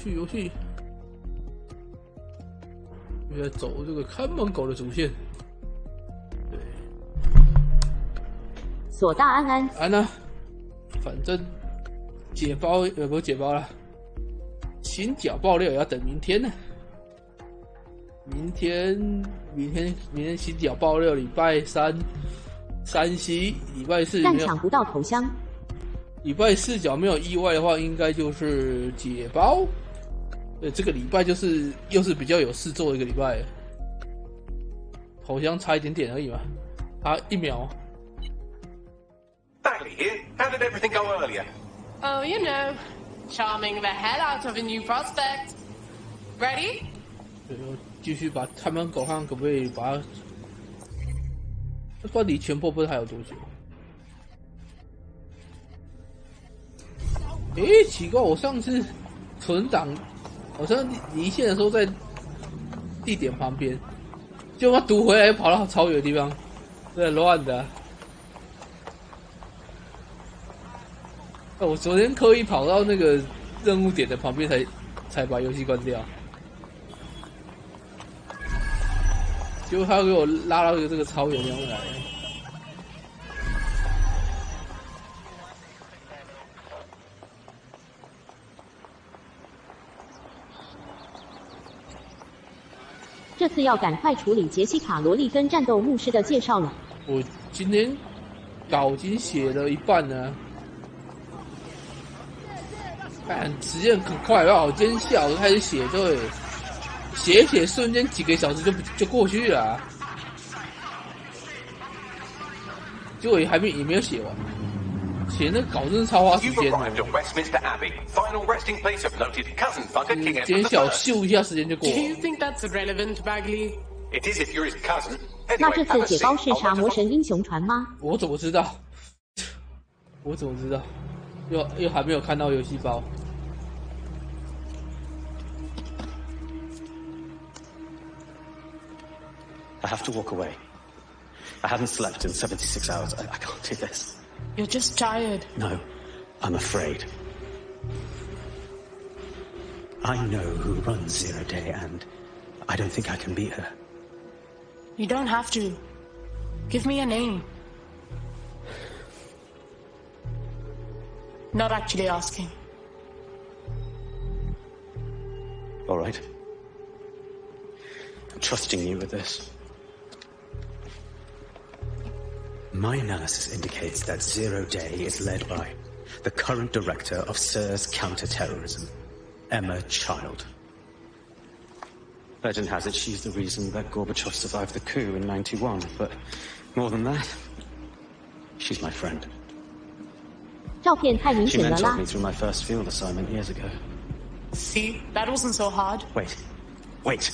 游戏，又在走这个看门狗的主线。对，索大安安安啊，反正解包有没有解包了？新角爆料也要等明天呢。明天新角爆料，礼拜三山西，礼拜四但抢不到头香。礼拜四角没有意外的话，应该就是解包。对，这个礼拜就是又是比较有事做的一个礼拜，头香差一点点而已嘛，差1秒。Bagley here. How did everything go earlier? Oh, you know, charming the hell out of a new prospect. Ready? 对，我继续把看门狗看可不可以把它，不知道离全破不知道还有多久。奇怪，我上次存档，我上次离线的时候在地点旁边，结果他读回来跑到超远的地方，这乱的。我昨天刻意跑到那个任务点的旁边才把游戏关掉，结果他给我拉到这个超远地方来。这次要赶快处理杰西卡萝莉跟战斗牧师的介绍了。我今天稿已经写了一半了，看时间很快吧，我今天下午开始写，对，写一写瞬间几个小时就过去了，结果也没有写完。写那稿真是超花时间的。今天下午秀一下时间就过了。Do you think that's relevant, Bagley? It is if you're his cousin. 那这次解包是查魔神英雄传吗？我怎么知道？我怎么知道？又还没有看到游戏包。I have to walk away. I haven't slept in 76 hours. I can't do this. You're just tired. No, I'm afraid. I know who runs Zero Day, and I don't think I can beat her. You don't have to. Give me a name. Not actually asking. All right. I'm trusting you with this. My analysis indicates that Zero Day is led by the current director of SIR's counterterrorism, Emma Child. Legend has it she's the reason that Gorbachev survived the coup in '91, but more than that, she's my friend. 照片太明 She 显了 mentored 啦 me through my first field assignment years ago. See, that wasn't so hard. Wait.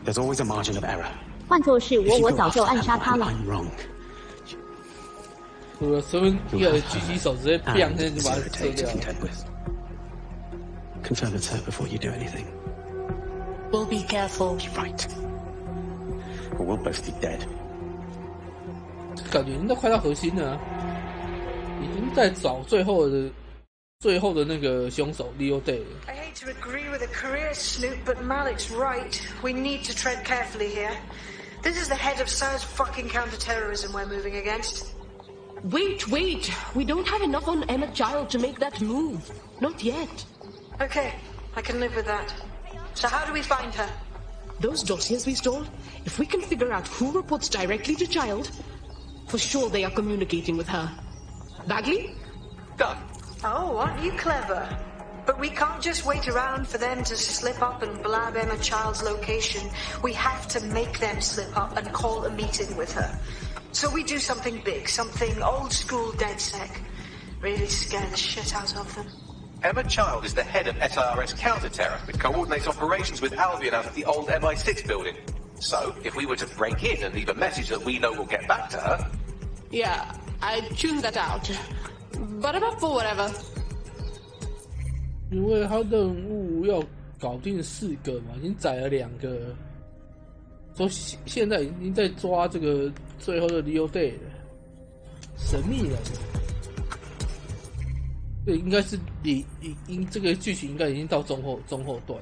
There's always a margin of error. 换作是 If you 我 go 早就 after 暗杀 that 他 one, 了。 I'm wrong. 我随便一个狙击手直接 And 砰就把 Zero 它射 Day to 掉了。 contend with. Confirm it's her before you do anything. We'll be careful. Right. Or we'll both be dead. 感觉已经都快到核心了，已经在找最后的那个凶手 Leo Day 了。 I hate to agree with a career snoop, but Malik's right. We need to tread carefully here. This is the head of SIR's fucking counterterrorism we're moving against. Wait. We don't have enough on Emma Child to make that move. Not yet. Okay, I can live with that. So how do we find her? Those dossiers we stole, if we can figure out who reports directly to Child, for sure they are communicating with her. Bagley? Done. Oh, aren't you clever? But we can't just wait around for them to slip up and blab Emma Child's location. We have to make them slip up and call a meeting with her. So we do something big, something old school DedSec. Really scare the shit out of them. Emma Child is the head of SIRS counter-terror, which coordinates operations with Albion out of the old MI6 building. So, if we were to break in and leave a message that we know will get back to her... Yeah, I tuned that out. But I'm up for whatever. 因为他任务要搞定4个嘛，已经宰了2个，说现在已经在抓这个最后的 Leo Day 了，神秘人。对，应该是这个剧情应该已经到中后段。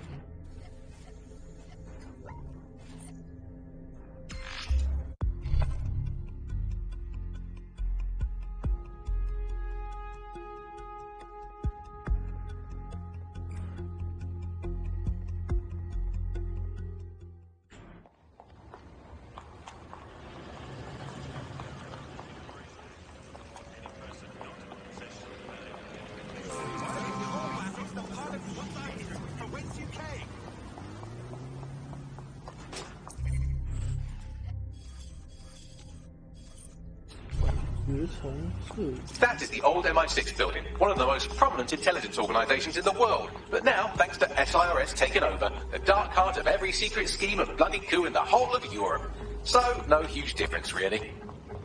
That is the old MI6 building, one of the most prominent intelligence organizations in the world. But now, thanks to SIRS taking over, the dark heart of every secret scheme and bloody coup in the whole of Europe. So, no huge difference, really.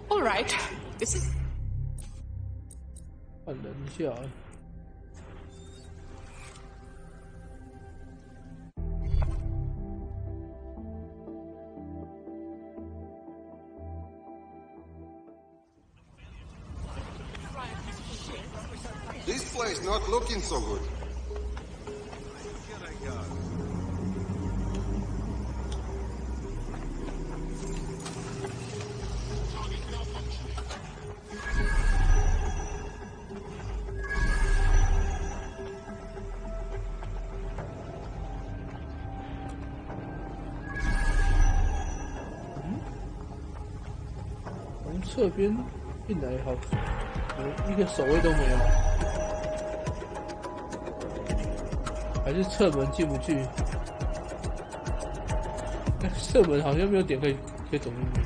All right. This is... 换人一下。This place not looking so good.从侧边进来好，一个守卫都没有。还是侧门进不去？侧门好像没有点可以走进去。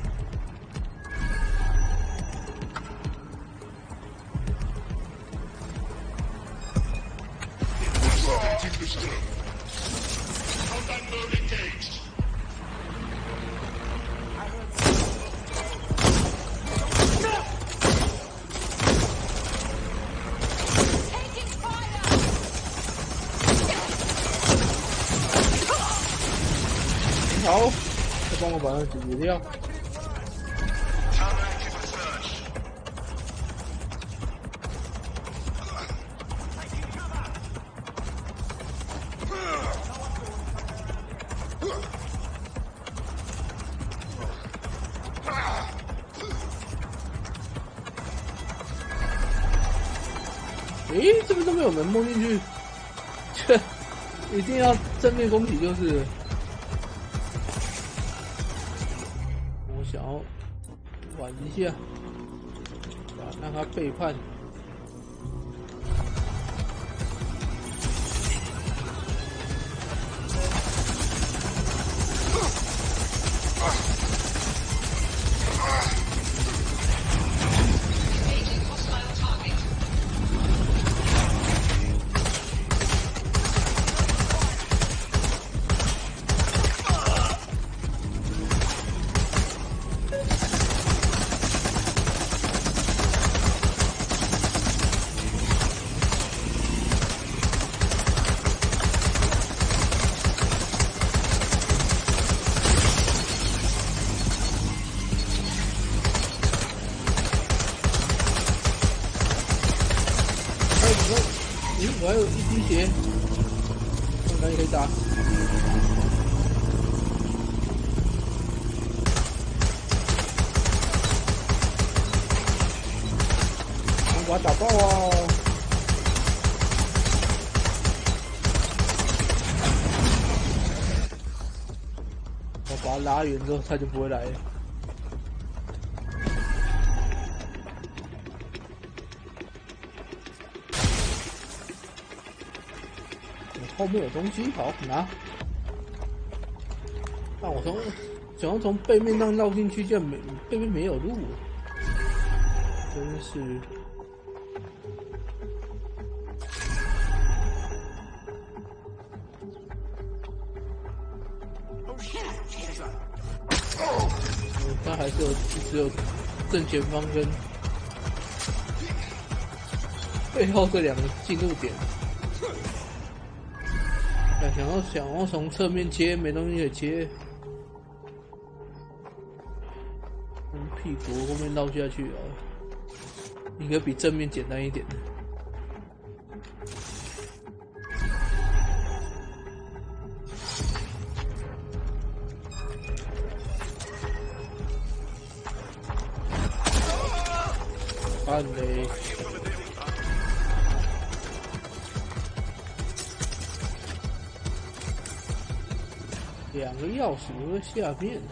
好，再帮我把它解决掉。诶，这边都没有人摸进去，这一定要正面攻击就是。想要玩一下，让他背叛。我还有一滴血，哪里可以打？我把它打爆啊！我把它拉远之后，它就不会来了。后面有东西，好拿。但我想要从背面绕进去，竟然背面没有路，真是。他还是只有正前方跟背后这两个进入点。想要从侧面切，没东西可以切。从屁股后面绕下去啊，应该比正面简单一点。看嘞。2个钥匙都在下面。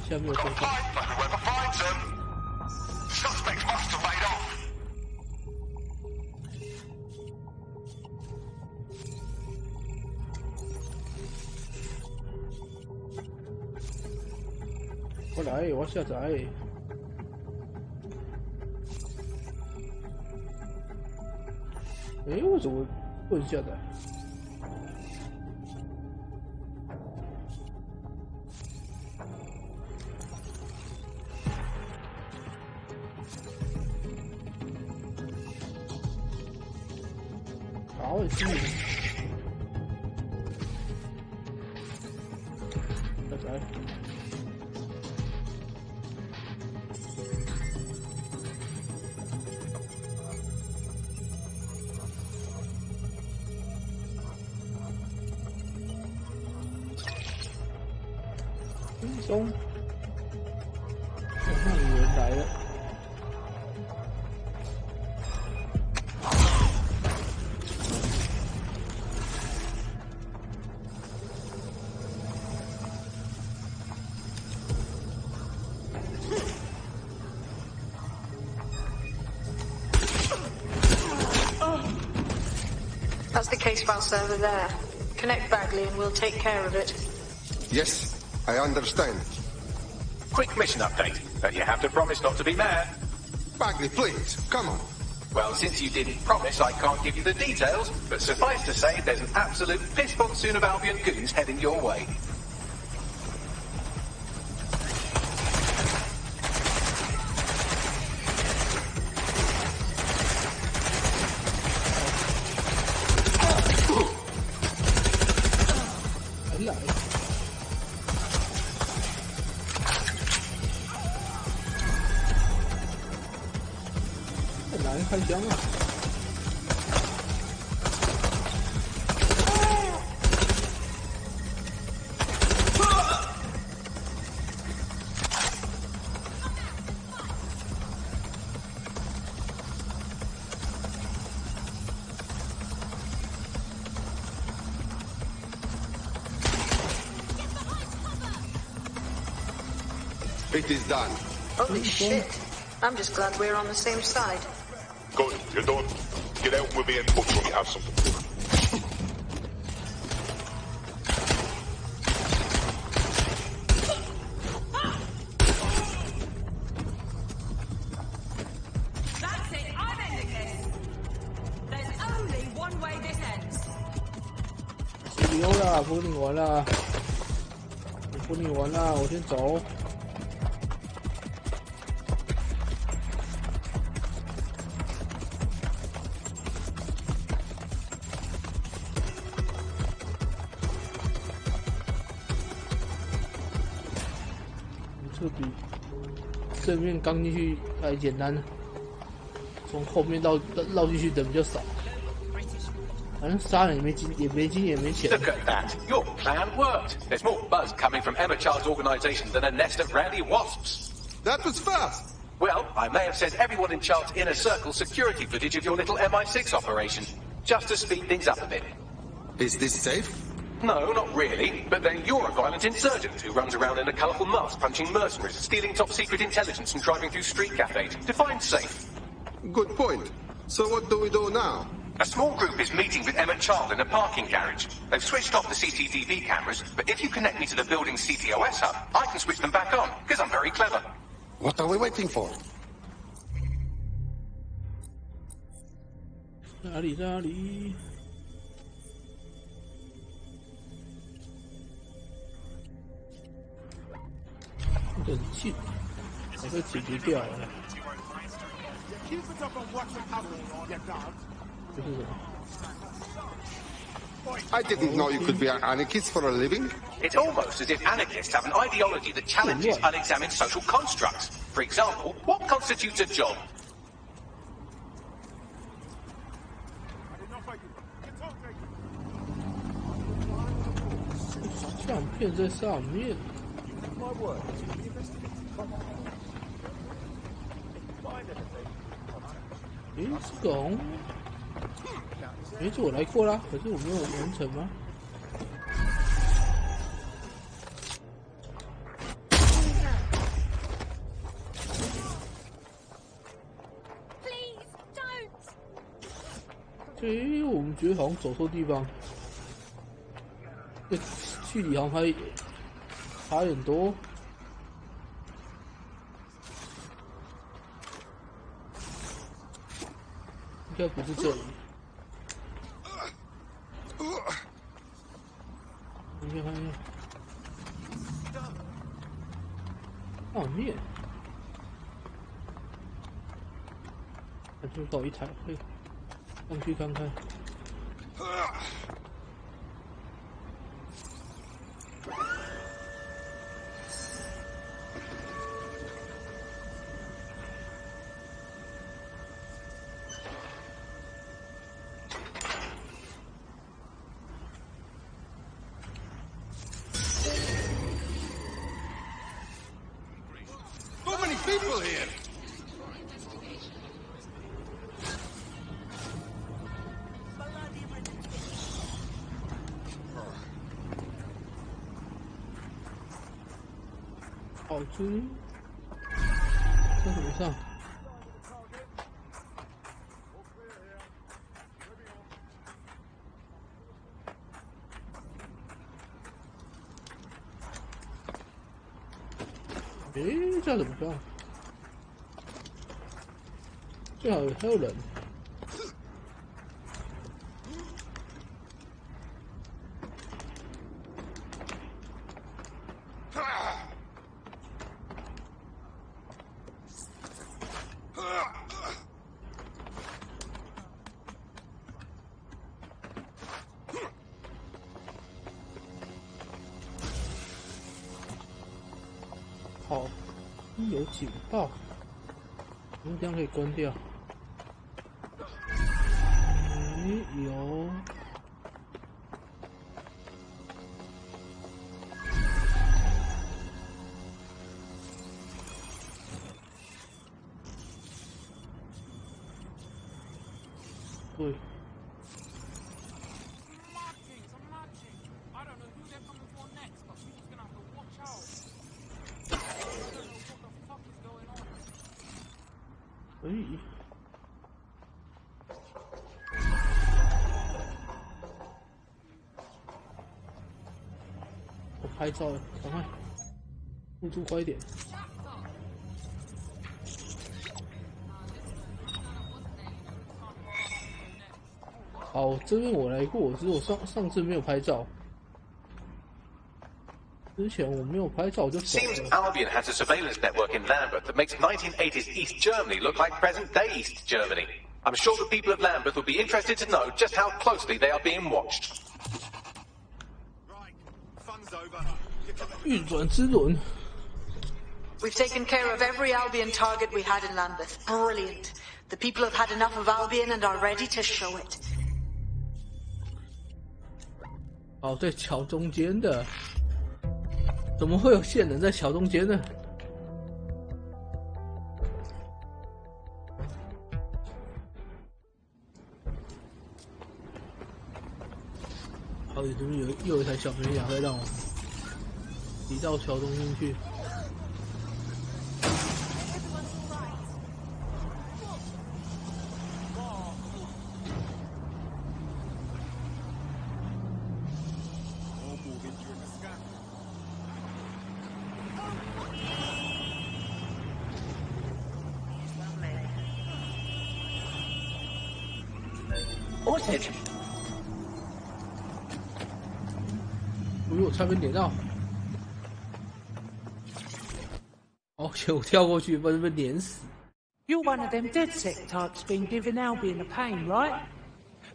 下面有东西。我来，我下载。哎，为什么不能下载？好，我去。下载。轻松，那有人来了。That's the case file server there. Connect Bagley and we'll take care of it. Yes, I understand. Quick mission update, but you have to promise not to be mad. Bagley, please, come on. Well, since you didn't promise, I can't give you the details, but suffice to say, there's an absolute piss monsoon of Albion goons heading your way. It is done. Holy shit. I'm just glad we're on the same side. Good, you're done. Get out with me and touch when you have something. That's it, I'm ending this. There's only one way this ends. 丢了，不跟你玩了，我不跟你玩了，我先走。这比正面刚进去还简单，从后面绕进去的比较少。反正杀人也没金也没钱。 Look at that! Your plan worked. There's more buzz coming from Emma Child's organisation than a nest of rowdy wasps. That was fast. Well, I may have sent everyone in Child's inner circle security footage of your little MI6 operation, just to speed things up a bit. Is this safe? No, not really. But then you're a violent insurgent who runs around in a colourful mask, punching mercenaries, stealing top-secret intelligence and driving through street cafes. Define safe. Good point. So what do we do now? A small group is meeting with Emma Child in a parking garage. They've switched off the CCTV cameras, but if you connect me to the building's CTOS hub, I can switch them back on, because I'm very clever. What are we waiting for? 哪里哪里？冷气，把这解决掉了。这是什么？ I didn't know you could be an anarchist for a living. It's almost as if anarchists have an ideology that challenges unexamined social constructs. For example, what constitutes a job? 相片在上面。诶，这个红，诶，这我来过啦，可是我没有完成吗？诶，我们觉得好像走错地方，这距离好像还差很多。应该不是这里。看一下，看一下。上面，感觉搞一台，可以上去看看。People here. 好吃，在什么上？诶，这怎么办？最好还有人。好，有警报，我们这样可以关掉。有。对。可以。我拍照了，赶快，速度快一点。好，这边我来过，只是我上次没有拍照。之前我没有拍照就走了。 Seems Albion has a surveillance network in Lambeth that makes 1980s East Germany look like present-day East Germany. I'm sure the people of Lambeth would be interested to know just how closely they are being watched. 运转之轮。 We've taken care of every Albion target we had in Lambeth. Brilliant. The people have had enough of Albion and are ready to show it. 哦，在桥中间的，怎么会有线人在桥中间呢？好，这边又有一台小绵羊在让我移到桥中间去。 我差点点到，哦，结果跳过去，被碾死。 You're one of them DedSec types been giving Albion a pain, right?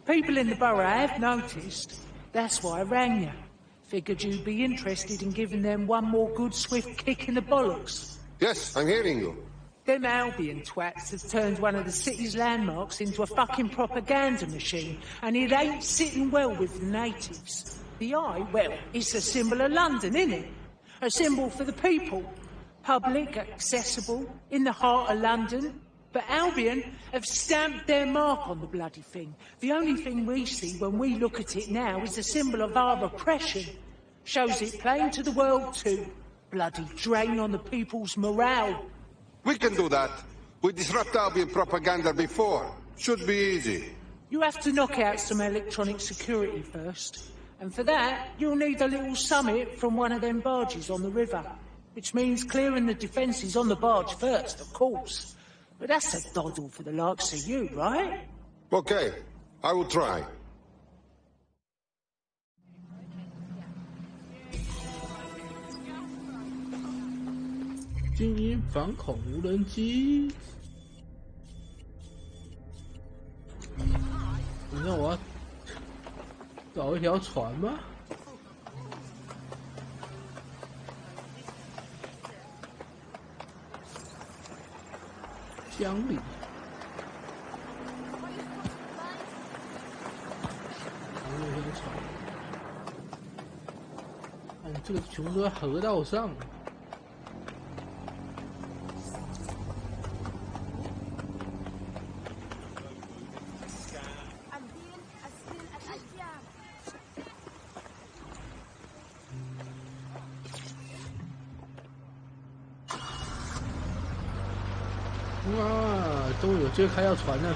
People in the borough have noticed. That's why I rang you. Figured you'd be interested in giving them one more good swift kick in the bollocks. Yes, I'm hearing you. Them Albion twats have turned one of the city's landmarks into a fucking propaganda machine, and it ain't sitting well with the natives. The eye, well, it's a symbol of London, innit? A symbol for the people. Public, accessible, in the heart of London. But Albion have stamped their mark on the bloody thing. The only thing we see when we look at it now is a symbol of our oppression. Shows it plain to the world too. Bloody drain on the people's morale. We can do that. We disrupt Albion propaganda before. Should be easy. You have to knock out some electronic security first. And for that, you'll need a little summit from one of them barges on the river. Which means clearing the defences on the barge first, of course. But that's a doddle for the likes of you, right? Okay, I will try. 精英反恐无人机。你让我要找一条船吗？江里。有一条船。看这个全部都在河道上。 哇，终于有机会开到船了。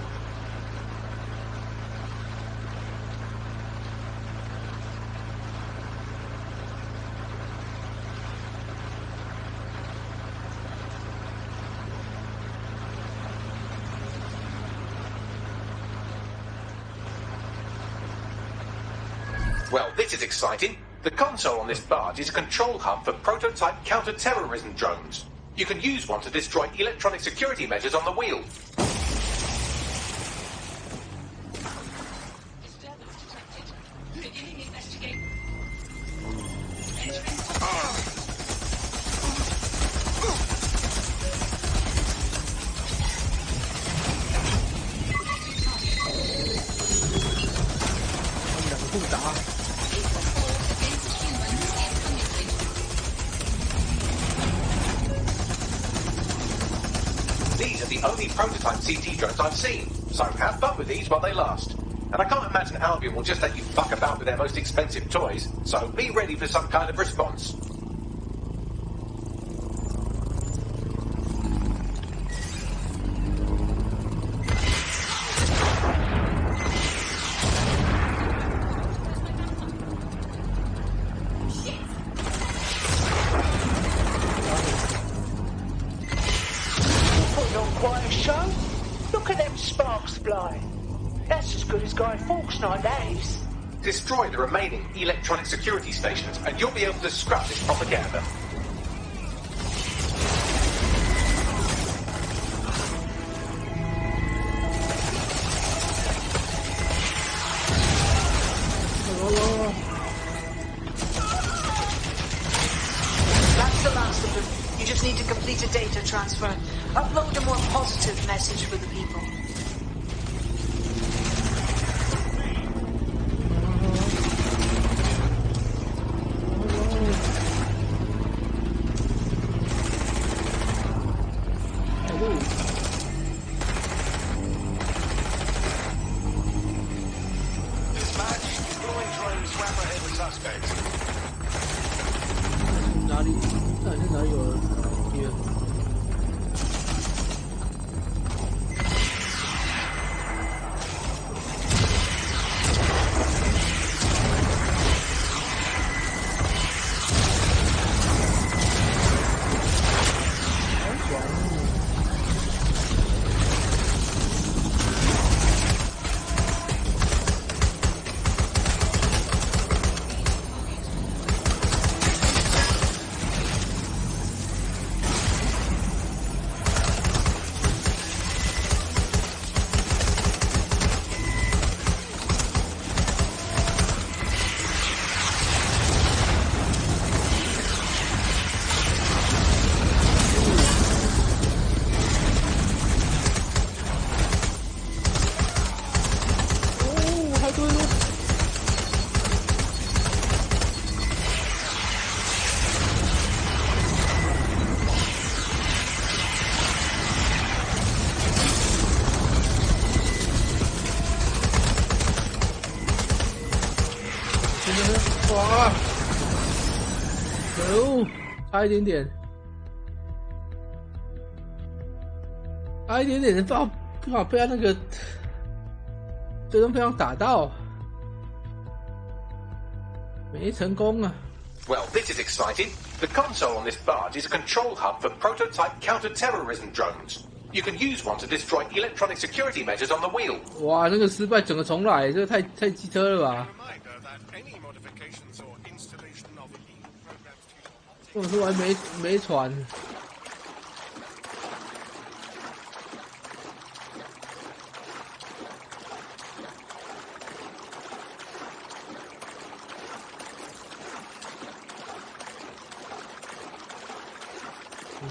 Well, this is exciting. The console on this barge is a control hub for prototype counter-terrorism drones. You can use one to destroy electronic security measures on the wheel. These are the only prototype CT drones I've seen, so have fun with these while they last. And I can't imagine Albion will just let you fuck about with their most expensive toys, so be ready for some kind of response. Quite a show. Look at them sparks fly. That's as good as Guy Fawkes night, that is. Destroy the remaining electronic security stations, and you'll be able to scrap this propaganda. That's the last of them. You just need to complete a data transfer. Upload a more positive message for the people. Dispatch, deploying drone swap ahead with suspects. 哪里？哪里有人？哇！可恶，差一点点，差一点点，刚好被他那个最终配上打到，没成功啊。 Well, this is exciting. The console on this barge is a control hub for prototype counter-terrorism drones. You can use one to destroy electronic security measures on the wheel. 哇，那个失败整个重来，这太机车了吧！我说还没传。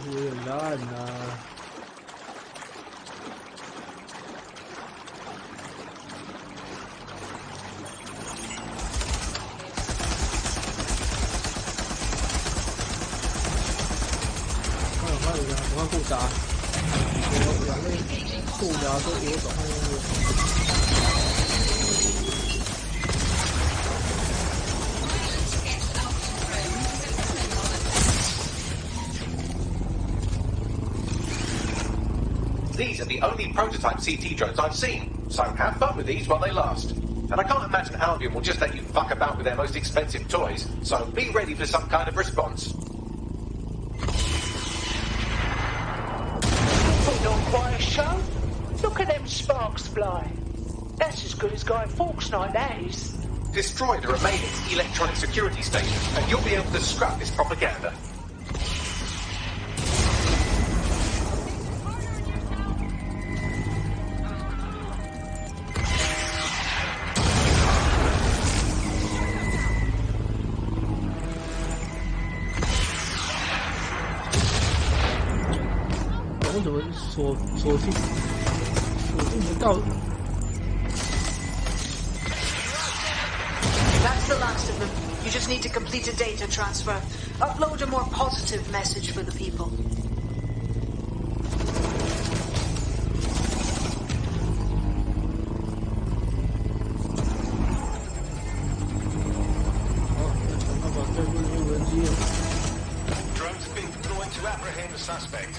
有点烂呐、我看互杀，我两类互聊都有手换用的。 These are the only prototype CT drones I've seen, so have fun with these while they last. And I can't imagine Albion will just let you fuck about with their most expensive toys, so be ready for some kind of response. Put on quite a show. Look at them sparks fly. That's as good as Guy Fawkes night, that is. Destroy the remaining electronic security stations, and you'll be able to scrap this propaganda. 我怎么锁住不到？ That's the last of them. You just need to complete a data transfer. Upload a more positive message for the people. Drones have been deployed to apprehend the suspect.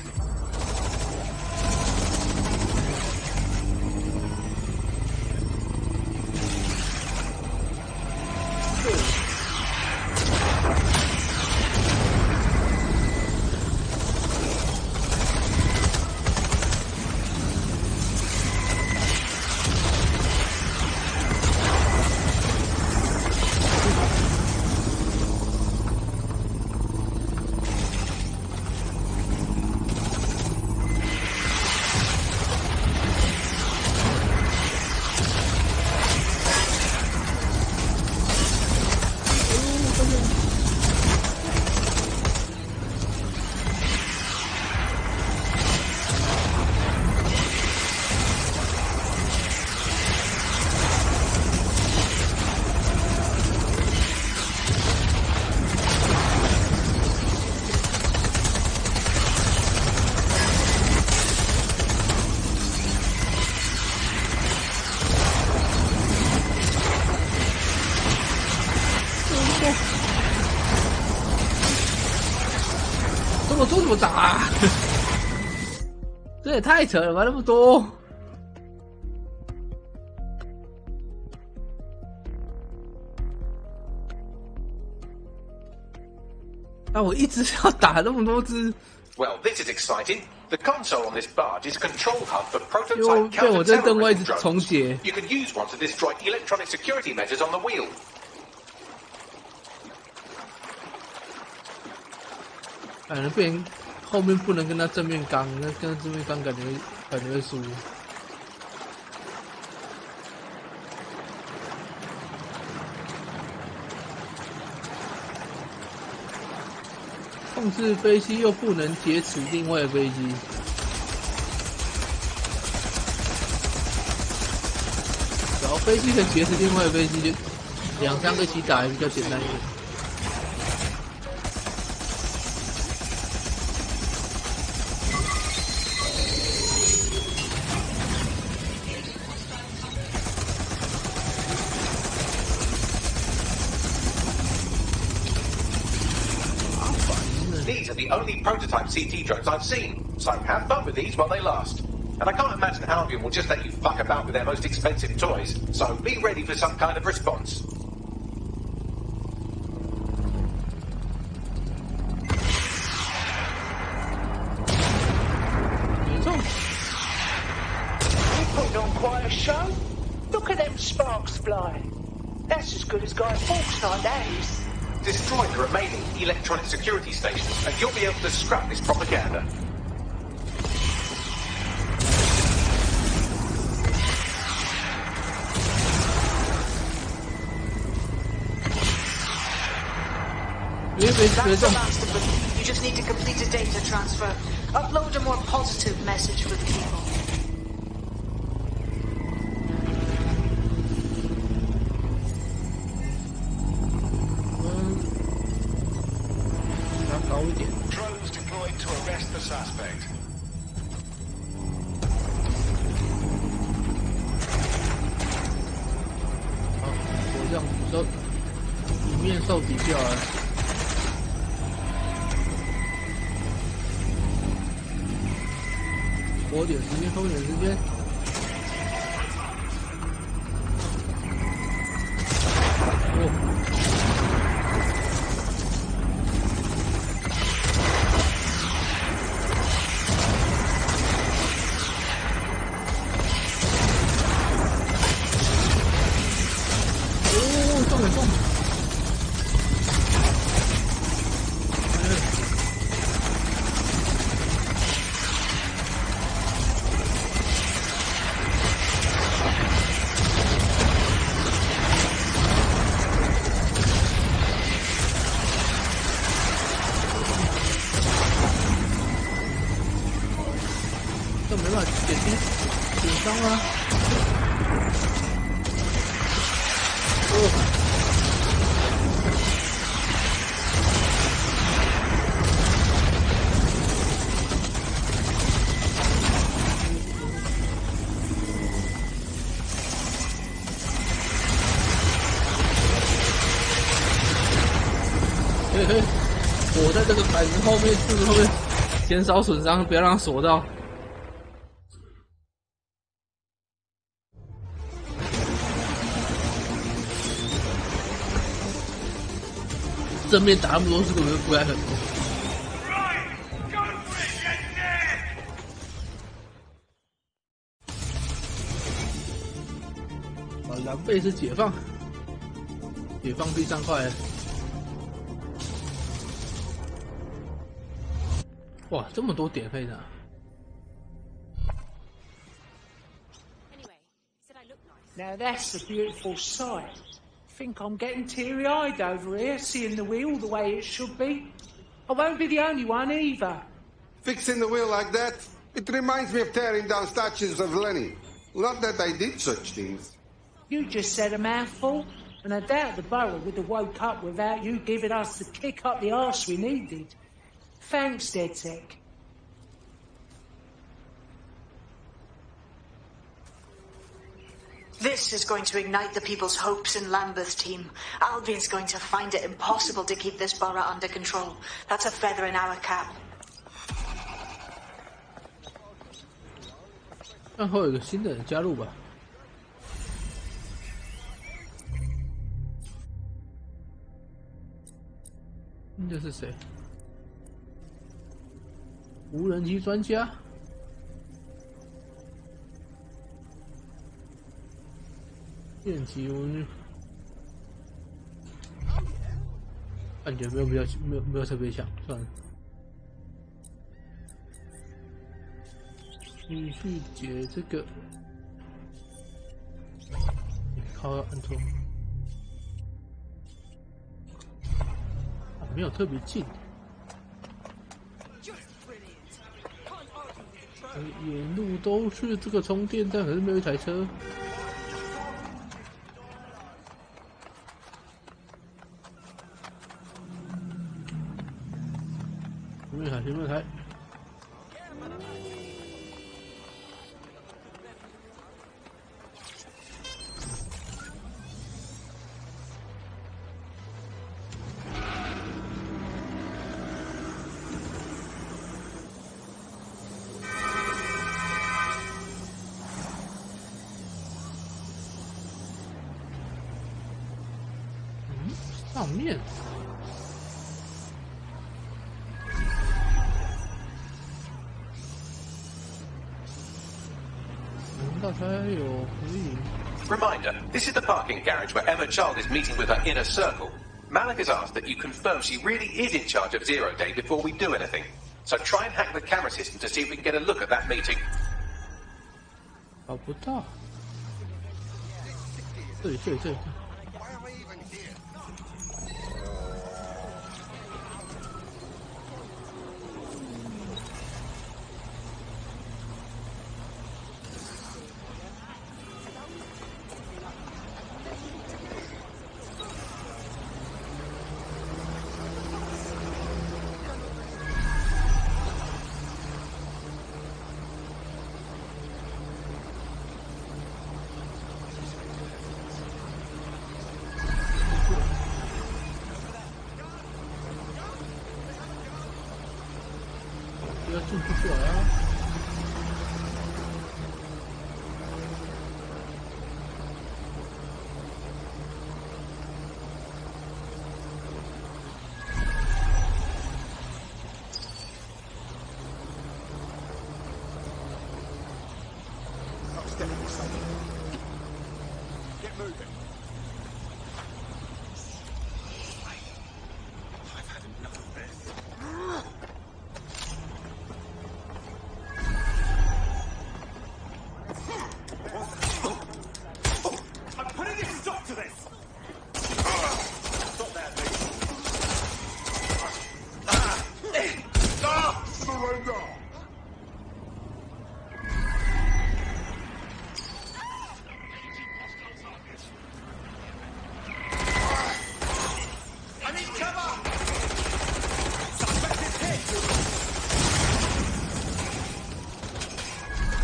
这怎么打？这也太扯了吧，那么多！那我一直要打那么多只。 Well, this is exciting. The console on this barge is a control hub for 因为 prototype 被我这灯光一直 counter-terrorism 重 drones. 解。 You can use one to destroy electronic security measures on the wheel. 反正变后面不能跟他正面刚，那跟他正面刚感觉会输。控制飞机又不能劫持另外的飞机，然后飞机可以劫持另外的飞机，就两三个一起打也比较简单一点。 Well, are the only prototype CT drones I've seen, so have fun with these while they last. And I can't imagine Albion will just let you fuck about with their most expensive toys, so be ready for some kind of response. Put on quite a show. Look at them sparks flying. That's as good as Guy Fawkes like that is. Destroy the remaining electronic security stations, and you'll be able to scrap this propaganda. That's the last of them. You just need to complete a data transfer. Upload a more positive message for the people. Drones deployed to arrest the suspect. 好，我这样都一面受抵掉了。拖点时间，拖点时间。哦。 这没办法点伤啊！哦。 嘿嘿，我在这个板子后面，柱子后面减少损伤，不要让它锁到。正面打那么多，这个不该很多。啊，狼狈是解放，解放第3块。 哇，这么多点可以拿！ Now that's a beautiful sight. Think I'm getting teary-eyed over here, seeing the wheel the way it should be. I won't be the only one either. Fixing the wheel like that? It reminds me of tearing down statues of Lenin. Not that I did such things. You just said a mouthful, and I doubt the borough would have woke up without you giving us the kick up the arse we needed. Thanks, DedTech. This is going to ignite the people's hopes in Lambeth, team. Albion's going to find it impossible to keep this borough under control. That's a feather in our cap. 然后有个新的人加入吧。这是谁？无人机专家。 电击感觉没有特别强，算了。继续解这个，靠按错，没有特别近。沿路都是这个充电站，可是没有一台车。 前面台，上面。难道它有回应？ Reminder, this is the parking garage where Emma Child is meeting with her inner circle. Malik has asked that you confirm she really is in charge of Zero Day before we do anything. So try and hack the camera system to see if we can get a look at that meeting. 找不到。这里。要进不去了啊！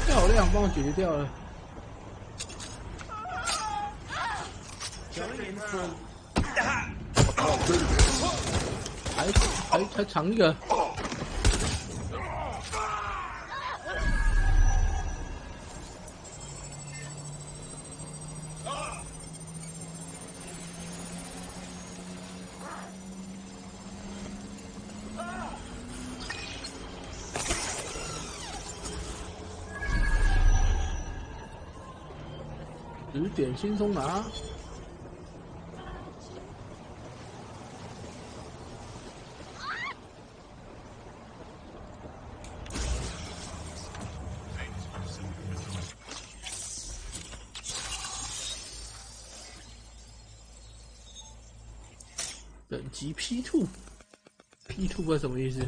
漂亮，帮我解决掉了。还藏一个。指点轻松拿。等级 P2， P2 不知道什么意思。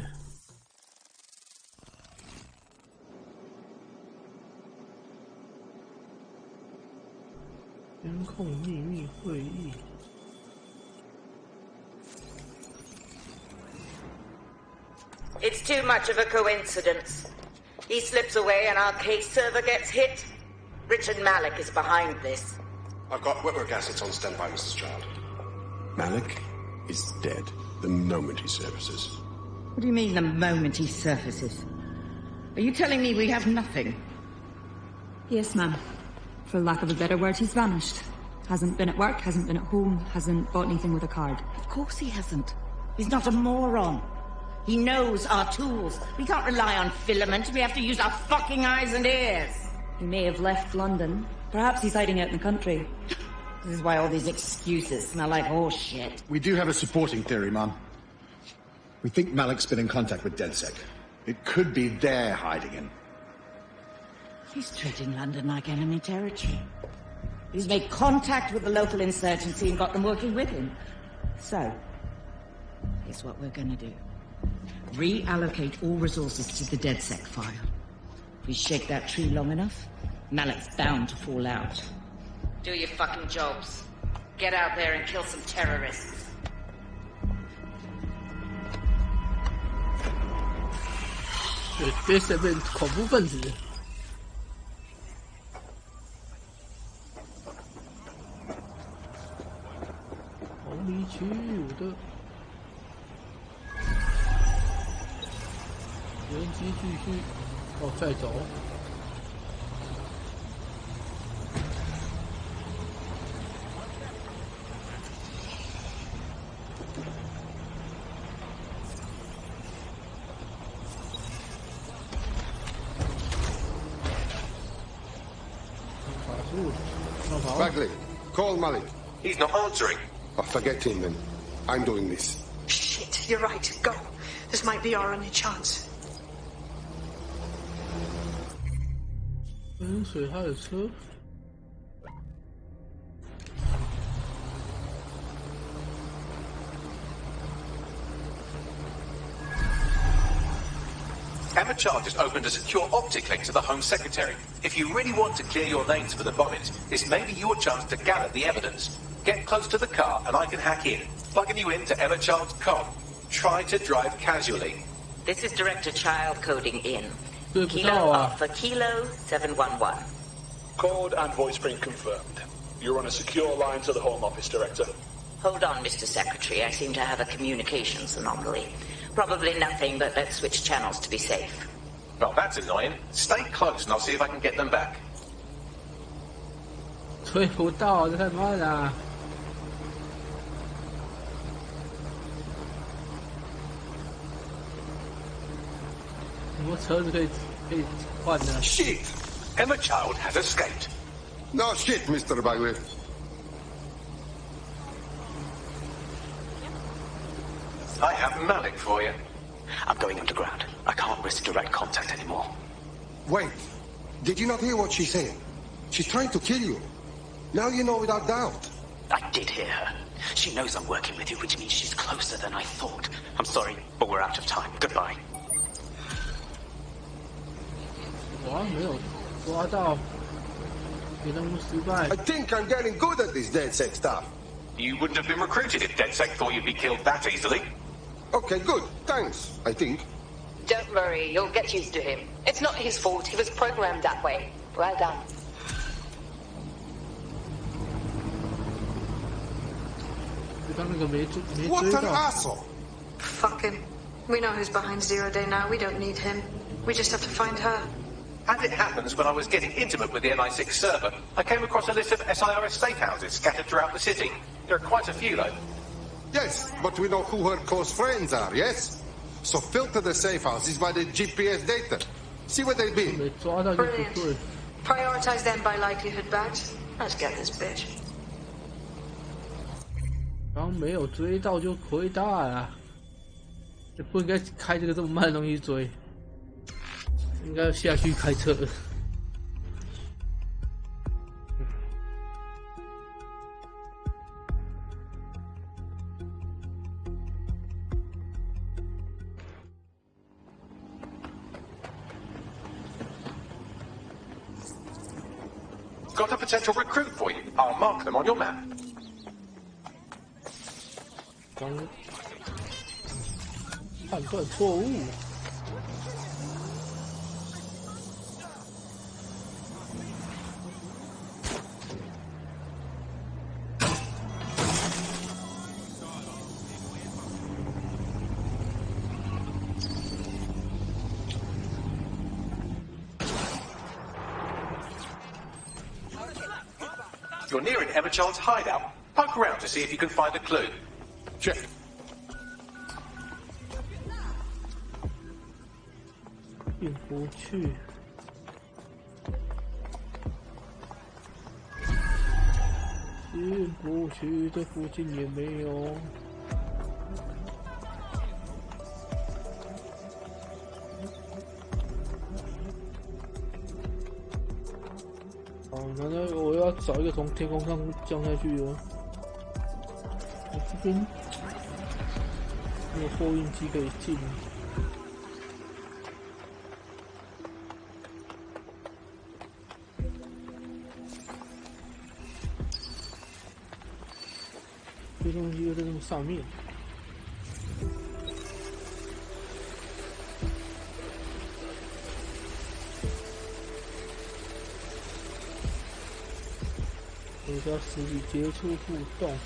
监控秘密会议。It's too much of a coincidence. He slips away and our case server gets hit. Richard Malik is behind this. I've got Whitworth assets on standby, Mrs. Child. Malik is dead the moment he surfaces. What do you mean the moment he surfaces? Are you telling me we have nothing? Yes, ma'am. For lack of a better word, he's vanished. Hasn't been at work, hasn't been at home, hasn't bought anything with a card. Of course he hasn't. He's not a moron. He knows our tools. We can't rely on filament. We have to use our fucking eyes and ears. He may have left London. Perhaps he's hiding out in the country. This is why all these excuses smell like horse shit. We do have a supporting theory, Mum. We think Malik's been in contact with DedSec. It could be they're hiding him. He's treating London like enemy territory. He's made contact with the local insurgency and got them working with him. So, here's what we're gonna do. Reallocate all resources to the DedSec file. If we shake that tree long enough, Malik's bound to fall out. Do your fucking jobs. Get out there and kill some terrorists. This has been 恐怖分子。无理取闹的。原机继续，再走。Bagley, call Malik. He's not answering. Oh, forget him then. I'm doing this. Shit, you're right. Go. This might be our only chance. 跟随他的车。Emma Child just opened a secure optic link to the Home Secretary. If you really want to clear your names for the bombings, this may be your chance to gather the evidence. Get close to the car and I can hack in, plugging you into Emma Child's comm. Try to drive casually. This is Director Child coding in. 对不 Kilo 到啊！ Alpha Kilo 711. Code and voice print confirmed. You're on a secure line to the Home Office, Director. Hold on, Mr. Secretary. I seem to have a communications anomaly. Probably nothing, but let's switch channels to be safe. Well, that's annoying. Stay close and I'll see if I can get them back. 追不到，这太慢了。什么车子可以换的 Shit! Emma Child has escaped. No shit, Mr. Bagley. I have Malik for you. I'm going underground. I can't risk direct contact anymore. Wait. Did you not hear what she said? She's trying to kill you. Now you know without doubt. I did hear her. She knows I'm working with you, which means she's closer than I thought. I'm sorry, but we're out of time. Goodbye. 我没有抓到，任务失败。 I think I'm getting good at this DedSec stuff. You wouldn't have been recruited if DedSec thought you'd be killed that easily. Okay, good. Thanks, I think. Don't worry, you'll get used to him. It's not his fault, he was programmed that way. Well done. What an asshole! Fuck him. We know who's behind Zero Day now. We don't need him. We just have to find her. As it happens, when I was getting intimate with the MI6 server, I came across a list of SIRS safe houses scattered throughout the city. There are quite a few, though. Yes, but we know who her close friends are, yes? So filter the safe houses by the GPS data. See what they've been. Brilliant. Prioritize them by likelihood bags. Let's get this bitch. 然后没有追到就亏大了，也不应该开这个这么慢的东西追，应该下去开车。Got a potential recruit for you. I'll mark them on your map. 刚判断错误。You're nearing Emma Child's hideout. Poke around to see if you can find a clue. Check. 进不去。进不去，这附近也没有。好，那我要找一个从天空上降下去的。我这边没有货运机可以进。这东西又在这么上面。我要实体接触互动，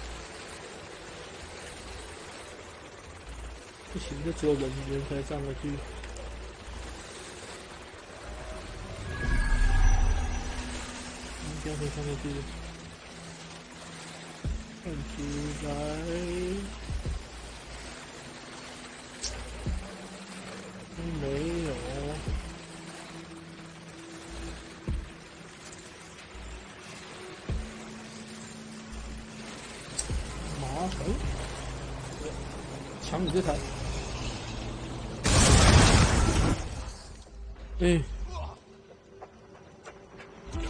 不行，就只有人才上得去。这样可以上得去。看起来没有。抢你这台。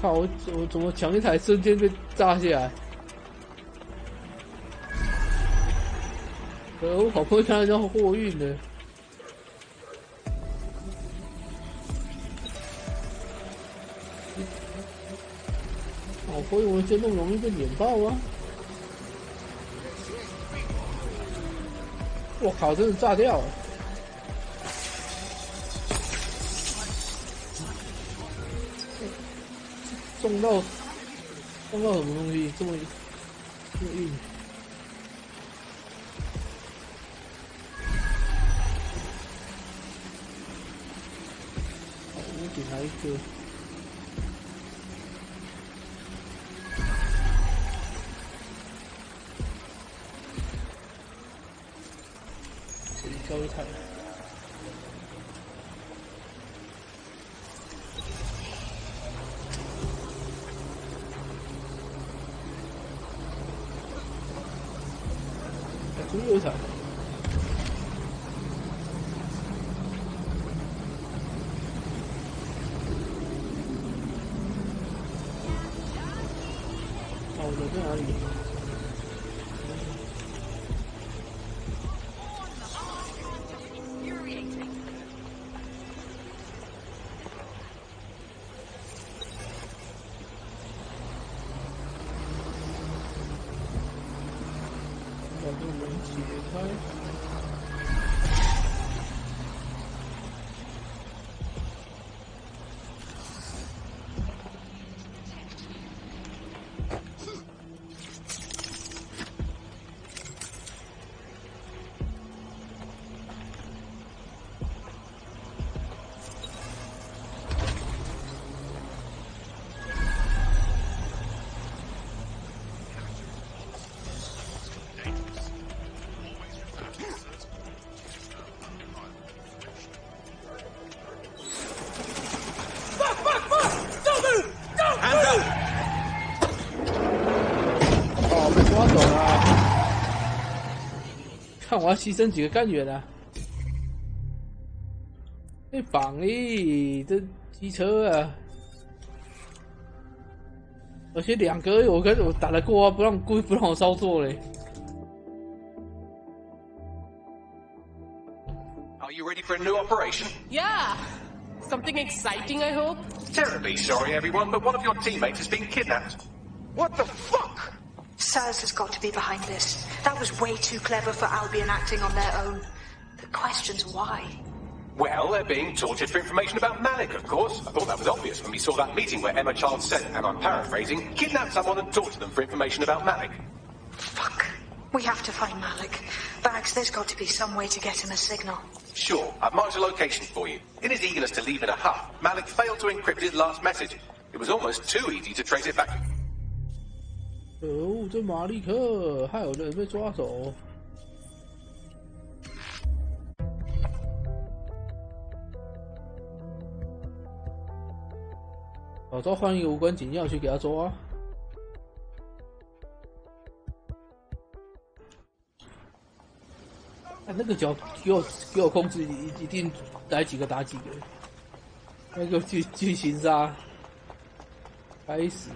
靠！我怎么抢一台瞬间被炸下来？我好不容易看到一张货运的。好不容易就那么容易被碾爆啊！我靠，真的炸掉了！撞到什么东西？这么硬？好，我点来一个。交一台。终于有一台。哦，人在哪里？把这门解开。抓走了！看我要牺牲几个干员啊！被绑哩，这机车啊！而且2个我打得过啊，故意不让我操作嘞。Are you ready for a new operation? Yeah. Something exciting, I hope? Terribly sorry, everyone, but one of your teammates has been kidnapped. What the fuck? SIRS has got to be behind this. That was way too clever for Albion acting on their own. The question's why. Well, they're being tortured for information about Malik, of course. I thought that was obvious when we saw that meeting where Emma Child said, and I'm paraphrasing, kidnap someone and torture them for information about Malik. Fuck. We have to find Malik. Bags, there's got to be some way to get him a signal. Sure, I've marked a location for you. In his eagerness to leave in a huff, Malik failed to encrypt his last message. It was almost too easy to trace it back. 可恶，这马利克还有人被抓走。早知道换一个无关紧要去给他抓。那个脚给我控制，一定来几个打几个。那个巨型杀，该死！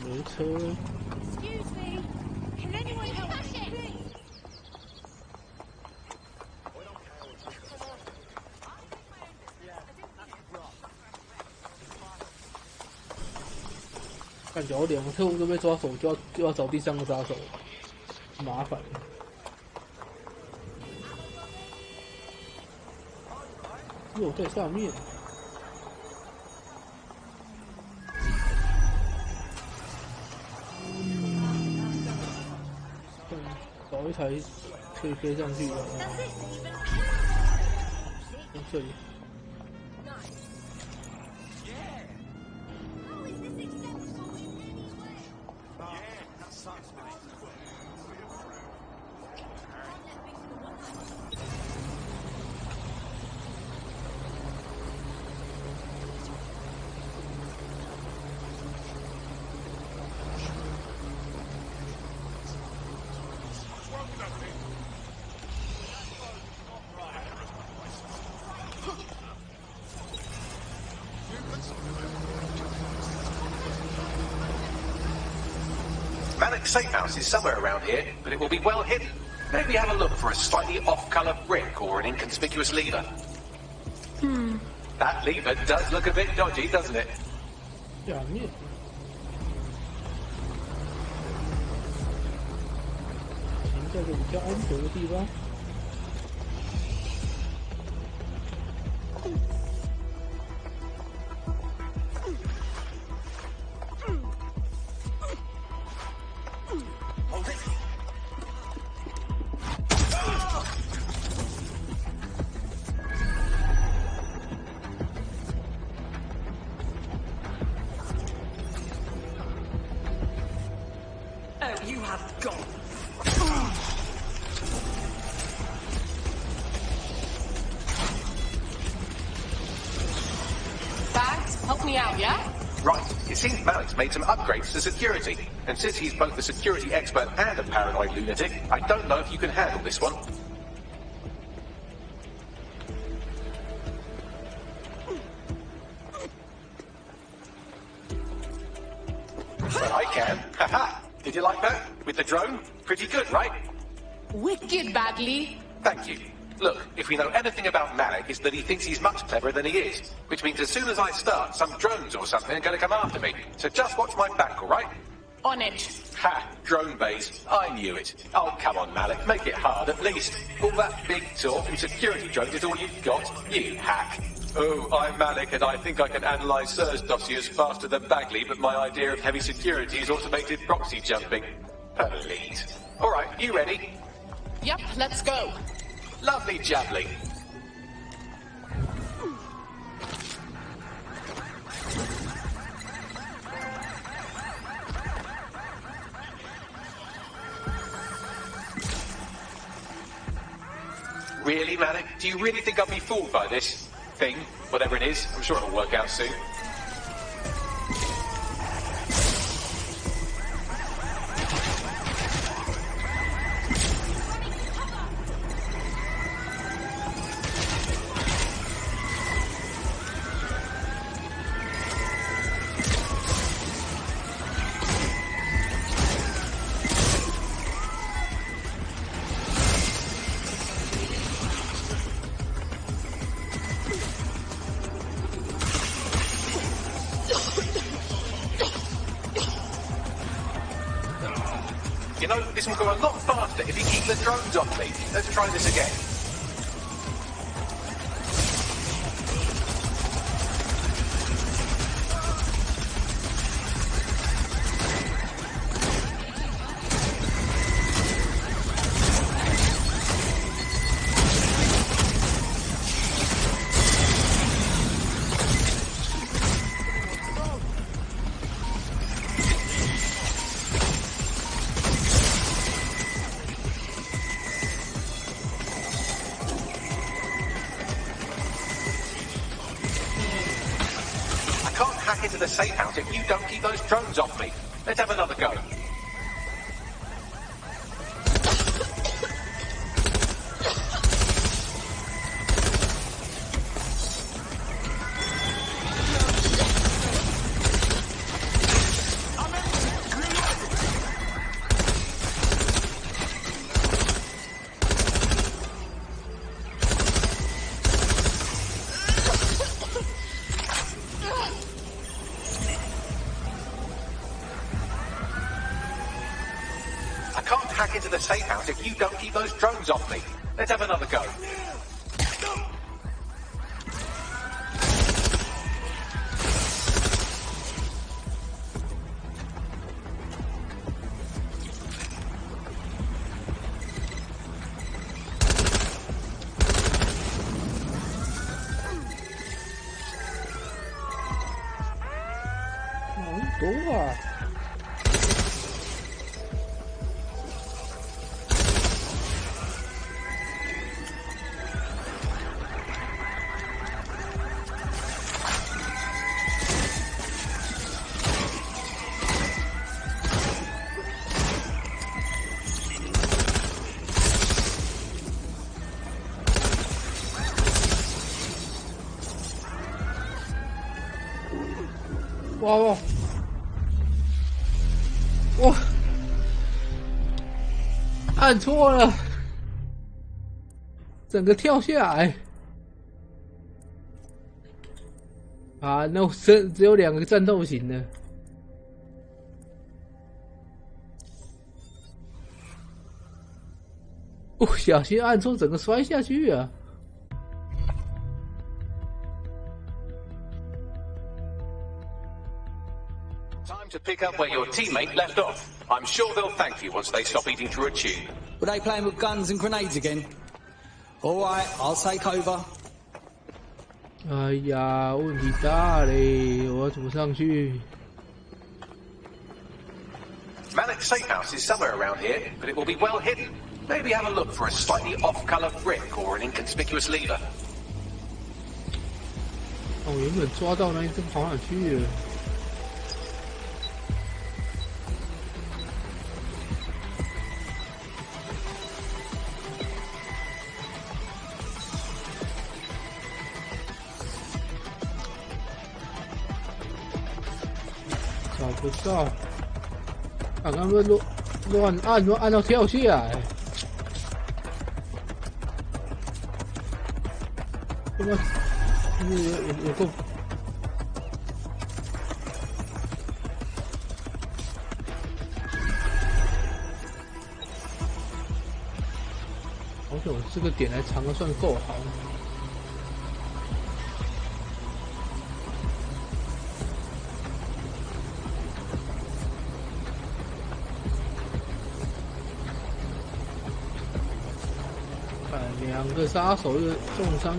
没车。Excuse me, can anyone help me? 感觉我2个特务都被抓走，就要找第3个杀手，麻烦了。又在上面。 找一台可以飞上去的，从这里。Malik's safe house is somewhere around here, but it will be well hidden. Maybe have a look for a slightly off-color brick or an inconspicuous lever. That lever does look a bit dodgy, doesn't it? 下面。停在个比较安全的地方。Made some upgrades to security, and since he's both a security expert and a paranoid lunatic, I don't know if you can handle this one. But I can. Haha! Did you like that? With the drone? Pretty good, right? Wicked badly. Thank you. Look, if we know anything about Malik, it's that he thinks he's much cleverer than he is. Which means as soon as I start, some drones or something are going to come after me. So just watch my back, all right? On it. Ha! Drone base. I knew it. Oh, come on, Malik. Make it hard, at least. All that big talk and security drones is all you've got. You hack. Oh, I'm Malik, and I think I can analyse Sir's dossiers faster than Bagley, but my idea of heavy security is automated proxy jumping. Please. All right, you ready? Yep, let's go. Lovely jubbly. Really, Malik? Do you really think I'll be fooled by this thing? Whatever it is, I'm sure it'll work out soon. You know, this will go a lot faster if you keep the drones off me. Let's try this again. Into the safe house if you don't keep those drones off me. Let's have another go. Hack into the safe house if you don't keep those drones off me. Let's have another go.哇！按错了，整个跳下来。啊，那我只有2个战斗型的。不小心按错，整个摔下去啊！ Time to pick up where your teammate left off. I'm sure they'll thank you once they stop eating through a tube. Were they playing with guns and grenades again? All right, I'll take over. 哎呀，问题大嘞！我要怎么上去？ Malik's safe house is somewhere around here, but it will be well hidden. Maybe have a look for a slightly off-color brick or an inconspicuous lever. 我原本抓到那一只跑哪去了？ 找不到，刚刚们乱按到跳下来，他妈有够！而且我这个点还藏的算够好。 2个杀手又重伤，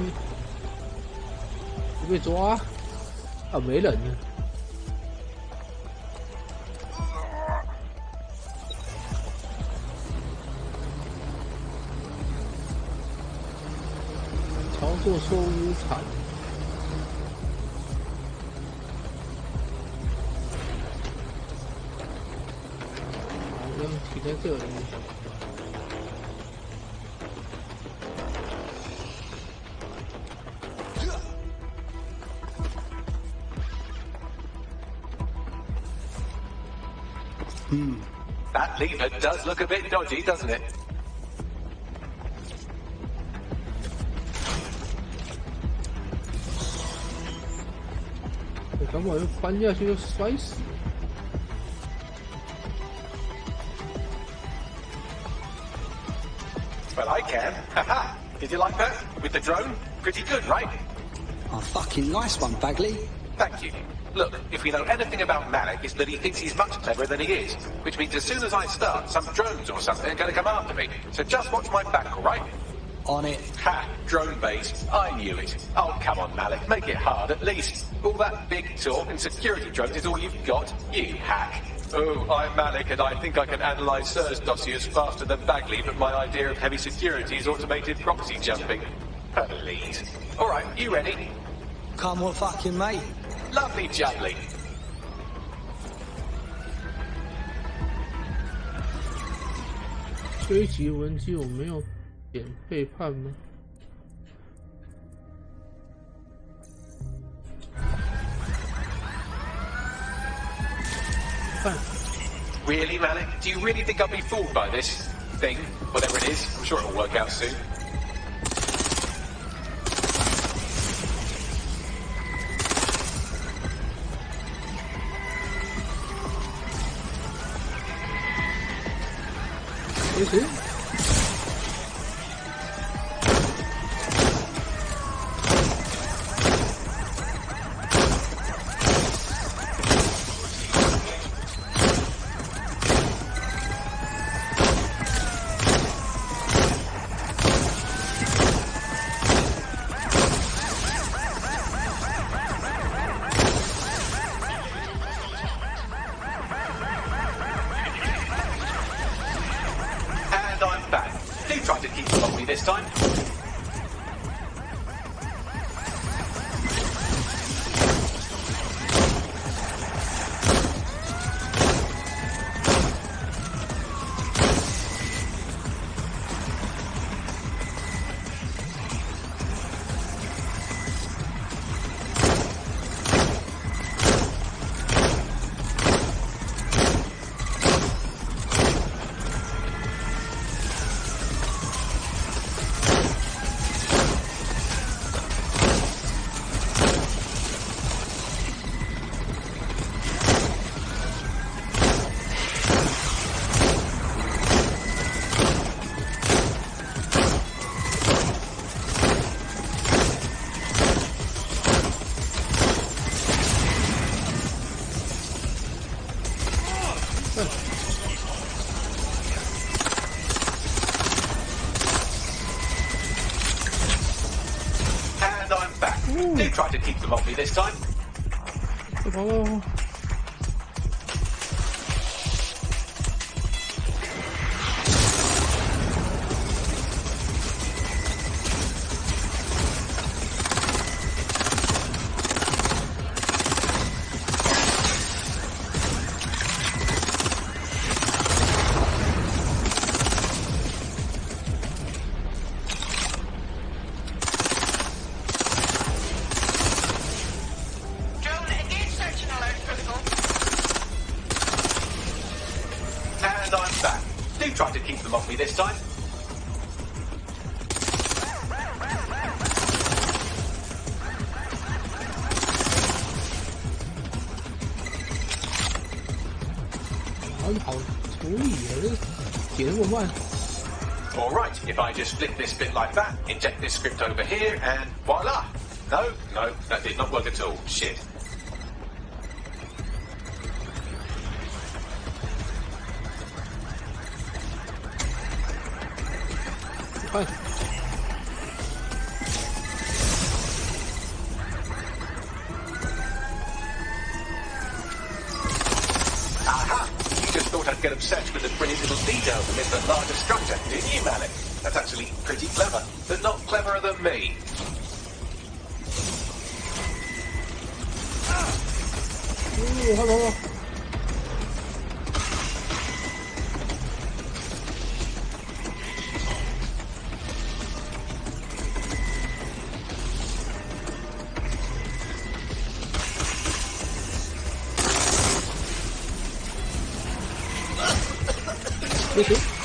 被抓啊！没人了。操作错误惨，好像停在这里。 That lever does look a bit dodgy, doesn't it? 我等会又翻下去就摔死。Well, I can. Haha! Did you like that? With the drone? Pretty good, right? Oh, fucking nice one, Bagley. Thank you. Look, if we know anything about Malik, it's that he thinks he's much cleverer than he is. Which means as soon as I start, some drones or something are going to come after me. So just watch my back, all right? On it. Ha! Drone base. I knew it. Oh, come on, Malik. Make it hard, at least. All that big talk and security drones is all you've got. You hack. Oh, I'm Malik, and I think I can analyse SIRS dossiers faster than Bagley, but my idea of heavy security is automated proxy jumping. Please. All right, you ready? Come on, fucking mate. Lovely jubbly. 追击文机我没有点背叛吗？ Really, Malik? Do you really think I'll be fooled by this thing? Whatever it is, I'm sure it'll work out soon. Is it? This time. And I'm back. Do try to keep them off me this time. Oh. Try to keep them off me this time. Alright, if I just flick this bit like that, inject this script over here, and voila! No, that did not work at all. Shit. Fine. Aha! You just thought I'd get obsessed with the brilliant little details amidst the larger structure, didn't you, Malik? That's actually pretty clever, but not cleverer than me. Ooh, hello. This is.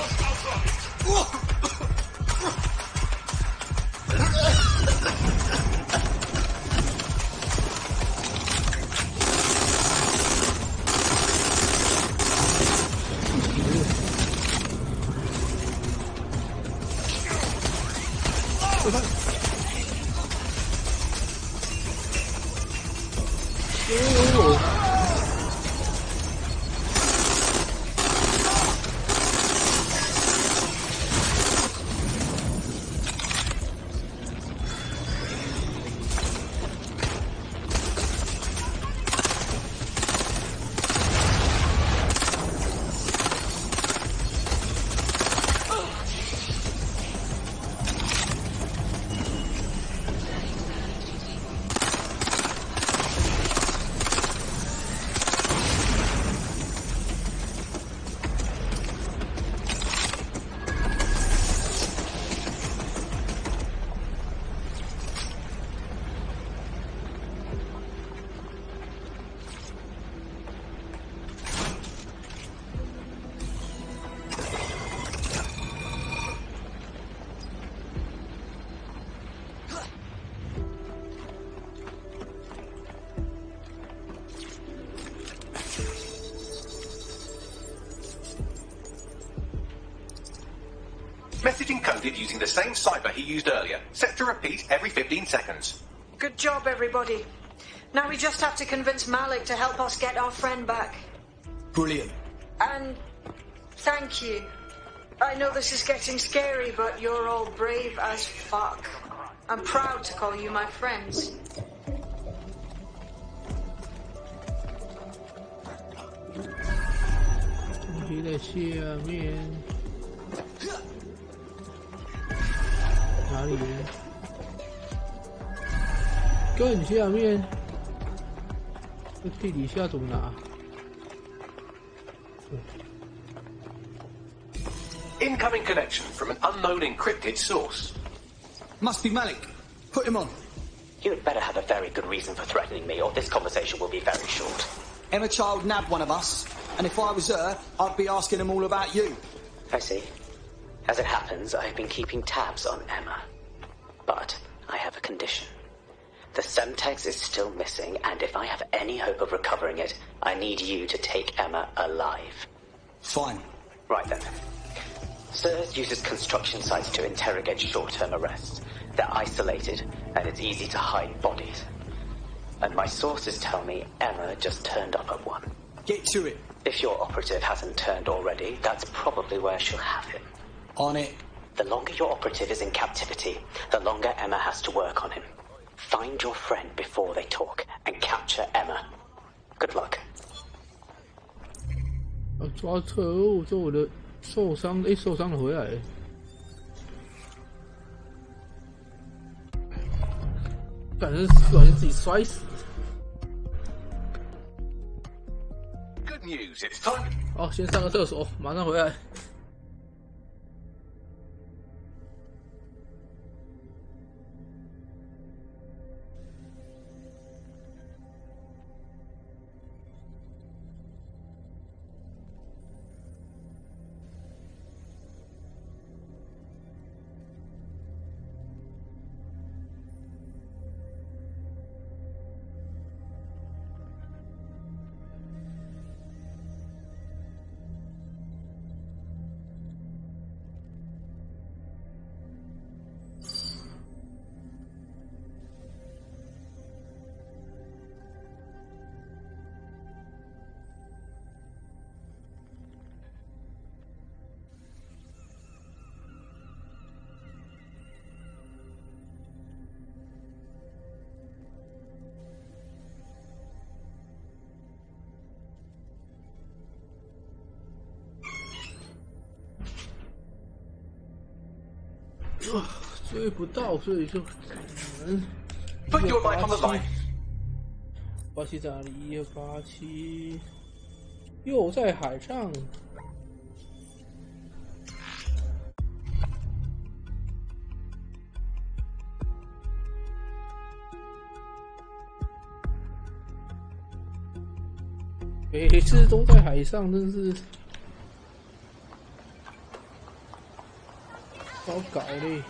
Message encoded using the same cipher he used earlier, set to repeat every 15 seconds. Good job, everybody. Now we just have to convince Malik to help us get our friend back. Brilliant. And thank you. I know this is getting scary, but you're all brave as fuck. I'm proud to call you my friends. Incoming connection from an unknown encrypted source. Must be Malik. Put him on. You'd better have a very good reason for threatening me, or this conversation will be very short. Emma Child nabbed one of us, and if I was her, I'd be asking them all about you. I see. As it happens, I've been keeping tabs on Emma. But I have a condition. The Semtex is still missing, and if I have any hope of recovering it, I need you to take Emma alive. Fine. Right then. SIRS uses construction sites to interrogate short-term arrests. They're isolated, and it's easy to hide bodies. And my sources tell me Emma just turned up at one. Get to it. If If your operative hasn't turned already, that's probably where she'll have him. On it. The longer your operative is in captivity, the longer Emma has to work on him. Find your friend before they talk and capture Emma. Good luck. 抓特务，说我的受伤了回来了。感觉不小心自己摔死。Good news, it's time. 好，先上个厕所，马上回来。追不到，所以就可能。Put your life on the line. 87在哪里？187又在海上。每次都在海上，真是糟搞嘞！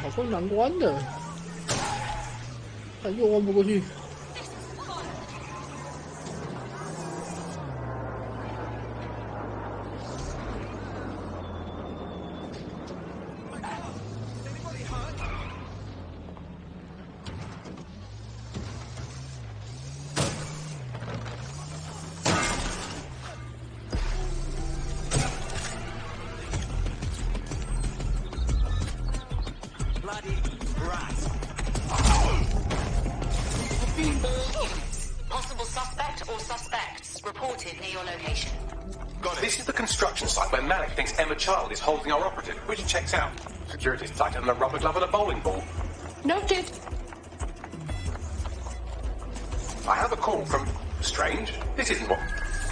好困难关的，但又弯不过去。Possible suspect or suspects reported near your location. This is the construction site where Malik thinks Emma Child is holding our operative, which checks out. Security's tighter than a rubber glove and a bowling ball. Noted. I have a call from... Strange. This isn't what...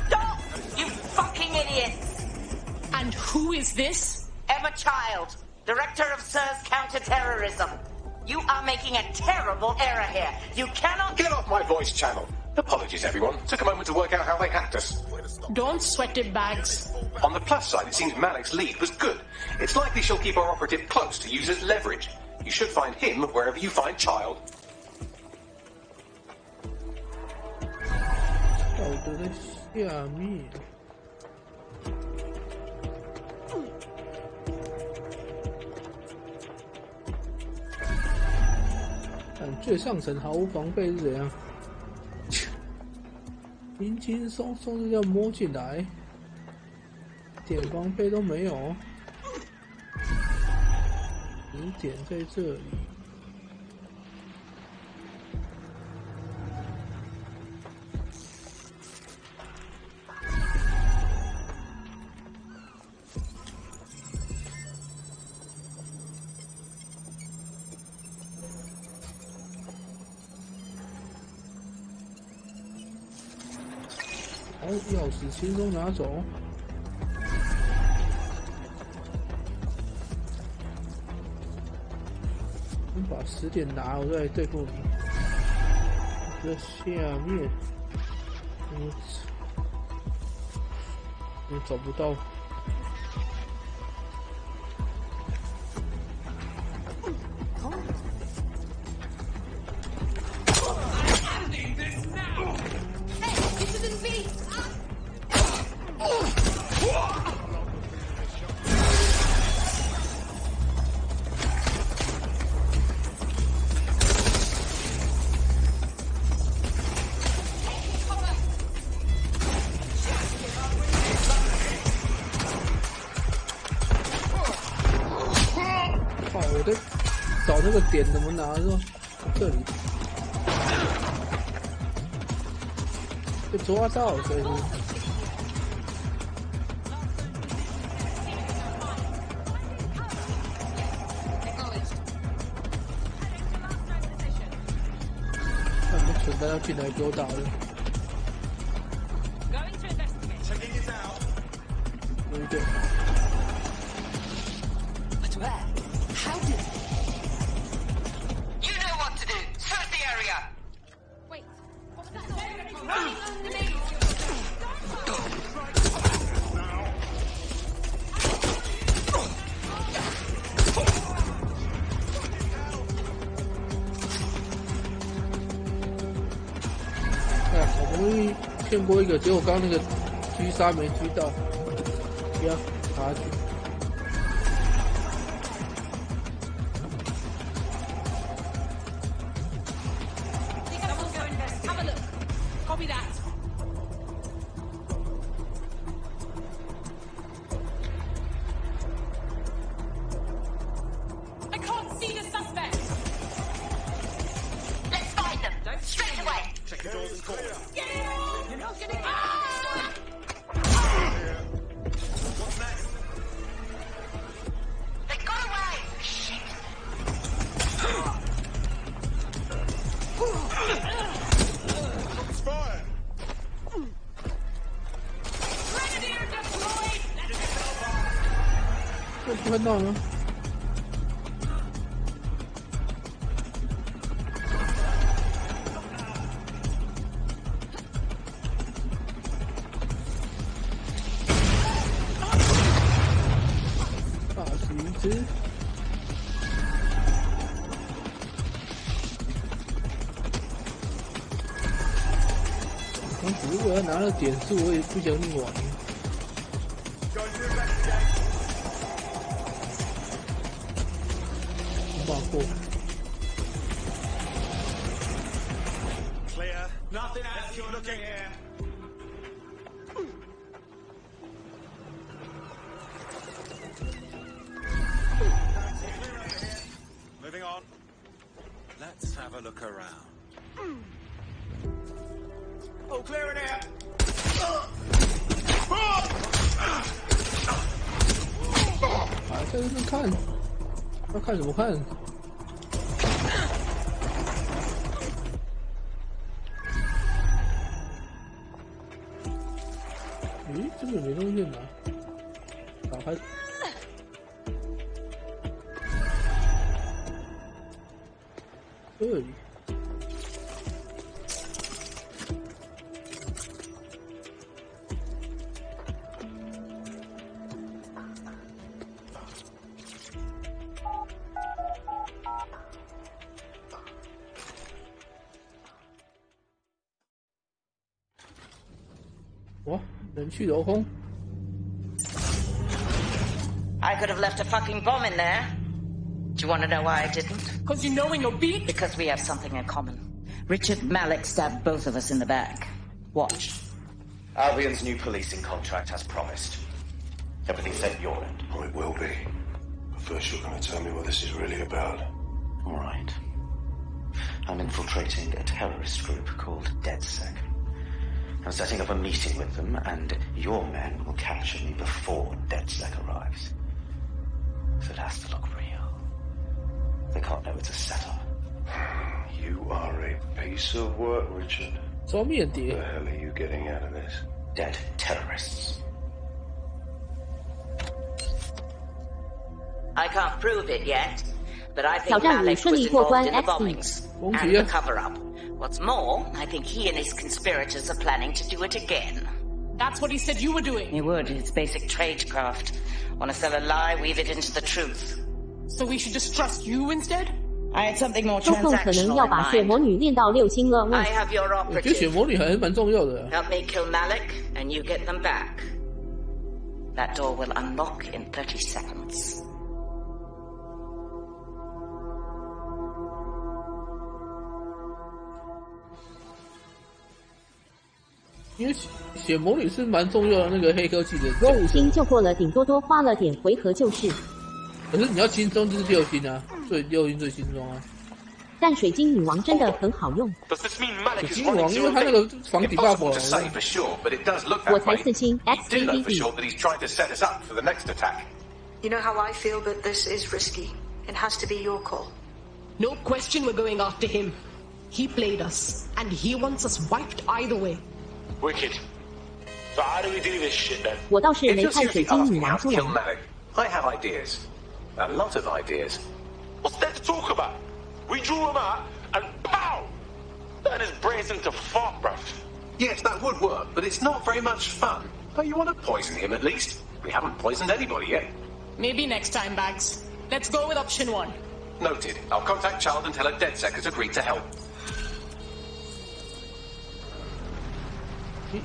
Stop! You fucking idiots! And who is this? Emma Child, Director of SIR's Counter-Terrorism. You are making a terrible error here. You cannot... Get off my voice channel. Apologies, everyone. Took a moment to work out how they hacked us. Don't sweat it, Bags. On the plus side, it seems Malik's lead was good. It's likely she'll keep our operative close to use as leverage. You should find him wherever you find Child. 道德的下面。但最上层毫无防备是怎样？轻轻松松就要摸进来，点防备都没有。疑点在这里。好，钥匙轻松拿走。你把10点拿，我再来对付你。这下面，你找不到。靠！我在找那个点怎么拿是吧？这里被抓到了，所以他们蠢蛋要进来给我打了。有一个。How did... You know what to do. Search the area. Wait. What's that? 哎呀，好不容易骗过一个，结果刚刚那个狙杀没狙到，不要爬去。Copy that. I can't see the suspect. Let's find them. Straight away. Check your doors and corners. Get it on! You're not getting What's next? They got away. Shit. Fire! Grenadier deployed! 这不看到吗？大橘子。如果要拿了点数，我也不想玩。骂过。Clear. Nothing else you're looking here. Moving on. Let's have a look around. Oh, clear in here. 啊，在这边看，要看什么看？咦，这个没东西拿，打开。这里。哇，人去楼空。I could have left a fucking bomb in there. Do you want to know why I didn't? Because you know in your beat? Because we have something in common. Richard Malik stabbed both of us in the back. Watch. Albion's new policing contract has promised. Everything's at your end. Oh, it will be. But first you're going to tell me what this is really about. All right. I'm infiltrating a terrorist group called DedSec. I'm setting up a meeting with them, and your men will capture me before DedSec arrives. So it has to look real. They can't know it's a setup. You are a piece of work, Richard. What the hell are you getting out of this? Dead terrorists. I can't prove it yet, but I think 挑战Malik 顺 was 利过关 involved in the X bombings and the cover-up. What's more, I think he and his conspirators are planning to do it again. That's what he said you were doing. He would. It's basic tradecraft. Want to sell a lie, weave it into the truth. So we should just trust you instead? I had something more 中控可能要 transactional 把 in 血 mind. 魔女练到6星了。 I have your 我觉得血 operative. 魔女还是蛮重要的。 Help me kill Malik, and you get them back. That door will unlock in 30 seconds. 因为血魔女是蛮重要的那个黑科技的。我5星救过了顶多多，花了点回合就是。可是你要轻松就是6星啊，6星最轻松啊。但水晶女王真的很好用。水晶女王因为它那个防 debuff 我才4星 XVVD。 You know how I feel, but this is risky. It has to be your call. No question we're going after him. He played us, and he wants us wiped either way. Wicked. So how do we do this shit then? 我倒是没看水晶女王出来。I have ideas. A lot of ideas. What's there to talk about? We drew him out, and pow! Turn his brains into fart breath. Yes, that would work, but it's not very much fun. But you want to poison him at least? We haven't poisoned anybody yet. Maybe next time, Bags. Let's go with option 1. Noted. I'll contact Child and tell her DedSec has agreed to help.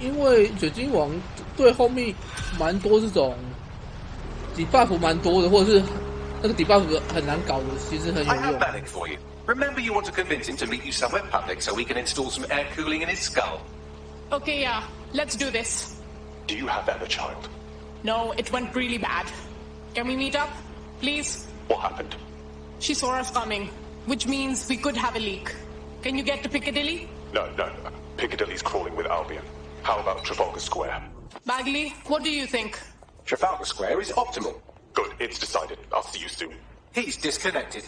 因为水晶王对后面蛮多这种 debuff 蛮多的，或者是那个 debuff 很难搞的，其实很有 I have 用。 Malik for you. Remember, you want to convince him to meet you somewhere public so we can install some air cooling in his skull. Okay, yeah. Let's do this. Do you have Emma, Child? No, it went really bad. Can we meet up, please? What happened? She saw us coming, which means we could have a leak. Can you get to Piccadilly? No. Piccadilly's crawling with Albion. How about Trafalgar Square? Bagley, what do you think? Trafalgar Square is optimal. Good, it's decided. I'll see you soon. He's disconnected.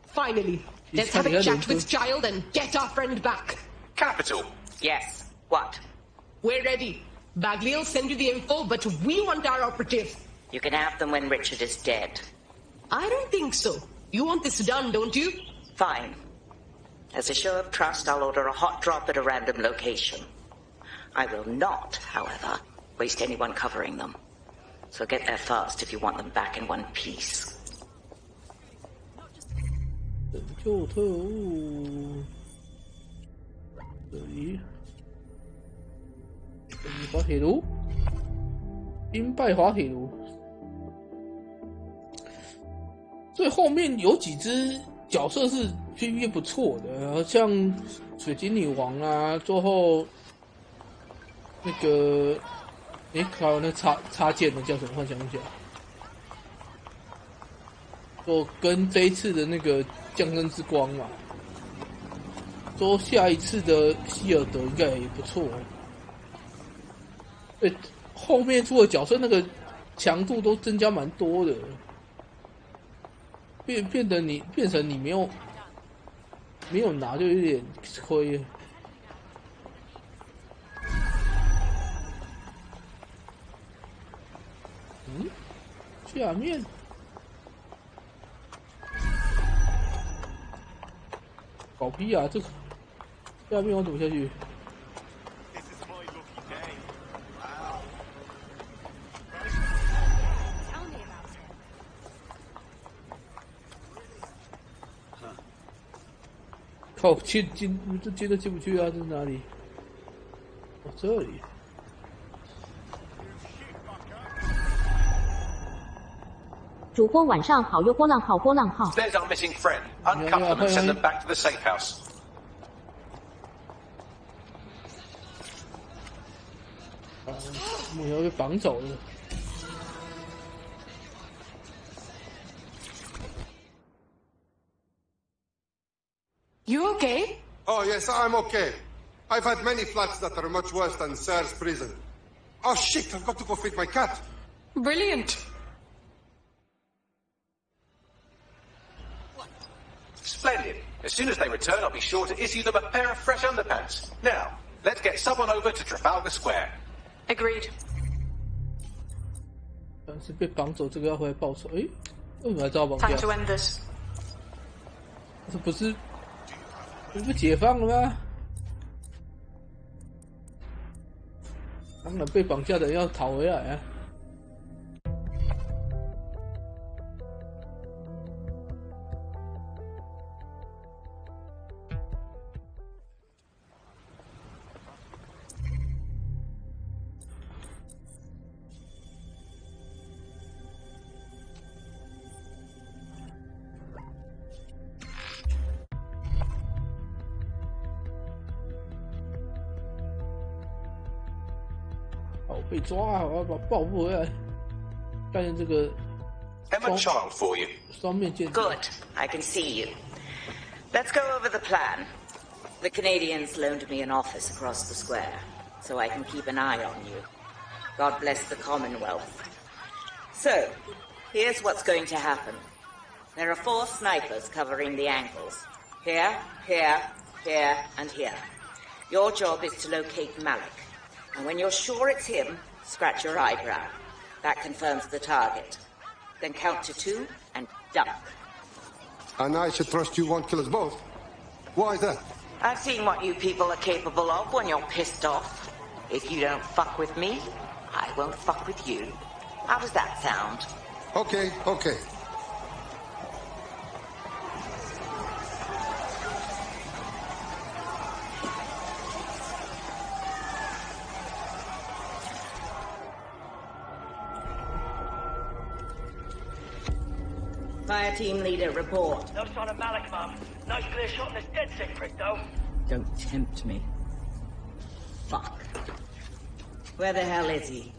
Finally. Let's have a chat with Child and get our friend back. Capital. Yes. What? We're ready. Bagley will send you the info, but we want our operative. You can have them when Richard is dead. I don't think so. You want this done, don't you? Fine. As a show of trust, I'll order a hot drop at a random location. I will not, however, waste anyone covering them. So get there fast if you want them back in one piece. 拯救特务，这里，滑铁卢，兵败滑铁卢。所以后面有几只角色是 PVP 不错的，像水晶女王啊，最后那个，还有那插件的叫什么？我想一下，就跟这一次的那个降生之光嘛，说下一次的希尔德应该也不错。后面出的角色那个强度都增加蛮多的。变成你没有拿就有点亏。下面搞屁啊！这个下面我怎么下去？靠，这进都进不去啊！这是哪里？哦，这里。主播晚上好，又波浪号。 There's our missing friend. Uncuff them and send them back to the safe house. 木条被绑走了。You okay? Oh, yes, I'm okay. I've had many flats that are much worse than Sir's prison. Oh, shit, I've got to go feed my cat. Brilliant. Splendid. As soon as they return, I'll be sure to issue them a pair of fresh underpants. Now, let's get someone over to Trafalgar Square. Agreed. 但是被绑走，这个要回来报仇。为什么还遭绑架？ Time to end this. 这不是解放了吗？当然，被绑架的人要讨回来啊！被抓啊！我要把报复回来。看见这个 Emma Child for you. Good. I can see you. Let's go over the plan. The Canadians loaned me an office across the square, so I can keep an eye on you. God bless the Commonwealth. So, here's what's going to happen. There are 4 snipers covering the angles. Here, here, here, and here. Your job is to locate Malik. And when you're sure it's him, scratch your eyebrow. That confirms the target. Then count to 2 and duck. And I should trust you won't kill us both? Why is that? I've seen what you people are capable of when you're pissed off. If you don't fuck with me, I won't fuck with you. How does that sound? Okay, okay. Fire team leader, report. No sign of Malik, Mum. Nice clear shot on this dead sick prick, though. Don't tempt me. Fuck. Where the hell is he?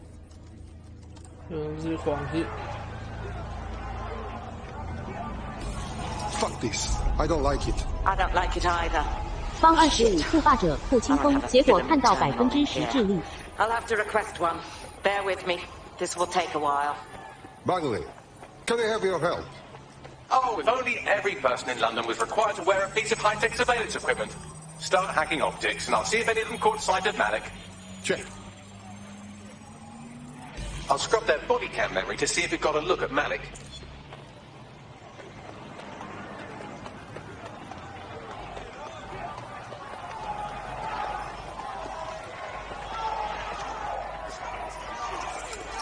Fuck this. I don't like it. I don't like it either. 方25护霸者破清风，结果看到10%智力。 I'll have to request one. Bear with me. This will take a while. Bagley, can I have your help? Oh, if only every person in London was required to wear a piece of high-tech surveillance equipment. Start hacking optics, and I'll see if any of them caught sight of Malik. Check. I'll scrub their body cam memory to see if it got a look at Malik.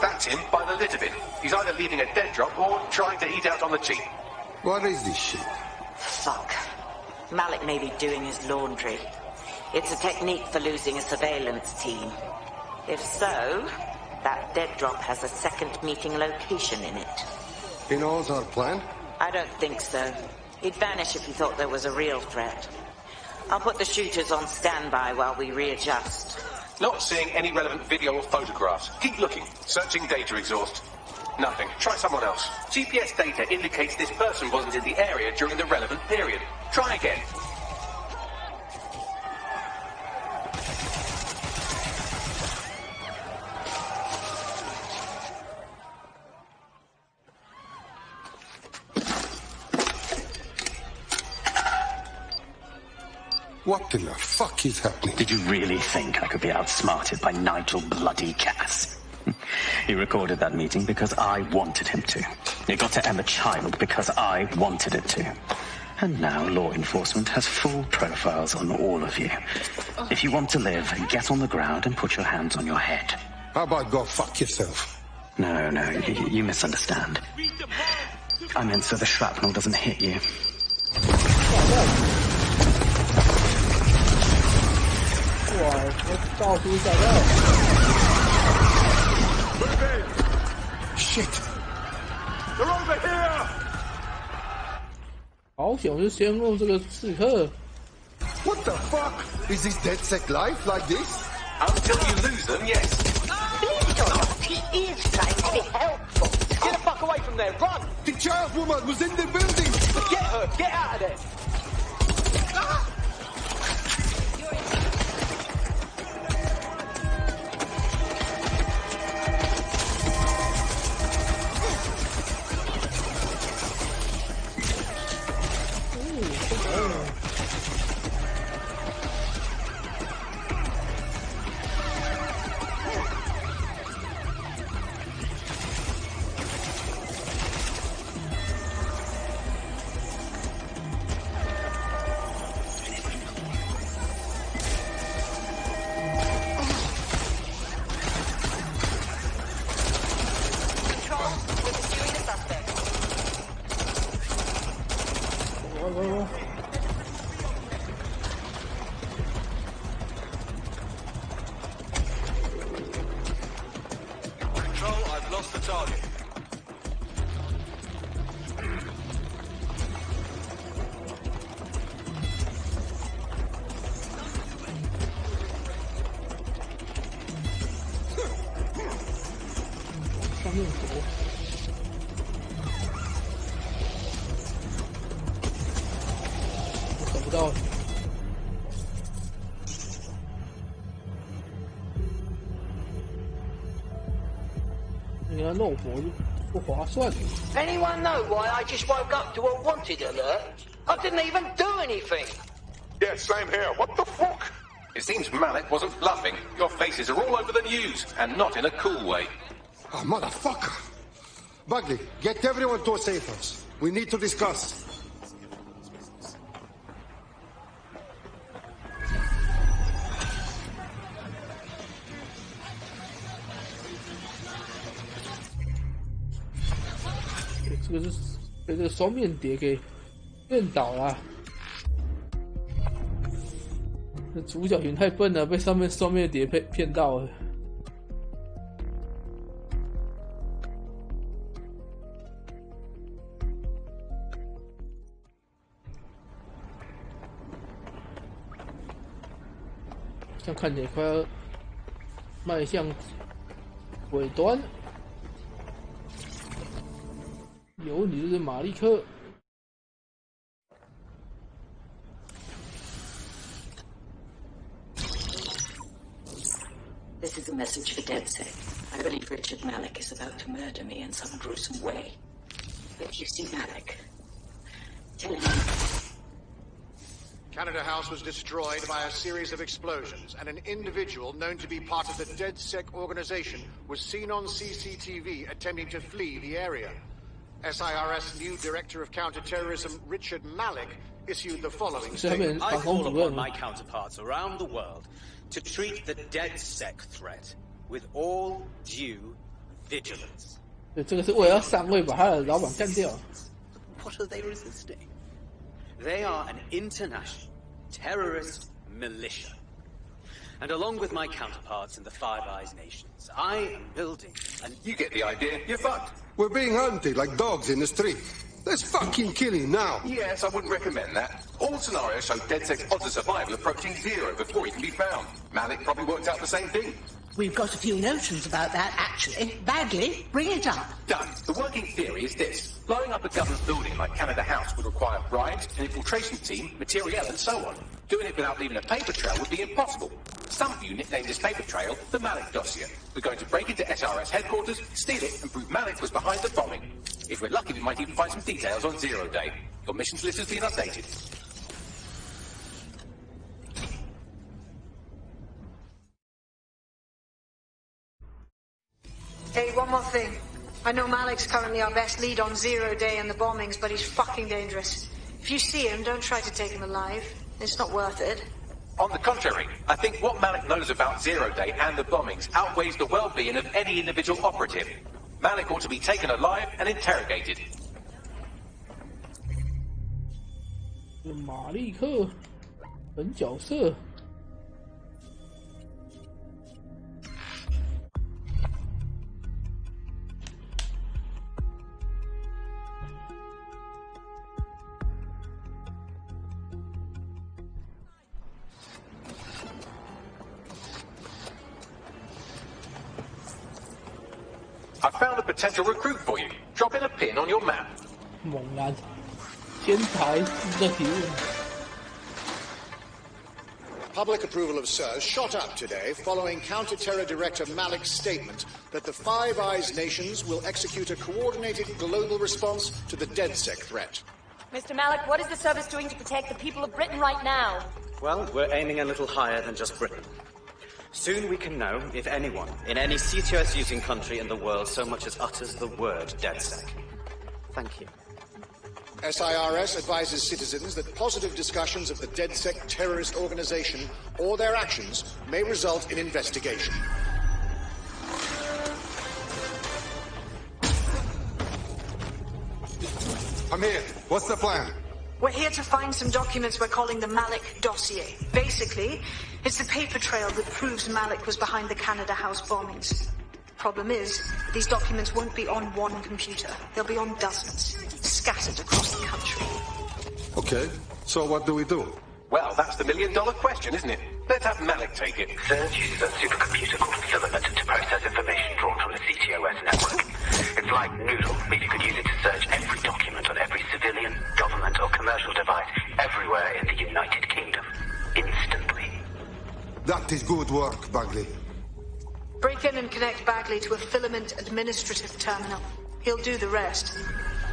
That's him, by the lid of it. He's either leaving a dead drop or trying to eat out on the cheap. What is this shit? Fuck. Malik may be doing his laundry. It's a technique for losing a surveillance team. If so, that dead drop has a second meeting location in it. He knows our plan? I don't think so. He'd vanish if he thought there was a real threat. I'll put the shooters on standby while we readjust. Not seeing any relevant video or photographs. Keep looking. Searching data exhaust. Nothing. Try someone else. GPS data indicates this person wasn't in the area during the relevant period. Try again. What the fuck is happening? Did you really think I could be outsmarted by Nigel bloody Cass? He recorded that meeting because I wanted him to. It got to Emma Child because I wanted it to. And now law enforcement has full profiles on all of you. If you want to live, get on the ground and put your hands on your head. How about go fuck yourself? No, you misunderstand. I meant so the shrapnel doesn't hit you. Shit! They're over here! 好险，我就先用这个刺客。What the fuck? Is this DedSec life like this? Until you lose them, yes. He is trying to be helpful. Get the fuck away from there, run! The child woman was in the building! Get her, get out of there! 到了。你要肉搏就不划算。Anyone know why I just woke up to a wanted alert? I didn't even do anything. Yeah, same here. What the fuck? It seems Malik wasn't bluffing. Your faces are all over the news, and not in a cool way. Oh, motherfucker! Bugley, get everyone to a safe house. We need to discuss.这个是被这个双面谍给骗倒了。这主角群太笨了，被上面双面谍骗到了。像看起来快要迈向尾端。有你就是马利克。This is a message for DedSec. I believe Richard Malik is about to murder me in some gruesome way. If you see Malik, tell him. Canada House was destroyed by a series of explosions, and an individual known to be part of the DedSec organization was seen on CCTV attempting to flee the area. SIRS new Director of Counterterrorism Richard Malik issued the following statement. I call upon my counterparts around the world to treat the DedSec threat with all due vigilance. 这个是为了上位把他的老板干掉。What are they resisting? They are an international terrorist militia. And along with my counterparts in the Five Eyes nations, I am building an... You get the idea. You're fucked. We're being hunted like dogs in the street. Let's fucking kill him now. Yes, I wouldn't recommend that. All scenarios show DedSec's odds of survival approaching 0 before he can be found. Malik probably worked out the same thing. We've got a few notions about that, actually. Bagley, bring it up. Done. The working theory is this. Blowing up a government building like Canada House would require bribes, an infiltration team, materiel, and so on. Doing it without leaving a paper trail would be impossible. Some of you nicknamed this paper trail the Malik dossier. We're going to break into SRS headquarters, steal it, and prove Malik was behind the bombing. If we're lucky, we might even find some details on Zero Day. Your missions list has been updated. Hey, one more thing. I know Malik's currently our best lead on Zero Day and the bombings, but he's fucking dangerous. If you see him, don't try to take him alive. It's not worth it. On the contrary, I think what Malik knows about Zero Day and the bombings outweighs the well-being of any individual operative. Malik ought to be taken alive and interrogated. 马利克，本角色。I found a potential recruit for you. Drop in a pin on your map. 猛然，天台的题目。 Public approval of SIRS shot up today following Counter-Terror Director Malik's statement that the Five Eyes nations will execute a coordinated global response to the DedSec threat. Mr. Malik, what is the service doing to protect the people of Britain right now? Well, we're aiming a little higher than just Britain. Soon we can know if anyone in any CTOS-using country in the world so much as utters the word DedSec. Thank you. SIRS advises citizens that positive discussions of the DedSec terrorist organization or their actions may result in investigation. I'm here. What's the plan? We're here to find some documents we're calling the Malik dossier. Basically, it's the paper trail that proves Malik was behind the Canada House bombings. Problem is, these documents won't be on one computer. They'll be on dozens, scattered across the country. Okay, so what do we do? Well, that's the million-dollar question, isn't it? Let's have Malik take it. SIRS uses a supercomputer called Filament to process information drawn from the CTOS network. It's like Noodle, but you could use it to search every document on every civilian, government, or commercial device everywhere in the United That is good work, Bagley. Break in and connect Bagley to a filament administrative terminal. He'll do the rest.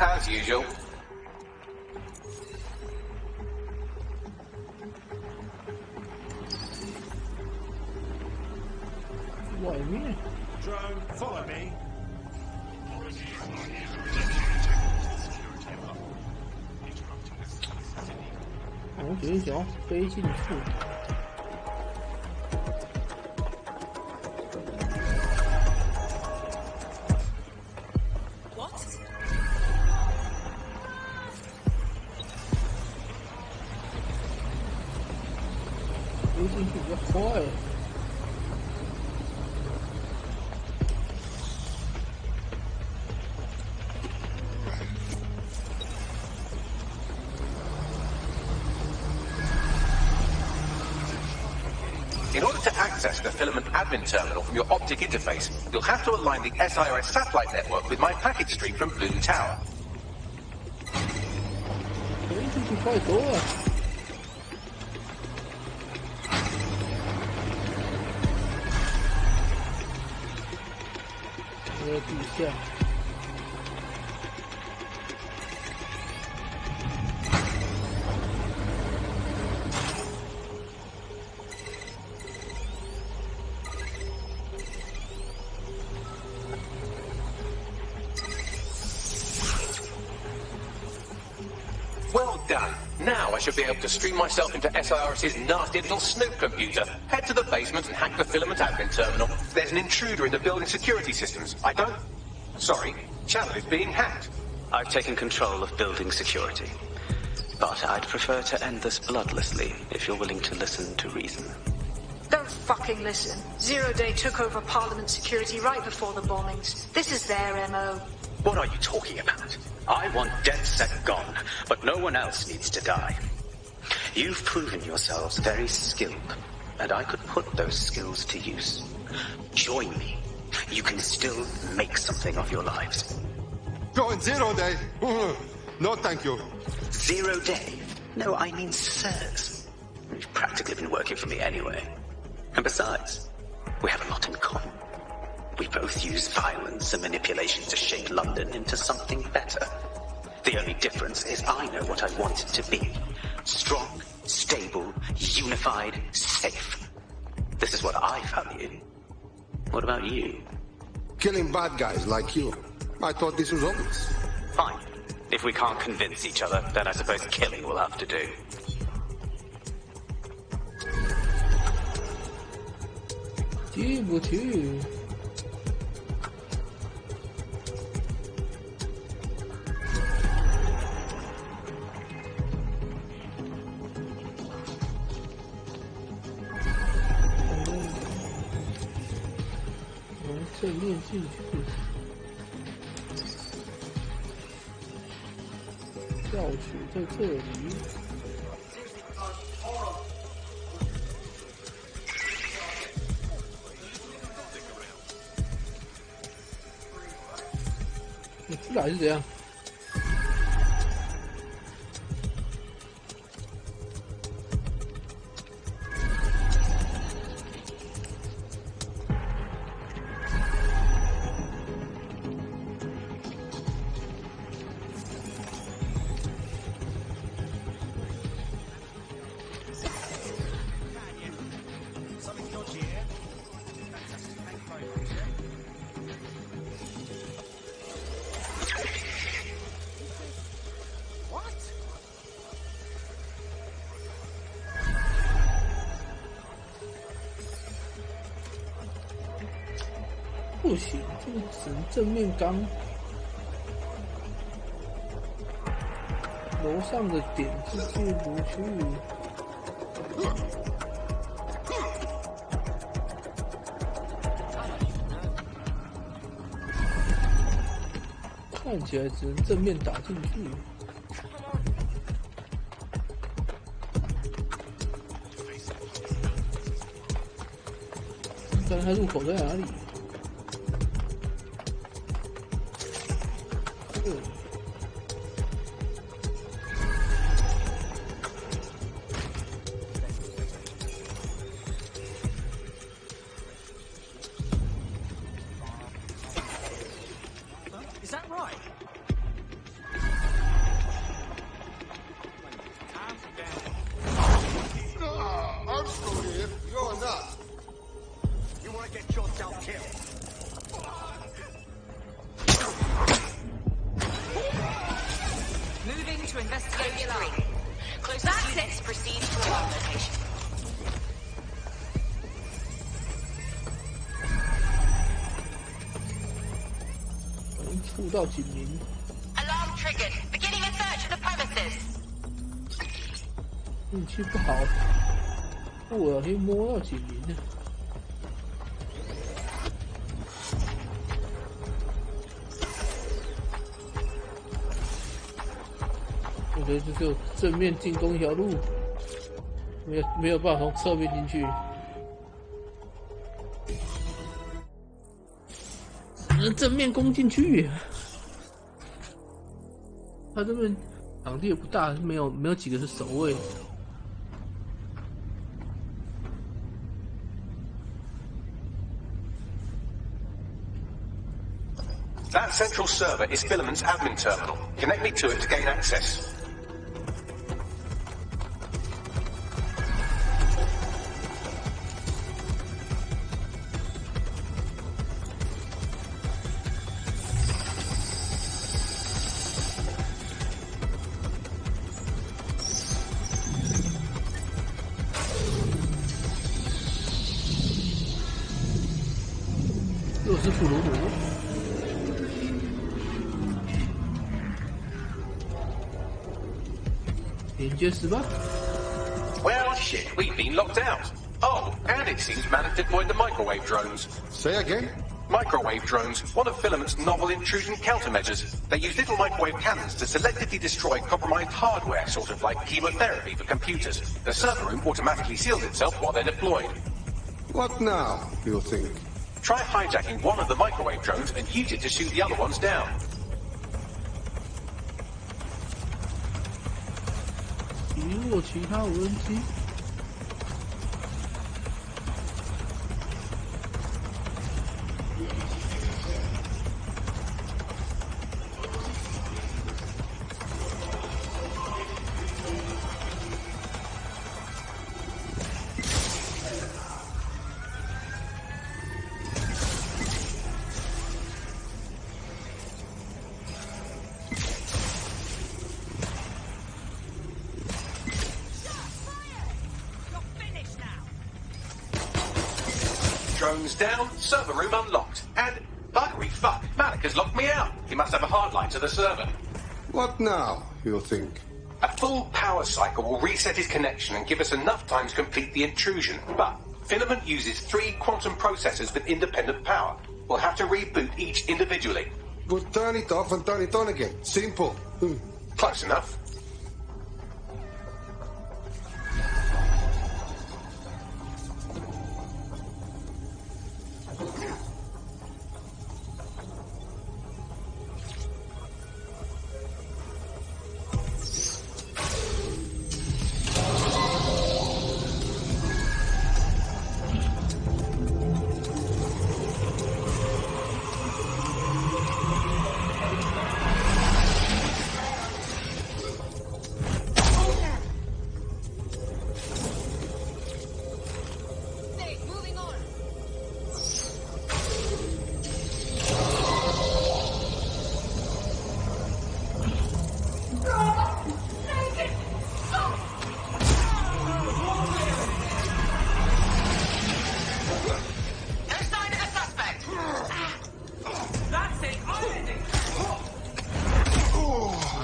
As usual. What do you mean? Drone, follow me. 我决定想要飞进去。飞进去比较快。In order to access the filament admin terminal from your optic interface, you'll have to align the SIRS satellite network with my packet stream from Bloom Tower. 飞进去快多了。地下。Well done. Now I should be able to stream myself into SIRS's nasty little snoop computer, head to the basement and hack the filament admin terminal. There's an intruder in the building security systems. Sorry, channel is being hacked. I've taken control of building security. But I'd prefer to end this bloodlessly if you're willing to listen to reason. Don't fucking listen. Zero Day took over Parliament security right before the bombings. This is their MO. What are you talking about? I want DedSec gone, but no one else needs to die. You've proven yourselves very skilled, and I could put those skills to use. Join me. You can still make something of your lives. Go on Zero Day. No, thank you. Zero Day? No, I mean sirs. You've practically been working for me anyway. And besides, we have a lot in common. We both use violence and manipulation to shape London into something better. The only difference is I know what I want it to be. Strong, stable, unified, safe. This is what I value. What about you? Killing bad guys like you. I thought this was obvious. Fine. If we can't convince each other, then I suppose killing will have to do.正面进去，教取在这里。你出来是怎样？不行，这个只能正面刚。楼上的点是进不去。看起来只能正面打进去。看它入口在哪里？ Copy. Closest units proceed to alarm location. 触到警铃。Alarm triggered. Beginning a search of the premises. 运气不好，不小心摸到警铃了。我觉得就只有正面进攻一条路，没有办法从侧面进去。正面攻进去，他这边场地也不大，没有几个是守卫。That central server is Filament's admin terminal. Connect me to it to gain access. Well, shit, we've been locked out. Oh, and it seems Man have deployed the microwave drones. Say again? Microwave drones, one of Filament's novel intrusion countermeasures. They use little microwave cannons to selectively destroy compromised hardware, sort of like chemotherapy for computers. The server room automatically seals itself while they're deployed. What now, you think? Try hijacking one of the microwave drones and use it to shoot the other ones down. 击落其他无人机。Drones down, server room unlocked, and buggery fuck, Malik has locked me out. He must have a hard line to the server. What now, you think? A full power cycle will reset his connection and give us enough time to complete the intrusion, but Filament uses 3 quantum processors with independent power. We'll have to reboot each individually. We'll turn it off and turn it on again. Simple. Close enough.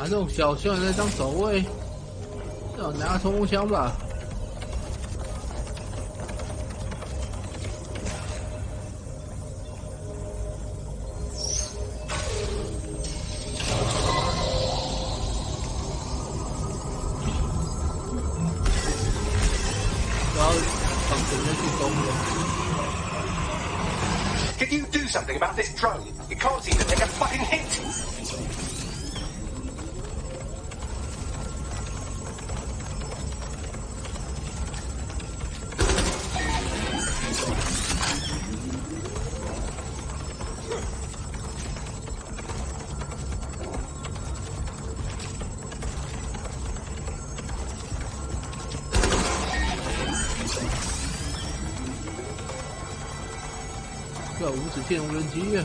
这种小小人在当守卫，最好拿冲锋枪吧。然后防止那进攻的。Can you do something about this drone? It can't seem to take a fucking hit.这无止线无人机啊！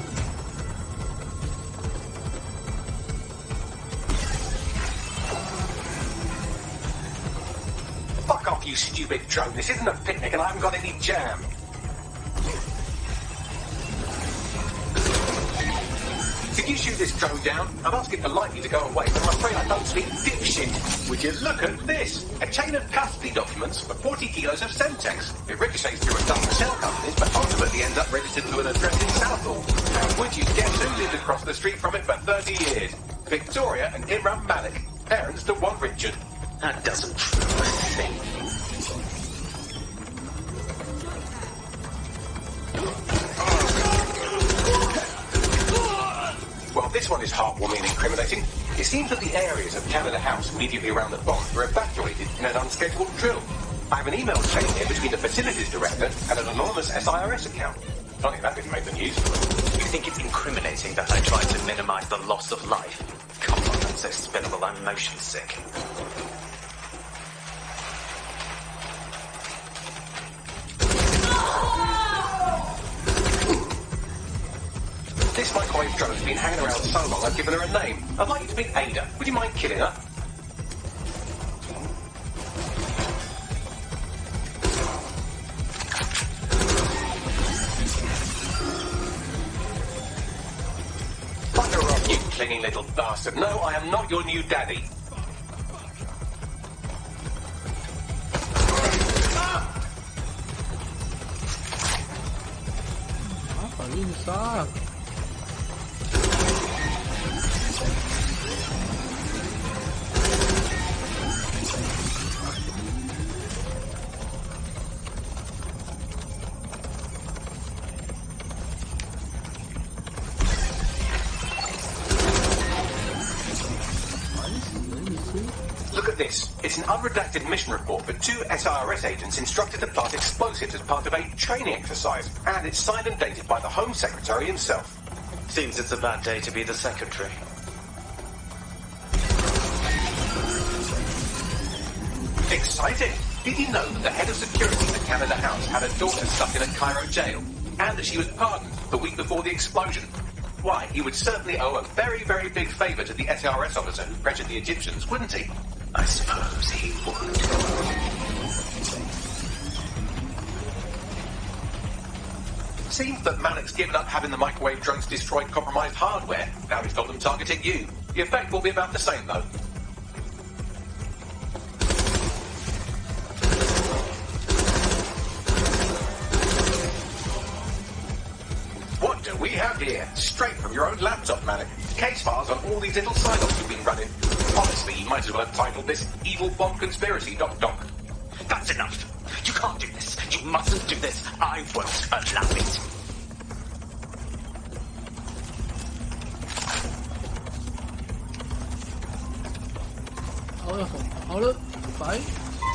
Fuck off, you stupid drone. This isn't a picnic and I haven't got any jam. Could you shoot this drone down? I'm asking politely to go away, but I'm afraid I don't speak dipshit. Would you look at this? A chain of custody documents for 40 kilos of Semtex. It ricochets through a dozen shell companies, but ultimately ends up registered to an address in Southall. And would you guess who lived across the street from it for 30 years? Victoria and Imran Malik, parents to one Richard. That doesn't prove a thing. Well, this one is heartwarming and incriminating. It seems that the areas of Canada House immediately around the bomb were evacuated in an unscheduled drill. I have an email chain here between the facilities director and an anonymous SIRS account. Funny that didn't make the news. You think it's incriminating that I tried to minimize the loss of life? Come on, I'm so spinnable, I'm motion sick. This microwave drone's been hanging around so long I've given her a name. I'd like you to meet Ada. Would you mind killing her? Bugger off, you clinging little bastard. No, I am not your new daddy. Look at this. It's an unredacted mission report for 2 SIRS agents instructed to plant explosives as part of a training exercise. And it's signed and dated by the Home Secretary himself. Seems it's a bad day to be the secretary. Exciting! Did you know that the head of security at Canada House had a daughter stuck in a Cairo jail? And that she was pardoned the week before the explosion? Why, he would certainly owe a very, very big favour to the SIRS officer who pressured the Egyptians, wouldn't he? I suppose he would. Seems that Malik's given up having the microwave drones destroy compromised hardware. Now he's got them targeting you. The effect will be about the same, though. What do we have here? Straight from your own laptop, Malik. Case files on all these little sign-offs you've been running. Honestly, you might as well have titled this Evil Bomb Conspiracy, Doc. That's enough. You can't do this. You mustn't do this. I won't allow it.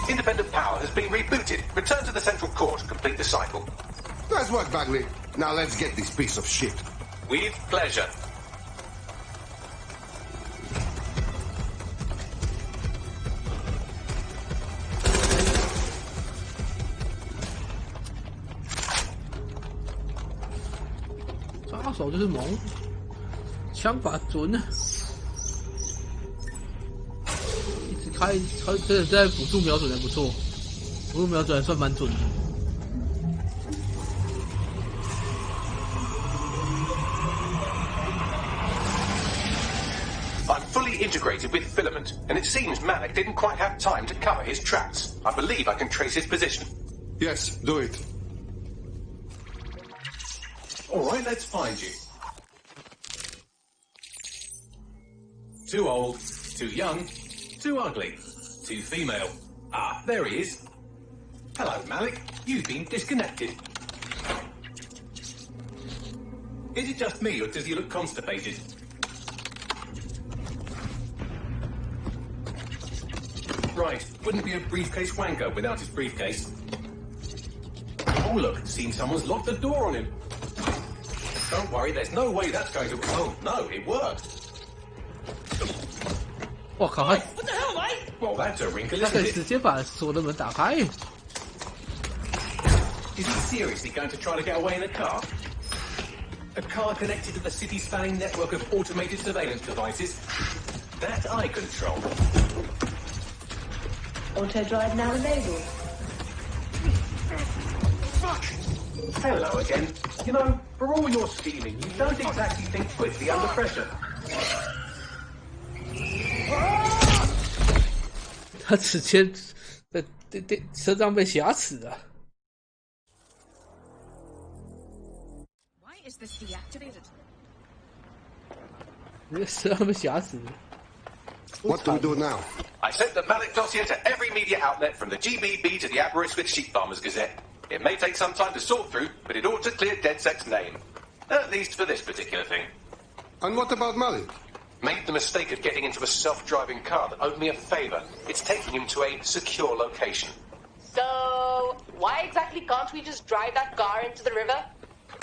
Independent power has been rebooted. Return to the central core to complete the cycle. Nice work, Bagley. Now let's get this piece of shit. With pleasure.杀手就是猛，枪法准啊！一直开，真的在辅助瞄准还不错，辅助瞄准还算蛮准的。I'm fully integrated with Filament, and it seems Malik didn't quite have time to cover his tracks. I believe I can trace his position. Yes, do it. All right, let's find you. Too old, too young, too ugly, too female. Ah, there he is. Hello, Malik. You've been disconnected. Is it just me, or does he look constipated? Right, wouldn't be a briefcase wanker without his briefcase. Oh look, seems someone's locked the door on him. Don't worry, there's no way that's going to... Oh, no, it worked. 我靠！他 What the hell, mate? Well, that's a wrinkle, 他可 isn't 以 it? 直接把所有的门打开。 Is he seriously going to try to get away in a car? A car connected to the city-spanning network of automated surveillance devices? That I control. Auto drive now enabled. Fuck! Hello again. You know, for all your scheming, you don't exactly think quickly under pressure. 他直接在车上被挟持了。Why is this deactivated? 车上被挟持。What do we do now? I sent the Malik dossier to every media outlet from the GBB to the Aberystwyth Sheep Farmers Gazette. It may take some time to sort through, but it ought to clear DedSec's name. At least for this particular thing. And what about Malik? Made the mistake of getting into a self-driving car that owed me a favor. It's taking him to a secure location. So, why exactly can't we just drive that car into the river?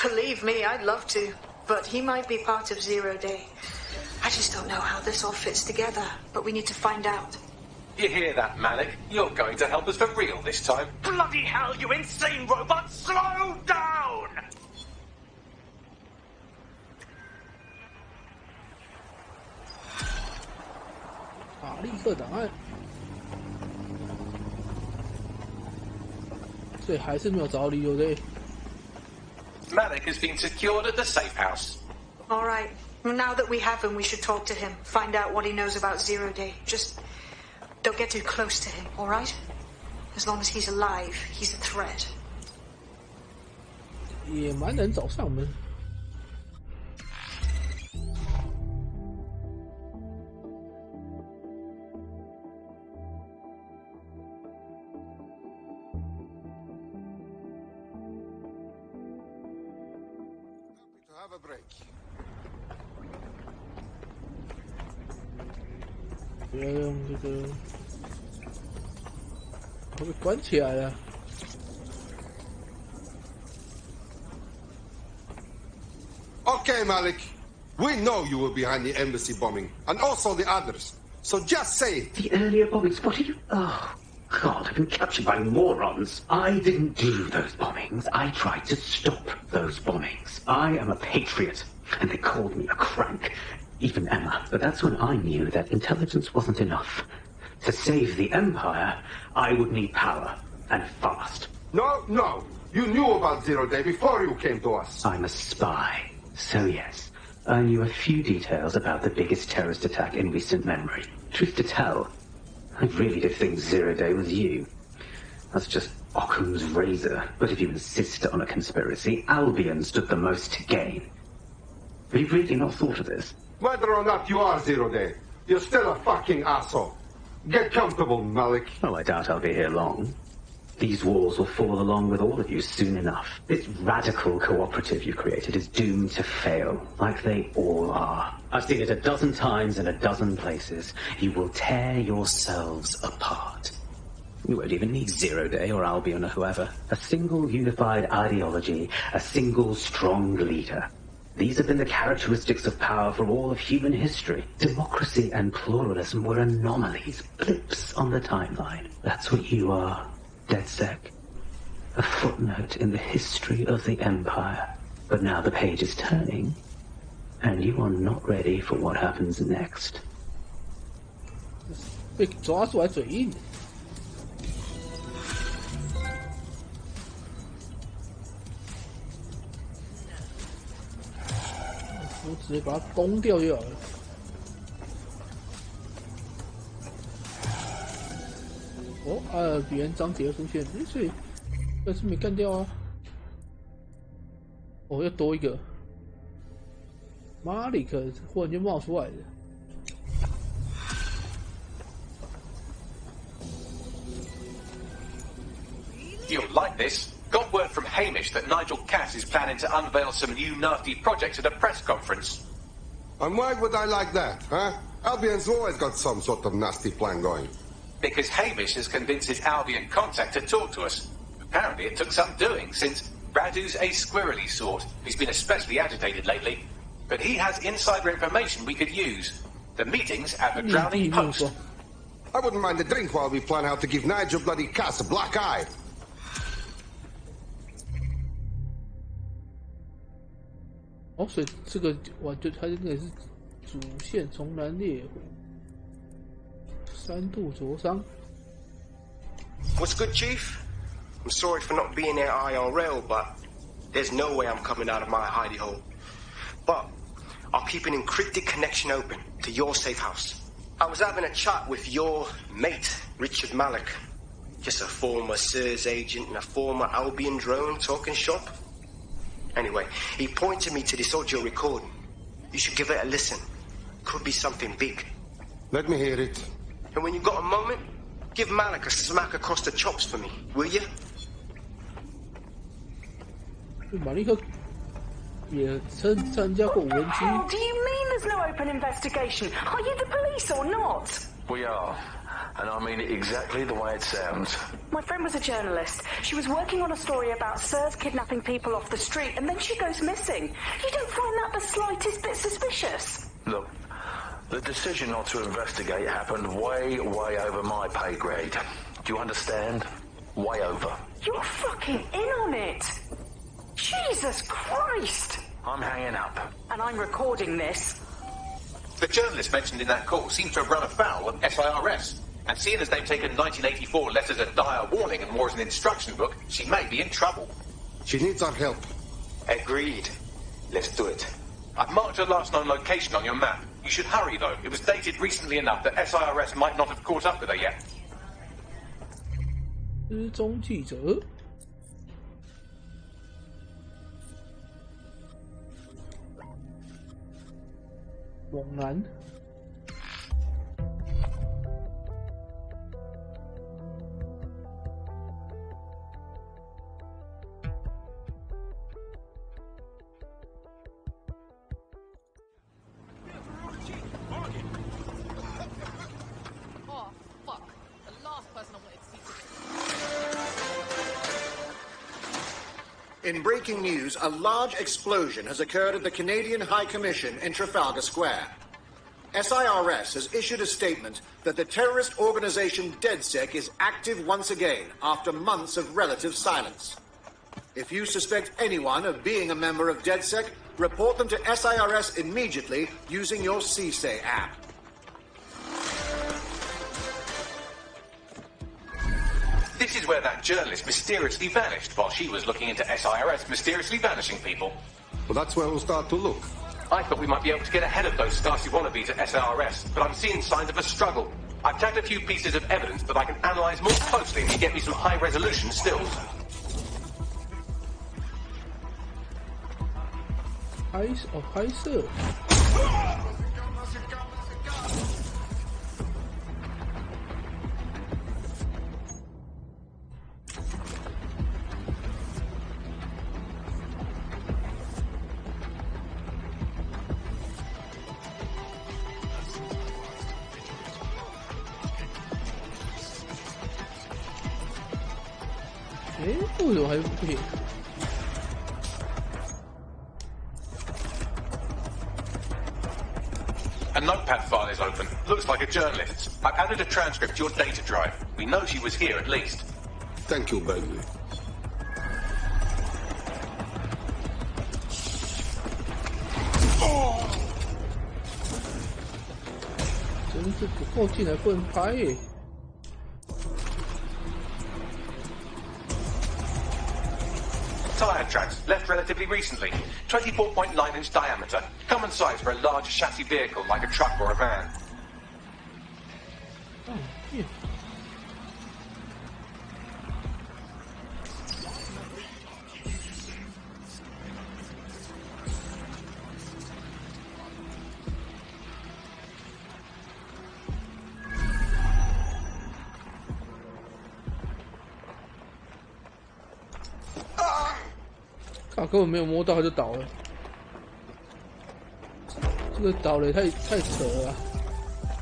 Believe me, I'd love to. But he might be part of Zero Day. I just don't know how this all fits together, but we need to find out. You hear that, Malik? You're going to help us for real this time. Bloody hell, you insane robot! Slow down! 塔利克档案，所以还是没有找到理由的。Malik has been secured at the safe house. All right. Now that we have him, we should talk to him. Find out what he knows about Zero Day. Just don't get too close to him, all right? As long as he's alive, he's a threat. 野蛮人找上门。Have a break. 不要用这个，我被关起来了。Okay, Malik. We know you were behind the embassy bombing, and also the others. So just say it. The earlier bombings, what are you... Oh, God, I've been captured by morons. I didn't do those bombings. I tried to stop those bombings. I am a patriot, and they called me a crank. Even Emma. But that's when I knew that intelligence wasn't enough. To save the Empire, I would need power, and fast. No. You knew about Zero Day before you came to us. I'm a spy. So yes, I knew a few details about the biggest terrorist attack in recent memory. Truth to tell, I really did think Zero Day was you. That's just Occam's razor. But if you insist on a conspiracy, Albion stood the most to gain. Have you really not thought of this? Whether or not you are Zero Day, you're still a fucking asshole. Get comfortable, Malik. Oh, I doubt I'll be here long. These walls will fall along with all of you soon enough. This radical cooperative you created is doomed to fail, like they all are. I've seen it a dozen times in a dozen places. You will tear yourselves apart. You won't even need Zero Day or Albion or whoever. A single unified ideology, a single strong leader. These have been the characteristics of power for all of human history. Democracy and pluralism were anomalies, blips on the timeline. That's what you are. DedSec. A footnote in the history of the Empire. But now the page is turning, and you are not ready for what happens next. 被抓出来嘴硬。我直接把它攻掉就好了。哦，别人章节出现，所以但是没干掉啊。哦，又多一个马里克，忽然间冒出来的。You'll like this. Got word from Hamish that Nigel Cass is planning to unveil some new nasty projects at a press conference. And why would I like that, huh? Albion's always got some sort of nasty plan going. Because Hamish has convinced his Albion contact to talk to us. Apparently it took some doing, since Radu's a squirrely sort who's been especially agitated lately. But he has insider information we could use. The meeting's at the Drowning Post. I wouldn't mind a drink while we plan how to give Nigel bloody Cass a black eye. 哦，所以这个我就它那个是主线重燃烈火，3度灼伤。What's good, Chief? I'm sorry for not being there IRL, but there's no way I'm coming out of my hidey hole. But I'll keep an encrypted connection open to your safe house. I was having a chat with your mate, Richard Malik. Just a former SIRS agent and a former Albion drone talking shop. Anyway, he pointed me to this audio recording. You should give it a listen. Could be something big. Let me hear it. And when you've got a moment, give Malik a smack across the chops for me, will you? 马利克也参加过无人机。 Do you mean there's no open investigation? Are you the police or not? We are. And I mean it exactly the way it sounds. My friend was a journalist. She was working on a story about SIRS kidnapping people off the street, and then she goes missing. You don't find that the slightest bit suspicious? Look, the decision not to investigate happened way over my pay grade. Do you understand? Way over. You're fucking in on it. Jesus Christ! I'm hanging up. And I'm recording this. The journalist mentioned in that call seems to have run afoul of SIRS. And seeing as they've taken 1984 less as a dire warning and more as an instruction book, she may be in trouble. She needs our help. Agreed. Let's do it. I've marked her last known location on your map. You should hurry, though. It was dated recently enough that SIRS might not have caught up with her yet. 失踪记者。猛男。In breaking news, a large explosion has occurred at the Canadian High Commission in Trafalgar Square. SIRS has issued a statement that the terrorist organization DedSec is active once again after months of relative silence. If you suspect anyone of being a member of DedSec, report them to SIRS immediately using your CSAY app. This is where that journalist mysteriously vanished while she was looking into SIRS mysteriously vanishing people. Well, that's where we'll start to look. I thought we might be able to get ahead of those Stasi wannabes at SIRS, but I'm seeing signs of a struggle. I've tagged a few pieces of evidence that I can analyse more closely if you get me some high-resolution stills. Eyes of high sir. A notepad file is open. Looks like a journalist's. I've added a transcript to your data drive. We know she was here at least. Thank you, Bagley. Oh! 真是不够进来不能拍耶。 Tyre tracks, left relatively recently. 24.9-inch diameter. Common size for a large chassis vehicle like a truck or a van. Oh, yeah. Ah! 靠，根本没有摸到他就倒了。这个倒了也太扯了啊，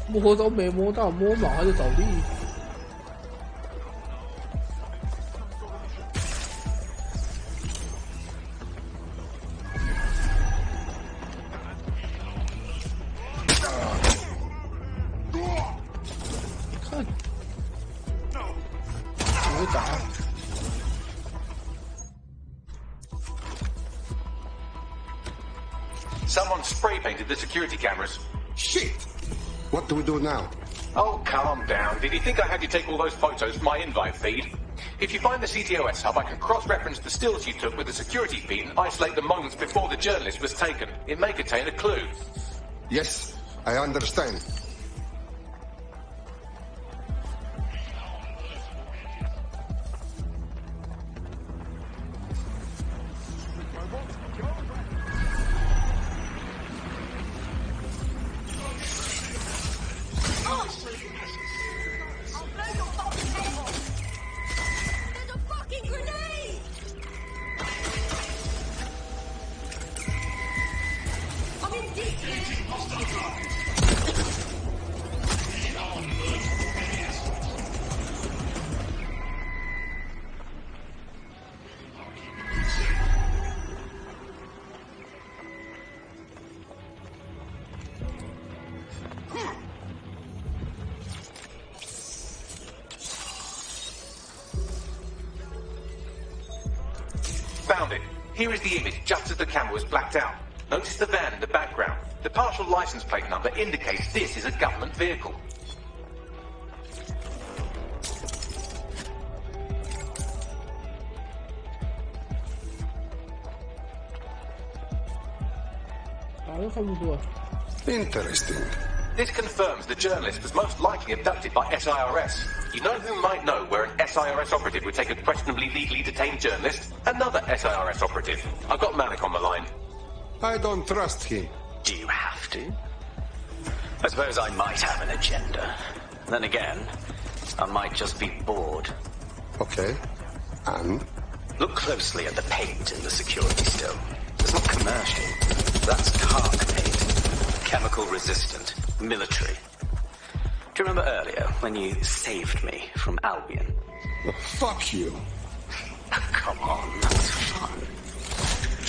摸都没摸到，摸毛他就倒地。看，怎么打？ Someone spray painted the security cameras. Shit! What do we do now? Oh, calm down. Did you think I had you take all those photos from my invite feed? If you find the CTOS hub, I can cross-reference the stills you took with the security feed and isolate the moments before the journalist was taken. It may contain a clue. Yes, I understand. Found it. Here is the image just as the camera was blacked out. Notice the van in the background. The partial license plate number indicates this is a government vehicle. Interesting. This confirms the journalist was most likely abducted by SIRS. You know who might know where an SIRS operative would take a questionably legally detained journalist? Another SIRS operative. I've got Malik on the line. I don't trust him. Do you have to? I suppose I might have an agenda. Then again, I might just be bored. Okay. And? Look closely at the paint in the security still. It's not commercial. That's carc paint. Chemical resistant. Military. Do you remember earlier when you saved me from Albion? Oh, fuck you. Come on, that was fun.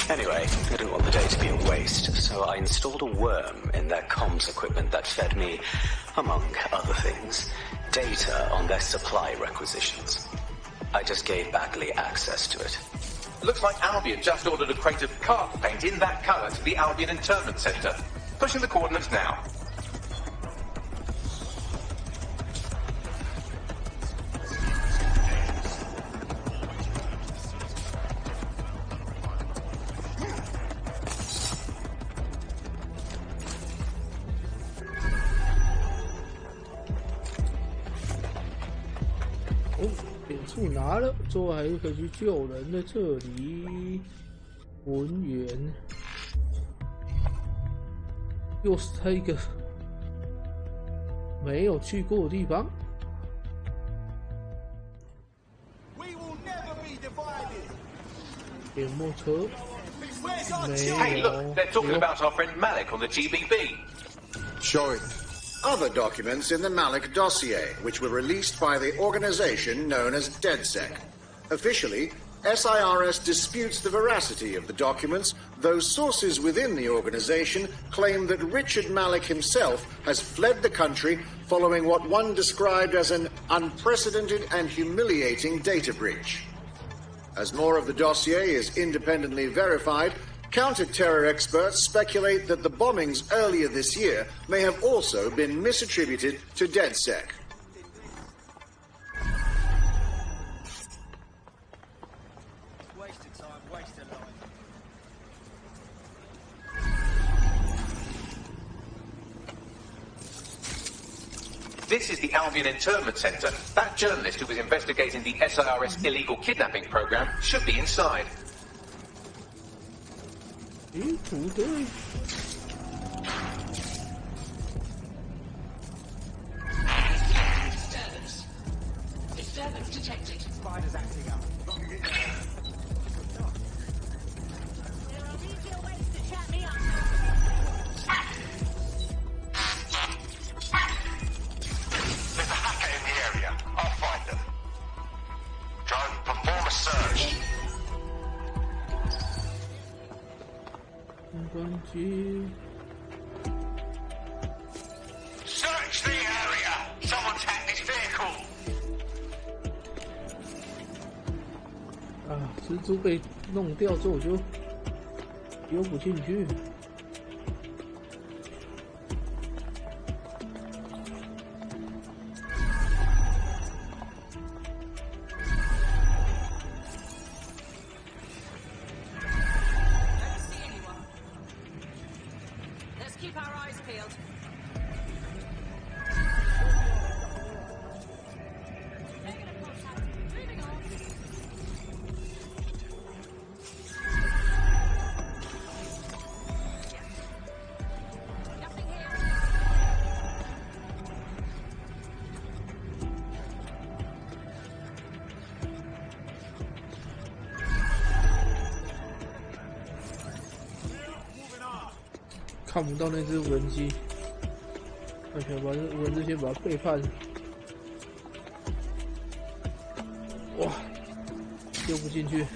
Anyway, I didn't want the day to be a waste, so I installed a worm in their comms equipment that fed me, among other things, data on their supply requisitions. I just gave Bagley access to it. Looks like Albion just ordered a crate of carc paint in that colour to the Albion Internment Centre. Pushing the coordinates now.拿了，之后还可以去救人的。这里文员又是他一个没有去过的地方。点墨车没有。 Hey, look, they're talking about our friend Malik on the GBB. Show it. Other documents in the Malik dossier, which were released by the organization known as DedSec. Officially, SIRS disputes the veracity of the documents, though sources within the organization claim that Richard Malik himself has fled the country following what one described as an unprecedented and humiliating data breach. As more of the dossier is independently verified, counter-terror experts speculate that the bombings earlier this year may have also been misattributed to DedSec. Wasted time, wasted life. This is the Albion Internment Centre. That journalist who was investigating the SIRS illegal kidnapping program should be inside. 诶，不对。Disturbance detected. Spiders acting up. There are easier ways to chat me up. There's a hacker in the area. I'll find them. Drone, perform a search. 关机。 Search the area. Someone's hacked this vehicle. 啊，蜘蛛被弄掉之后我就丢不进去。看不到那只无人机，而且把这无人机先把它背叛。哇，丢不进去。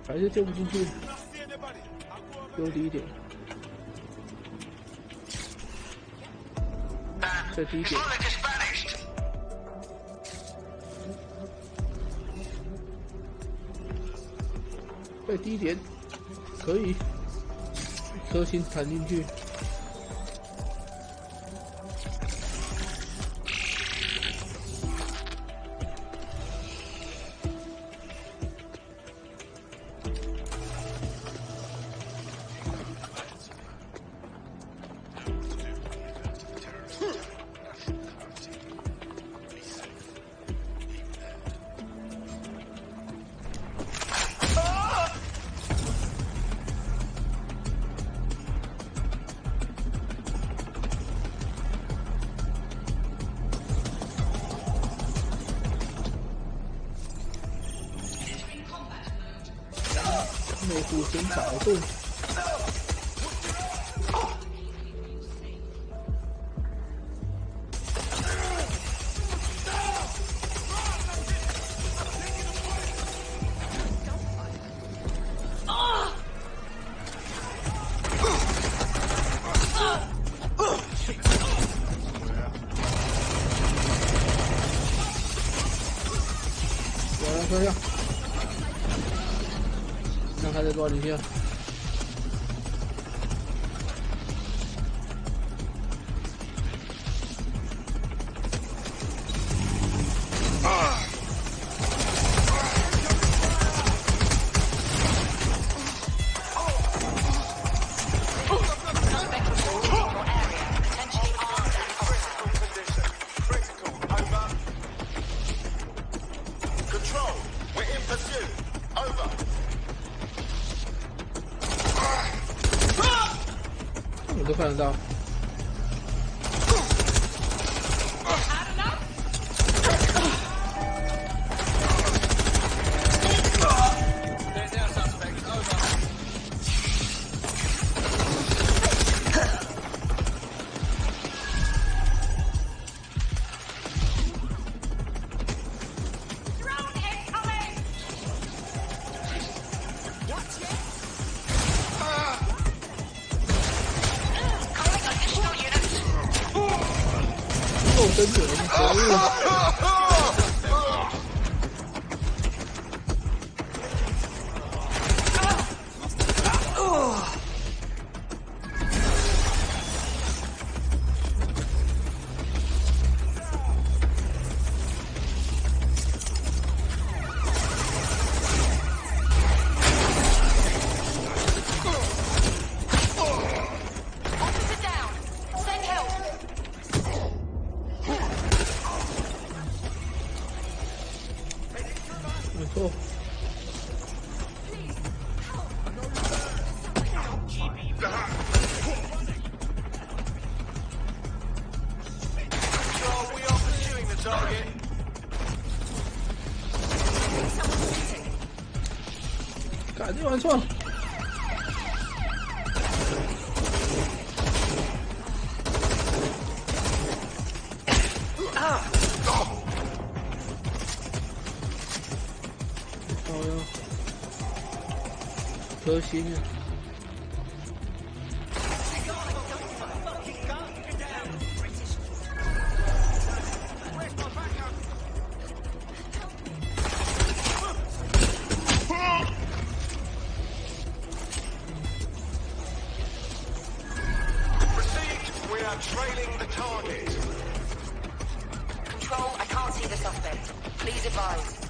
还是丢不进去，丢低一点，再低一点，再低一点，可以，一颗星弹进去。内部先摆动。这样，让他再多少零星？我都看得到。真的，没错。赶紧完错。颗星啊！Control, I can't see the suspect. Please advise.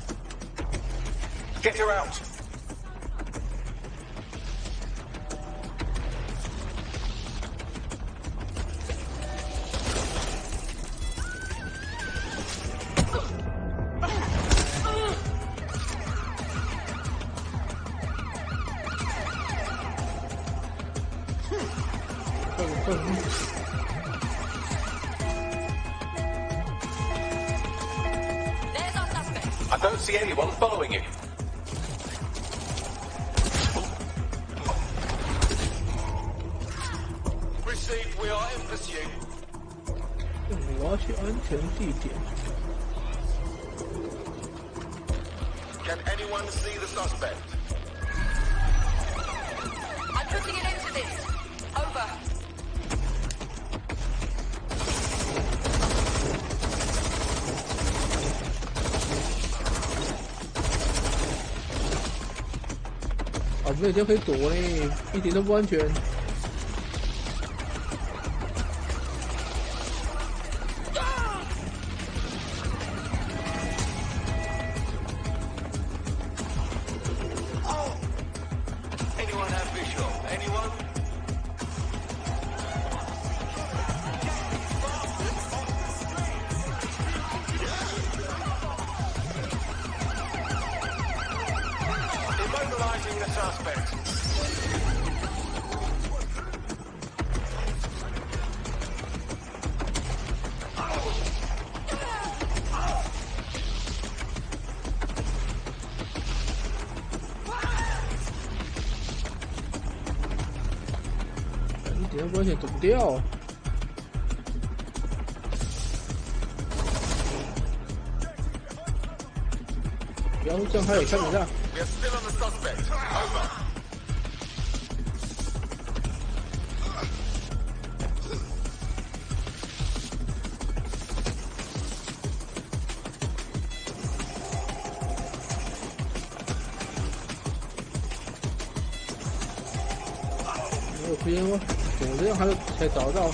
Get her out. I don't see anyone following you. 我要去安全地点。Can anyone see the suspect? I'm putting an end to this. Over.啊，没有就可以躲嘞，一点都不安全。一点关系躲不掉。不要这样，还有看得到。没有时间吗？我这样还才找到，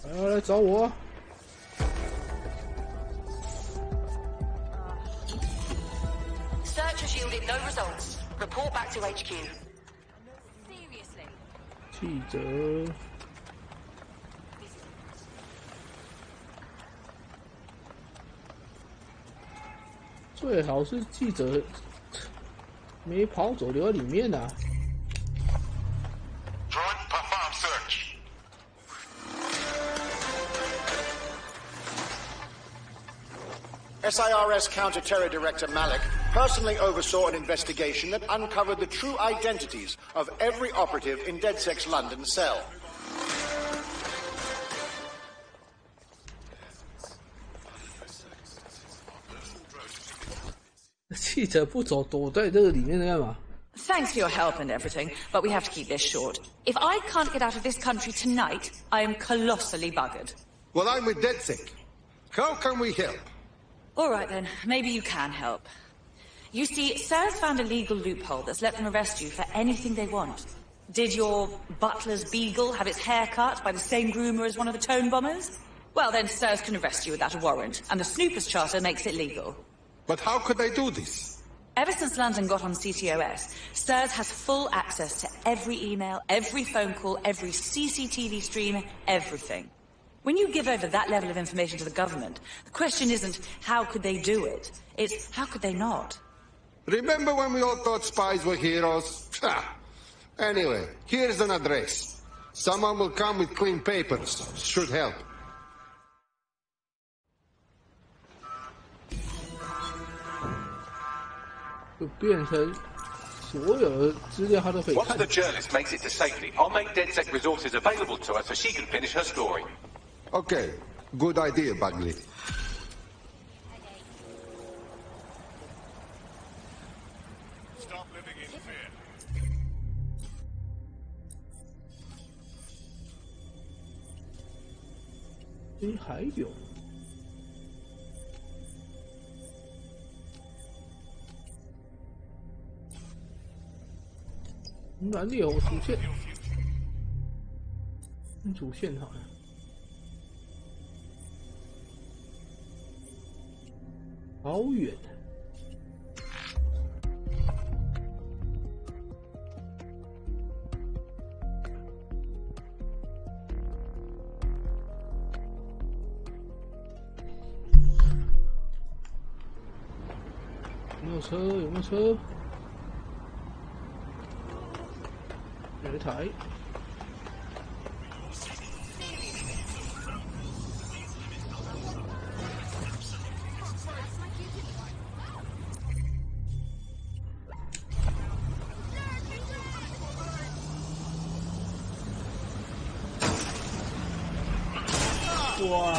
还要来找我。Search has yielded no results. Report back to HQ. Seriously. 记者，最好是记者没跑走，留在里面啊。SIRS Counter-Terror Director Malik personally oversaw an investigation that uncovered the true identities of every operative in DedSec's London cell. 记者不走，躲在这个里面干嘛？ Thanks for your help and everything, but we have to keep this short. If I can't get out of this country tonight, I am colossally buggered. Well, I'm with DedSec. How can we help? All right then, maybe you can help. You see, Sarah's found a legal loophole that's let them arrest you for anything they want. Did your butler's beagle have its hair cut by the same groomer as one of the tone bombers? Well then, Sirs can arrest you without a warrant, and the Snoopers Charter makes it legal. But how could they do this? Ever since London got on CTOS, Sirs has full access to every email, every phone call, every CCTV stream, everything. When you give over that level of information to the government, the question isn't how could they do it, it's how could they not? Remember when we all thought spies were heroes? Anyway, here's an address. Someone will come with clean papers. Should help. Once the journalist makes it to safety, I'll make DedSec resources available to her so she can finish her story. Okay, good idea, Bagley. Stop living in fear. 还有。哪里有主线？主线好了。好远。有没有车？有没有车？有一台。哇！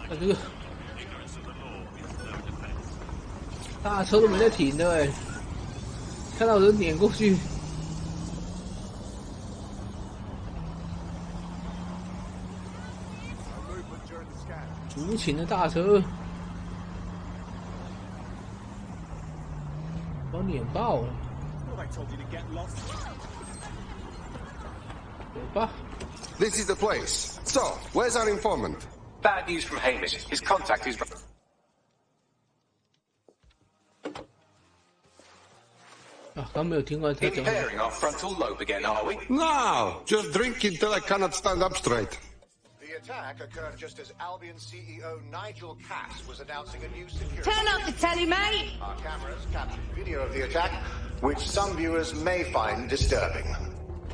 这个大车都没在停的哎，看到人碾过去。无情的大车，把我碾爆了。走吧。This is the place. So, where's our informant? Bad news from Hamish. His contact is... Impairing our frontal lobe again, are we? No! Just drinking till I cannot stand up straight. The attack occurred just as Albion CEO Nigel Cass was announcing a new security... Turn up the telly, mate! Our cameras captured video of the attack, which some viewers may find disturbing.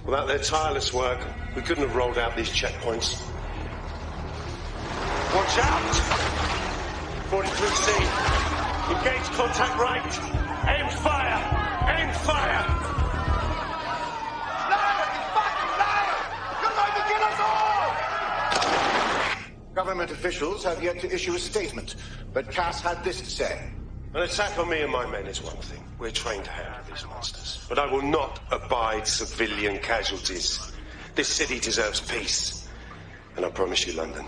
Without their tireless work, we couldn't have rolled out these checkpoints. Watch out! 43C. Engage contact right. Aim fire! Aim fire! Liar! You fucking liar! You're going to kill us all! Government officials have yet to issue a statement, but Cass had this to say. An attack on me and my men is one thing. We're trained to handle these monsters. But I will not abide civilian casualties. This city deserves peace. And I promise you, London,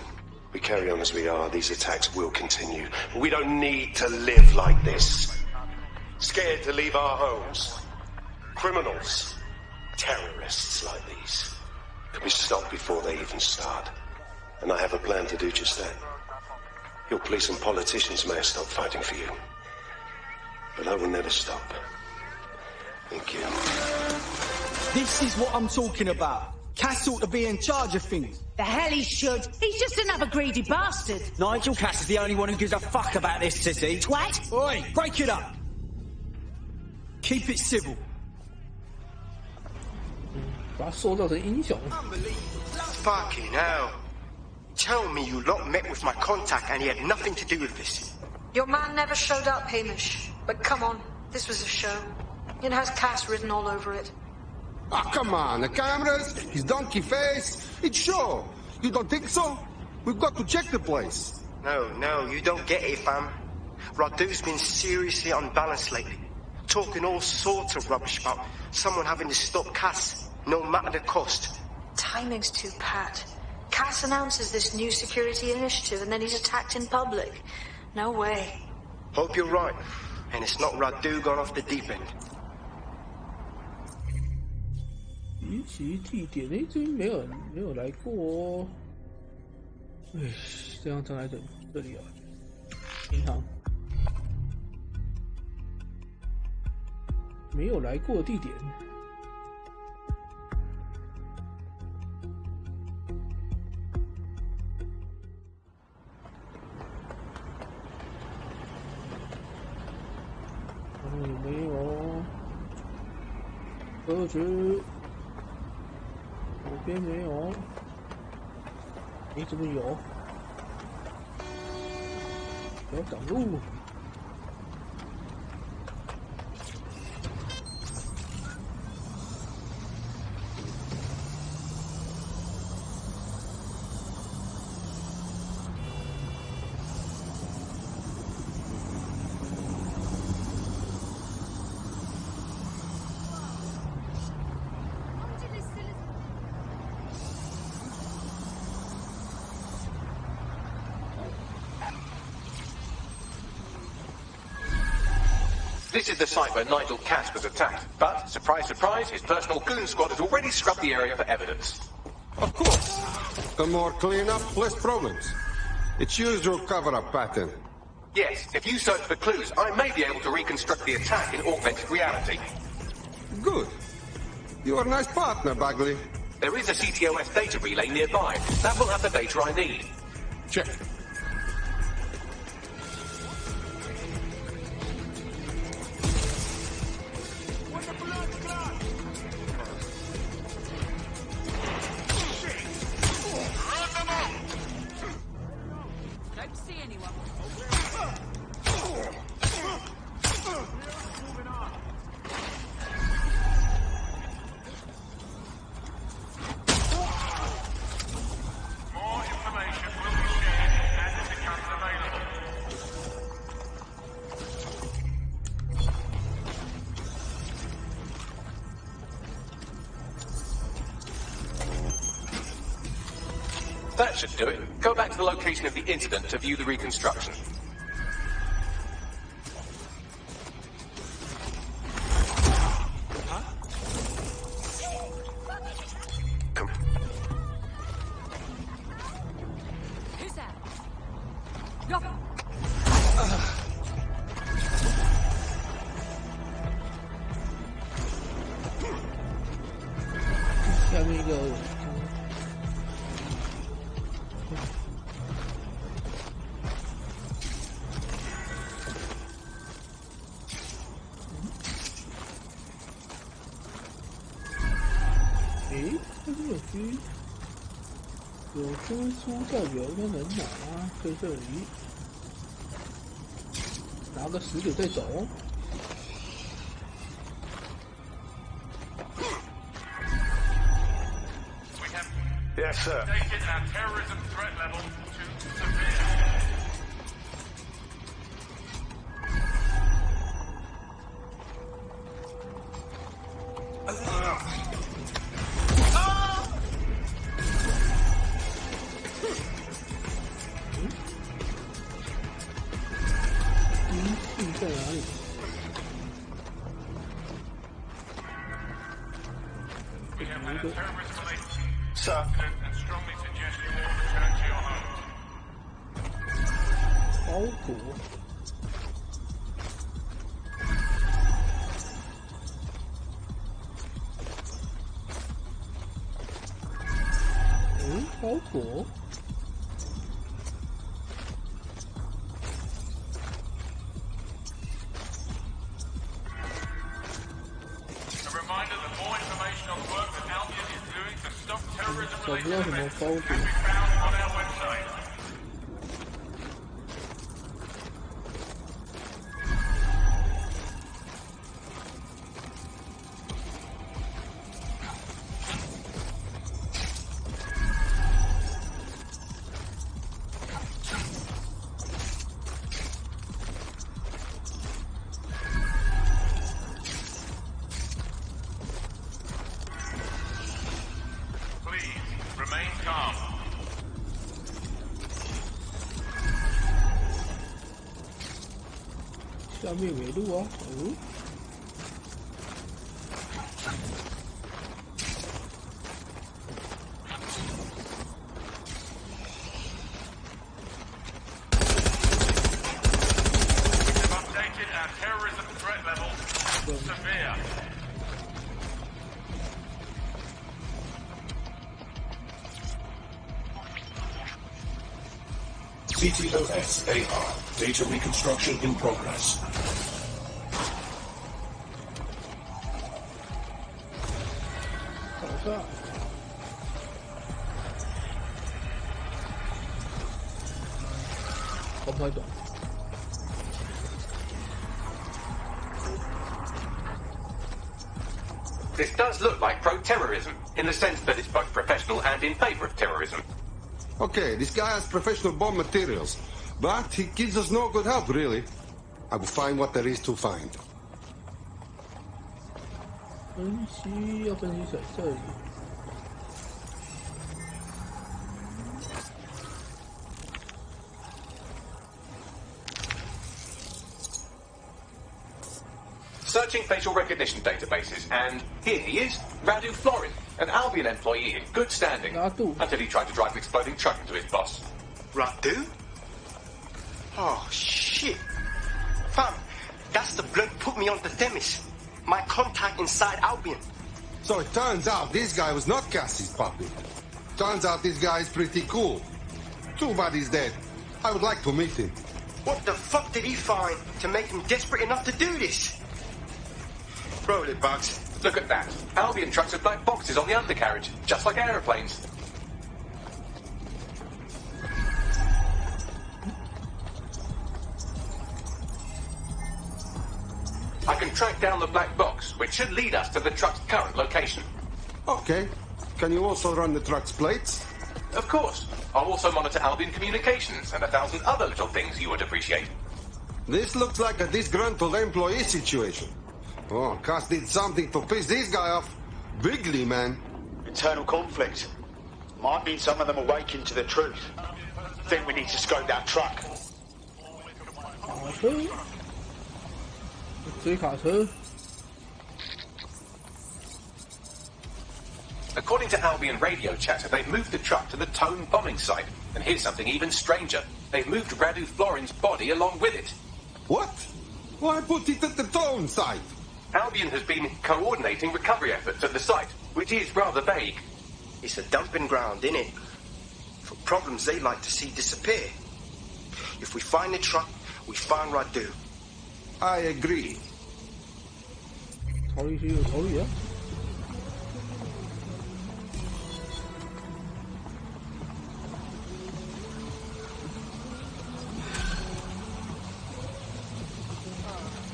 we carry on as we are, these attacks will continue. We don't need to live like this. Scared to leave our homes. Criminals, terrorists like these, can be stopped before they even start. And I have a plan to do just that. Your police and politicians may have stopped fighting for you. But I will never stop. Thank you. This is what I'm talking about. Cass ought to be in charge of things. The hell he should. He's just another greedy bastard. Nigel Cass is the only one who gives a fuck about this city. Twat! Oi, break it up. Keep it civil. 把他塑造成英雄。 Fucking hell. Tell me you lot met with my contact and he had nothing to do with this. Your man never showed up, Hamish. But come on, this was a show. It has Cass written all over it. Oh, come on, the cameras, his donkey face, it's show. You don't think so? We've got to check the place. No, you don't get it, fam. Radu's been seriously unbalanced lately. Talking all sorts of rubbish about someone having to stop Cass, no matter the cost. Timing's too pat. Cass announces this new security initiative and then he's attacked in public. No way. Hope you're right. And it's not Radu gone off the deep end. 离奇地点，哎，这边没有来过哦。哎，这样再来这里啊，银行没有来过的地点。有没有？车子。 左边没有，你怎么有？不要挡路。This is the site where Nigel Cass was attacked, but, surprise, surprise, his personal goon squad has already scrubbed the area for evidence. Of course. The more cleanup, less problems. It's usual cover-up pattern. Yes, if you search for clues, I may be able to reconstruct the attack in augmented reality. Good. You're a nice partner, Bagley. There is a CTOS data relay nearby. That will have the data I need. Check. That should do it. Go back to the location of the incident to view the reconstruction. Who's that? Yo! 下面一个。有中枢代表应该能拿，在这里拿个10点再走。Yes, sir. Taken our terrorism threat level to severe. Sir. And strongly suggest you all return to your homes. 包裹。包裹。A reminder that more information on the work that Albion is doing to stop terrorism找不到什么包裹。 can be found on our website. Remain calm. 下面没路啊，We've updated our terrorism threat level to severe. CTOS-AR. Data reconstruction in progress. This does look like pro-terrorism, in the sense that it's both professional and in favor of terrorism. Okay, this guy has professional bomb materials, but he gives us no good help, really. I will find what there is to find. 分析要分析在这里。Searching facial recognition databases, and here he is, Radu Florin, an Albion employee in good standing, until he tried to drive an exploding truck into his boss. Radu? Oh, shit. Fam, that's the blood put me on the Themis. My contact inside Albion. So it turns out this guy was not Cassie's puppy. Turns out this guy is pretty cool. Too bad he's dead. I would like to meet him. What the fuck did he find to make him desperate enough to do this? Roll it, Bugs. Look at that. Albion trucks with black boxes on the undercarriage, just like aeroplanes. I can track down the black box, which should lead us to the truck's current location. Okay. Can you also run the truck's plates? Of course. I'll also monitor Albion communications and 1,000 other little things you would appreciate. This looks like a disgruntled employee situation. Oh, Cass did something to piss this guy off. Bigly, man. Internal conflict. Might mean some of them awaken to the truth. Think we need to scope that truck. 卡车，追卡车。 According to Albion radio chatter, they've moved the truck to the Tone bombing site. And here's something even stranger. They've moved Radu Florin's body along with it. What? Why put it at the Tone site? Albion has been coordinating recovery efforts at the site, which is rather vague. It's a dumping ground, innit? For problems they like to see disappear. If we find the truck, we find Radu. I agree. 逃离是有逃离啊！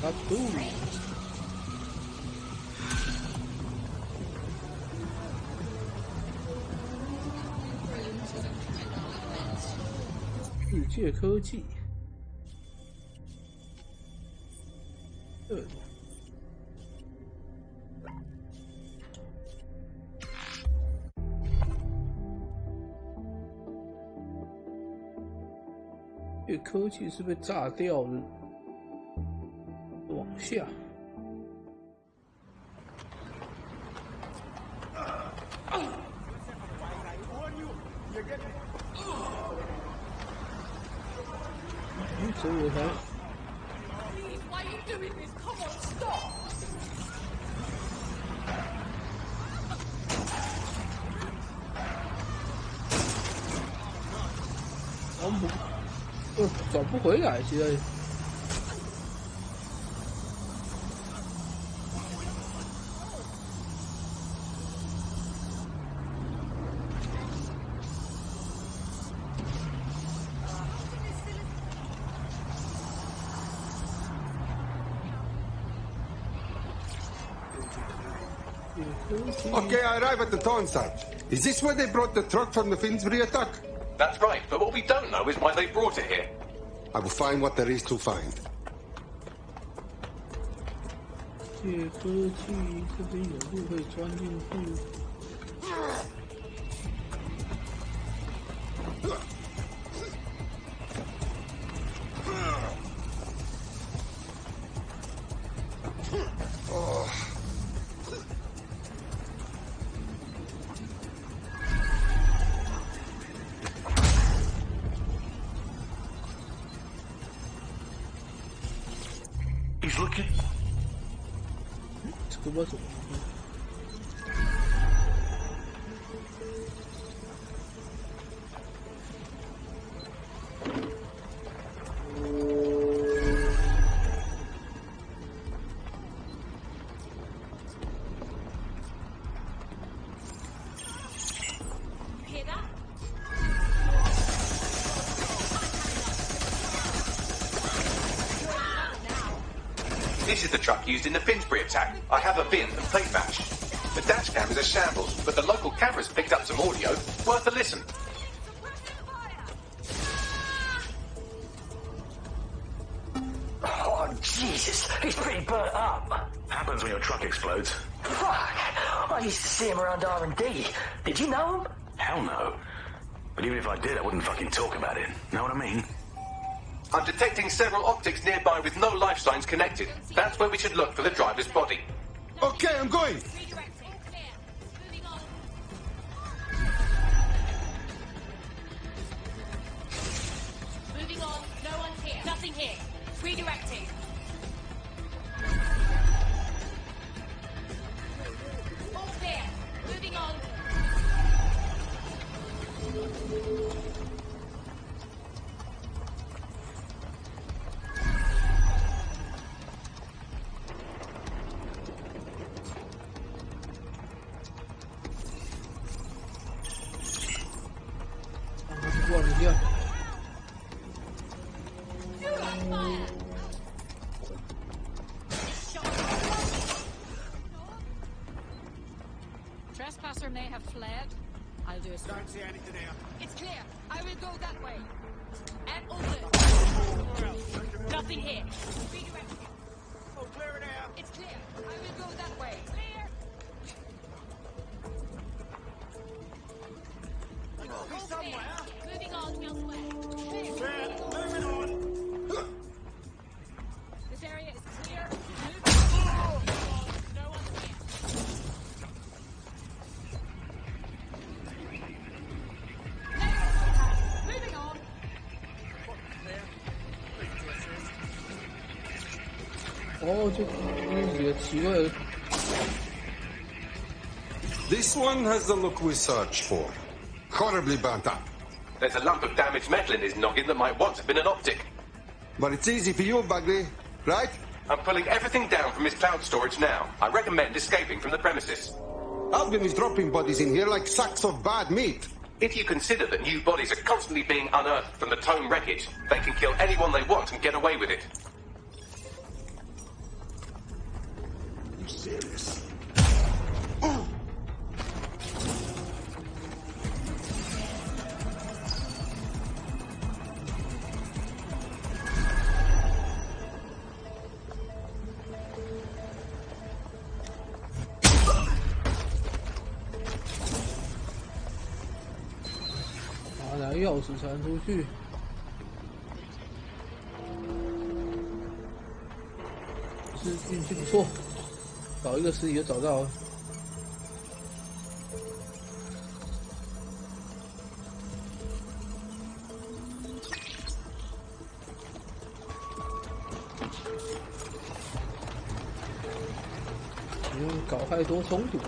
啊，对。世界科技。这科技是被炸掉的。 往下。所以我才。Why are you doing this? Come on, stop! 找不回来，现在。 Okay, I arrive at the Tone site. Is this where they brought the truck from the Finsbury attack? That's right, but what we don't know is why they brought it here. I will find what there is to find. 这科技这边有路可以钻进去。 He's looking. 这个怎么？ This is the truck used in the Finsbury attack. I have a bin and plate match. The dash cam is a shambles, but the local cameras picked up some audio. Worth a listen. Oh, Jesus. He's pretty burnt up. Happens when your truck explodes. Fuck. I used to see him around R&D. Did you know him? Hell no. But even if I did, I wouldn't fucking talk about it. Know what I mean? I'm detecting several optics nearby with no life signs connected. That's where we should look for the driver's body. Okay, I'm going. Moving on. No one's here. Nothing here. Redirecting. All clear. Moving on. Trespasser may have fled. I'll do a search. Don't see anything here. It's clear. I will go that way. And open. Nothing here. Redirecting. Oh, clear it out. It's clear. I will go that way. Clear. Moving on elsewhere. Moving on. This area is clear. No one here. Moving on. This one has the look we search for. Horribly burnt up. There's a lump of damaged metal in his noggin that might once have been an optic. But it's easy for you, Bagley, right? I'm pulling everything down from his cloud storage now. I recommend escaping from the premises. Albion is dropping bodies in here like sacks of bad meat. If you consider that new bodies are constantly being unearthed from the Tome wreckage, they can kill anyone they want and get away with it. You serious?拿钥匙才能出去。是运气不错，找一个尸体就找到了。不用搞太多冲突。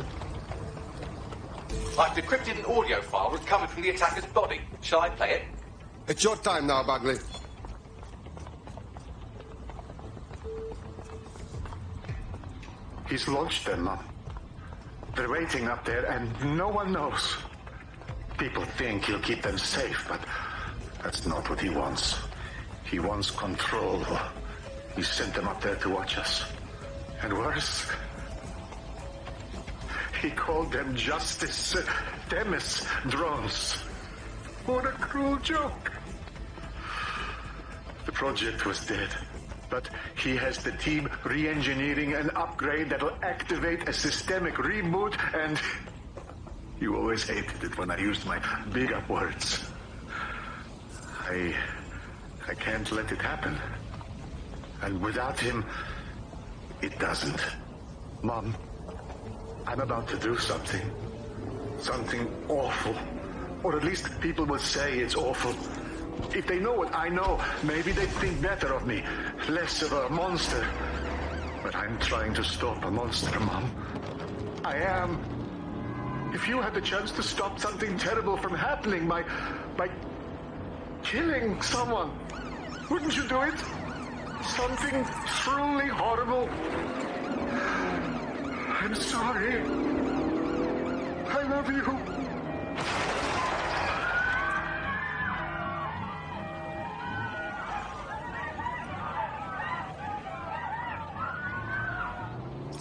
I've decrypted an audio file recovered from the attacker's body. Shall I play it? It's your time now, Bagley. He's launched them, Mom. They're waiting up there, and no one knows. People think he'll keep them safe, but that's not what he wants. He wants control. He sent them up there to watch us. And worse, he called them Justice Themis drones. What a cruel joke. The project was dead, but he has the team re-engineering an upgrade that'll activate a systemic reboot, and you always hated it when I used my big up words. I can't let it happen. And without him, it doesn't. Mom, I'm about to do something. Something awful. Or at least people will say it's awful. If they know what I know, maybe they'd think better of me. Less of a monster. But I'm trying to stop a monster, Mom. I am. If you had the chance to stop something terrible from happening by killing someone, wouldn't you do it? Something truly horrible. I'm sorry. I love you.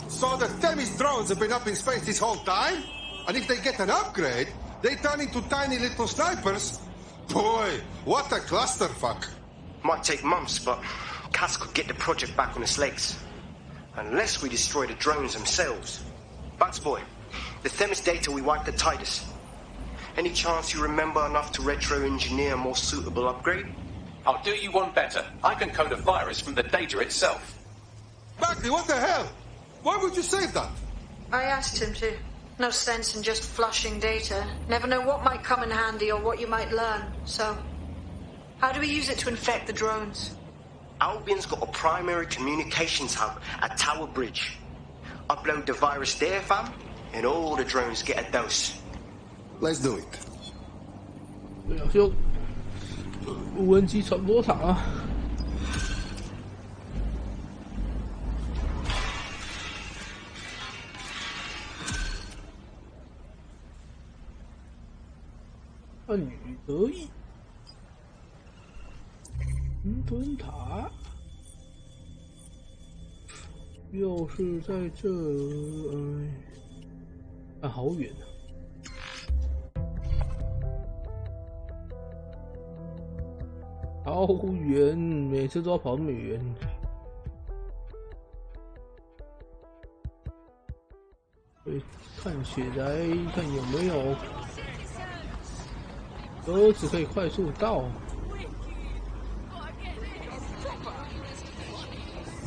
So the Themis drones have been up in space this whole time? And if they get an upgrade, they turn into tiny little snipers? Boy, what a clusterfuck. Might take months, but Cass could get the project back on its legs. Unless we destroy the drones themselves. Bugs boy, the Themis data we wiped at Titus. Any chance you remember enough to retro-engineer a more suitable upgrade? I'll do you one better. I can code a virus from the data itself. Bagley, what the hell? Why would you save that? I asked him to. No sense in just flushing data. Never know what might come in handy or what you might learn. So, how do we use it to infect the drones? Albion's got a primary communications hub at Tower Bridge. Upload the virus there, fam, and all the drones get a dose. Let's do it. 对啊，就无人机传播塔啊。汉语得意，云吞塔，又是在这，好远啊！好远，每次都要跑那么远。看起来，看有没有。车子可以快速到。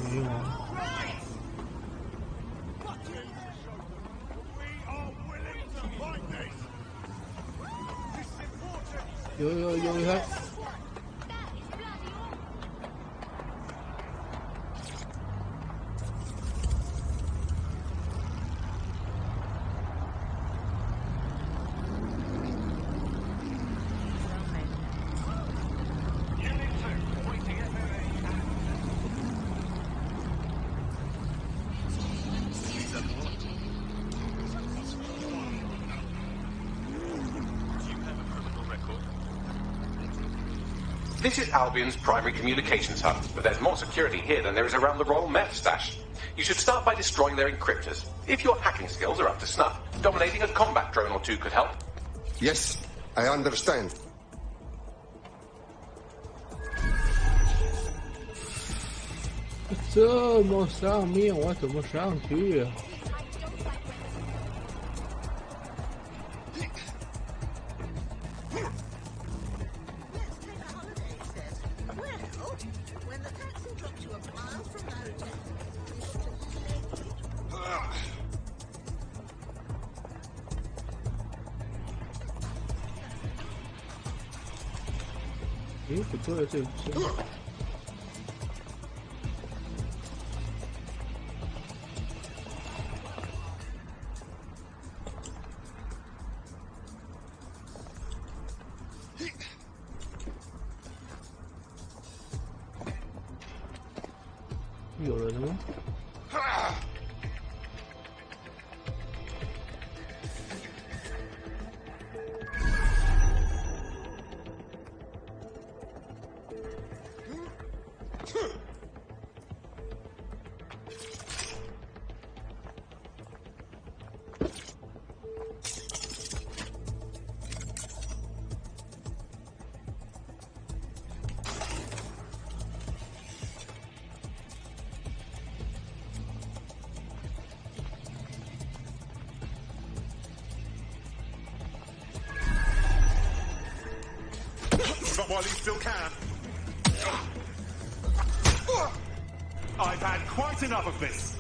没有啊。有一台。This is Albion's primary communications hub, but there's more security here than there is around the Royal Meth Stash. You should start by destroying their encryptors. If your hacking skills are up to snuff, dominating a combat drone or two could help. Yes, I understand. 这么上面，我怎么上去啊？诶，不对，这不是。有人了吗？But while you still can. I've had quite enough of this.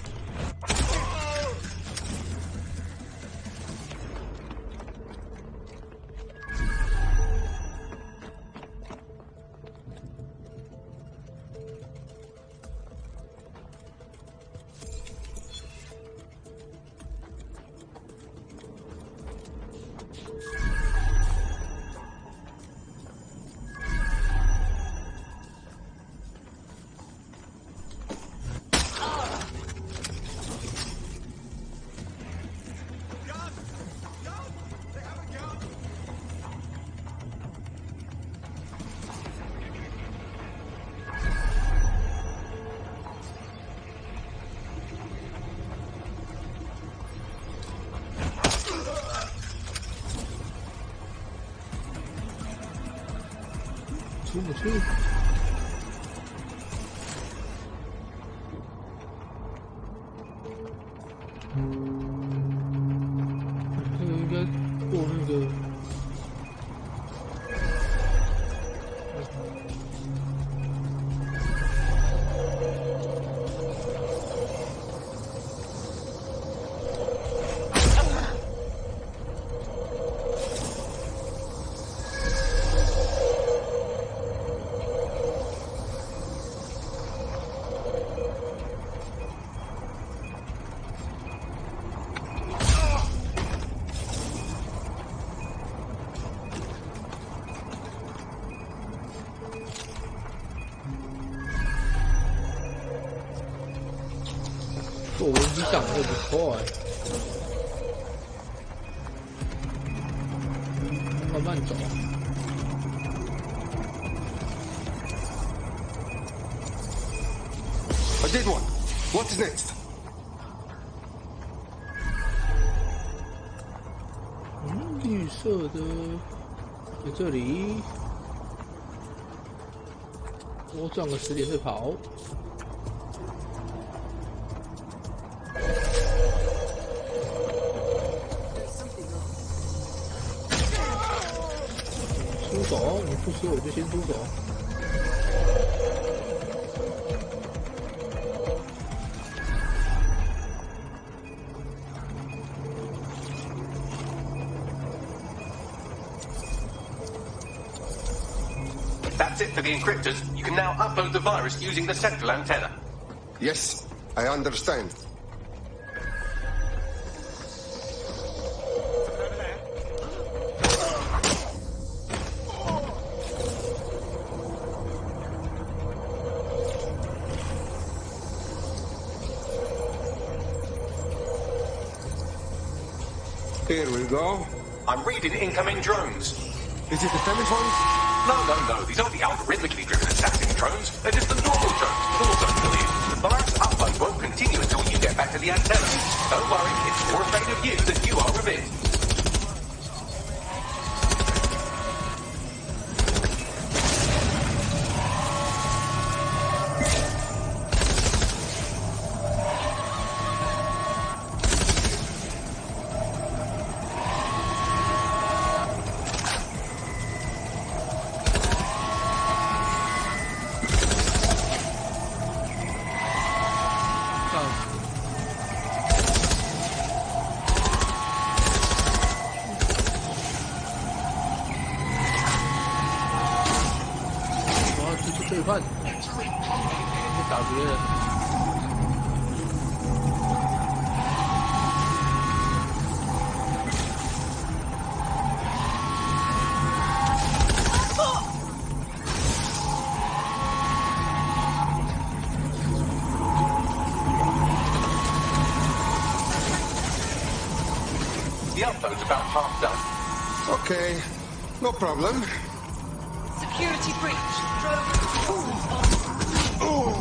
出不去。这个应该过那个。我文机长得不错哎，慢慢走。I did one. What's next? 绿色的在这里，我转个10点再跑。出手，你不说我就先出手。That's it for the encryptors. You can now upload the virus using the central antenna. Yes, I understand. Here we go. I'm reading incoming drones. Is it the famous ones? No. These aren't the algorithmically driven assassin drones. They're just the normal drones, also affiliated. The virus upload won't continue until you get back to the antenna. Don't worry, it's more afraid of you than you are of it.背叛，你打别人。The upload's about half done. Okay, no problem. Security breach. Oh.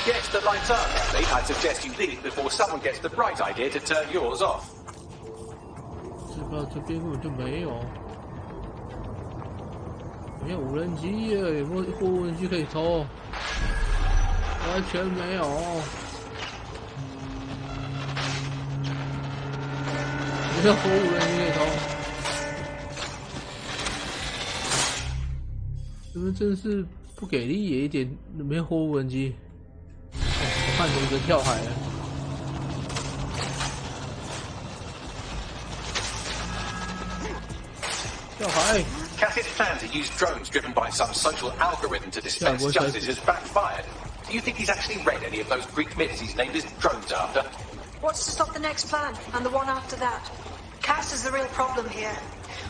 ，Yes, the lights are lovely. I'd suggest you leave before someone gets the bright idea to turn yours off. 这边根本就没有，没有无人机耶，有没有货无人机可以偷？完全没有，没有货无人机可以偷。你们真是不给力也一点，没有货无人机。我看同学跳海了。 Cassie's plan to use drones driven by some social algorithm to dispense justice has backfired. Do you think he's actually read any of those Greek myths he's named his drones after? What's to stop the next plan and the one after that? Cass is the real problem here.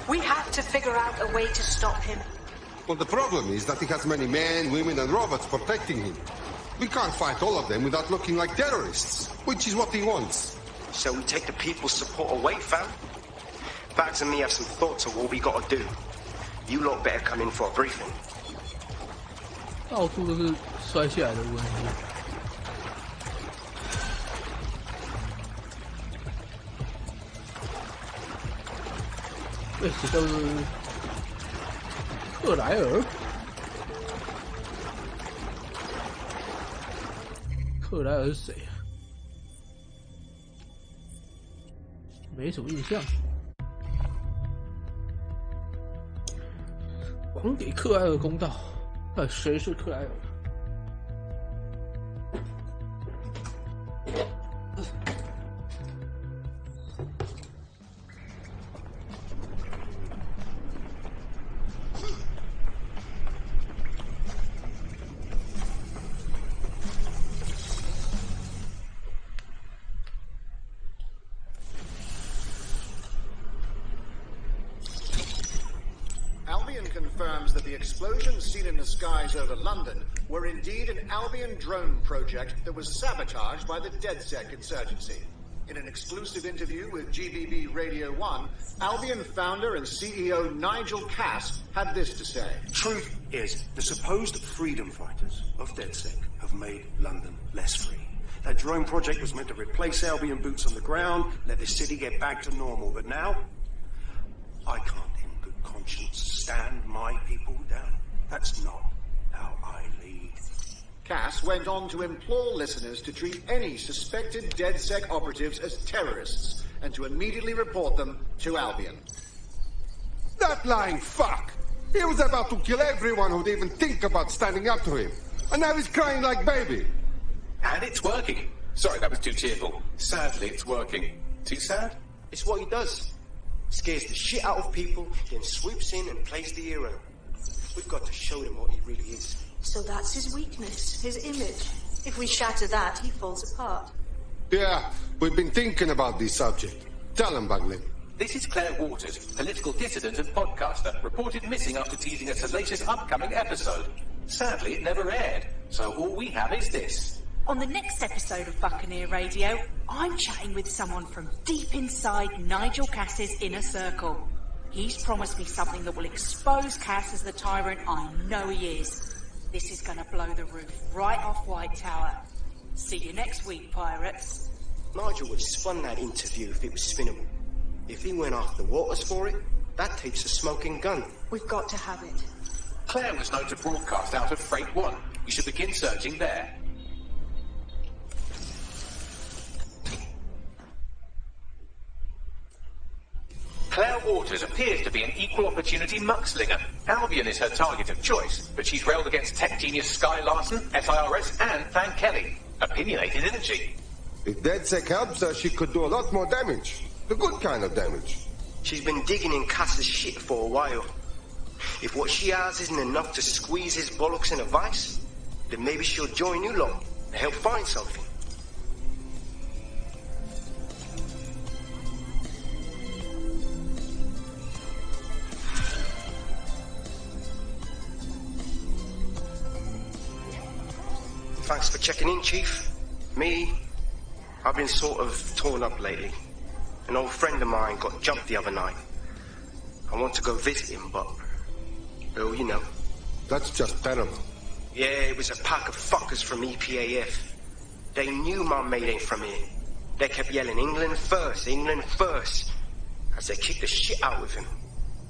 We have to figure out a way to stop him. Well, the problem is that he has many men, women, and robots protecting him. We can't fight all of them without looking like terrorists, which is what he wants. So we take the people's support away, fam? Bags and me have some thoughts on what we gotta do. You lot better come in for a briefing. 到处都是摔下来的无人机。这是克莱尔。克莱尔是谁啊？没什么印象。还给克莱尔公道，到底谁是克莱尔？Confirms that the explosions seen in the skies over London were indeed an Albion drone project that was sabotaged by the DedSec insurgency. In an exclusive interview with GBB Radio 1, Albion founder and CEO Nigel Cass had this to say. Truth is, the supposed freedom fighters of DedSec have made London less free. That drone project was meant to replace Albion boots on the ground, let the city get back to normal, but now I can't conscience stand my people down. That's not how I lead. Cass went on to implore listeners to treat any suspected DedSec operatives as terrorists and to immediately report them to Albion. That lying fuck! He was about to kill everyone who'd even think about standing up to him. And now he's crying like baby. And it's working. Sorry, that was too cheerful. Sadly, it's working. Too sad? It's what he does. Scares the shit out of people, then swoops in and plays the hero. We've got to show them what he really is. So that's his weakness, his image. If we shatter that, he falls apart. Yeah, we've been thinking about this subject. Tell him, Bagley. This is Claire Waters, political dissident and podcaster, reported missing after teasing a salacious upcoming episode. Sadly, it never aired, so all we have is this. On the next episode of Buccaneer Radio, I'm chatting with someone from deep inside Nigel Cass's inner circle. He's promised me something that will expose Cass as the tyrant I know he is. This is gonna blow the roof right off White Tower. See you next week, pirates. Nigel would have spun that interview if it was spinnable. If he went after Waters for it, that tape's a smoking gun. We've got to have it. Claire was known to broadcast out of Freight 1. We should begin searching there. Claire Waters appears to be an equal opportunity muckslinger. Albion is her target of choice, but she's railed against tech genius Sky Larson, SIRS, and Fan Kelly. Opinionated, isn't she? If DedSec helps her, she could do a lot more damage. The good kind of damage. She's been digging in Cass's shit for a while. If what she has isn't enough to squeeze his bollocks in a vice, then maybe she'll join you lot and help find something. Thanks for checking in, Chief. Me, I've been sort of torn up lately. An old friend of mine got jumped the other night. I want to go visit him, but, well, you know. That's just terrible. Yeah, it was a pack of fuckers from EPAF. They knew my mate ain't from here. They kept yelling, England first, as they kicked the shit out of him.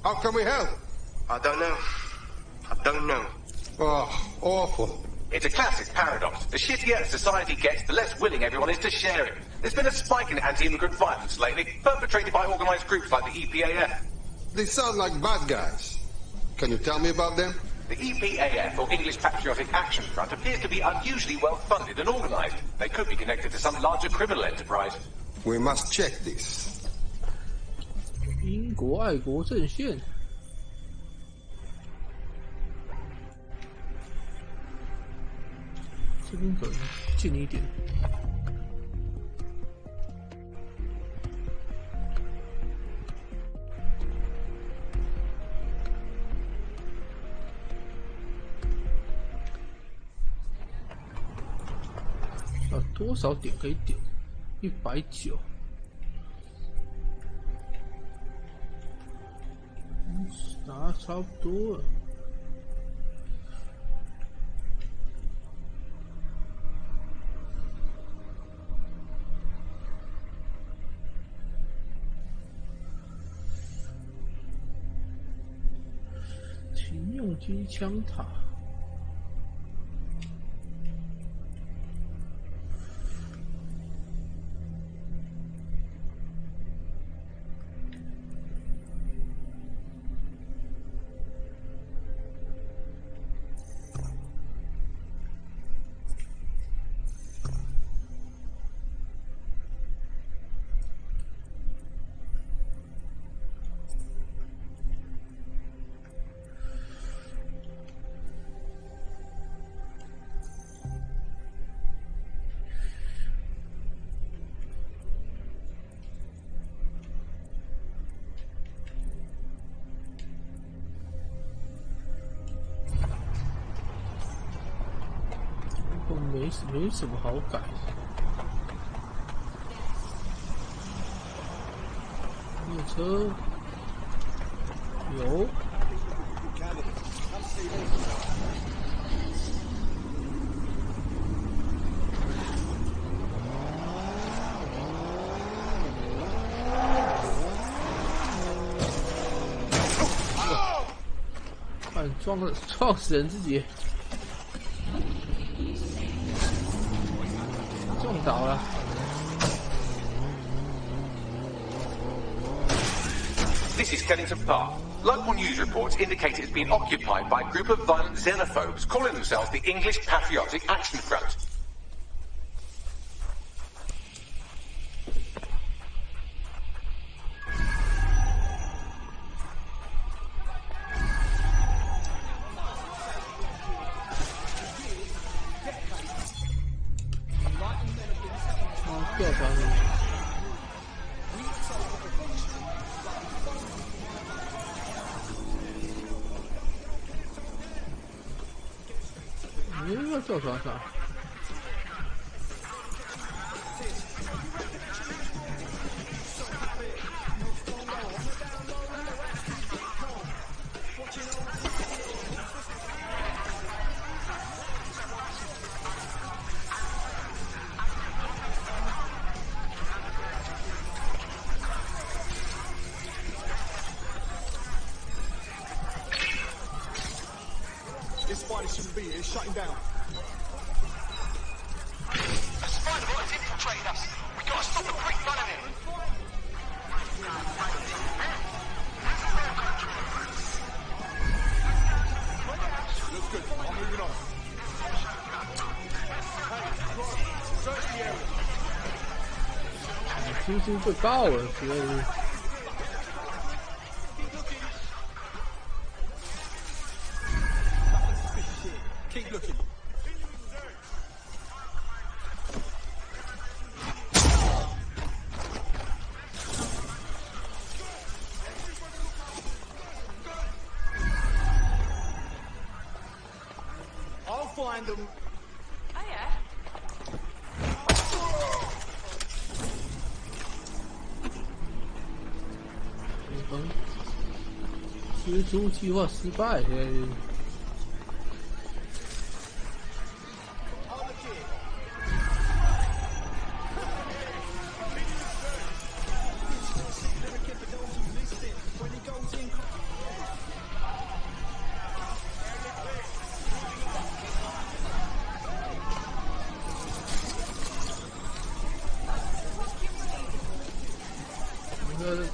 How can we help? I don't know. Oh, awful. It's a classic paradox. The shittier society gets, the less willing everyone is to share it. There's been a spike in anti-immigrant violence lately, perpetrated by organised groups like the EPAF. They sound like bad guys. Can you tell me about them? The EPAF, or English Patriotic Action Front, appears to be unusually well-funded and organised. They could be connected to some larger criminal enterprise. We must check this. 英国爱国阵线。这边可能近一点。多少点可以点？190。打差不多了。停用机枪塔。没什么好改。列车有。撞死人自己，撞倒了。This is Kennington Park. Local news reports indicate it's been occupied by a group of violent xenophobes calling themselves the English Patriotic Action Front.坐床上。This spider shouldn't be here. It's shutting down. We gotta stop the prick running it. Looks good. I'm moving on. Hey, search the area. 星星最高了，觉得。Keep looking. Find them. Oh yeah. 蜘蛛计划失败。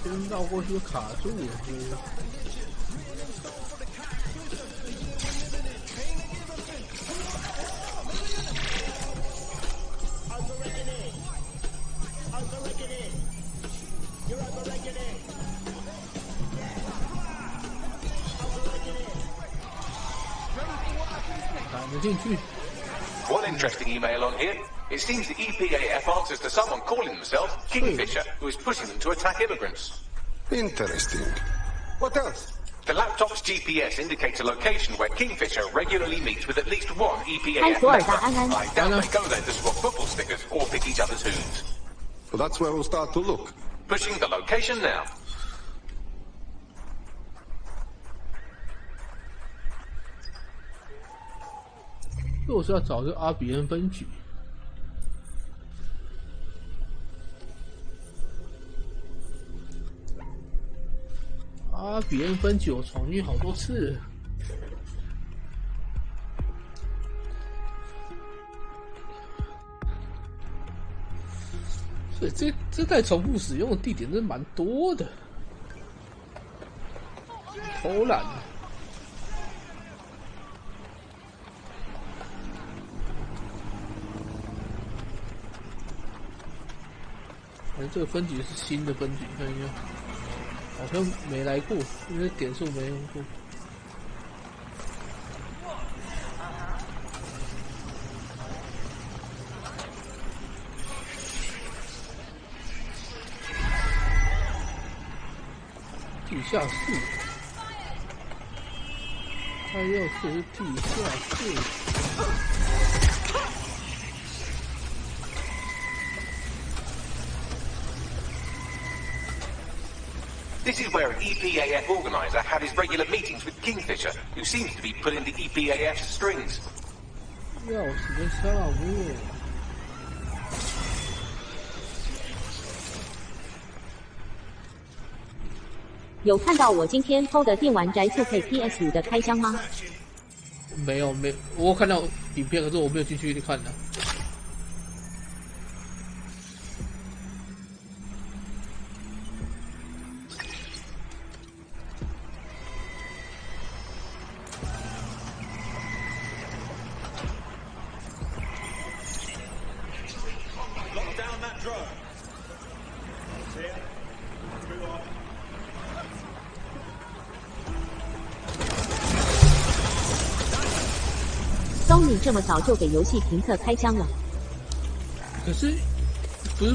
这边绕过去卡住了，赶得进去。One interesting email on here. It seems the EPAF answers to someone calling themselves Kingfisher, who is pushing them to attack immigrants. Interesting. What else? The laptop's GPS indicates a location where Kingfisher regularly meets with at least one EPAF member. I doubt they go there to swap football stickers or pick each other's hooves. Well, that's where we'll start to look. Pushing the location now. 又是要找这个阿比恩分局。阿比恩分局我闯进好多次了。所以这代重复使用的地点真的蛮多的。偷懒。这个分局是新的分局，看一下，好像没来过，因为点数没用过。地下室，他要是地下室。This is where an EPAF organizer had his regular meetings with Kingfisher, who seems to be pulling the EPAF's strings. 要什么项目？有看到我今天偷的电玩宅速配 PS5 的开箱吗？没有，我看到影片，可是我没有进去看的。Sony 这么早就给游戏评测开箱了，可是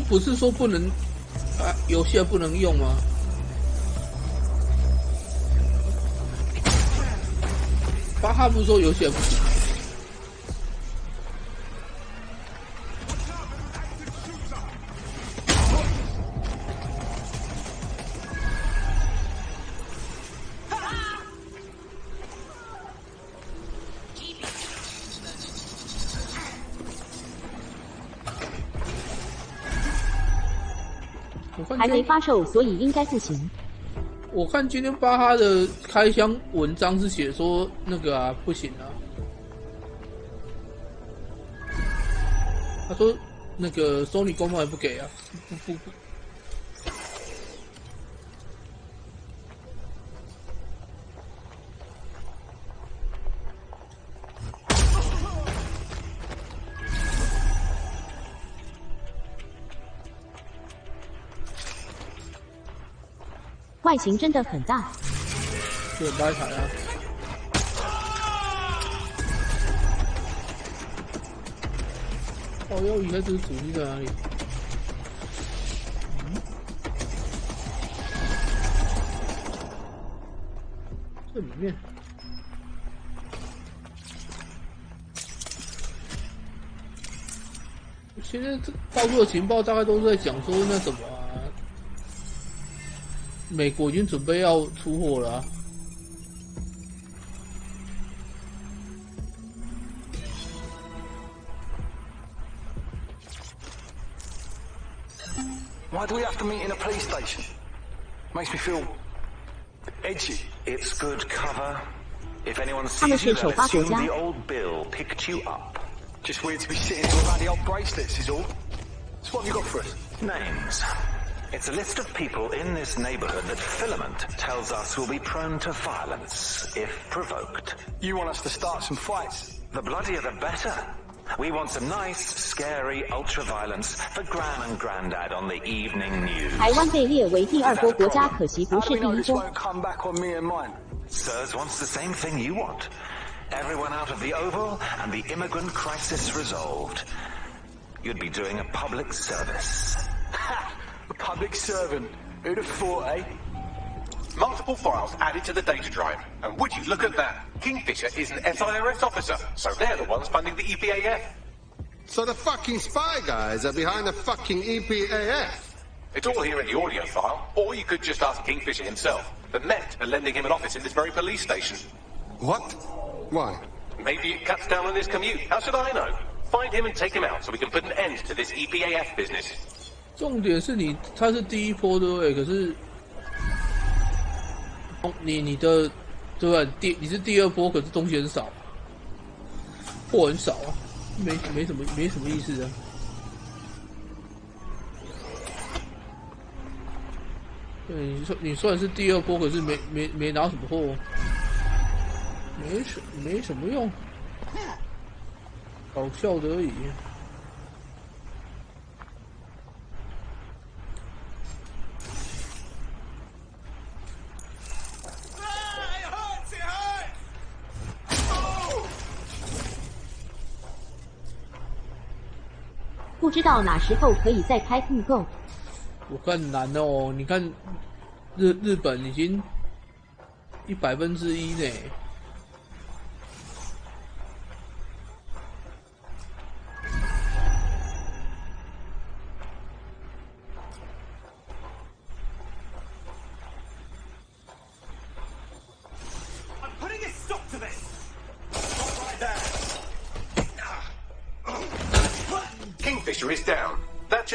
不是说不能啊，游戏不能用吗？巴哈不是说游戏不行？还没发售，所以应该不行。我看今天巴哈的开箱文章是写说那个啊不行啊，他说那个 Sony 官方也不给啊，不。外形真的很大，就很大一台啊！哦哟，原来这个主机在哪里？这里面。现在这到处的情报大概都是在讲说那什么啊。美国已经准备要出货了啊！ Why do we have to meet in a police station? Makes me feel edgy. It's good cover. If anyone sees you, they'll assume the old Bill picked you up. Just weird to be sitting here without the old bracelets is all. So what have you got for us? Names. It's a list of people in this neighborhood that Filament tells us will be prone to violence if provoked. You want us to start some fights? The bloodier the better. We want some nice, scary ultra-violence for Gran and Grandad on the evening news. 台湾被列为第二波国家，可惜不是第一波。 Sirs wants the same thing you want. Everyone out of the Oval and the immigrant crisis resolved. You'd be doing a public service. Ha! A public servant. Who'd have thought, eh? Multiple files added to the data drive. And would you look at that? Kingfisher is an SIRS officer, so they're the ones funding the EPAF. So the fucking spy guys are behind the fucking EPAF? It's all here in the audio file, or you could just ask Kingfisher himself. The Met are lending him an office in this very police station. What? Why? Maybe it cuts down on his commute. How should I know? Find him and take him out so we can put an end to this EPAF business. 重点是他是第一波对不对？可是你的对吧？你是第二波，可是东西很少，货很少啊，没什么意思啊。对，你虽然是第二波，可是没拿什么货，没什么用，搞笑的而已。 不知道哪时候可以再开预购。我看难哦，你看日本已经100%呢。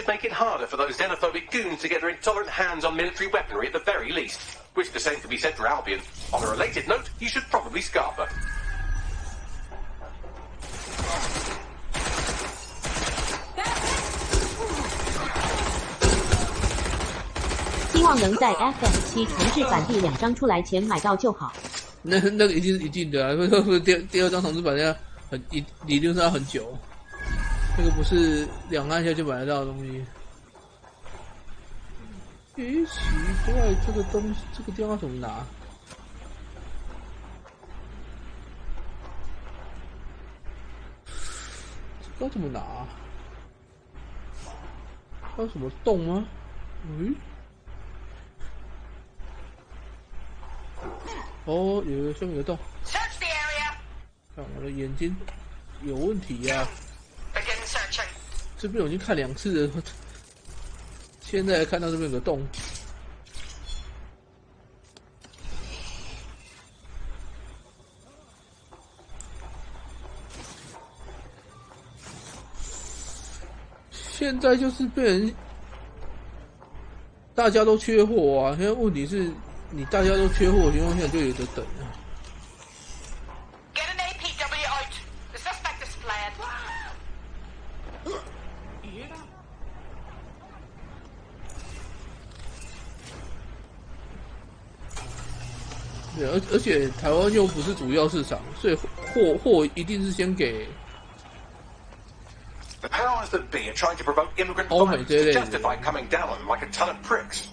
should make it harder for those xenophobic goons to get their intolerant hands on military weaponry at the very least. Wish the same could be said for Albion. On a related note, you should probably scarf her. 希望能在 FM7 重置版第2章出来前买到就好。那个一定是一定的啊，第二张重置版要理论上要很久，那个不是2按下就买得到的东西。奇怪，这个东西这个地方怎么拿？这要怎么拿？它有什么洞吗？哦，有一个下面有个洞。看我的眼睛有问题呀、这边我已经看2次了，现在看到这边有个洞。现在就是被人大家都缺货啊！现在问题是你大家都缺货的情况下，就有得等啊。对，而且台湾又不是主要市场，所以货一定是先给。The powers that be are trying to provoke immigrant violence to justify coming down on them like a ton of pricks.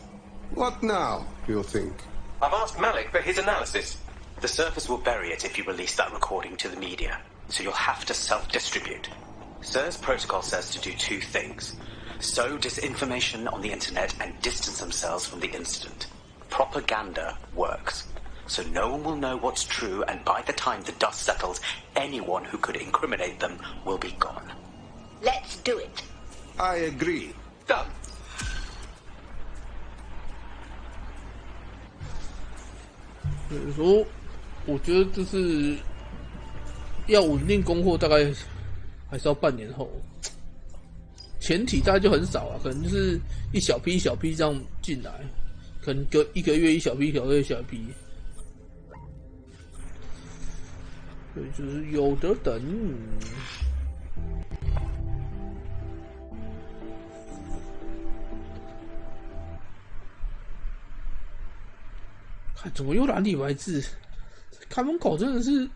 What now, you think? I've asked Malik for his analysis. The servers will bury it if you release that recording to the media, so you'll have to self-distribute. Sir's protocol says to do 2 things. Sow disinformation on the internet and distance themselves from the incident. Propaganda works. So no one will know what's true, and by the time the dust settles, anyone who could incriminate them will be gone. Let's do it. I agree. Done. 所以说，我觉得就是要稳定供货，大概还是要半年后。前提大概就很少啊，可能就是一小批一小批这样进来，可能隔1个月一小批，1个月一小批。所以就是有得等。看怎么又蓝底白字？看门口真的是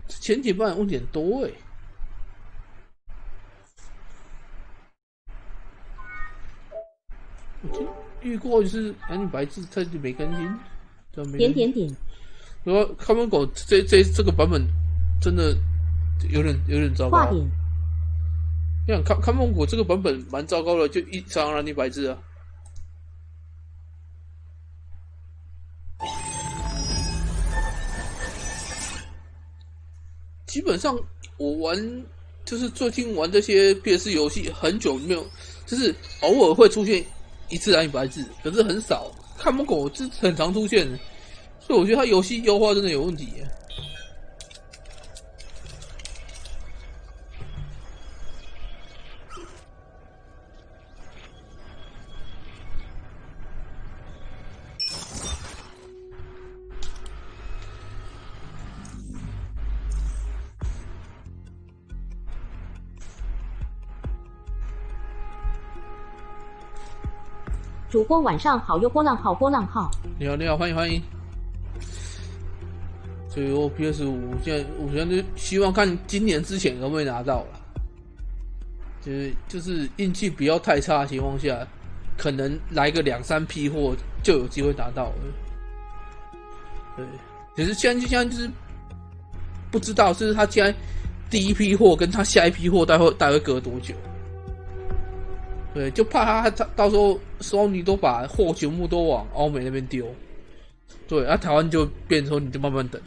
前几版问题很多欸。我听遇过就是蓝底白字，它就没更新，点点点。然后看门狗这个版本真的有点糟糕。你想看门狗这个版本蛮糟糕的，就一张蓝底白字啊。基本上我玩就是最近玩这些 PS 游戏很久没有，就是偶尔会出现一次蓝底白字，可是很少。看门狗这很常出现的。所以我觉得它游戏优化真的有问题耶。主播晚上好，波浪号。你好，欢迎。所以我 PS5 我现在就希望看今年之前能不能拿到了，就是运气不要太差的情况下，可能来个2-3批货就有机会拿到了。对，可是现在就是不知道，就是他现在第一批货跟他下一批货大概会隔多久？对，就怕他到时候Sony都把货全部都往欧美那边丢，对，台湾就变成说你就慢慢等。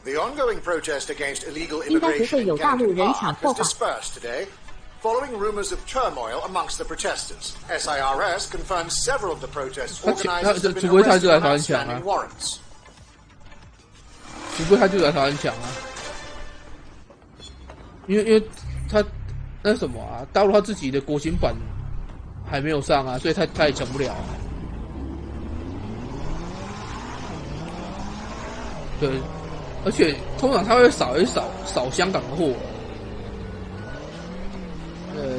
The ongoing protest against illegal 应该不 immigration 会有 in 大陆 Canton 人抢 Park 货 has 吧？ dispersed today, following rumors of turmoil amongst the protesters. SIRS confirms several of the protests organizers have been arrested on outstanding warrants. 除非他就来台湾抢啊，因为他那什么啊，大陆他自己的国情版还没有上啊，所以他也抢不了啊。对，而且通常他会扫香港的货，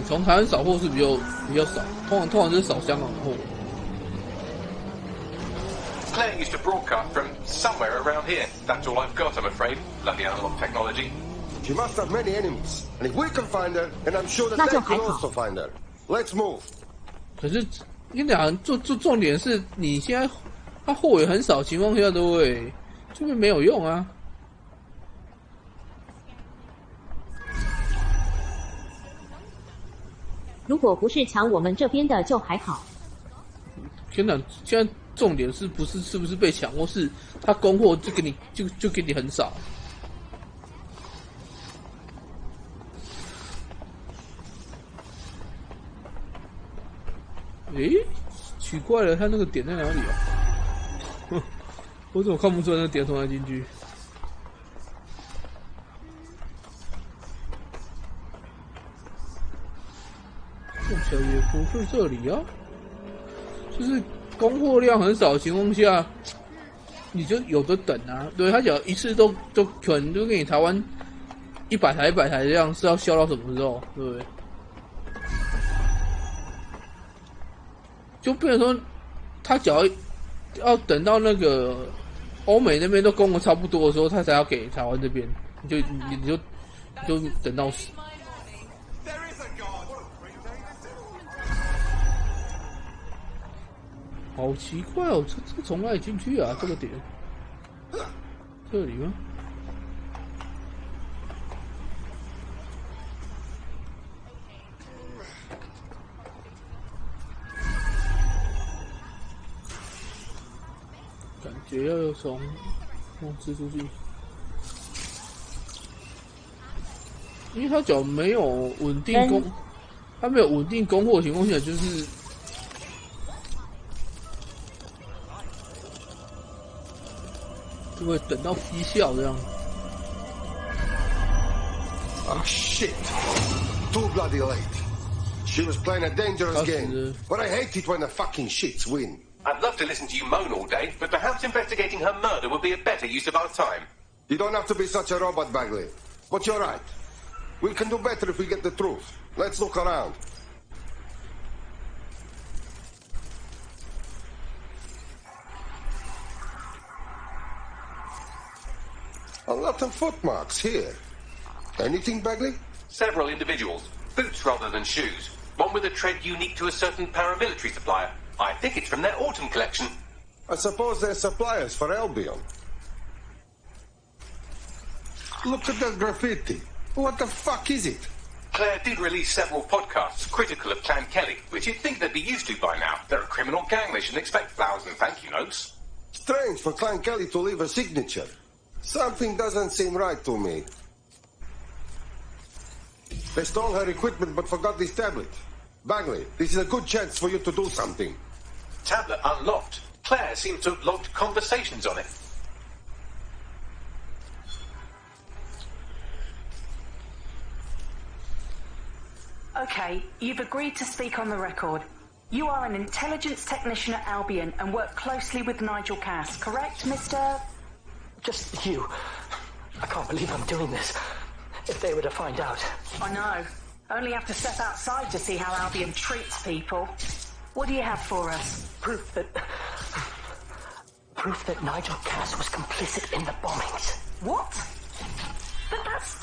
从台湾扫货是比较少，通常是扫香港的货。Claire used to broadcast from somewhere around here. That's all I've got, I'm afraid. Bloody analog technology. She must have many enemies, and if we can find her, then I'm sure that they can also find her. Let's move. 可是跟你讲，重点是你现在他货也很少情况下，对不对？这边没有用啊。如果不是抢我们这边的就还好。天哪！现在重点是不是被抢，或是他供货就给你就给你很少。诶，奇怪了，他那个点在哪里啊？我怎么看不出来那个点从哪进去？看起来也不是这里啊，就是供货量很少的情况下，你就有的等啊。对，他只要一次都可能就给你台湾100台这样，是要销到什么时候？对不对？就变成说，他只要等到那个欧美那边都供的差不多的时候，他才要给台湾这边，你就等到死。好奇怪哦，这从哪里进去啊？这个点，这里吗？感觉要从蜘蛛进去，因为他脚没有稳定供，他没有稳定供货的情况下，就是就会等到批笑这样。Ah, shit! Too bloody late. She was playing a dangerous game, but I hate it when the fucking shits win. I'd love to listen to you moan all day, but perhaps investigating her murder would be a better use of our time. You don't have to be such a robot, Bagley. But you're right. We can do better if we get the truth. Let's look around. A lot of footmarks here. Anything, Bagley? Several individuals. Boots rather than shoes. One with a tread unique to a certain paramilitary supplier. I think it's from their autumn collection. I suppose they're suppliers for Albion. Look at that graffiti. What the fuck is it? Claire did release several podcasts critical of Clan Kelly, which you'd think they'd be used to by now. They're a criminal gang. They shouldn't expect flowers and thank you notes. Strange for Clan Kelly to leave a signature. Something doesn't seem right to me. They stole her equipment but forgot this tablet. Bagley, this is a good chance for you to do something. Tablet unlocked. Claire seems to have logged conversations on it. Okay, you've agreed to speak on the record. You are an intelligence technician at Albion and work closely with Nigel Cass, correct, Mr...? Just you. I can't believe I'm doing this. If they were to find out. I know. Only have to step outside to see how Albion treats people. What do you have for us? Proof that Nigel Cass was complicit in the bombings. What? But that's...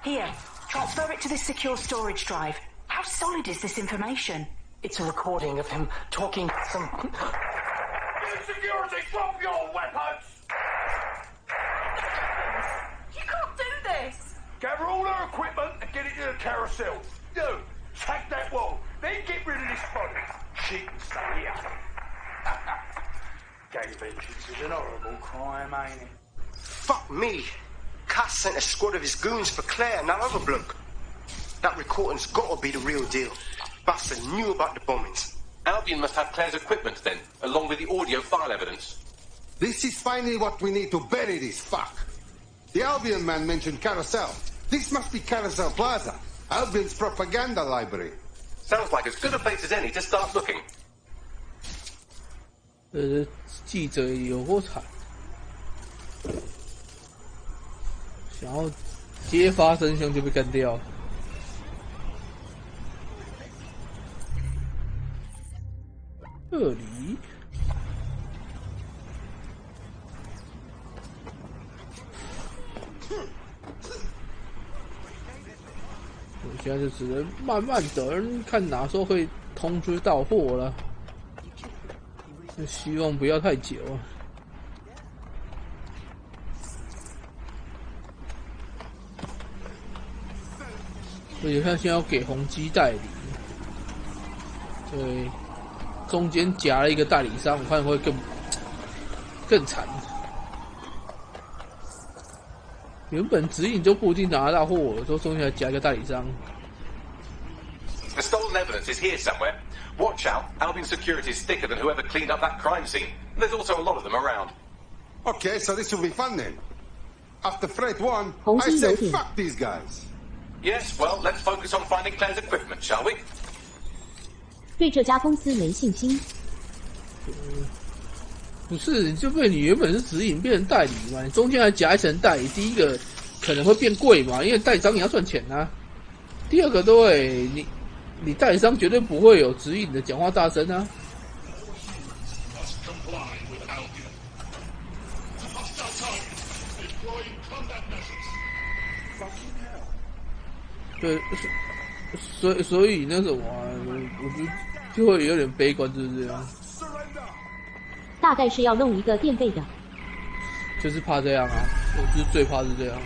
Here, transfer it to this secure storage drive. How solid is this information? It's a recording of him talking some... Security, drop your weapons! You can't do this! Gather all her equipment and get it to the carousel. You, tag that wall, then get rid of this body. She can stay here. Gang vengeance is an horrible crime, ain't it? Fuck me. Cass sent a squad of his goons for Claire and that other bloke. That recording's gotta be the real deal. Bastard knew about the bombings. Albion must have Claire's equipment then, along with the audio file evidence. This is finally what we need to bury this fuck. The Albion man mentioned Carousel. This must be Carousel Plaza, Albion's propaganda library. Sounds like as good a place as any to start looking. 记者有够惨，想要揭发真相就被干掉。这里，我现在就只能慢慢等，看哪时候会通知到货了。希望不要太久啊！而且他现在要给宏基代理，对，中间夹了一个代理商，我看会更惨。原本指引就不一定拿得到货，都中间还夹一个代理商。The stolen evidence is here somewhere. Watch out, Albion security is thicker than whoever cleaned up that crime scene. And there's also a lot of them around. Okay, so this will be fun then. After Freight 1, I say fuck these guys. Yes, well, let's focus on finding Claire's equipment, shall we? 对这家公司没信心。不是，就被你原本是指引变成代理嘛，你中间还夹一层代理，第一个可能会变贵嘛，因为代理商也要赚钱啊。第二个对你代理商绝对不会有指引的讲话大声啊。对，所以那什么、啊，我就会有点悲观，就是这样。大概是要弄一个垫背的。就是怕这样啊，我就是最怕是这样。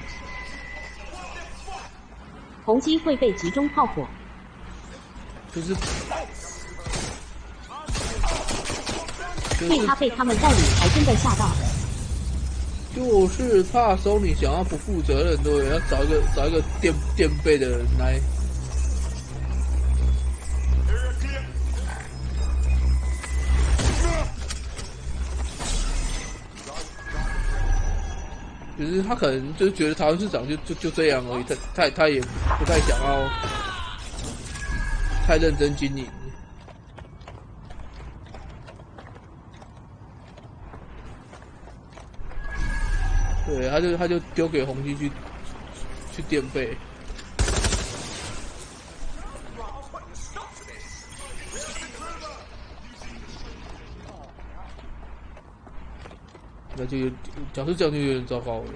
宏基会被集中炮火。就是被他们代理还真的吓到。就是怕Sony想要不负责任，对，要找一个垫背的人来。只是他可能就觉得台湾市场就这样而已，他也不太想要太认真经营。对，他就丢给宏基去垫背。那就假设这样就有点糟糕了。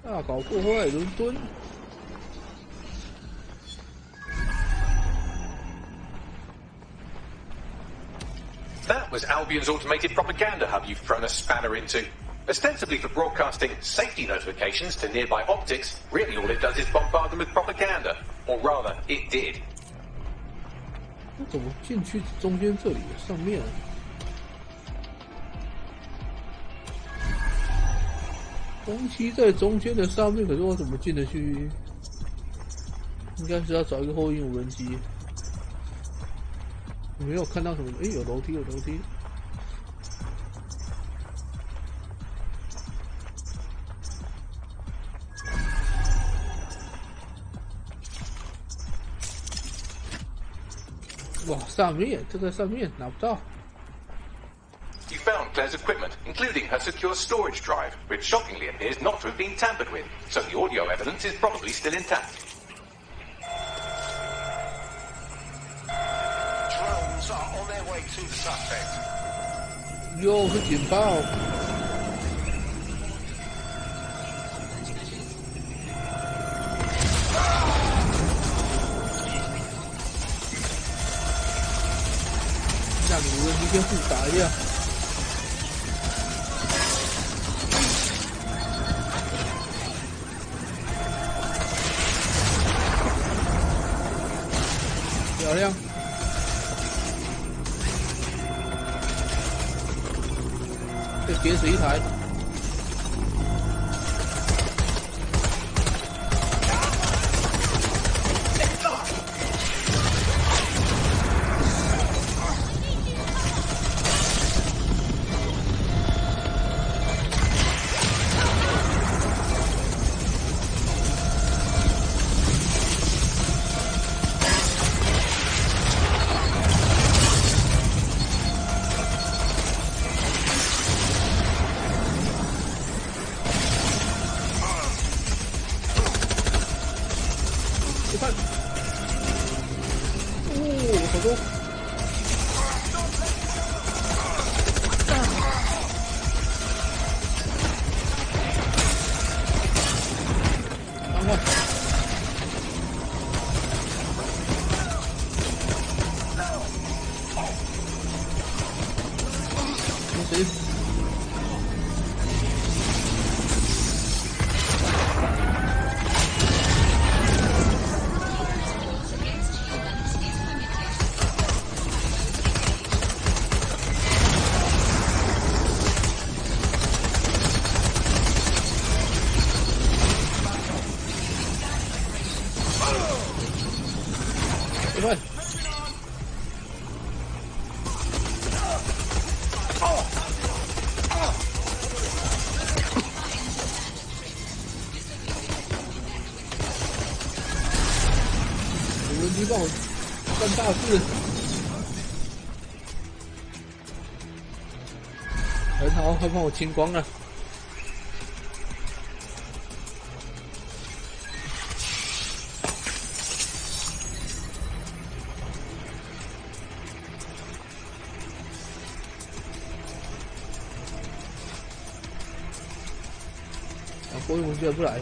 大搞破坏伦敦。That was Albion's automated propaganda hub you've thrown a spanner into. Ostensibly for broadcasting safety notifications to nearby optics, really all it does is bombard them with propaganda. Or rather, it did. 我怎么进去中间这里上面？红旗在中间的上面，可是我怎么进得去？应该是要找一个后应无人机。没有看到什么？哎，有楼梯，有楼梯。哇，上面这在上面拿不到。You found Claire's equipment, including her secure storage drive, which shockingly appears not to have been tampered with, so the audio evidence is probably still intact. Drones are on their way to the suspect. 又是警报。让无人机先互打一下。漂亮。被跌死一台。帮我干大事，很好，快帮我清光了。火影文居然不来。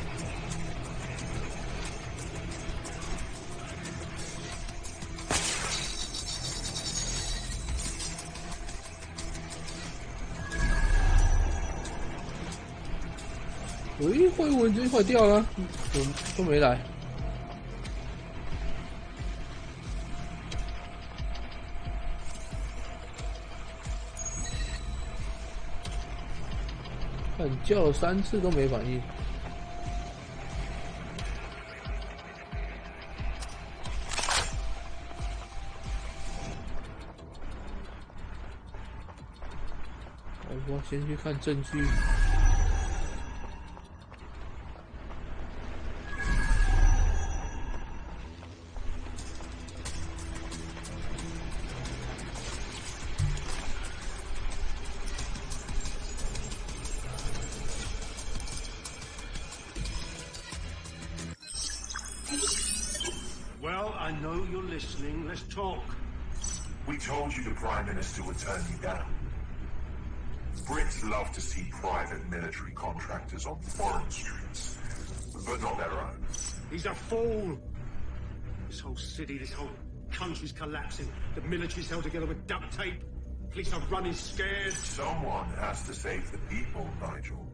喂，火影文居坏掉了，怎么都没来？看叫了3次都没反应。我先去看证据。Well, I know you're listening. Let's talk. We told you the Prime Minister would turn you down. Brits love to see private military contractors on foreign streets, but not their own. He's a fool. This whole city, this whole country's collapsing. The military's held together with duct tape. Police are running scared. Someone has to save the people, Nigel.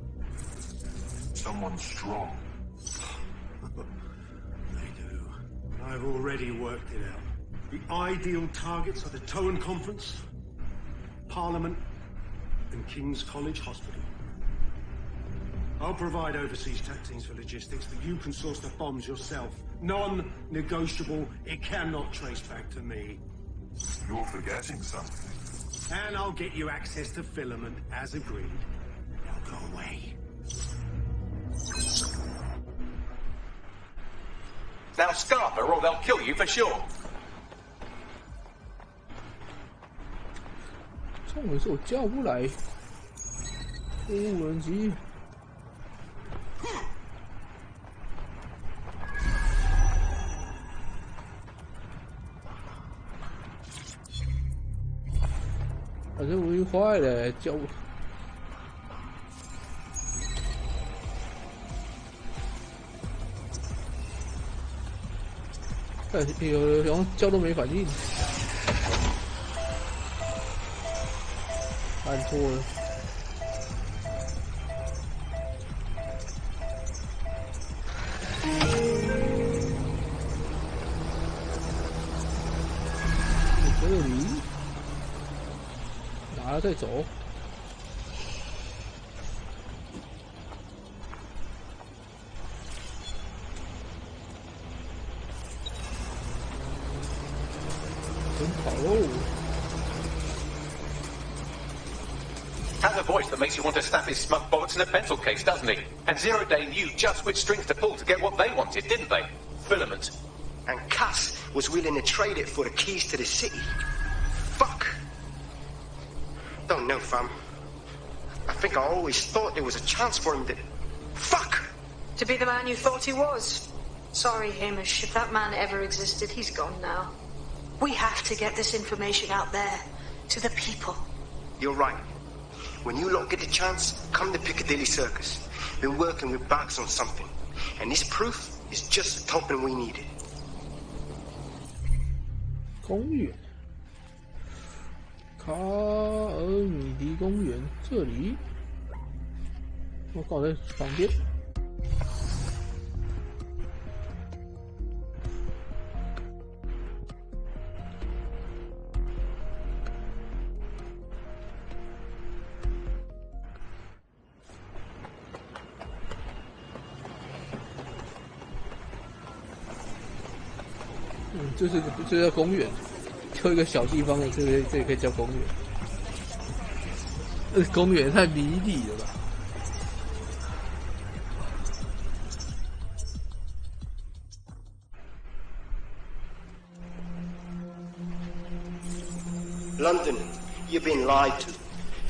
Someone strong. They do. I've already worked it out. The ideal targets are the Toan Conference, Parliament, and King's College Hospital. I'll provide overseas taxings for logistics, but you can source the bombs yourself. Non-negotiable. It cannot trace back to me. You're forgetting something. And I'll get you access to filament as agreed. Now go away. Now scarper or they'll kill you for sure. 重点是我叫不来无人机。反正无语坏了，叫我。有好像叫都没反应，按错了。这里拿了再走。Has a voice that makes you want to snap his smug bollocks in a pencil case, doesn't he? And Zero Day knew just which strings to pull to get what they wanted, didn't they? Filament. And Cass was willing to trade it for the keys to the city. Fuck. Don't know, fam. I think I always thought there was a chance for him to... Fuck! To be the man you thought he was. Sorry, Hamish. If that man ever existed, he's gone now. We have to get this information out there. To the people. You're right. When you lot get the chance, come to Piccadilly Circus. Been working with Bax on something. And this proof is just the token we needed. 公园，卡尔米迪公园这里，我刚好在旁边。这叫公园，就一个小地方的，这也可以叫公园。公园太迷你了吧？London, you've been lied to.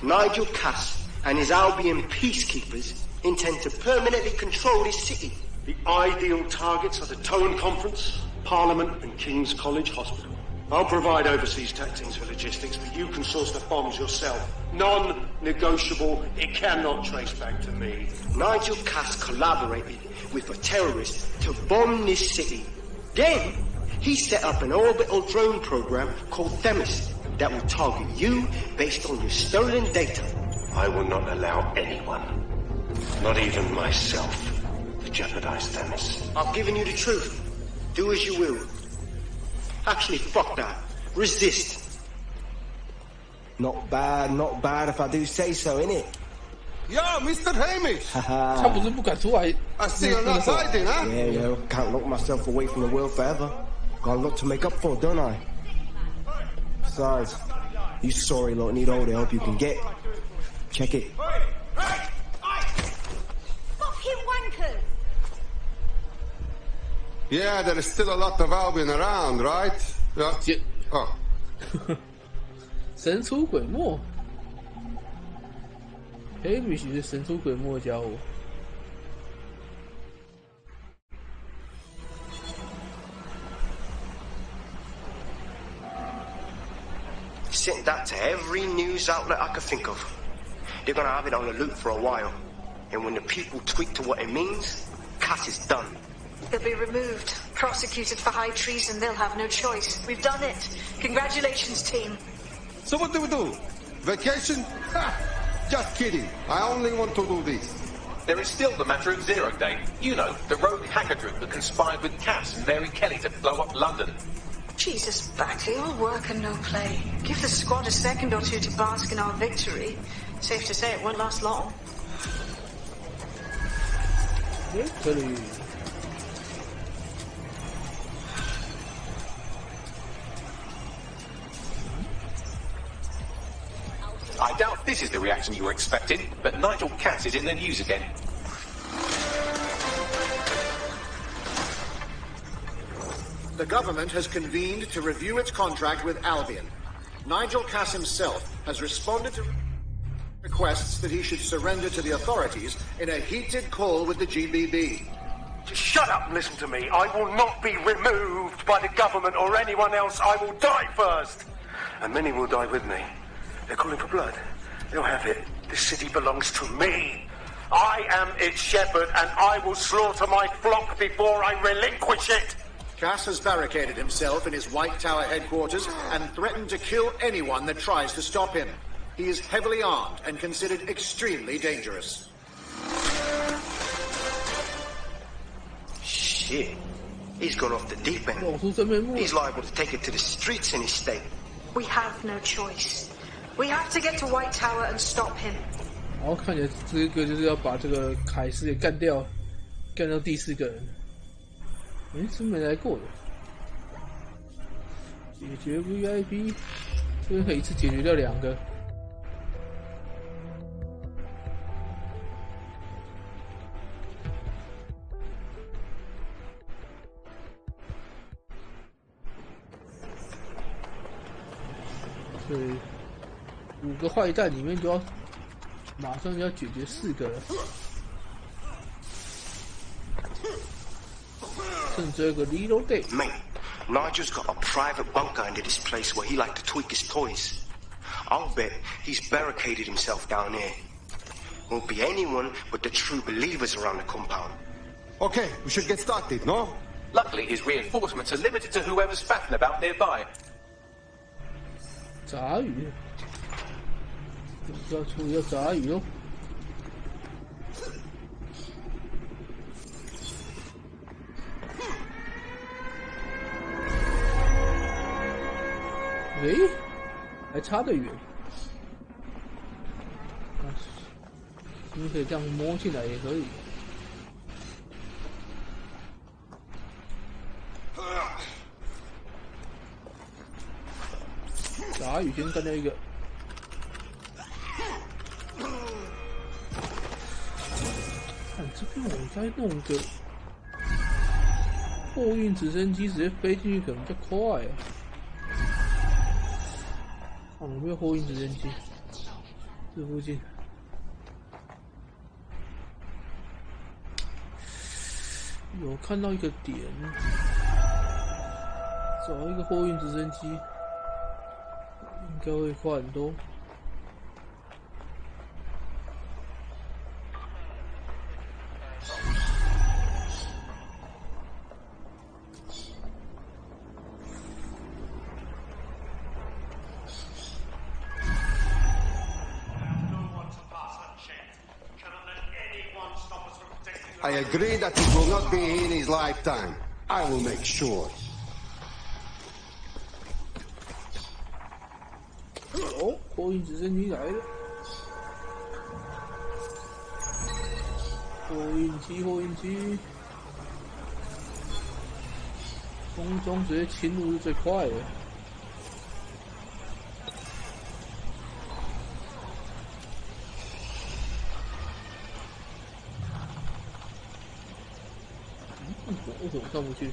Nigel Cass and his Albion peacekeepers intend to permanently control this city. The ideal targets are the Tone Conference, Parliament and King's College Hospital. I'll provide overseas tactics for logistics, but you can source the bombs yourself. Non-negotiable. It cannot trace back to me. Nigel Cass collaborated with a terrorist to bomb this city. Then, he set up an orbital drone program called Themis that will target you based on your stolen data. I will not allow anyone, not even myself, to jeopardize Themis. I've given you the truth. Do as you will. Actually, fuck that. Resist. Not bad if I do say so, innit? Yo, Mr. Hamish! 他不是不敢出来。I see you're not hiding, huh? Yeah, can't lock myself away from the world forever. Got a lot to make up for, don't I? Besides, you sorry lot need all the help you can get. Check it. Fucking wankers! Yeah, there is still a lot of Albion around, right? Yeah. Oh. 神出鬼没 ，Hamish 是神出鬼没的家伙。Sent that to every news outlet I could think of. They're gonna have it on the loop for a while. And when the people tweak to what it means, Cass is done. They'll be removed, prosecuted for high treason. They'll have no choice. We've done it. Congratulations, team. So what do we do? Vacation? Ha! Just kidding. I only want to do this. There is still the matter of Zero Day. You know, the rogue hacker group that conspired with Cass and Mary Kelly to blow up London. Jesus, Baxley, all work and no play. Give the squad a second or two to bask in our victory. Safe to say it won't last long. Victory. This is the reaction you were expecting, but Nigel Cass is in the news again. The government has convened to review its contract with Albion. Nigel Cass himself has responded to requests that he should surrender to the authorities in a heated call with the GBB. Just shut up and listen to me. I will not be removed by the government or anyone else. I will die first. And many will die with me. They're calling for blood. They'll have it. This city belongs to me. I am its shepherd, and I will slaughter my flock before I relinquish it. Cass has barricaded himself in his White Tower headquarters and threatened to kill anyone that tries to stop him. He is heavily armed and considered extremely dangerous. Shit. He's gone off the deep end. He's liable to take it to the streets in his state. We have no choice. We have to get to White Tower and stop him. 然后看起来这个就是要把这个凯斯给干掉，干掉第4个人。真没来过的。解决 VIP， 这边可以一次解决掉2个。所以5个坏蛋里面就要马上就要解决4个了。剩这个 Little Day。 Mate, Nigel's got a private bunker under this place where he liked to tweak his toys. I'll bet he's barricaded himself down here. Won't be anyone but the true believers around the compound. Okay, we should get started, no? Luckily, his reinforcements are limited to whoever's faffing about nearby. 杂鱼，要处理杂鱼哦。还差得远。你可以这样摸进来也可以。杂鱼先干掉一个。看这边我再弄个货运直升机，直接飞进去可能比较快啊。我没有货运直升机，这附近。有看到一个点，找一个货运直升机，应该会快很多。I agree that it will not be in his lifetime. I will make sure. 哦，货运直升机来了！货运机，空中直接侵入是最快的。为什么上不去？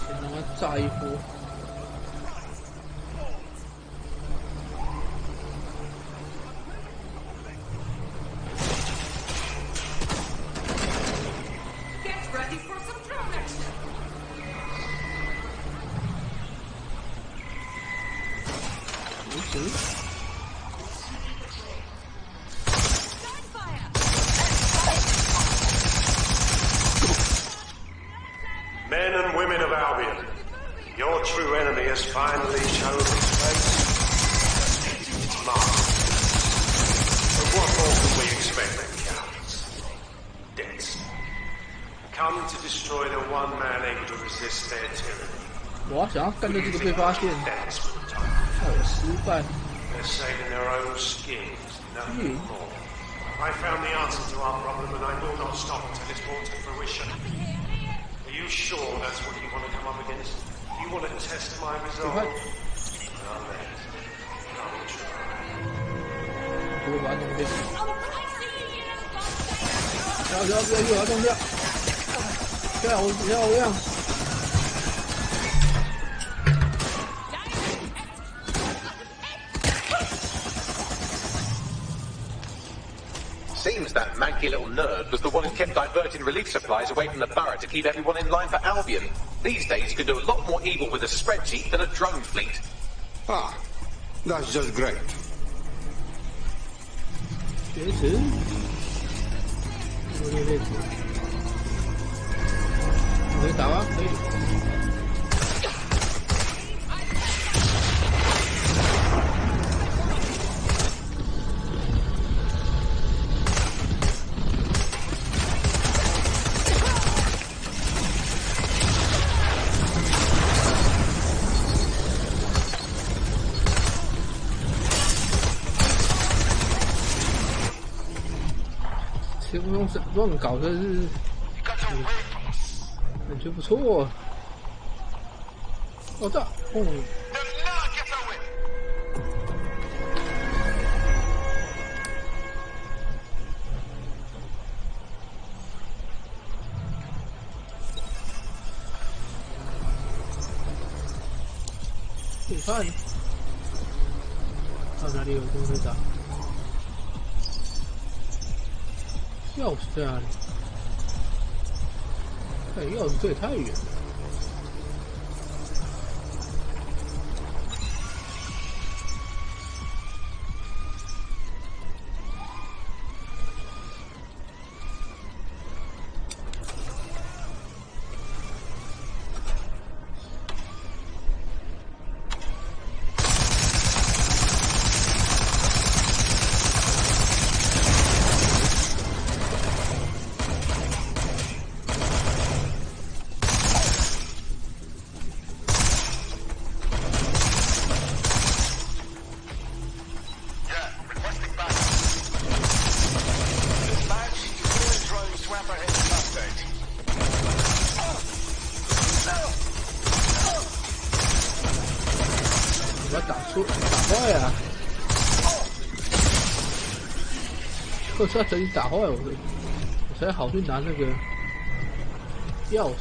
先让他炸一波。Men and women of Albion, your true enemy has finally shown its face. It's marked. But what more can we expect then, cowards? Deaths. Come to destroy the one man able to resist their tyranny. 我想要干掉这个被发现，失败。they're saving their own skins, nothing more. I found the answer to our problem, and I will not stop until it's brought to fruition. Are you sure that's what you want to come up against? You want to test my resolve? Well, then, I'll try. 我把它弄掉。不要，弄掉！对啊，我要。 Seems that manky little nerd was the one who kept diverting relief supplies away from the borough to keep everyone in line for Albion. These days you can do a lot more evil with a spreadsheet than a drone fleet. Ah, that's just great. 学词，可以打吗？可以。 这不用乱搞，这是感觉不错。哦，这，你看，到哪里有东西打？ 钥匙在哪里？哎，钥匙这也太远了。我是要等你打坏我才好去拿那个钥匙。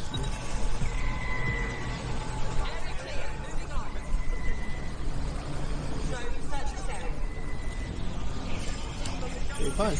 给饭。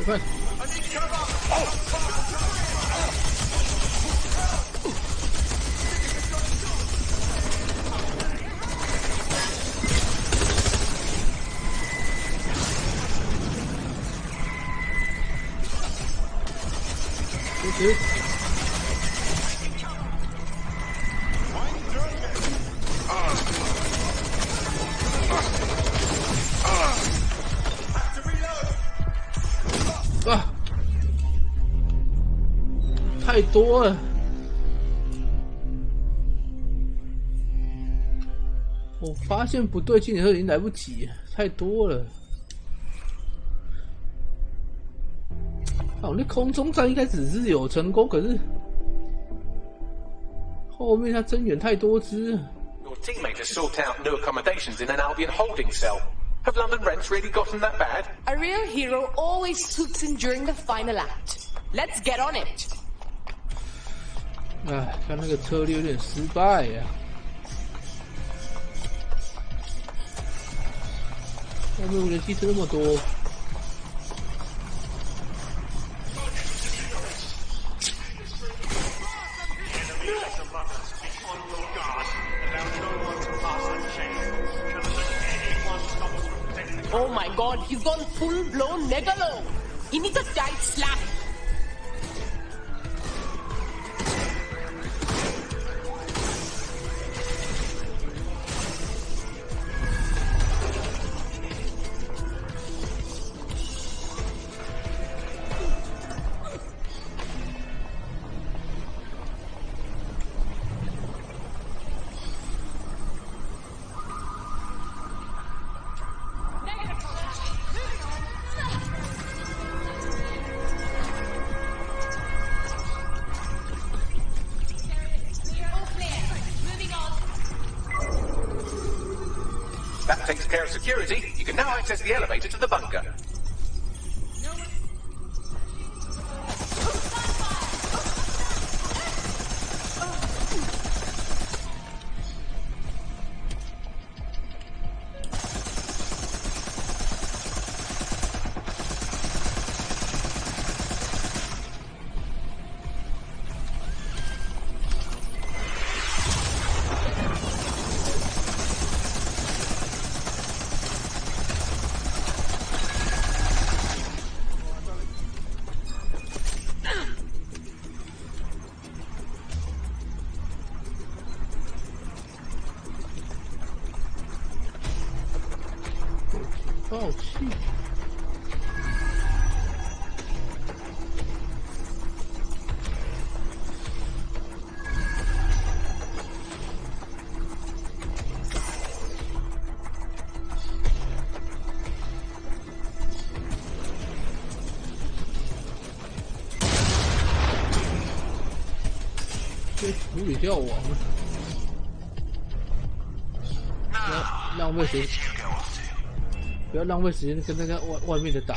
快！支持！啊！太多了，我发现不对劲的时候已经来不及，太多了。哦，那空中战应该只是有成功，可是后面他增援太多只。Your teammate has sought out new accommodations in an Albion holding cell. Have London rents really gotten that bad? A real hero always swoops in during the final act. Let's get on it. 哎，看那个策略有点失败呀、外面人机车那么多。Oh my god, he's gone full-blown megalo! He needs a tight slap! That takes care of security. You can now access the elevator to the bunker.爆气！被处理掉网了，浪费时间。不要浪费时间跟那个外面的打，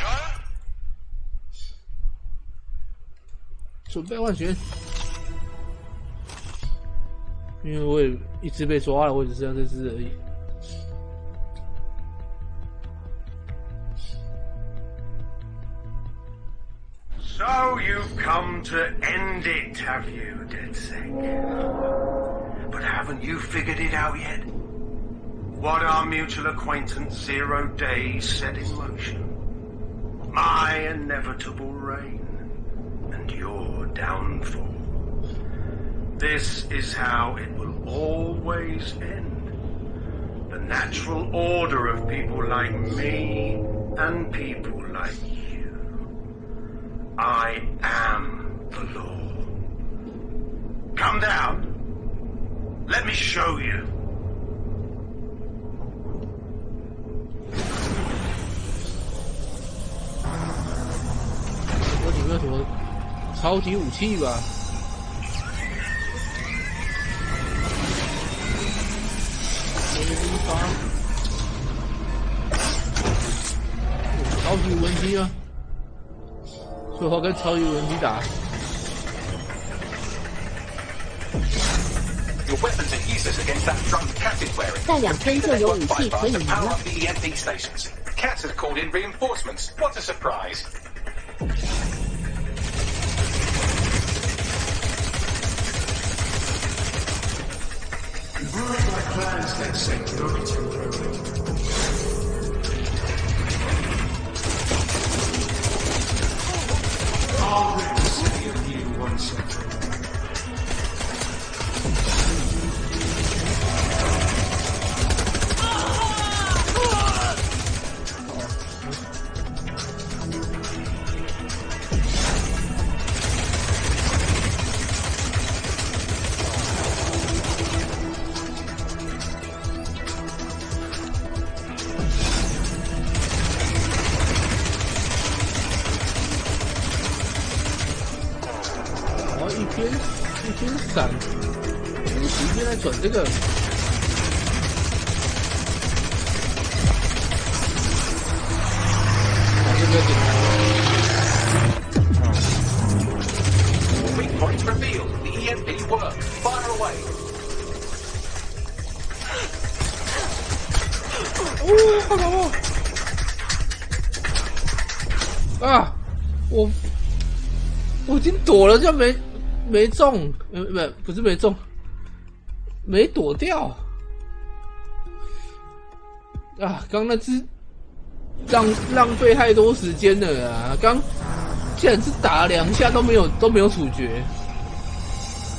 准备换拳，因为我也一直被抓了，我只剩下这只而已。So you've come to end it, have you, DeadSec? But haven't you figured it out yet? What our mutual acquaintance 0 Days set in motion. My inevitable reign and your downfall. This is how it will always end. The natural order of people like me and people like you. I am the law. Come down. Let me show you. 我里面有什么超级武器吧？超级无人机啊！所以我要跟超级无人机打。 Your weapons are useless against that drunk cat is wearing. 再2天就有武器可以拿了。 The EMP stations. Cats has called in reinforcements. What a surprise! Birds like plans that say no temporarily. I'll rid the city of you once and for all.一边闪，一边在转这个。这个点。Points revealed. The EMP works. Fire away. 快跑！啊！我已经躲了，就没中，不是没中，没躲掉。啊！刚那只浪费太多时间了啊！刚竟然是打了2下都没有处决，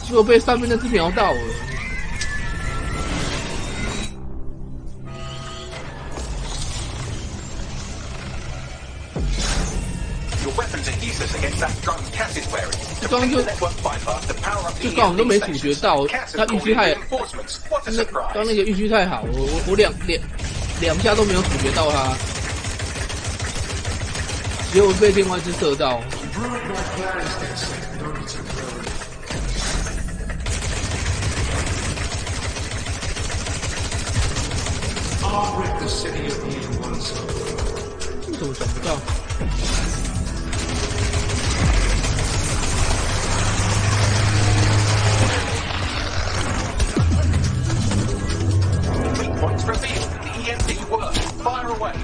结果被上面那只瞄到了。刚刚就刚好都没处决到，他运气太，刚那个运气太好，我两下都没有处决到他，结果被另外一只射到。这怎么想不到？Points revealed. The EMP works. Fire away.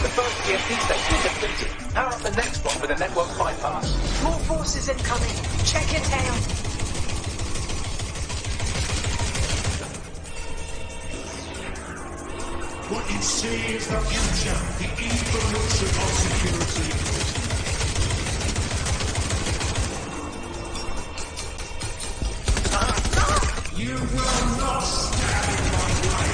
The first EMP station is completed. Power up the next one with a network bypass. More forces incoming. Check your tail. What you see is the future, the evolution of security. You will not stand in my way.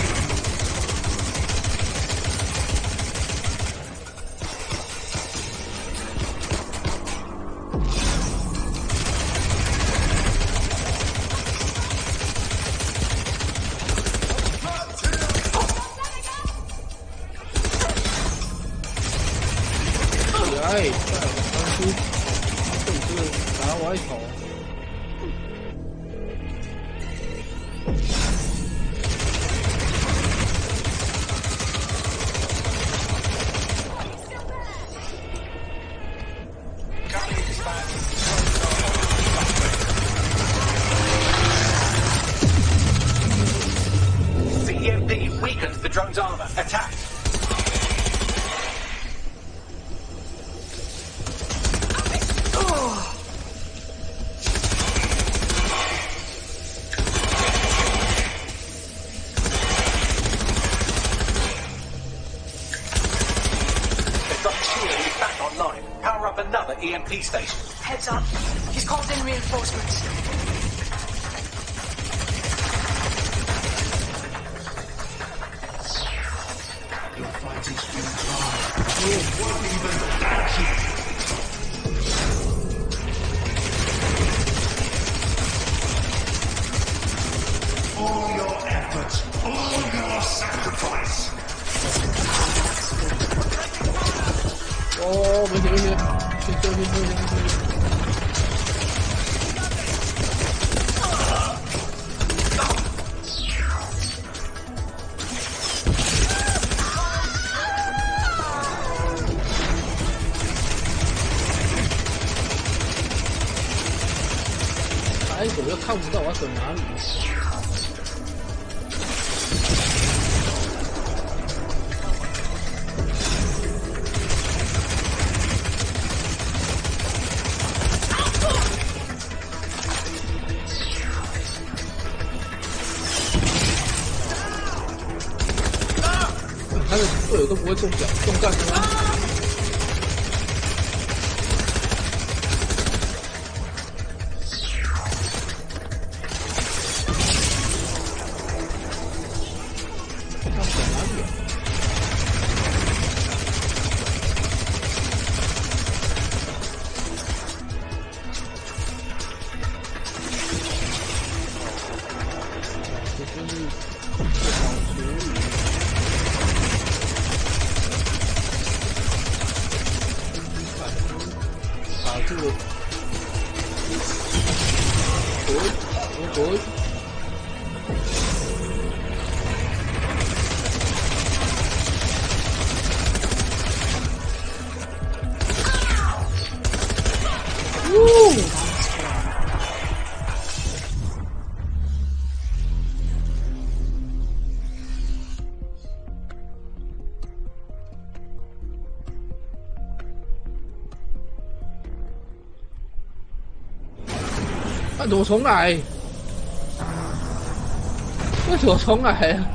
The EMP weakens the drone's armor. Attack. Another EMP station. Heads up. He's called in reinforcements. Your fight is futile. You won't even thank you. All your effort, all your sacrifice. 哦，没事，先打一手又看不到我要走哪里。他的队友都不会中弹的吗？他走哪里啊？这就是不好处理。滚！他怎么重来？为什么重来啊？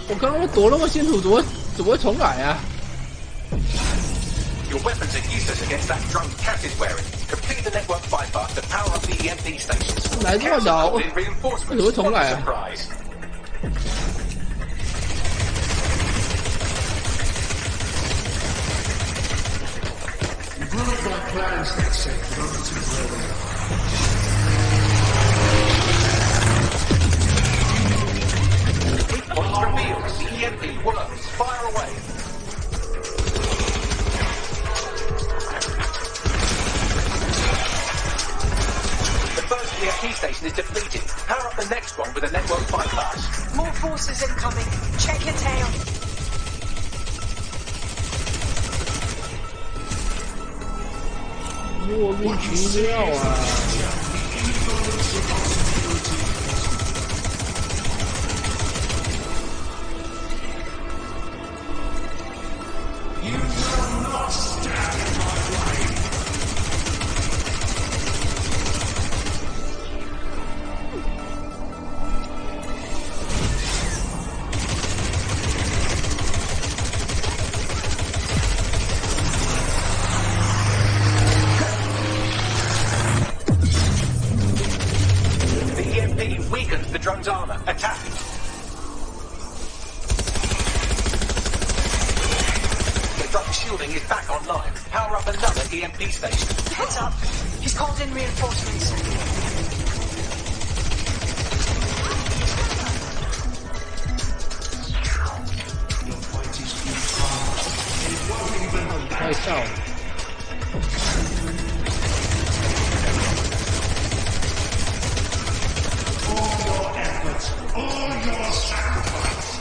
我刚刚躲那么清楚，怎么会重来啊？ Your weapons are useless against that drone Cat is wearing. Complete the network bypass to power up the EMP stations. 来这么早，为什么会重来啊？ Once revealed, the EMP works. Fire away. The first EMP station is depleted. Power up the next one with a network bypass. More forces incoming. Check your tail. 莫名其妙啊！ Drone's armor. Attack! The drone's shielding is back online. Power up another EMP station. Heads up. He's called in reinforcements. Nice out. All your sacrifice.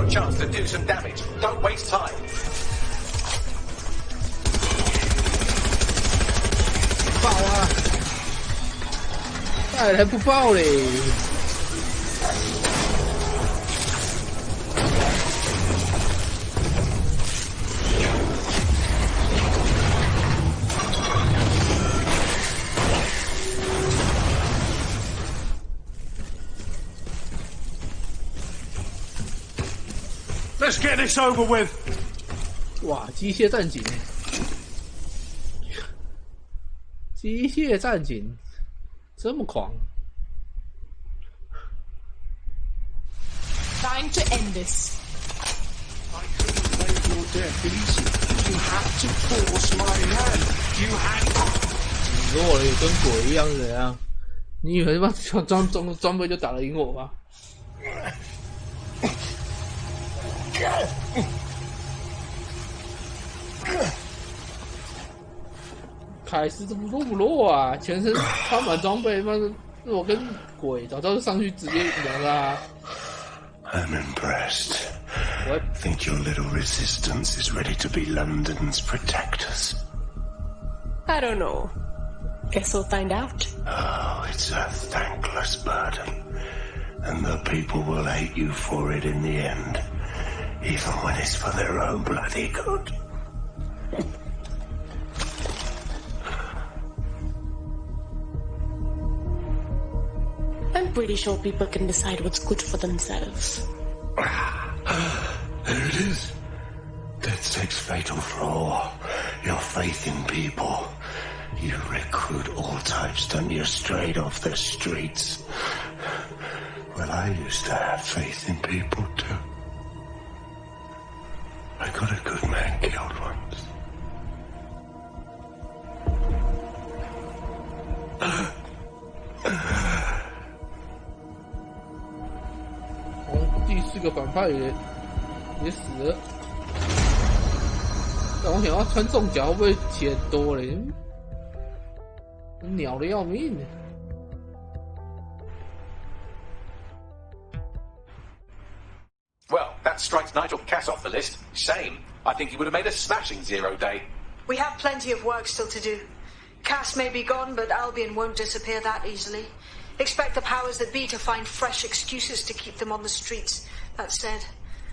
Chance to do some damage. Don't waste time. 爆啊！哎，还不爆嘞！Let's get this over with. 哇，机械战警，机械战警这么狂 ！Time to end this. I couldn't make your death easy. You had to force my hand. You had. 你弱了也跟鬼一样的呀！你以为他妈装备就打得赢我吗？凯斯怎么都不弱啊！全身穿满装备，妈的，我跟鬼早知道上去直接赢啦。I'm impressed. What? Think your little resistance is ready to be London's protectors? I don't know. Guess we'll find out. Oh, it's a thankless burden. And the people will hate you for it in the end. Even when it's for their own bloody good. I'm pretty sure people can decide what's good for themselves. There it is. DedSec's fatal flaw. Your faith in people. You recruit all types, don't you, straight off the streets. Well, I used to have faith in people, too. I got a good man killed once. 第4个反派也死了。但我想要穿重甲会不会钱多嘞？鸟的要命。Well, that strikes Nigel Cass off the list. Shame. I think he would have made a smashing 0 day. We have plenty of work still to do. Cass may be gone, but Albion won't disappear that easily. Expect the powers that be to find fresh excuses to keep them on the streets. That said,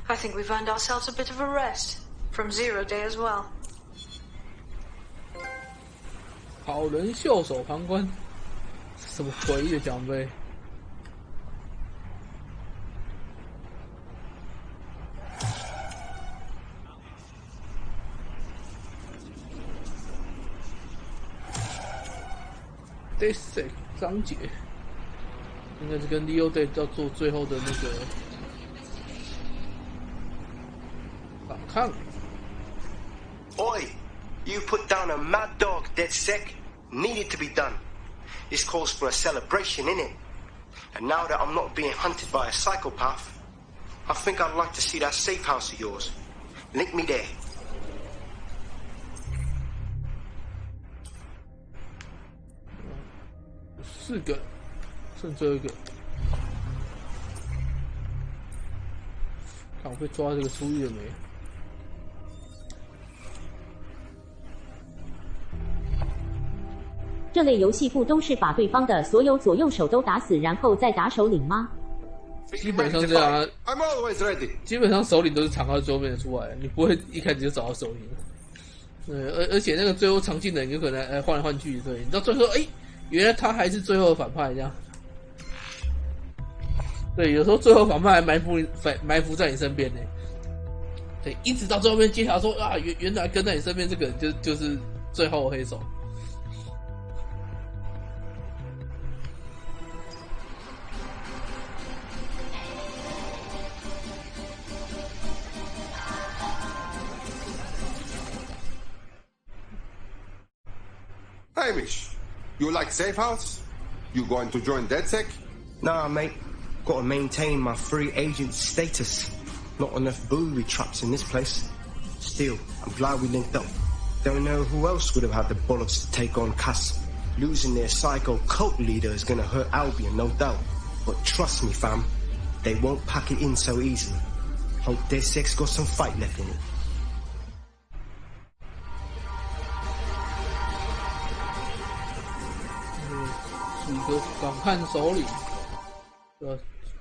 I think we've earned ourselves a bit of a rest. From 0 day as well. 好人袖手旁观，什么诡异的奖杯？DedSec 章节应该是跟 Leo Day 要做最后的那个反抗。Oi! You put down a mad dog, DedSec. Needed to be done. This calls for a celebration, innit? And now that I'm not being hunted by a psychopath, I think I'd like to see that safe house of yours. Link me there. 4个，剩最后一个。看我被抓这个出狱了没？这类游戏不都是把对方的所有左右手都打死，然后再打首领吗？基本上这样啊。 I'm always ready. 基本上首领都是藏到最后面出来的，你不会一开始就找到首领。对，而且那个最后藏进的人有可能换来换去，对，你到最后原来他还是最后的反派这样。对，有时候最后反派还埋伏在你身边呢。对，一直到最后面揭晓说啊，原来跟在你身边这个人就是最后的黑手。 Hamish, you like safe house? You going to join DedSec? Nah, mate. Gotta maintain my free agent status. Not enough booby traps in this place. Still, I'm glad we linked up. Don't know who else would have had the bollocks to take on Cass. Losing their psycho cult leader is gonna hurt Albion, no doubt. But trust me, fam, they won't pack it in so easily. Hope DedSec's got some fight left in it. 几个反叛首领，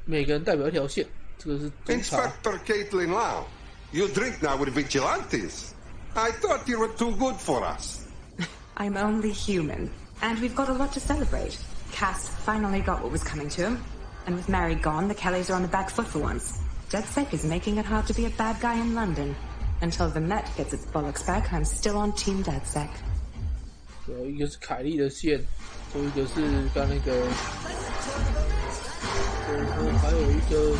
每个人代表一条线，这个是督察。Inspector Caitlin Lau, you drink now with vigilantes. I thought you were too good for us. I'm only human, and we've got a lot to celebrate. Cass finally got what was coming to him, and with Mary gone, the Kellys are on the back foot for once. DedSec is making it hard to be a bad guy in London. Until the Met gets its bollocks back, I'm still on Team DedSec. 有一个是凯莉的线，还有一个是刚那个，还有一个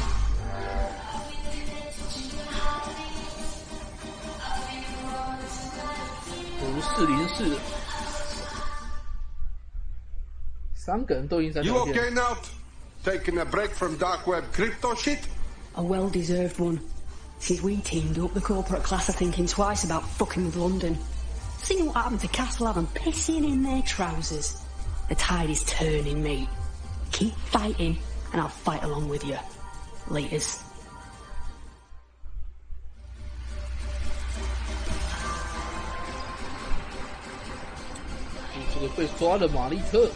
5404，三个人都赢3条线。You okay now? Taking a break from dark web crypto shit? A well-deserved one. Since we teamed up, the corporate class are thinking twice about fucking with London. Seeing what happened to Castle Haven pissing in their trousers. The tide is turning, mate. Keep fighting, and I'll fight along with you. Laters. 这个被抓的马利克。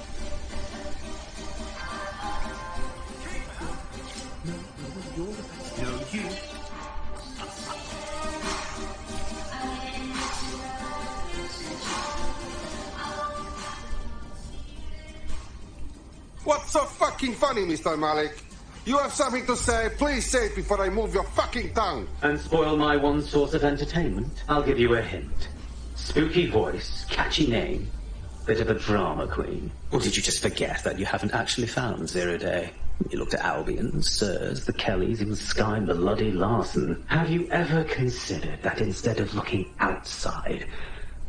What's so fucking funny, Mr. Malik? You have something to say? Please say it before I move your fucking tongue. And spoil my one source of entertainment? I'll give you a hint. Spooky voice, catchy name, bit of a drama queen. Or did you just forget that you haven't actually found Zero Day? You looked at Albion, Sirs, the Kellys, even Sky Bloody Larson. Have you ever considered that instead of looking outside,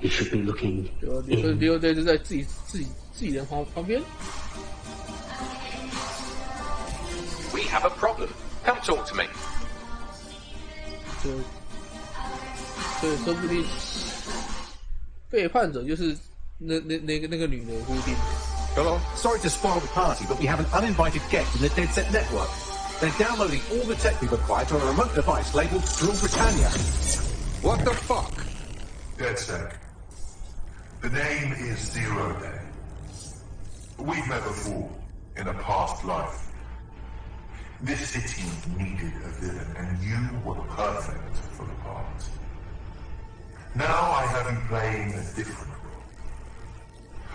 you should be looking in? Zero Day就在自己人旁边。We have a problem. Come talk to me. 所以说不定背叛者就是那个女的固定。Hello, sorry to spoil the party, but we have an uninvited guest in the DedSec network. They're downloading all the tech we've acquired to a remote device labeled Rule Britannia. What the fuck? DedSec. The name is Zero Day. We've met before in a past life. This city needed a villain, and you were perfect for the part. Now I have you playing a different role.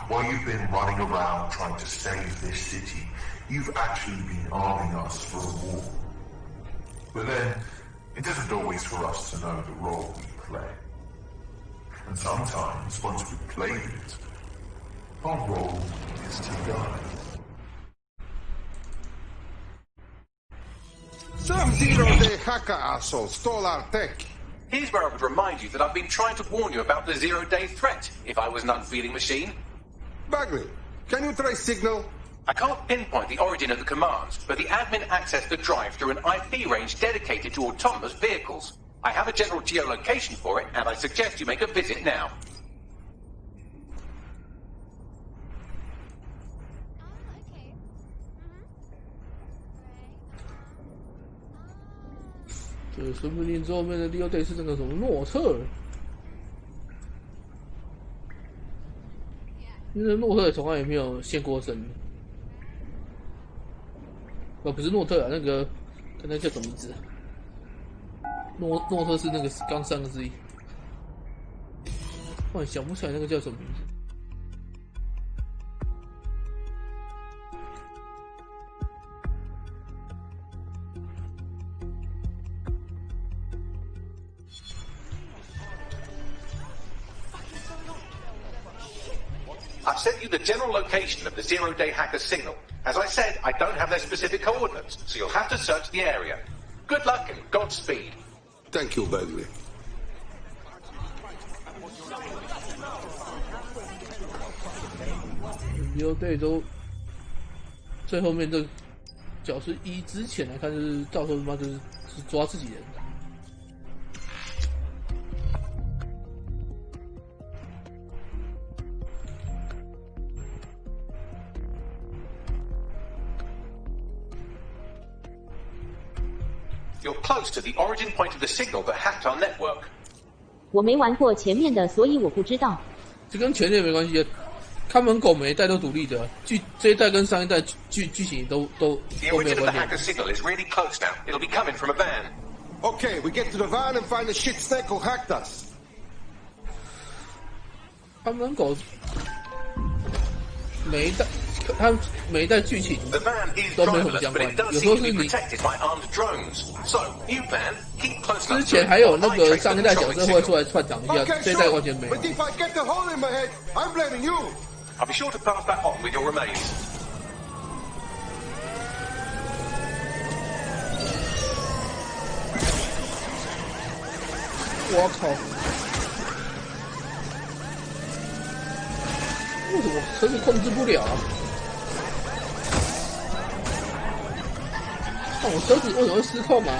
While you've been running around trying to save this city, you've actually been arming us for a war. But then, it isn't always for us to know the role we play. And sometimes, once we've played it, our role is to die. Some Zero-Day hacker asshole stole our tech. Here's where I would remind you that I've been trying to warn you about the zero-day threat, if I was an unfeeling machine. Bagley, can you trace signal? I can't pinpoint the origin of the commands, but the admin accessed the drive through an IP range dedicated to autonomous vehicles. I have a general geolocation for it, and I suggest you make a visit now.对，说不定最后面的第二队是那个什么诺特，因为诺特从来也没有现过身。不是诺特啊，那个叫什么名字？诺特是那个刚3个字，突然想不起来那个叫什么名字。I've sent you the general location of the zero-day hacker signal. As I said, I don't have their specific coordinates, so you'll have to search the area. Good luck and Godspeed. Thank you, Bagley. 有队都最后面的角色之前来看，就是到时候他妈就是抓自己人。You're close to the origin point of the signal that hacked our network. 我没玩过前面的，所以我不知道。这跟前面没关系，看门狗每一代都独立的，这一代跟上一代剧情都没有 The origin of 关 the 联。 hacker signal is really close now. It'll be coming from a van. Okay, we get to the van and find the shit snake who hacked us. 看门狗它每一代剧情 The van is 都没有什么 driverless, 相 but 关 it 的， does 有时候 seem to 是 be 你 protected by armed drones. So, new van, keep close 之 enough to 前 it 还有 while 那 I 个 trace 上 the 一代角 controlling 色会出 signal. 来串场一下， Okay, 这一代完全 sure. 没有 But。if I get the hole in my head, I'm blaming you. I'll be sure to pass that on with your remains. 我靠！为什么车子控制不了啊？那我车子为什么会失控啊？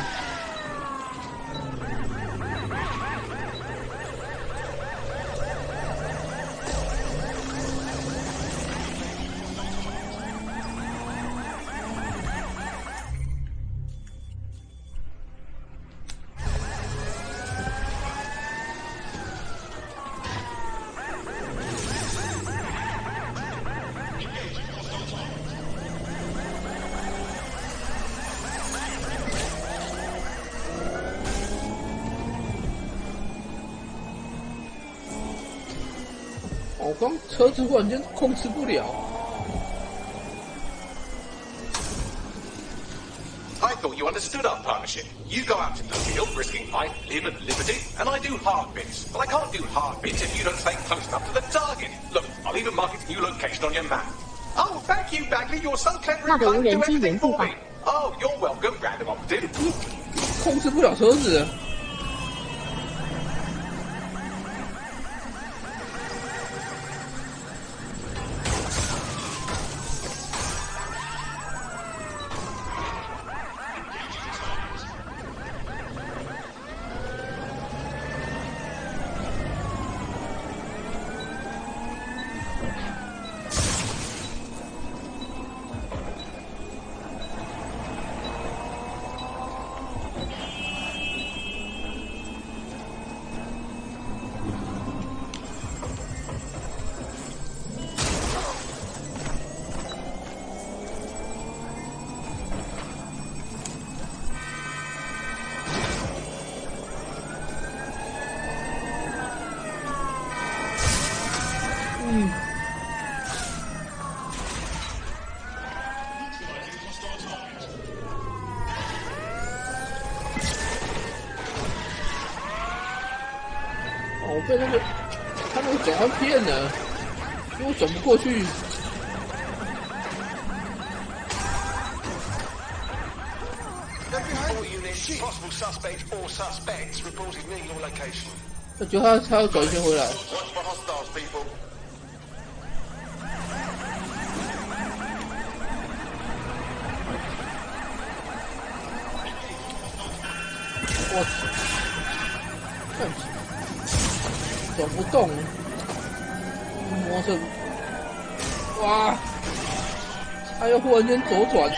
光车子忽然间控制不了。I thought you understood our partnership. You go out into the field, risking life, limb, and liberty, and I do hard bits. But I can't do hard bits if you don't stay close enough to the target. Look, I'll even mark its new location on your map. Oh, thank you, Bagley. You're so clever and kind to do everything for me. Oh, you're welcome, random operative. 控制不了车子。我被他那个转弯骗了，因为我转不过去。我觉得他要转一圈回来。我看转不动，摩托车，哇！他又忽然间左转。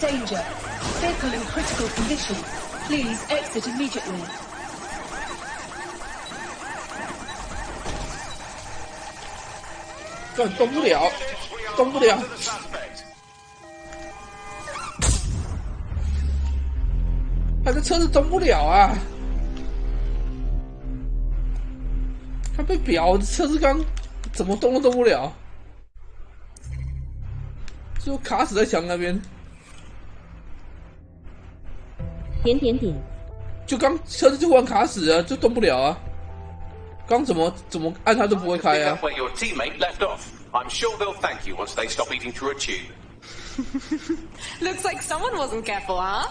Danger. Vehicle in critical condition. Please exit immediately. 动不了，动不了。他的车子动不了啊！他被表，车子刚怎么动都动不了，就卡死在墙那边。点点点，就刚车子就忽然卡死了，就动不了啊！刚怎么按它都不会开啊 Where your teammate left off. I'm sure they'll thank you once they stop eating through a tube. Looks like someone wasn't careful, huh?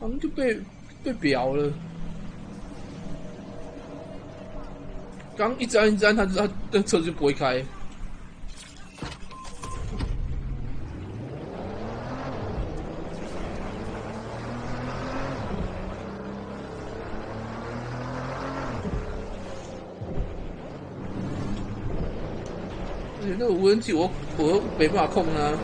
好像就被表了。刚一直按，他的车子就不会开。而且那个无人机我没办法控啊。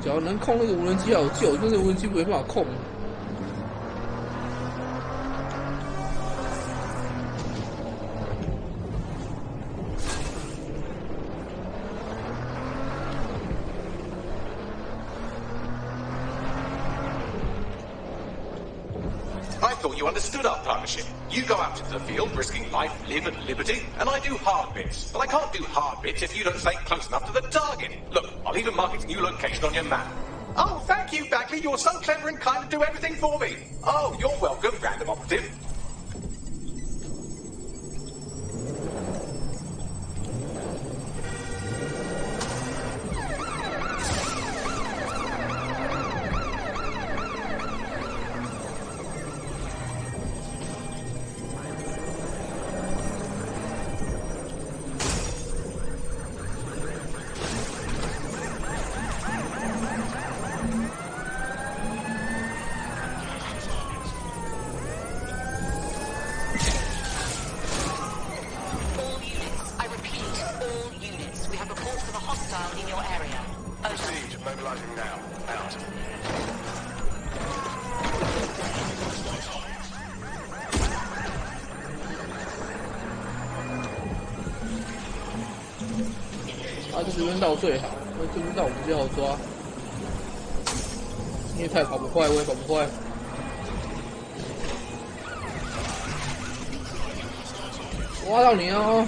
只要能控那个无人机好救，就是无人机没办法控。I thought you understood our partnership. You go out into the field, risking life, limb, and liberty, and I do hard bits. But I can't do hard bits if you don't stay close enough to the target. Look, I'll even mark its new location on your map. Oh, thank you, Bagley. You're so clever and kind to do everything for me. Oh, you're welcome, random operative. Mobilizing now. Out. 啊，这边绕最好，这边绕比较好抓，因为他也跑不快，我也跑不快。挖到你哦！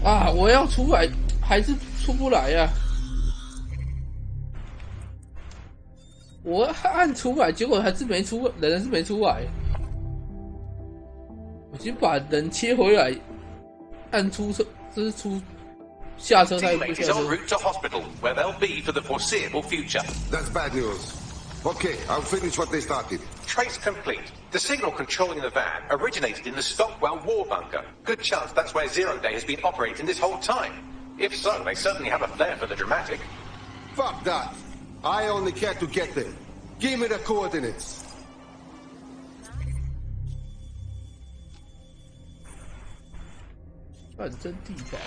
啊！我要出来，还是出不来呀、我按出来，结果还是没出，人是没出来。我已经把人切回来，按出车，这是出下车，他也不 Teammate 下 is en 车。 route to hospital, where they'll be for the foreseeable future. That's bad news. Okay, I'll finish what they started. Trace complete. The signal controlling the van originated in the Stockwell war bunker. Good chance that's where Zero Day has been operating this whole time. If so, they certainly have a flair for the dramatic. Fuck that. I only care to get them. Give me the coordinates. 战争地堡。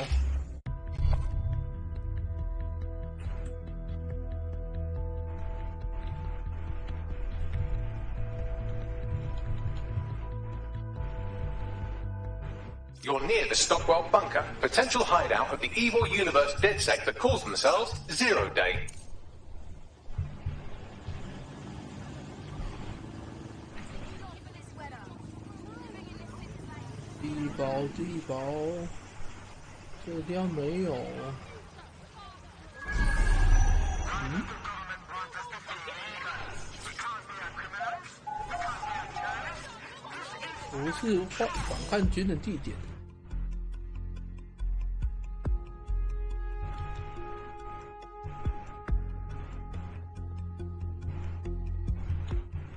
You're near the Stockwell bunker, potential hideout of the evil universe DedSec that calls themselves Zero Day. 地堡，这个地方没有。嗯？不是反叛军的地点。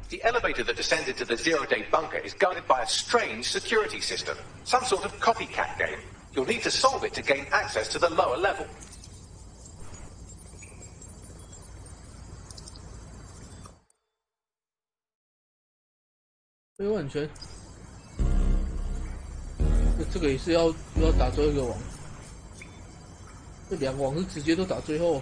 The elevator that descended to the Zero Day bunker is guarded by a strange security system, some sort of copycat game. You'll need to solve it to gain access to the lower level. 没有安全，这个也是要打最后一个网，这两个网是直接都打最后。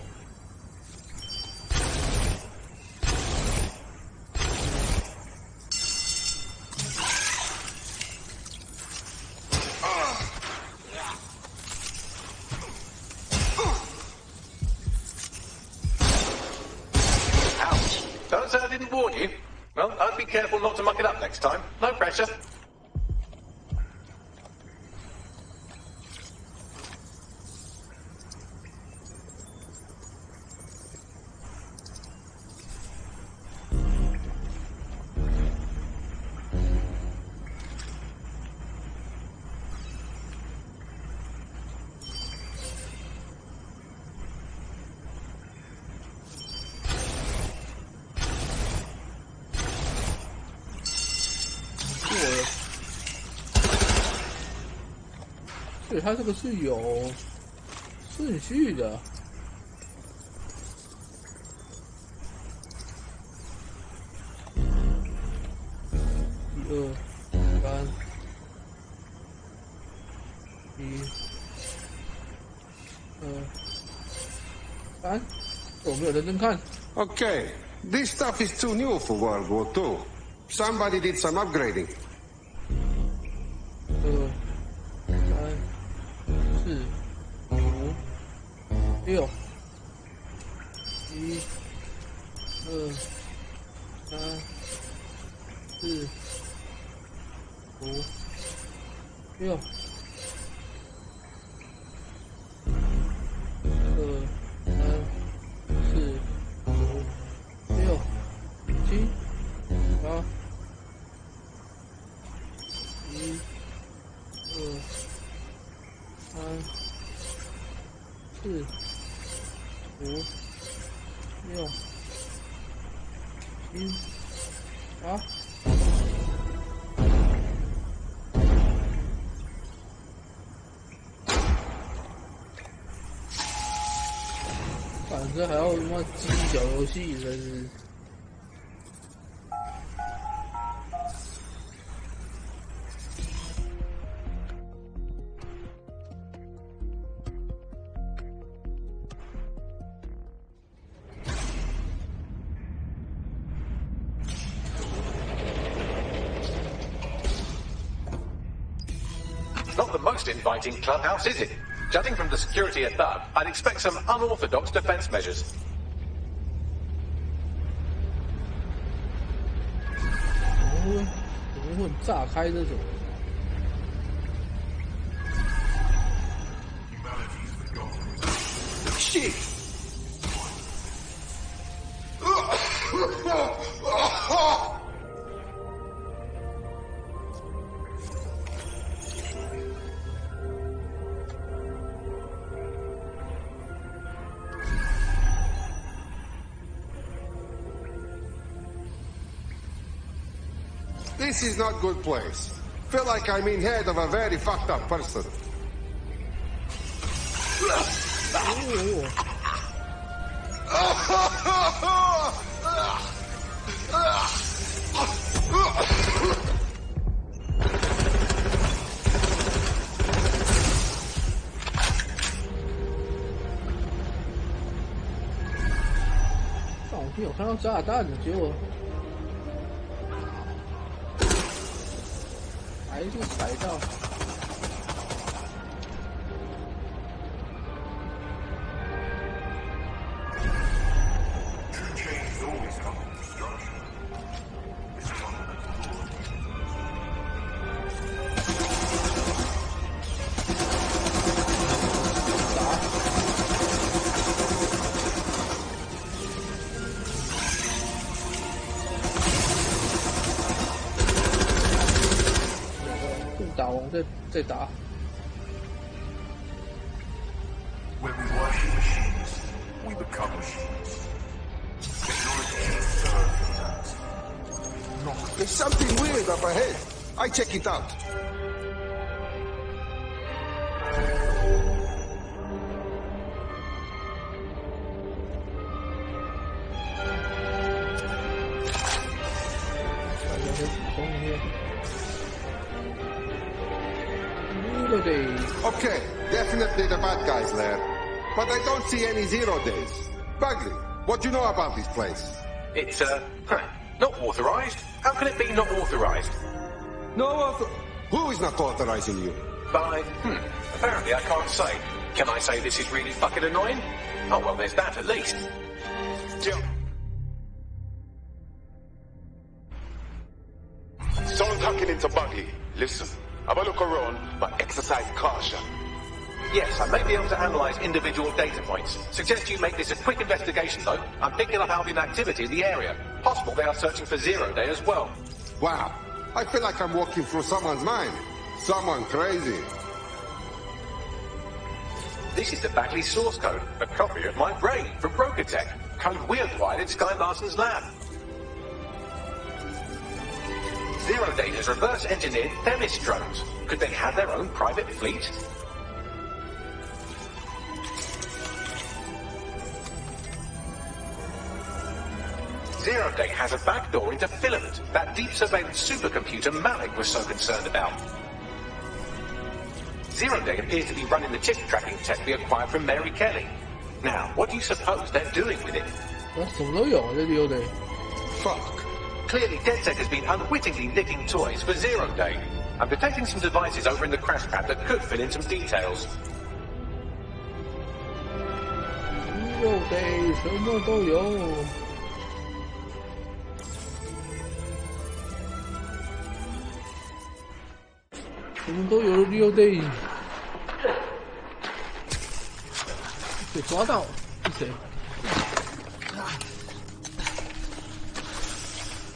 Ouch. Don't say I didn't warn you. Well, I'd be careful not to muck it up next time. No pressure. Sure. 对，它这个是有顺序的。1、2、3、1、2、3。我没有认真看。 Okay, this stuff is too new for World War II. Somebody did some upgrading. 2、3、4、5、6、1、2、3、4、5、6、2、3、4、5、6、7、8、1、2、4、5、6、7、8。反正还要他妈机小游戏，真是。Not the most inviting clubhouse, is it? Judging from the security above, I'd expect some unorthodox defense measures. 怎么会炸开这种？Shit! This is not good place. Feel like I'm in head of a very fucked up person.但我没有看到炸弹的，结果还是踩到。打王再打。When we worship machines, we become machines. Technology serves that. No, there's something weird up ahead. I check it out. Okay, definitely the bad guys there. But I don't see any 0 days. Bagley, what do you know about this place? It's, not authorized. How can it be not authorized? Who is not authorizing you? Apparently I can't say. Can I say this is really fucking annoying? Oh, well, there's that at least. Someone hacking into Bagley. Listen, have a look around, but exercise caution. Yes, I may be able to analyze individual data points. Suggest you make this a quick investigation, though. I'm picking up Albion activity in the area. Possible they are searching for 0 Day as well. Wow, I feel like I'm walking through someone's mind. Someone crazy. This is the Bagley source code, a copy of my brain from Brokertech. Code we acquired in Sky Larson's lab. 0 Day has reverse engineered Themis drones. Could they have their own private fleet? Zero Day has a backdoor into Filament, that deep surveillance supercomputer Malik was so concerned about. 0 Day appears to be running the chip tracking tech we acquired from Mary Kelly. Now, what do you suppose they're doing with it? Fuck. Clearly, DedSec has been unwittingly nicking toys for 0 Day. I'm detecting some devices over in the crash pad that could fill in some details. 0 Day 什么都有。什么都有了6 Day， 被抓到是谁？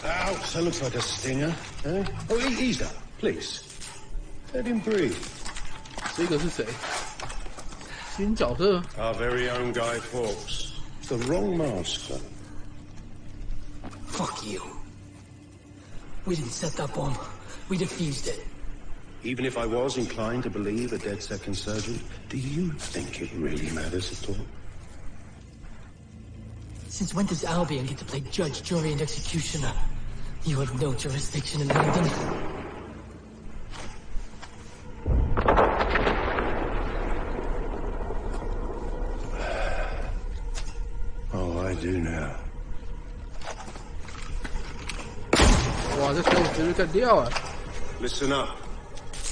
Ouch, that looks like a stinger. Eh? Oh, ease up, please. Let him breathe. 这个是谁？新角色 Our very own Guy Fawkes. The wrong mask, sir. Fuck you. We didn't set that bomb. We defused it. Even if I was inclined to believe a DedSec insurgent, do you think it really matters at all? Since when does Albion get to play judge, jury, and executioner? You have no jurisdiction in London. Oh, I do now. 哇，这车我直接干掉啊！ Listen up.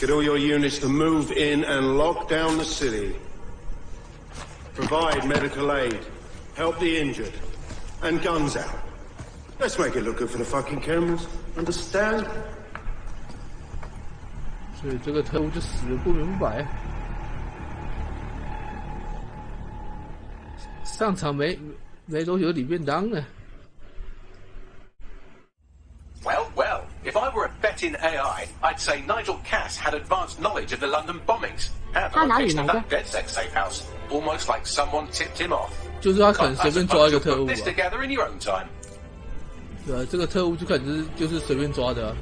Get all your units to move in and lock down the city. Provide medical aid. Help the injured. And guns out. Let's make it look good for the fucking cameras. Understand? 所以这个特务就死得不明白。上场没多久领便当呢。 Well, well, if I were a betting AI, I'd say Nigel Cass had advanced knowledge of the London bombings and the location of that DedSec safe house, almost like someone tipped him off. 就是他可能随便抓一个特务吧。 Put this together in your own time. 对啊，这个特务就可能就是随便抓的、啊，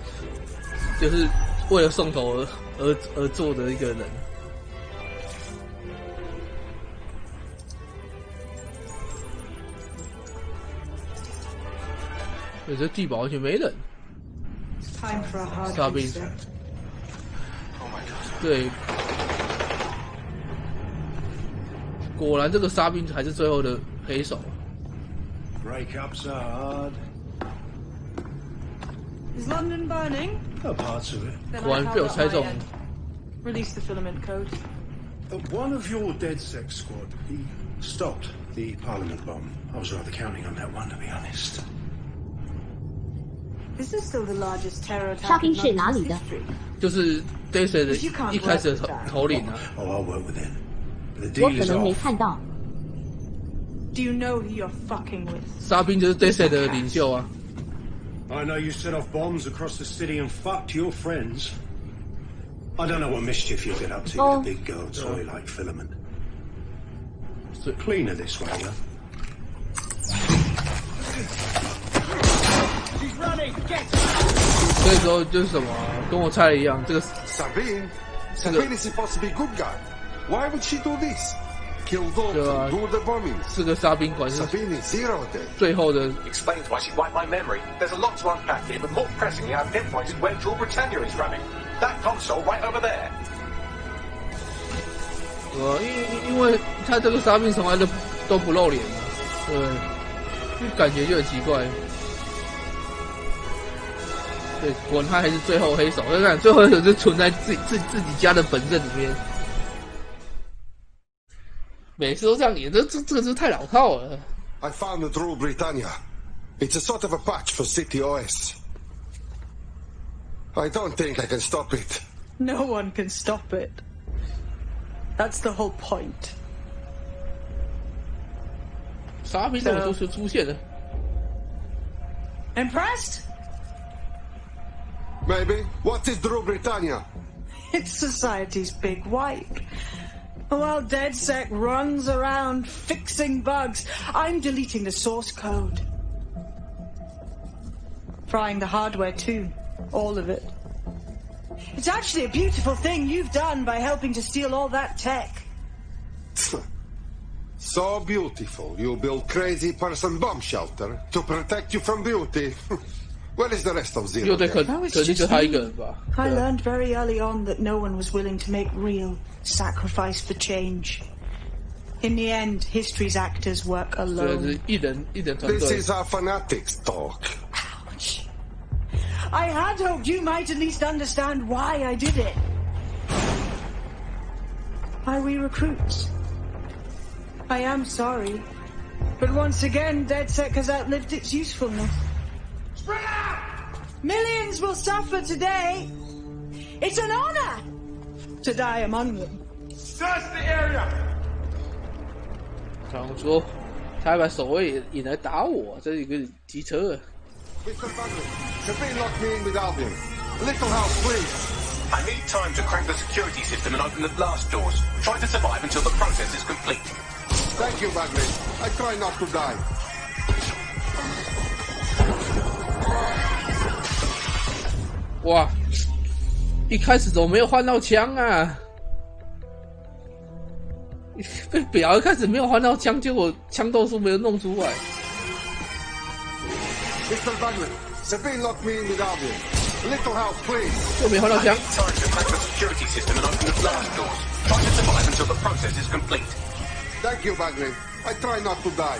就是为了送头而做的一个人。有这地堡完全没人。 沙兵，对，果然这个沙兵还是最后的黑手。Breakups are hard. Is London burning? Oh, parts of it. 果然被我猜中。 Release the filament code. One of your DedSec squad, he stopped the Parliament bomb. I was rather counting on that one, to be honest. This is still the largest terror attack. 沙兵是哪里的？就是 Daisy 的一开始的头领啊。Oh, I'll work with him. The 我 deal 可 is 能没 off. 看到。 Do you know who you're fucking with? 沙兵就是 Daisy 的领袖啊。 I know you set off bombs across the city and fucked your friends. I don't know what mischief you get up to with a big girl toy like Filament. Cleaner this way, yeah? She's running. Get. 所以说就是什么，跟我猜的一样，这个 Sabine is supposed to be a good guy. Why would she do this? Kill dogs, do the bombing. 是个沙兵，管是 Sabine is zero day. 最后的 Explains why she wiped my memory. There's a lot to unpack here, but more pressingly, I've pinpointed where Jewel Britannia is running. That console right over there. 因为他这个沙兵从来都不露脸的，对，就感觉就很奇怪。对，果然他还是最后黑手。看，最后黑手就存在自己家的本阵里面。每次都这样演，这个是太老套了。I found the Rule Britannia. It's a sort of a patch for City OS. I don't think I can stop it. No one can stop it. That's the whole point. 沙兵怎么都是出现了 Impressed? Maybe. What is Rule Britannia? It's society's big wipe. While DedSec runs around fixing bugs, I'm deleting the source code. Frying the hardware too. All of it. It's actually a beautiful thing you've done by helping to steal all that tech. So beautiful. You build crazy person bomb shelter to protect you from beauty. Where is the rest of Zero? I learned very early on that no one was willing to make real sacrifice for change. In the end, history's actors work alone. This is our fanatics talk. Ouch. I had hoped you might at least understand why I did it. Why we recruits. I am sorry. But once again, DedSec has outlived its usefulness. Spread out! Millions will suffer today. It's an honor to die among them. Search the area! 想说他还把守卫引来打我，这是一个机车。 Mr. Buckley, Sabine locked me in with Albion. A little help, please. I need time to crack the security system and open the blast doors. Try to survive until the process is complete. Thank you, Bagley. I try not to die. 哇！一开始怎么没有换到枪啊？被表一开始没有换到枪，结果枪斗数没有弄出来。Mr. Bagley, Sabine locked me in with Albion. A little help, please. 就没换到枪。 Time to crack the security system and open the blast doors. Try to survive until the process is complete. Thank you, Bagley. I try not to die.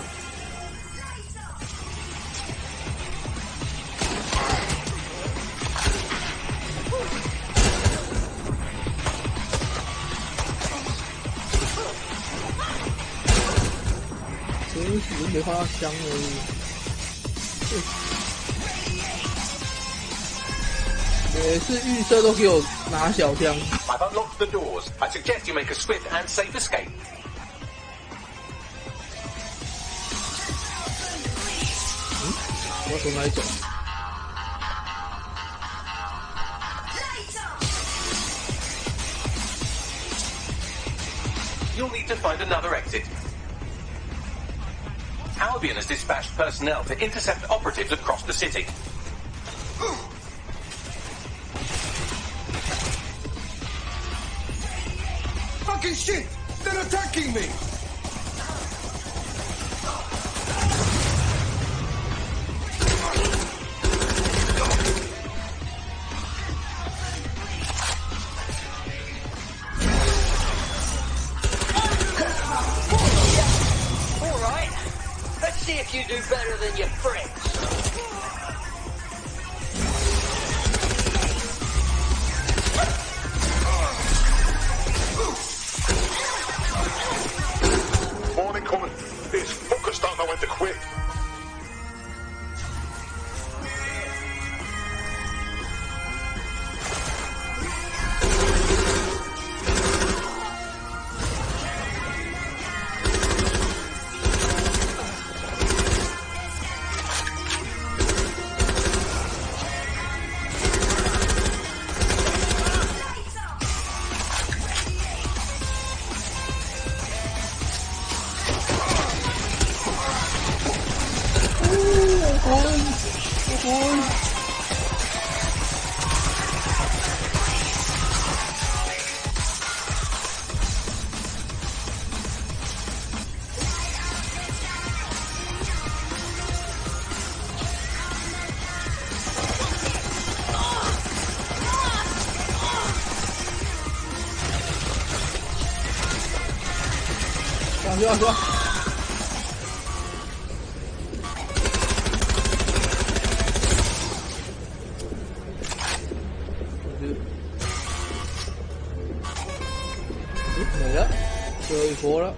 真是没换到枪而已。每次预设都给我拿小枪。I've unlocked the doors. I suggest you make a swift and safe escape. 我从哪里走？ You'll need to find another exit. Albion has dispatched personnel to intercept operatives across the city. Fucking shit! They're attacking me! Alright, let's see if you do better than your friends. Morning coming. These fuckers don't know when to quit.说。没了，最后一波了。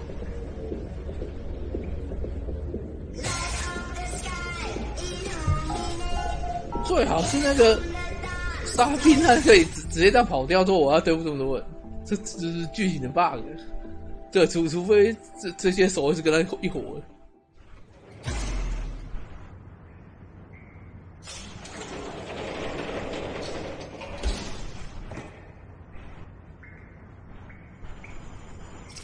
最好是那个沙兵，他可以直接这样跑掉，说我要对付这么多人，这是剧情的 bug。对，除非这些手是跟他一伙的。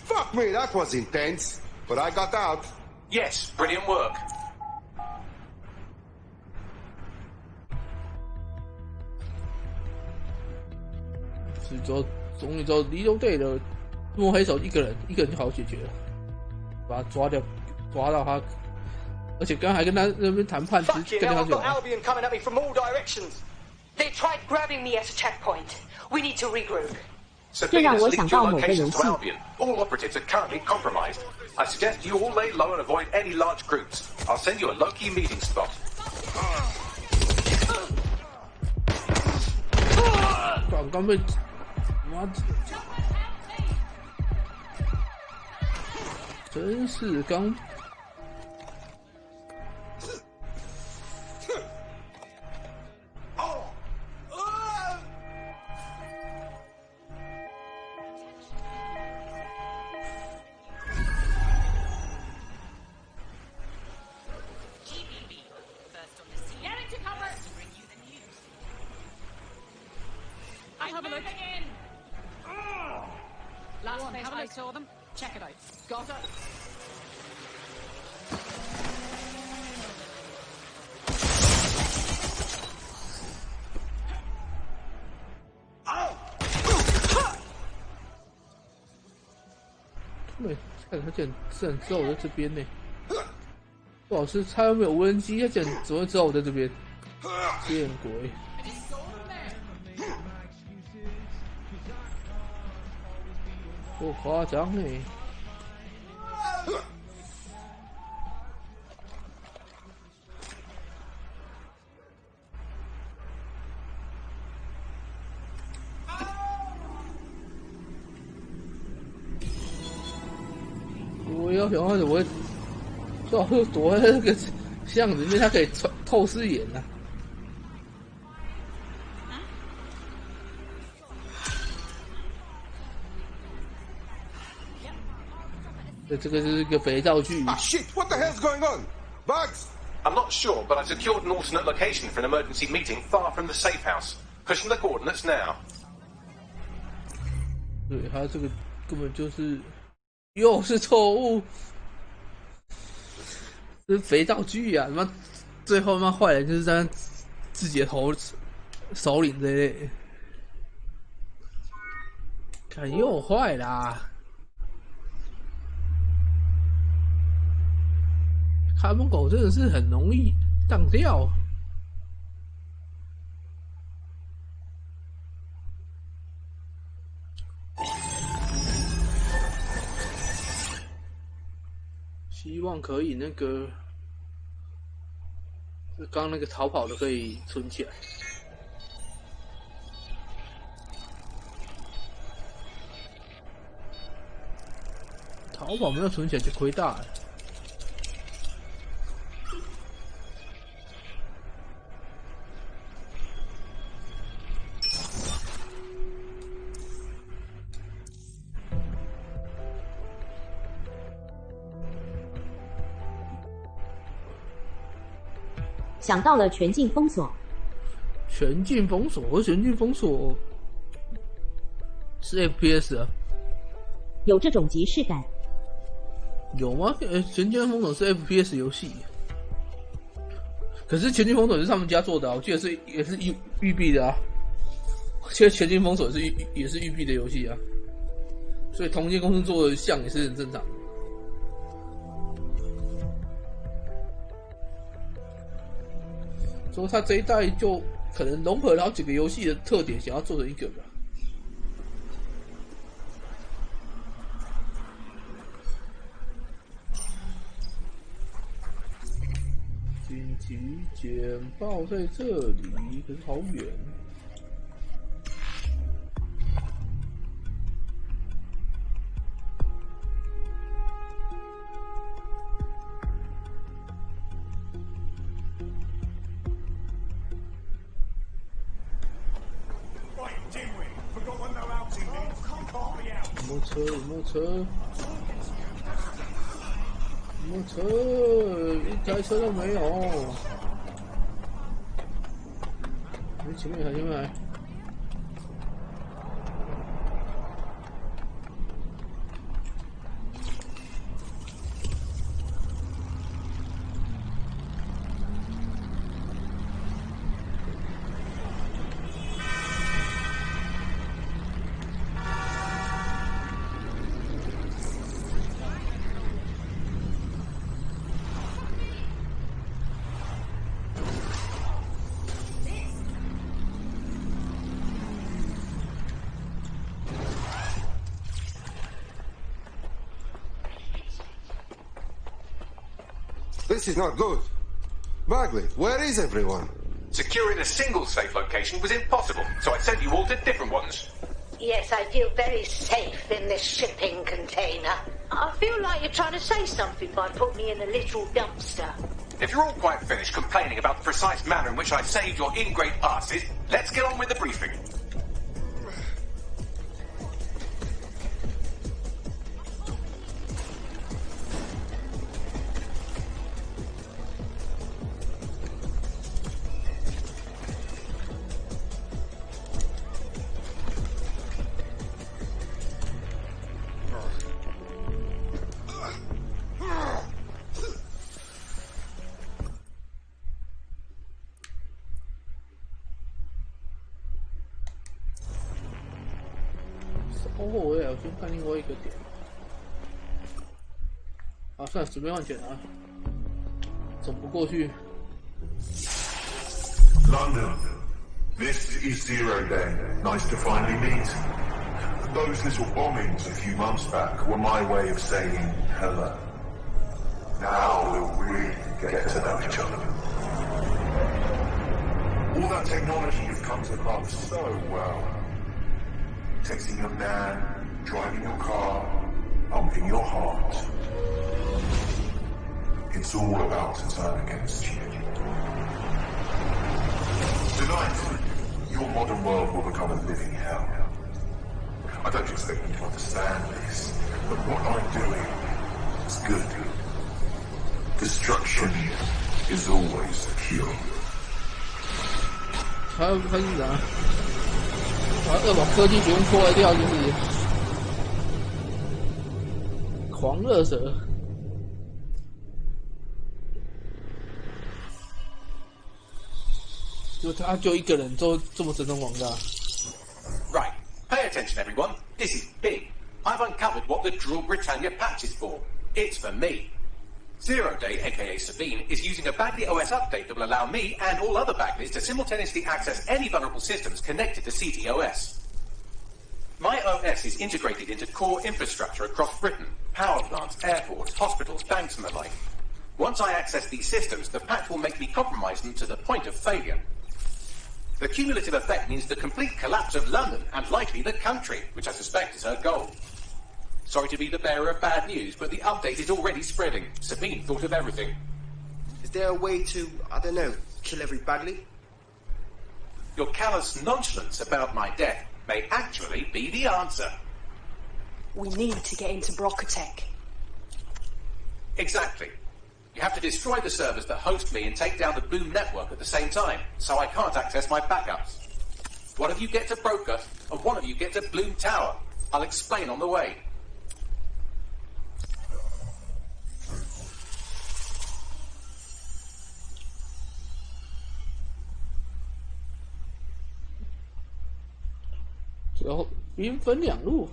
Fuck me, that was intense. But I got out. Yes, brilliant work. 终于知道离中队的摸黑手一个人就好解决了，把他抓掉，抓到他，而且刚刚还跟他那边谈判，跟他讲。Albion coming at me from all directions. They tried grabbing me at a checkpoint. We need to regroup. 这让我想到某个游戏。 All operatives are currently compromised. I suggest you all lay low and avoid any large groups. I'll send you a low-key meeting spot. 刚被妈真是刚。I have an look. Last place I saw them. Check it out. Got it. Oh! 看他竟然知道我在这边呢，不好吃，他又没有无人机，他竟然怎么会知道我在这边？见鬼！不夸张呢。我要想看，我会最好是躲在那个巷子里面，他可以透视眼啊。这个是个肥皂剧。Ah shit! What the hell's going on? Bugs! I'm not sure, but I secured an alternate location for an emergency meeting far from the safe house. Pushing the coordinates now. 对，他这个根本就是又是错误，这是肥皂剧啊！他妈，最后妈坏人就是在自己的首领这类，看又坏啦！看门狗真的是很容易当掉。希望可以那个，刚刚那个逃跑的可以存起来。逃跑没有存起来就亏大了。想到了全境封锁。全境封锁，全境封锁是 FPS 啊？有这种即视感？有吗？全境封锁是 FPS 游戏，可是全境封锁是他们家做的啊，我记得也是育碧的啊。其实全境封锁也是育碧的游戏啊，所以同一间公司做的像也是很正常。所以他这一代就可能融合了好几个游戏的特点，想要做成一个吧。紧急简报在这里，可是好远。有没有车？一台车都没有。你前面来。This is not good. Bagley, where is everyone? Securing a single safe location was impossible, so I sent you all to different ones. Yes, I feel very safe in this shipping container. I feel like you're trying to say something by putting me in a literal dumpster. If you're all quite finished complaining about the precise manner in which I saved your ingrate asses, let's get on with the briefing. 我也要先看另外一个点。好，算了，随便换选啊，走不过去。London, this is 0 Day. Nice to finally meet. Those little bombings a few months back were my way of saying hello. Now we'll really get to know each other. All that technology has come to love so well. Texting your nan, driving your car, pumping your heart. It's all about to turn against you. Tonight, your modern world will become a living hell. I don't expect you to understand this, but what I'm doing is good. Destruction is always the cure. 他是啥？要把科技全部破坏掉，就是狂热蛇。就他就一个人做这么整种广告。Right. Pay attention, everyone. This is big. I've uncovered what the Draw Britannia patch is for. It's for me. 0 Day, aka Sabine, is using a Bagley OS update that will allow me and all other Bagleys to simultaneously access any vulnerable systems connected to CTOS. My OS is integrated into core infrastructure across Britain, power plants, airports, hospitals, banks and the like. Once I access these systems, the patch will make me compromise them to the point of failure. The cumulative effect means the complete collapse of London and likely the country, which I suspect is her goal. Sorry to be the bearer of bad news, but the update is already spreading. Sabine thought of everything. Is there a way to, I don't know, kill every Bagley? Your callous nonchalance about my death may actually be the answer. We need to get into Brocotech. Exactly. You have to destroy the servers that host me and take down the Bloom network at the same time, so I can't access my backups. One of you get to Broker, and one of you get to Bloom Tower. I'll explain on the way. So, 兵分两路。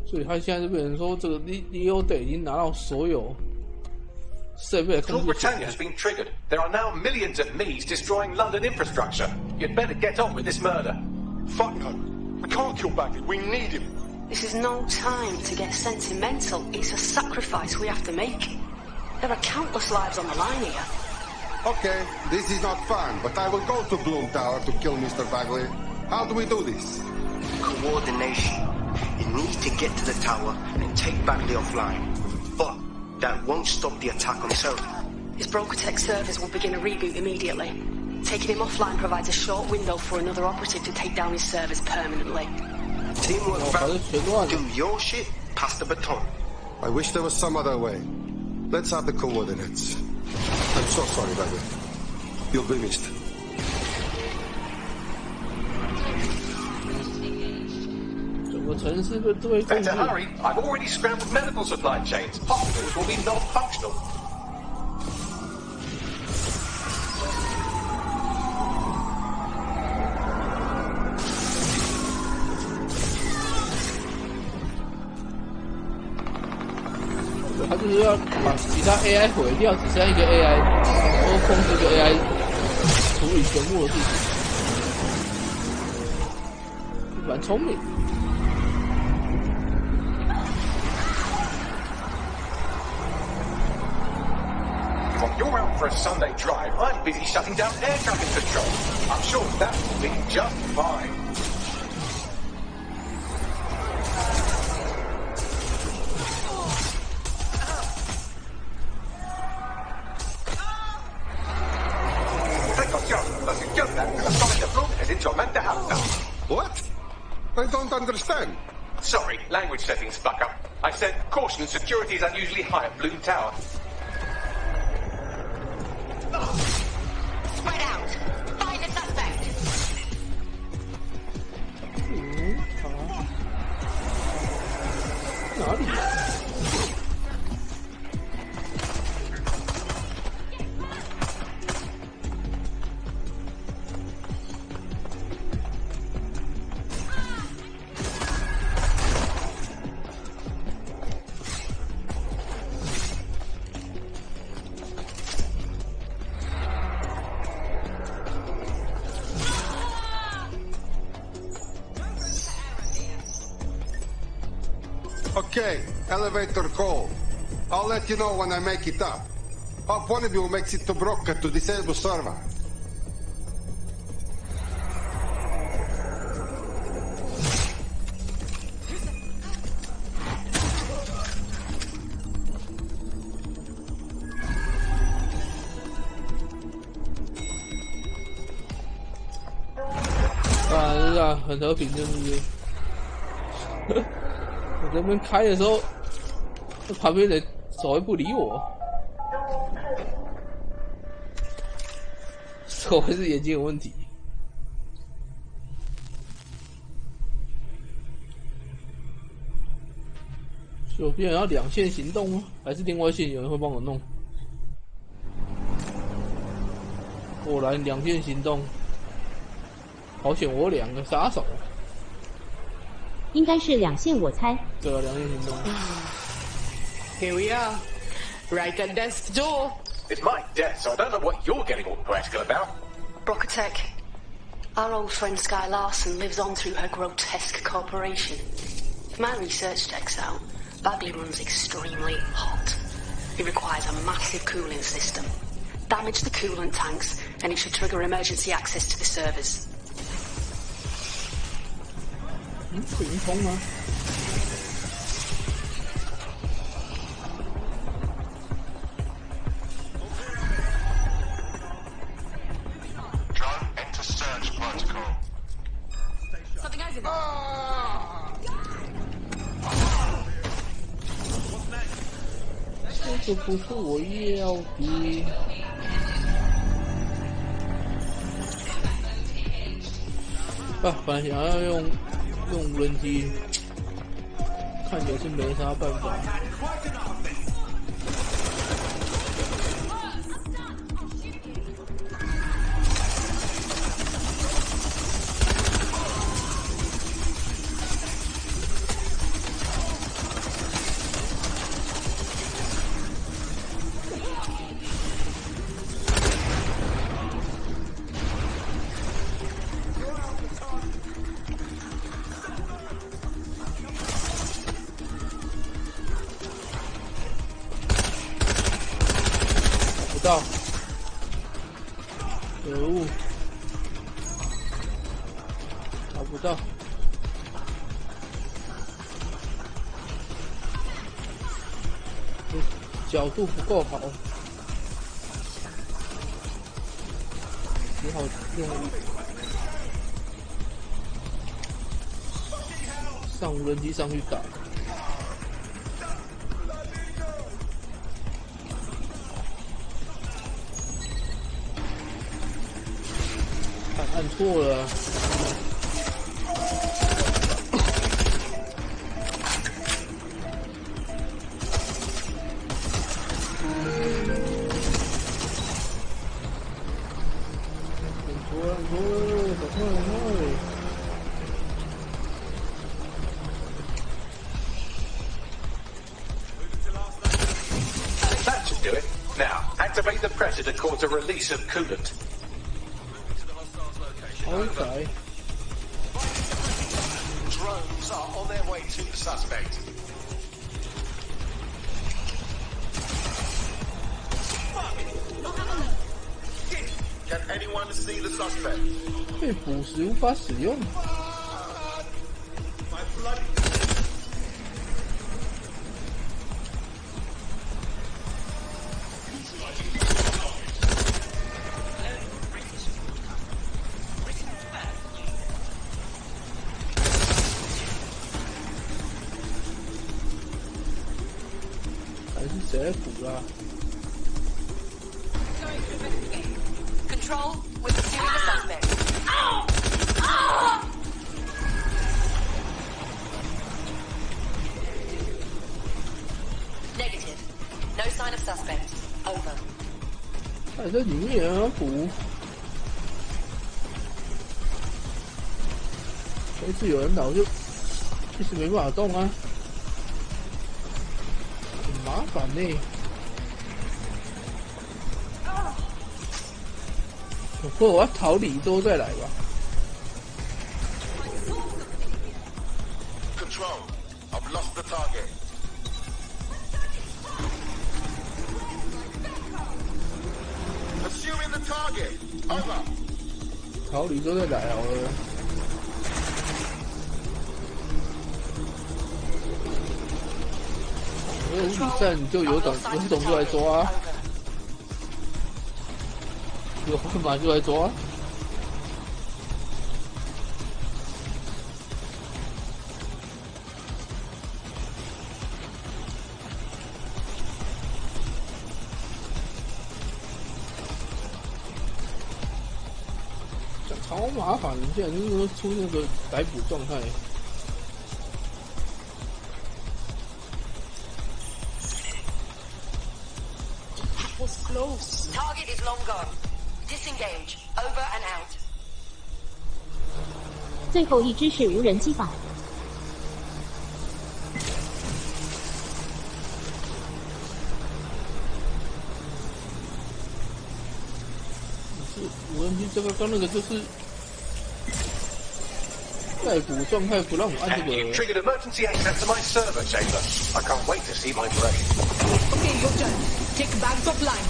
所以他现在就变成说，这个 Leo Day 已经拿到所有设备的控制权。 Britannia has been triggered. There are now millions of me's destroying London infrastructure. You'd better get on with this murder. Fuck no. We can't kill Bagley. We need him. This is no time to get sentimental. It's a sacrifice we have to make. There are countless lives on the line here. Okay, this is not fun, but I will go to Bloom Tower to kill Mr. Bagley. How do we do this? Coordination. You need to get to the tower and take Bagley offline. But that won't stop the attack on Surrey. His Brocotech servers will begin a reboot immediately. Taking him offline provides a short window for another operative to take down his servers permanently. Teamwork, fam. Do your shit, pass the baton. I wish there was some other way. Let's have the coordinates. I'm so sorry, Bagley. You'll be missed. Better hurry. I've already scrambled medical supply chains. Hospitals will be non-functional.他就是要把其他 AI 毁掉，只剩下一个 AI， 然后控制一个 AI 处理全部的事情，蛮聪明。 While you're out for a Sunday drive, I'm busy shutting down air traffic control. I'm sure that will be just fine. What? I don't understand. Sorry, language settings fuck up. I said, caution, security is unusually high at Bloom Tower. Spread out. Find the suspect. Okay, elevator call. I'll let you know when I make it up. Hope one of you makes it to broker to disable server.啊，很和平，是不是？我在那边开的时候，旁边人手会不理我，手还是眼睛有问题？左边要两线行动吗？还是另外一线有人会帮我弄？果然两线行动。好险，我两个杀手，应该是两线，我猜。对啊，两线行动。Here we are, right at death's door. It's my death, so I don't know what you're getting all poetical about. Brocatech, our old friend Sky Larson lives on through her grotesque corporation. If my research checks out, Bagley runs extremely hot. It requires a massive cooling system. Damage the coolant tanks, and it should trigger emergency access to the servers. 不灵通吗？Drone enter search protocol. Something over there. 这个不是我要的。啊，本来想要用无人机，看起来是没啥办法。到，可恶，找不到，角度不够好，只好用上无人机上去打。按错了，That should do it. Now, activate the pressure to cause a release of coolant. Okay. Drones are on their way to the suspect. Can anyone see the suspect? 被捕时无法使用。谁在捕啦 Control, we're pursuing the suspect. Negative. No sign of suspect. Over. 还在里面啊，捕。每次有人打，我就一直没办法动啊。麻烦呢、或者我要逃离之后再来吧。Control, I've lost the target. Pursuing the target. Over. 逃离之后再来好了。没有无底站，你就有种就来抓、啊，有干嘛就来抓、啊。超麻烦，现在就是说出那个逮捕状态。Was close. Target is long gone. Disengage. Over and out. 最后一只是无人机吧？是无人机，这个刚那个就是逮捕状态，不让我按这个。You triggered emergency access to my server chamber. I can't wait to see my brain. Okay, your turn. Take bags offline.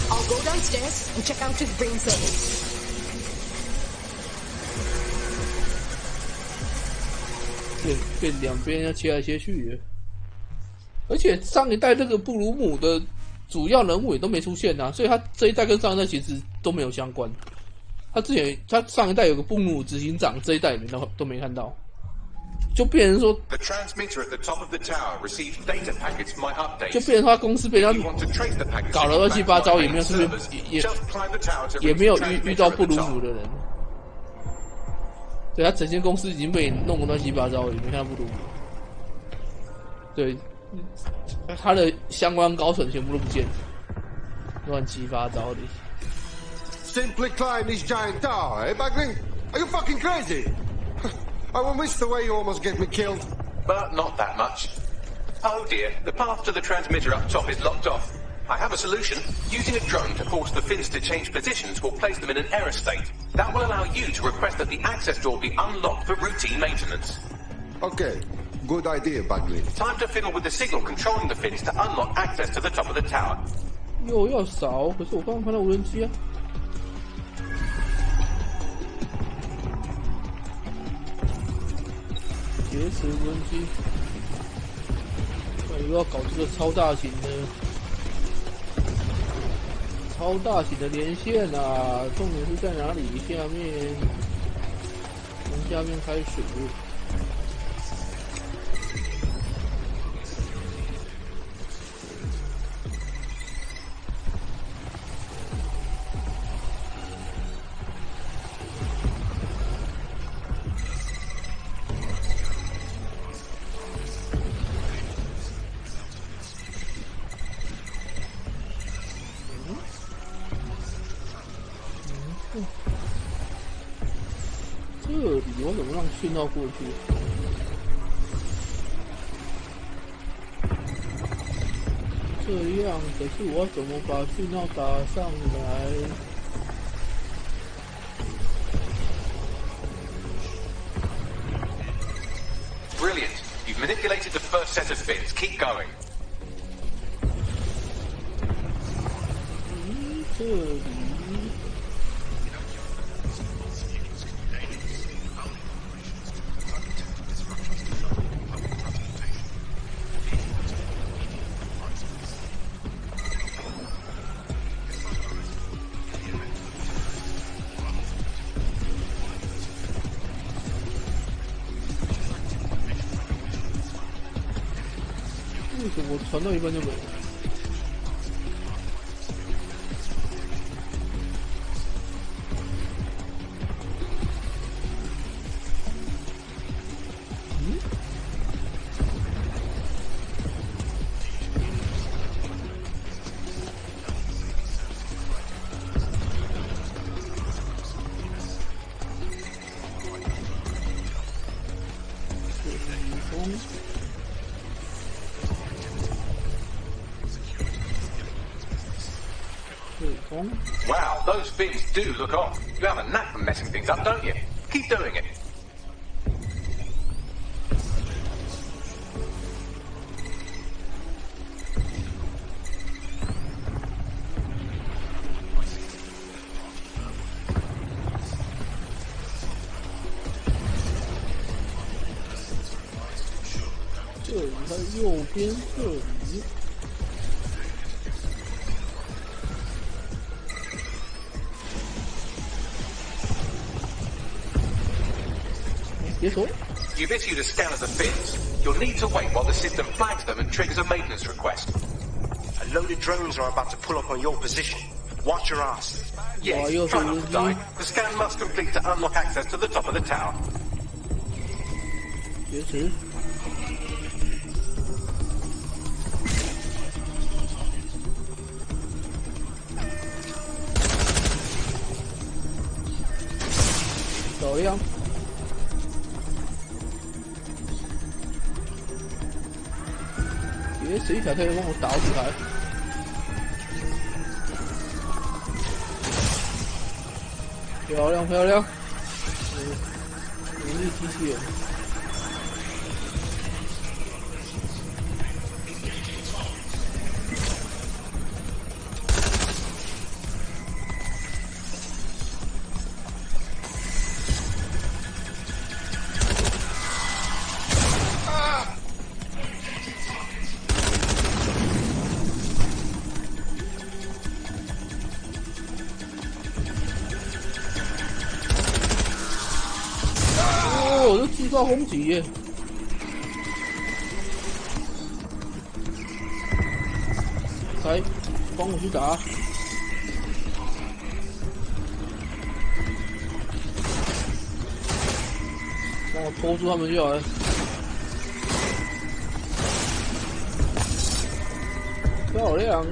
I'll go downstairs and check out his brain circuits. 变两边要切来切去的，而且上一代这个布鲁姆的主要人物也都没出现啊，所以他这一代跟上一代其实都没有相关。他上一代有个布鲁姆执行长，这一代里面都没看到，就变成说 The transmitter at the top of the tower received data packets from my updates. 就变成他公司被他搞得乱七八糟，也没有顺便也没有遇到布鲁姆的人。对，他整间公司已经被弄得乱七八糟了，也没看到布鲁姆。对，他的相关高层全部都不见了，乱七八糟的。Simply climb this giant tower, eh, Bagley? Are you fucking crazy? I will miss the way you almost get me killed. But not that much. Oh dear, the path to the transmitter up top is locked off. I have a solution. Using a drone to force the fins to change positions will place them in an error state. That will allow you to request that the access door be unlocked for routine maintenance. Okay, good idea, Bagley. Time to fiddle with the signal controlling the fins to unlock access to the top of the tower. 又要扫，可是我刚刚看到无人机啊。劫持无人机，又要搞这个超大型的连线啊！重点是在哪里？下面，从下面开始。这里我怎么让讯号过去？这样，可是我怎么把讯号打上来？ Brilliant. You've manipulated the first set of fins. Keep going. 这里。 为什么我传到一半就没了？Wow, those fins do look off. You have a knack for messing things up, don't you? Keep doing it. 在右边这里。别说。You've issued a scan of the bits. You'll need to wait while the system flags them and triggers a maintenance request. A load of drones are about to pull up on your position. Watch your ass. Yes, try not to die. The scan must complete to unlock access to the top of the tower. 别迟。走量。别谁才可以帮我导起来？漂亮漂亮！人力机器人。制造攻击耶！来，帮我去打。帮我拖住他们就好了。漂亮，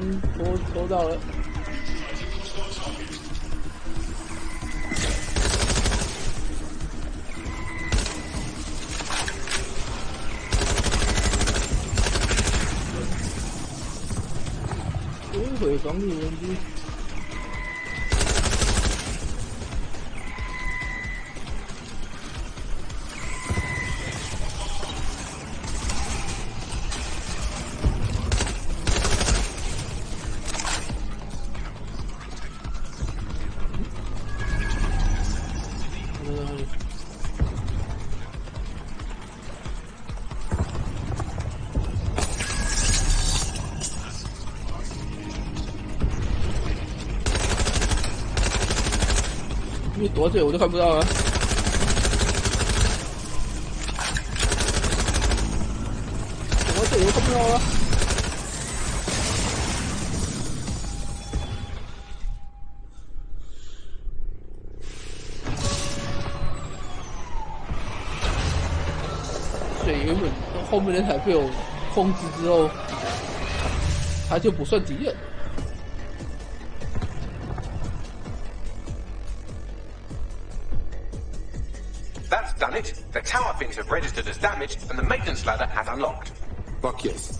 拖到了。毁防御人机。因为躲这里我都看不到啊！躲这里我看不到啊！所以原本后面那台被我控制之后，他就不算敌人。That's done it. The tower fins have registered as damaged, and the maintenance ladder has unlocked. Fuck yes.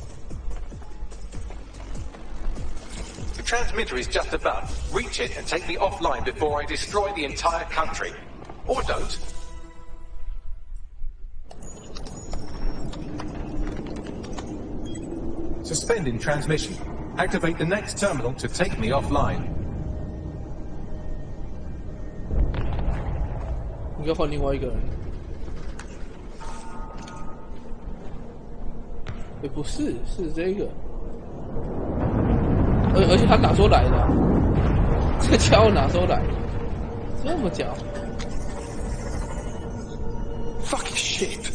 The transmitter is just above. Reach it and take me offline before I destroy the entire country. Or don't. Suspending transmission. Activate the next terminal to take me offline. 应该换另外一个人。也不是，是这个。而且他哪时候来的？这家伙哪时候来的？这么巧 ？Fucking shit！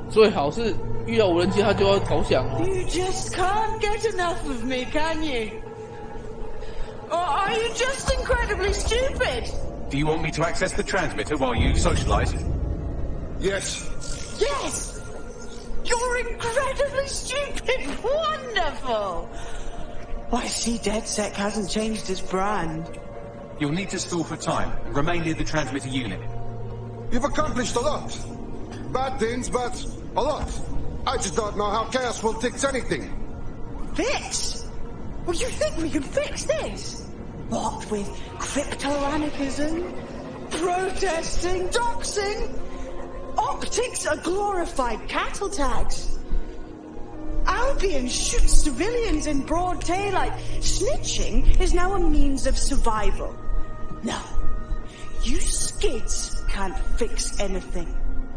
最好是遇到无人机，他就要投降了。You just can't get enough of me, can you? Or are you just incredibly stupid? Do you want me to access the transmitter while you socialize? Yes. Yes! You're incredibly stupid! Wonderful! I see DedSec hasn't changed its brand. You'll need to stall for time. Remain near the transmitter unit. You've accomplished a lot. Bad things, but a lot. I just don't know how Chaos will fix anything. Fix? Well, you think we can fix this? What with crypto-anarchism, protesting, doxing? Optics are glorified cattle tags. Albion shoots civilians in broad daylight. Snitching is now a means of survival. No, you skids can't fix anything.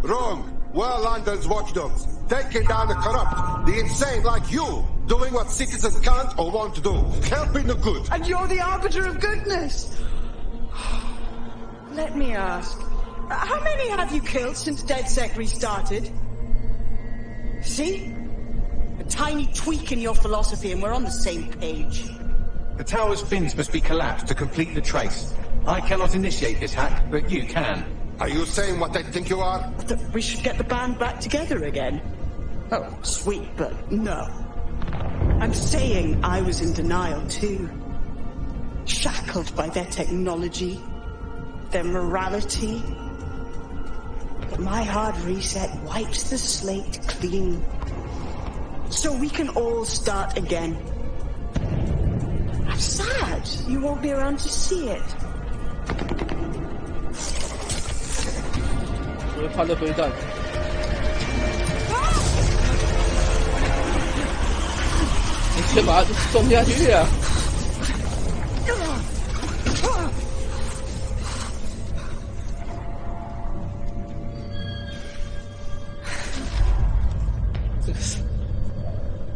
Wrong. We're London's watchdogs, taking down the corrupt, the insane like you, doing what citizens can't or won't do, helping the good. And you're the arbiter of goodness. Let me ask, how many have you killed since DedSec restarted? See? A tiny tweak in your philosophy and we're on the same page. The tower's fins must be collapsed to complete the trace. I cannot initiate this hack, but you can. Are you saying what I think you are? That we should get the band back together again. Oh, sweet, but no. I'm saying I was in denial too. Shackled by their technology, their morality. But my hard reset wipes the slate clean. So we can all start again. I'm sad you won't be around to see it. 我怕这飞弹，你先把它送下去啊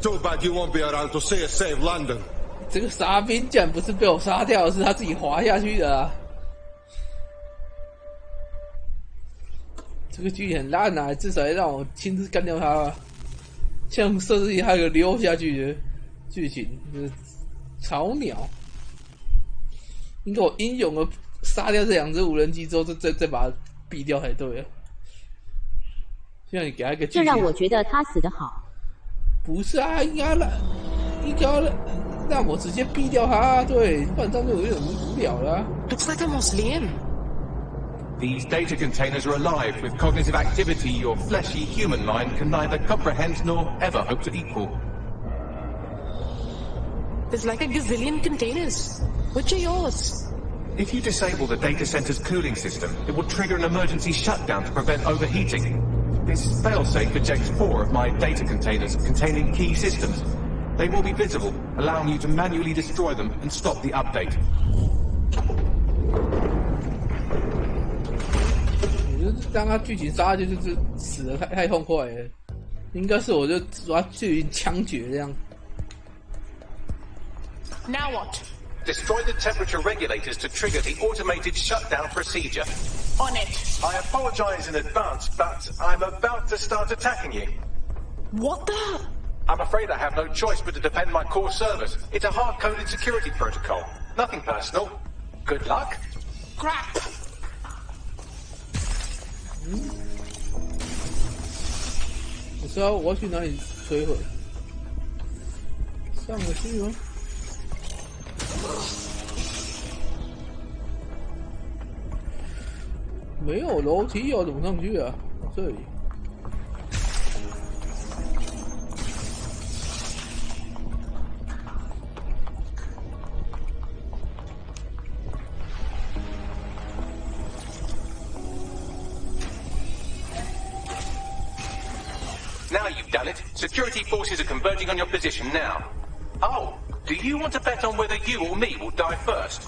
！Too bad you won't be around to see us save London. 这个沙兵竟然不是被我杀掉，是他自己滑下去的啊！这个剧很烂啊，至少要让我亲自干掉他吧。像设置还有个溜下去的剧情，就是草鸟。应该我英勇的杀掉这两只无人机之后，再把它毙掉才对了。现在你给他一个剧情，这让我觉得他死得好。不是啊，应该让我直接毙掉他，对，不然这样就有点无聊了。Looks like I lost Liam. These data containers are alive with cognitive activity your fleshy human mind can neither comprehend nor ever hope to equal. There's like a gazillion containers. Which are yours? If you disable the data center's cooling system, it will trigger an emergency shutdown to prevent overheating. This failsafe ejects 4 of my data containers containing key systems. They will be visible, allowing you to manually destroy them and stop the update. 让他剧情杀就是死得太痛快了，应该是我就把他剧情枪决这样。Now what? Destroy the temperature regulators to trigger the automated shutdown procedure. On it. I apologize in advance, but I'm about to start attacking you. What the? I'm afraid I have no choice but to defend my core servers. It's a hard-coded security protocol. Nothing personal. Good luck. Crap. 我知道我要去哪里摧毁，上得去吗？没有楼梯要怎么上去啊？这里。Now you've done it. Security forces are converging on your position now. Oh, do you want to bet on whether you or me will die first?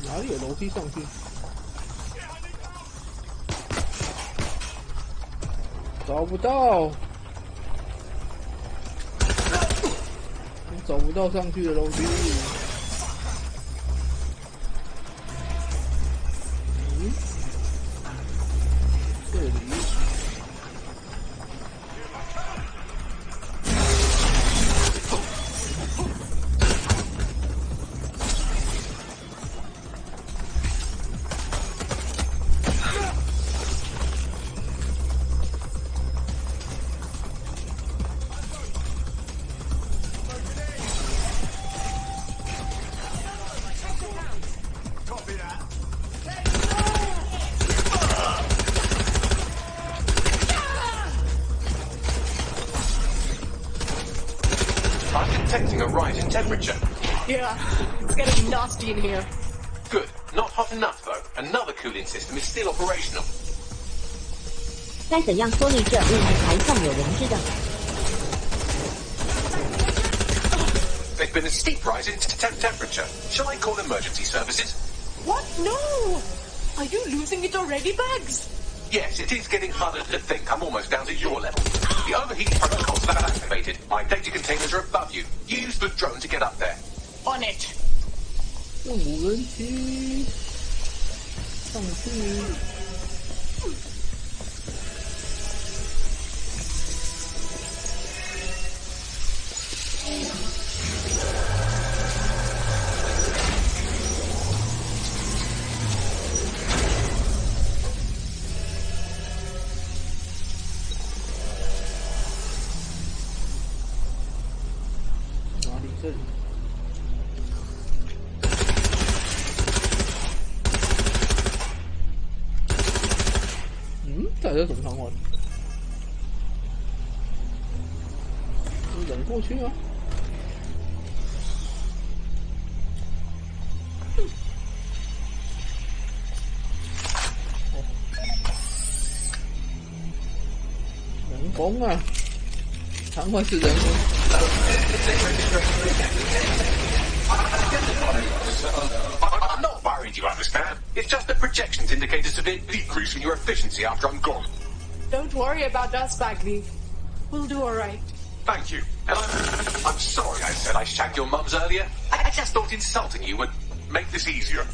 哪里有楼梯上去？找不到。找不到上去的楼梯。这里。Detecting a rise in temperature. Yeah, it's getting nasty in here. Good. Not hot enough, though. Another cooling system is still operational. 该怎样脱离这雾霾才算有人知的？ There's been a steep rise in temperature. Shall I call emergency services? What? No! Are you losing it already, Bags? Yes, it is getting harder to think. I'm almost down to your level. The overheat protocols are activated. My data containers are above you. Use the drone to get up there. On it. 用无人机上去。哪里？这里。到底要怎么传唤？人过去吗？人工啊，传唤是人工。I'm not worried, you understand? It's just the projections indicate a severe decrease in your efficiency after I'm gone. Don't worry about us, Bagley. We'll do all right. Thank you. And I'm sorry I said I shagged your mums earlier. I just thought insulting you would make this easier.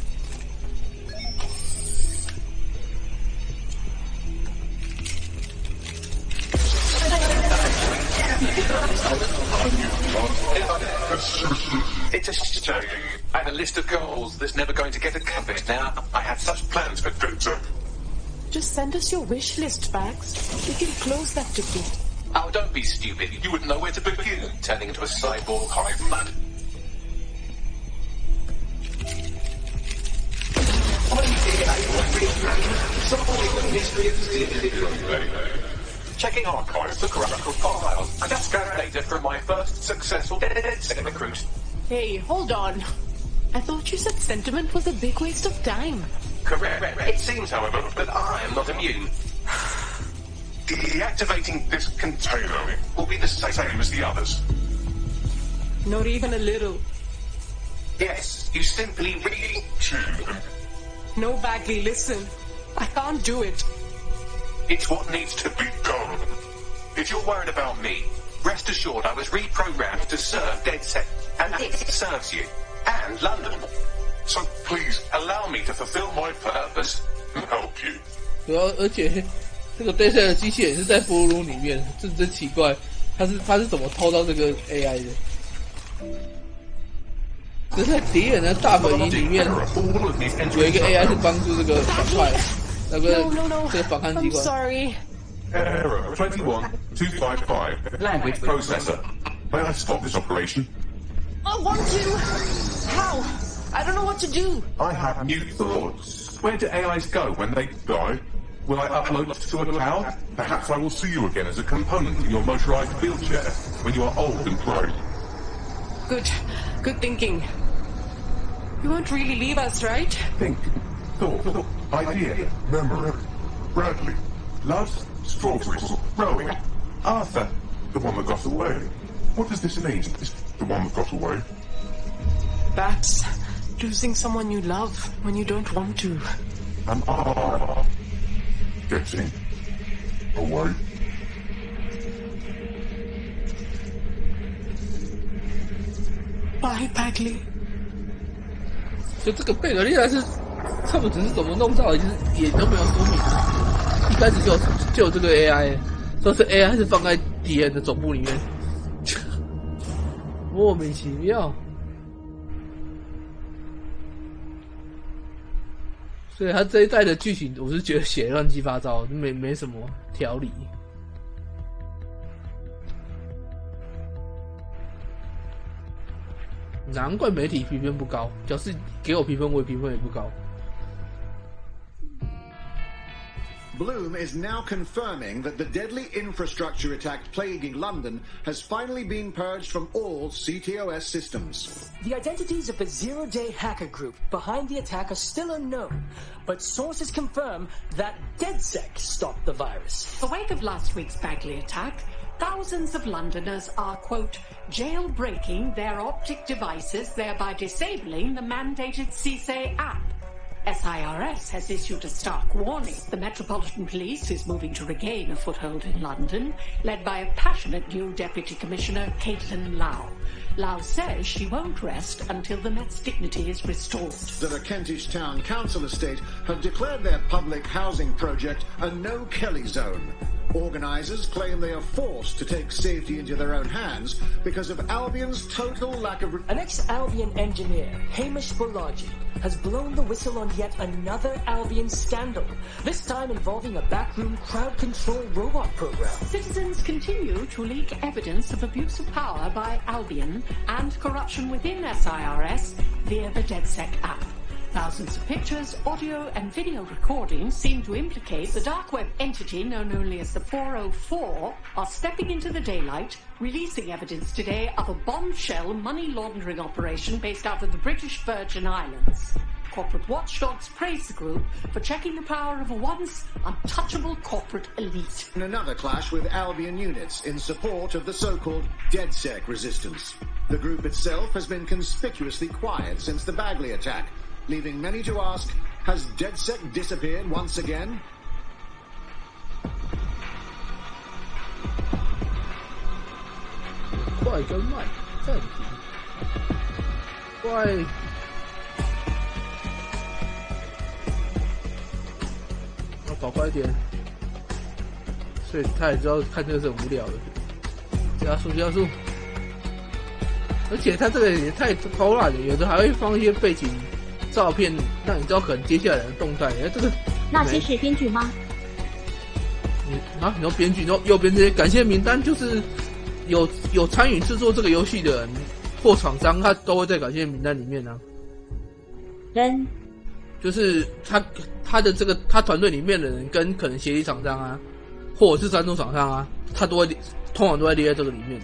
It's a shame. I had a list of goals that's never going to get accomplished now. I had such plans for Victor. Just send us your wish list, Bags. We can close that ticket. Oh, don't be stupid. You wouldn't know where to begin, turning into a cyborg hive mind. Checking archives for corruptible files. I just scanned data from my first successful DedSec recruit. Hey, hold on. I thought you said sentiment was a big waste of time. Correct. It seems, however, that I am not immune. Deactivating this container will be the same as the others. Not even a little. Yes, you simply retune them. No, Bagley, listen. I can't do it. It's what needs to be done. If you're worried about me, rest assured I was reprogrammed to serve DedSec, and it serves you, and London. So please allow me to fulfill my purpose and help you. 主要而且这个 DedSec 的机器人是在波鲁里面，这真奇怪，他是怎么偷到这个 AI 的？这在敌人的大本营里面有一个 AI 是帮助这个反派，那个这个反抗机关。I'm sorry. Error 21255. Language processor. May I stop this operation? I want to. How? I don't know what to do. I have new thoughts. Where do AIs go when they die? Will I upload to a cloud? Perhaps I will see you again as a component in your motorized wheelchair when you are old and gray. Good thinking. You won't really leave us, right? Think, thought, idea, memory. Bradley, loves strawberries, rowing. Arthur, the one that got away. What does this mean? Is the one that got away? That's losing someone you love when you don't want to. Am I getting away? Bye, Bagley. 就这个贝格利还是他们只是怎么弄到的，就是也都没有说明。一开始就有这个 AI， 说是 AI 是放在敌人的总部里面，莫名其妙。所以他这一代的剧情，我是觉得写乱七八糟，没什么条理。难怪媒体评分不高，表示给我评分，我评分也不高。Bloom is now confirming that the deadly infrastructure attack plaguing London has finally been purged from all CTOS systems. The identities of the zero-day hacker group behind the attack are still unknown, but sources confirm that DedSec stopped the virus. In the wake of last week's Bagley attack, thousands of Londoners are, quote, jailbreaking their optic devices, thereby disabling the mandated CSA app. SIRS has issued a stark warning. The Metropolitan Police is moving to regain a foothold in London, led by a passionate new Deputy Commissioner, Caitlin Lau. Lau says she won't rest until the Met's dignity is restored. The Kentish Town Council estate have declared their public housing project a no-Kelly zone. Organisers claim they are forced to take safety into their own hands because of Albion's total lack of... An ex-Albion engineer, Hamish Balaji, has blown the whistle on yet another Albion scandal, this time involving a backroom crowd control robot program. Citizens continue to leak evidence of abuse of power by Albion and corruption within SIRS via the DedSec app. Thousands of pictures, audio and video recordings seem to implicate the dark web entity known only as the 404 are stepping into the daylight, releasing evidence today of a bombshell money laundering operation based out of the British Virgin Islands. Corporate watchdogs praise the group for checking the power of a once untouchable corporate elite. In another clash with Albion units in support of the so-called DedSec resistance. The group itself has been conspicuously quiet since the Bagley attack, leaving many to ask, has DedSec disappeared once again? Quite good, Mike. Thank you. Why?要搞快一点，所以他也知道看这个是很无聊的。加速加速，而且他这个也太偷懒了，有的还会放一些背景照片，让你知道可能接下来的动态。这个那些是编剧吗？你说编剧，然后右边这些感谢名单，就是有参与制作这个游戏的人或厂商，他都会在感谢名单里面啊。就是他的这个他团队里面的人跟可能协力厂商啊，或者是赞助厂商啊，他都会通常都会列在这个里面。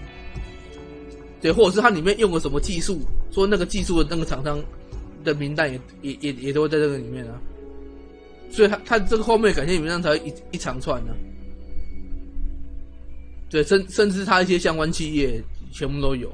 对，或者是他里面用了什么技术，说那个技术的那个厂商的名单也都会在这个里面啊。所以他这个后面感谢名单才会一长串呢、啊。对，甚至他一些相关企业全部都有。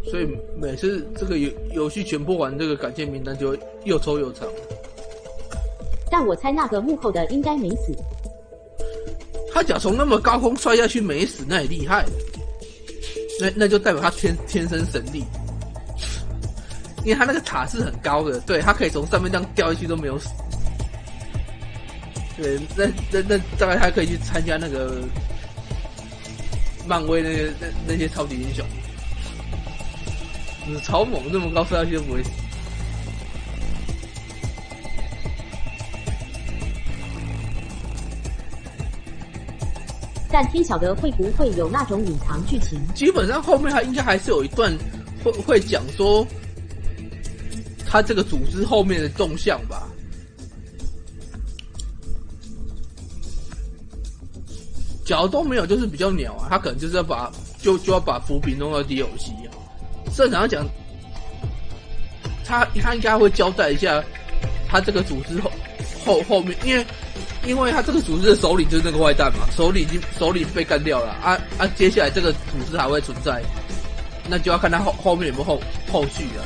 所以每次这个游戏全破完，这个感谢名单就会又抽又长。但我猜那个幕后的应该没死。他假从那么高空摔下去没死，那也厉害。那就代表他天生神力，因为他那个塔是很高的，对，他可以从上面这样掉下去都没有死。对，那大概他可以去参加那个漫威那些超级英雄。超猛，那么高摔下去都不会死。但天晓得会不会有那种隐藏剧情？基本上后面他应该还是有一段会讲说他这个组织后面的动向吧。假如都没有，就是比较鸟啊，他可能就是要就要把伏笔弄到 DLC 啊。正常讲，他应该会交代一下他这个组织后面，因为他这个组织的首领就是那个坏蛋嘛，首领被干掉了啊，接下来这个组织还会存在，那就要看他后面有没有后续了。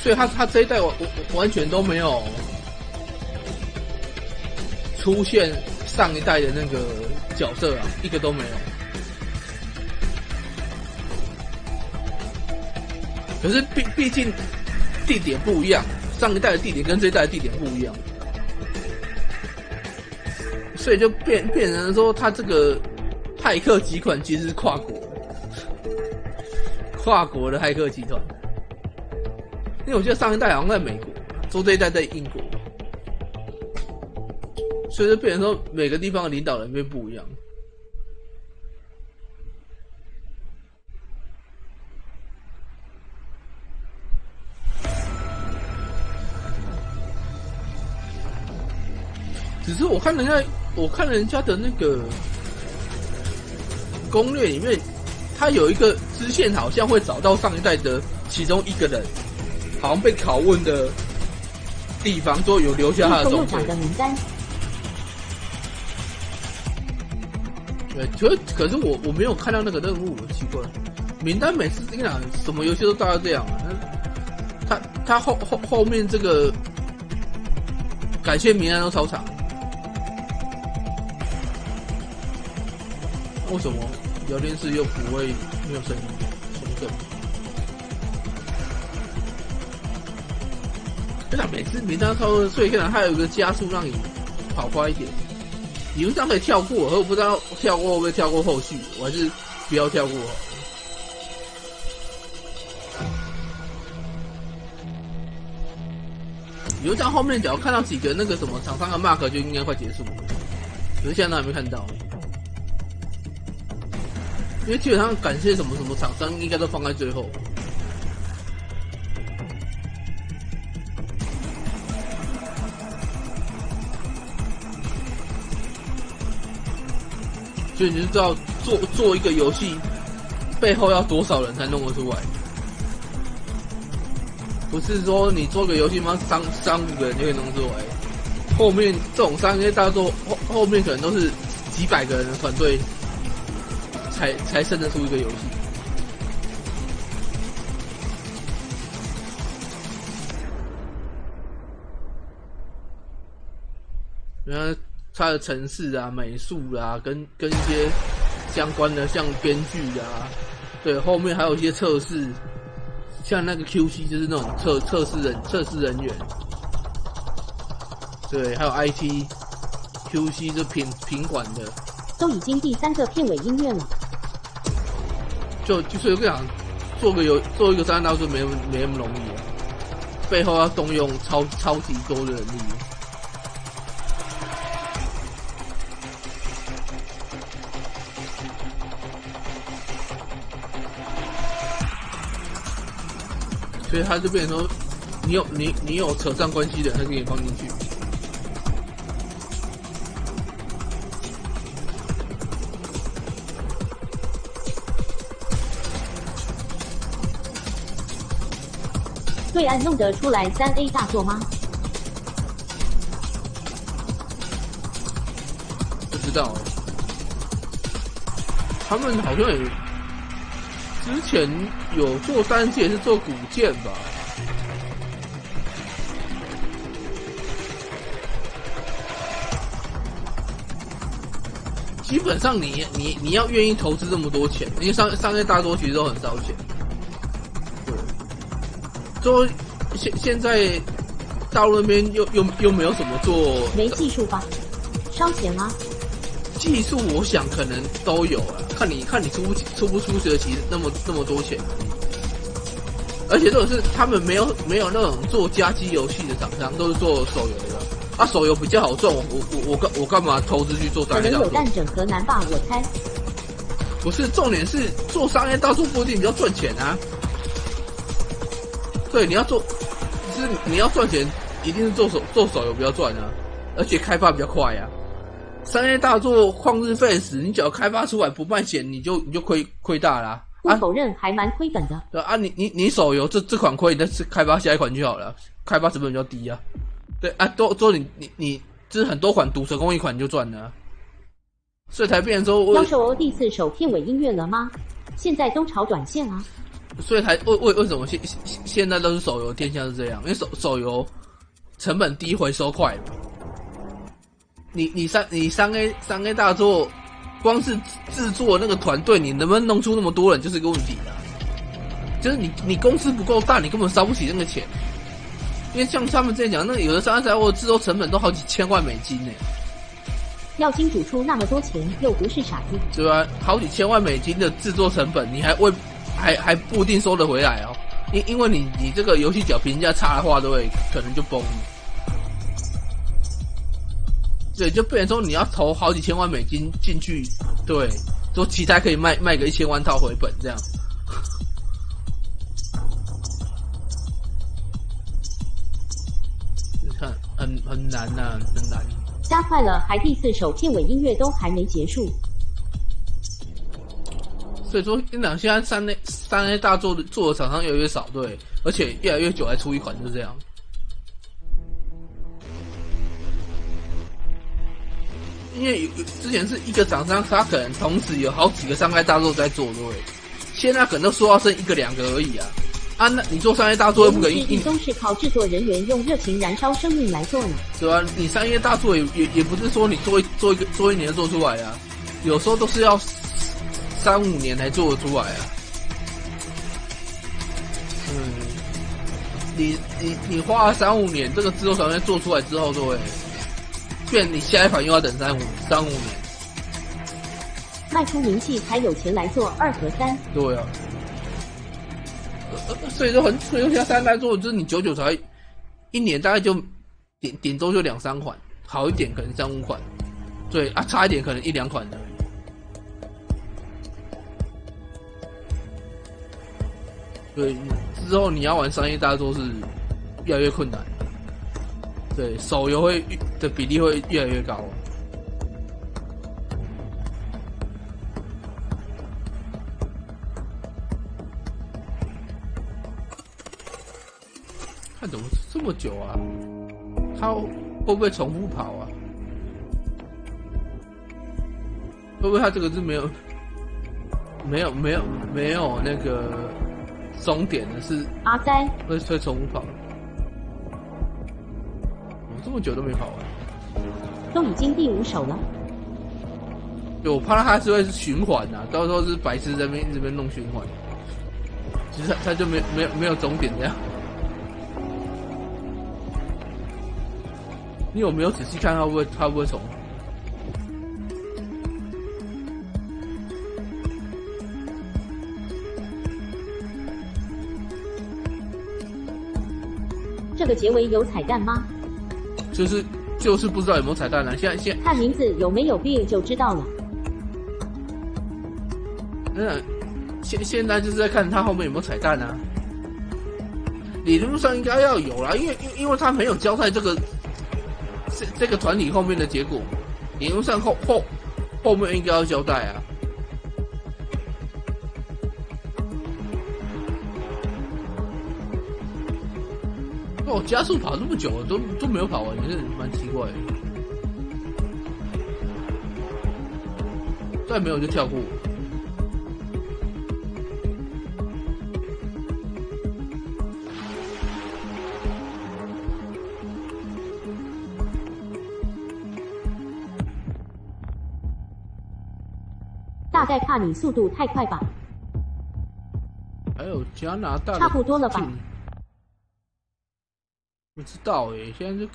所以他这一代我完全都没有出现上一代的那个角色啊，一个都没有。可是毕竟地点不一样，上一代的地点跟这一代的地点不一样，所以就变成说他这个骇客集团其实是跨国的骇客集团。因为我记得上一代好像在美国，说这一代在英国，所以就变成说每个地方的领导人变不一样。只是我看人家的那个攻略里面，他有一个支线好像会找到上一代的其中一个人，好像被拷问的地方都有留下他的踪迹。对，可是我没有看到那个任务，奇怪。名单每次这样，什么游戏都大概这样啊。他后面这个感谢名单都超长。为什么聊天室又不会没有声音？重振。真的每次名单超多，所以可能还有一个加速让你跑快一点。理论上可以跳过，我不知道跳过会不会跳过后续，我还是不要跳过好了。理论上后面只要看到几个那个什么厂商的 mark 就应该快结束了，只是现在都还没看到。因为基本上感谢什么什么厂商应该都放在最后。所以你就知道做一个游戏背后要多少人才弄得出来，不是说你做个游戏嘛3、5个人就可以弄出来。后面这种商业大作后面可能都是几百个人的团队才生得出一个游戏。然后它的程式啊、美术啊，跟一些相关的像编剧啊，对，后面还有一些测试，像那个 QC 就是那种测试人员，对，还有 IT。QC 就品管的，都已经第3个片尾音乐了。就是我跟你讲，做一个3大作没那么容易啊，背后要动用超级多的人力。所以他就变成说，你有扯上关系的，他就给你放进去。对岸弄得出来3A 大作吗？不知道，他们好像也之前有做3C，也是做古剑吧。基本上你要愿意投资这么多钱，因为商业大作其实都很烧钱。说现在大陆那边又没有什么做，没技术吧？烧钱吗？技术我想可能都有啊，看你出不出得起那么多钱。而且这种是他们没有那种做家机游戏的厂商，都是做手游的。啊，手游比较好赚，我干嘛投资去做商业大作？可能有蛋整合难吧，我猜。不是，重点是做商业大作不一定比较赚钱啊。对，你要做，就是你要赚钱，一定是做手游比较赚啊，而且开发比较快啊。商业大作旷日费时，你只要开发出来不卖钱，你就亏大啦。不否认还蛮亏本的。对啊，你手游这款亏，但是开发下一款就好了，开发成本比较低啊。对啊，都你就是很多款赌成功一款你就赚了啊，所以才变成说。要手第4首片尾音乐了吗？现在都炒短线啊。所以才为什么现在都是手游天下是这样？因为手游成本低，回收快嘛。你3A 大作，光是制作那个团队，你能不能弄出那么多人，就是一个问题啦。就是你公司不够大，你根本烧不起那个钱。因为像他们之前讲，那有的3A 大作制作成本都好几千万美金呢。要金主出那么多钱，又不是傻子，对吧？好几千万美金的制作成本，你还不一定收得回来哦。因为你这个游戏只要评价差的话，都会可能就崩。对，就变成说你要投好几千万美金进去，对，说其他可以卖个1000万套回本这样。你看，很难啊，很难。加快了，还第4首片尾音乐都还没结束。所以说，现在三 A 大作的厂商越来越少，对，而且越来越久才出一款，就是这样。因为之前是一个厂商，他可能同时有好几个3 A 大作在做，对不对？现在可能都说到剩1个2个而已啊。啊，那你做3A 大作又不可能一都是靠制作人员用热情燃烧生命来做呢，对吧？你3A 大作也不是说你做一年做出来啊，有时候都是要3-5年才做得出来啊。你花了3-5年，这个制作团队做出来之后，对不对？变你下一款又要等3-5年，卖出名气才有钱来做2和3。对啊，所以说像3来做，就是你久才1年大概就顶多就2-3款，好一点可能3-5款，对啊，差一点可能1-2款的。对，之后你要玩商业大作是越来越困难。对，手游的比例会越来越高。看怎么这么久啊？他会不会重复跑啊？会不会他这个是没有那个终点的，是阿呆会重复跑？这么久都没跑完，都已经第5首了。对，我怕他是会是循环啊，到时候是白痴在那边一直弄循环，其实他就没有终点这样。你有没有仔细看他会不会重？这个结尾有彩蛋吗？就是不知道有没有彩蛋了、啊。现在看名字有没有 Bill 就知道了。现在就是在看他后面有没有彩蛋啊。理论上应该要有啦，因为他没有交代这个团体后面的结果，理论上后面应该要交代啊。哦，加速跑这么久了都没有跑完，也是蛮奇怪的。再没有就跳过。大概怕你速度太快吧。还有加拿大的差不多了吧。不知道欸，现在就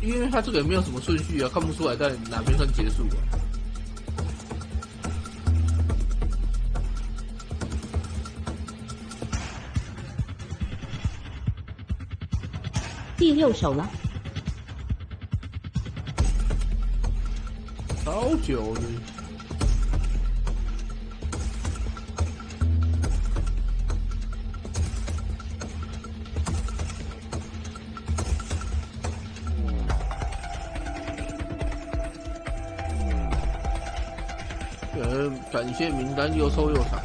因为他这个也没有什么顺序啊，看不出来在哪边算结束啊。第6首了，超久的。感谢名单又臭又长。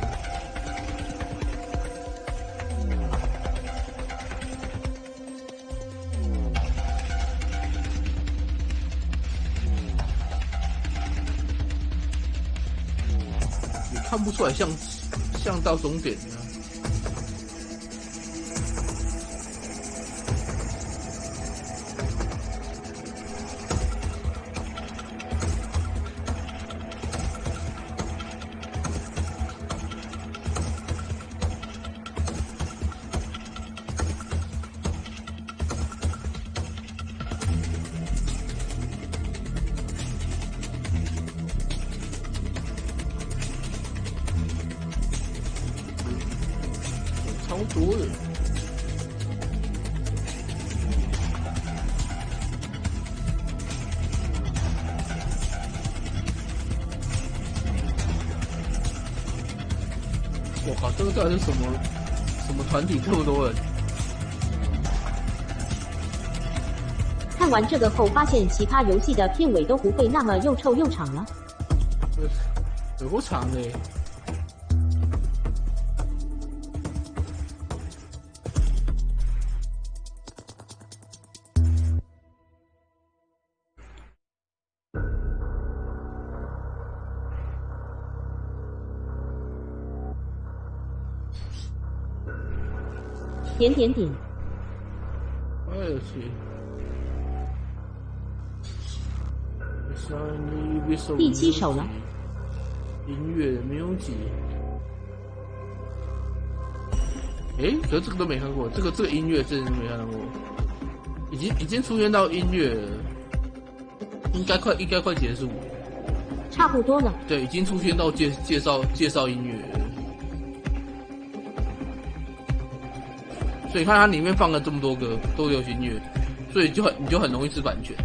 你看不出来像到终点呢。超多的。我靠，这个到底是什么团体这么多人？看完这个后，发现其他游戏的片尾都不会那么又臭又长了。有够长的。点点点。哎呦去！第7首了。音乐的 music。诶，可是这个都没看过，这个音乐真的没看过，已经出现到音乐了，应该快结束了。差不多了。对，已经出现到介绍音乐了。所以看它里面放了这么多歌，都流行音乐，所以你就很容易吃版权。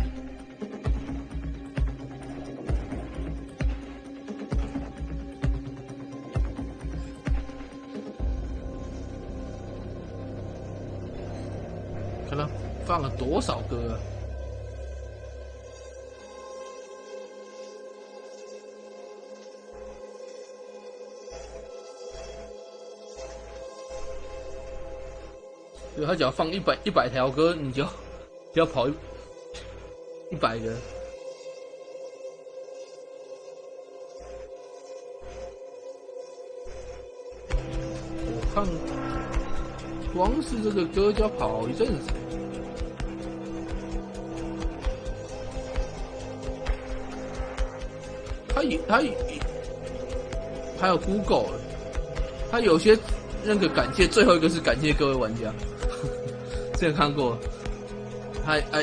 看它放了多少歌啊！对，他只要放100条歌，你就要跑100个。我看，光是这个歌就要跑一阵子。还有 Google， 他有些那个感谢，最后一个是感谢各位玩家。之前看过，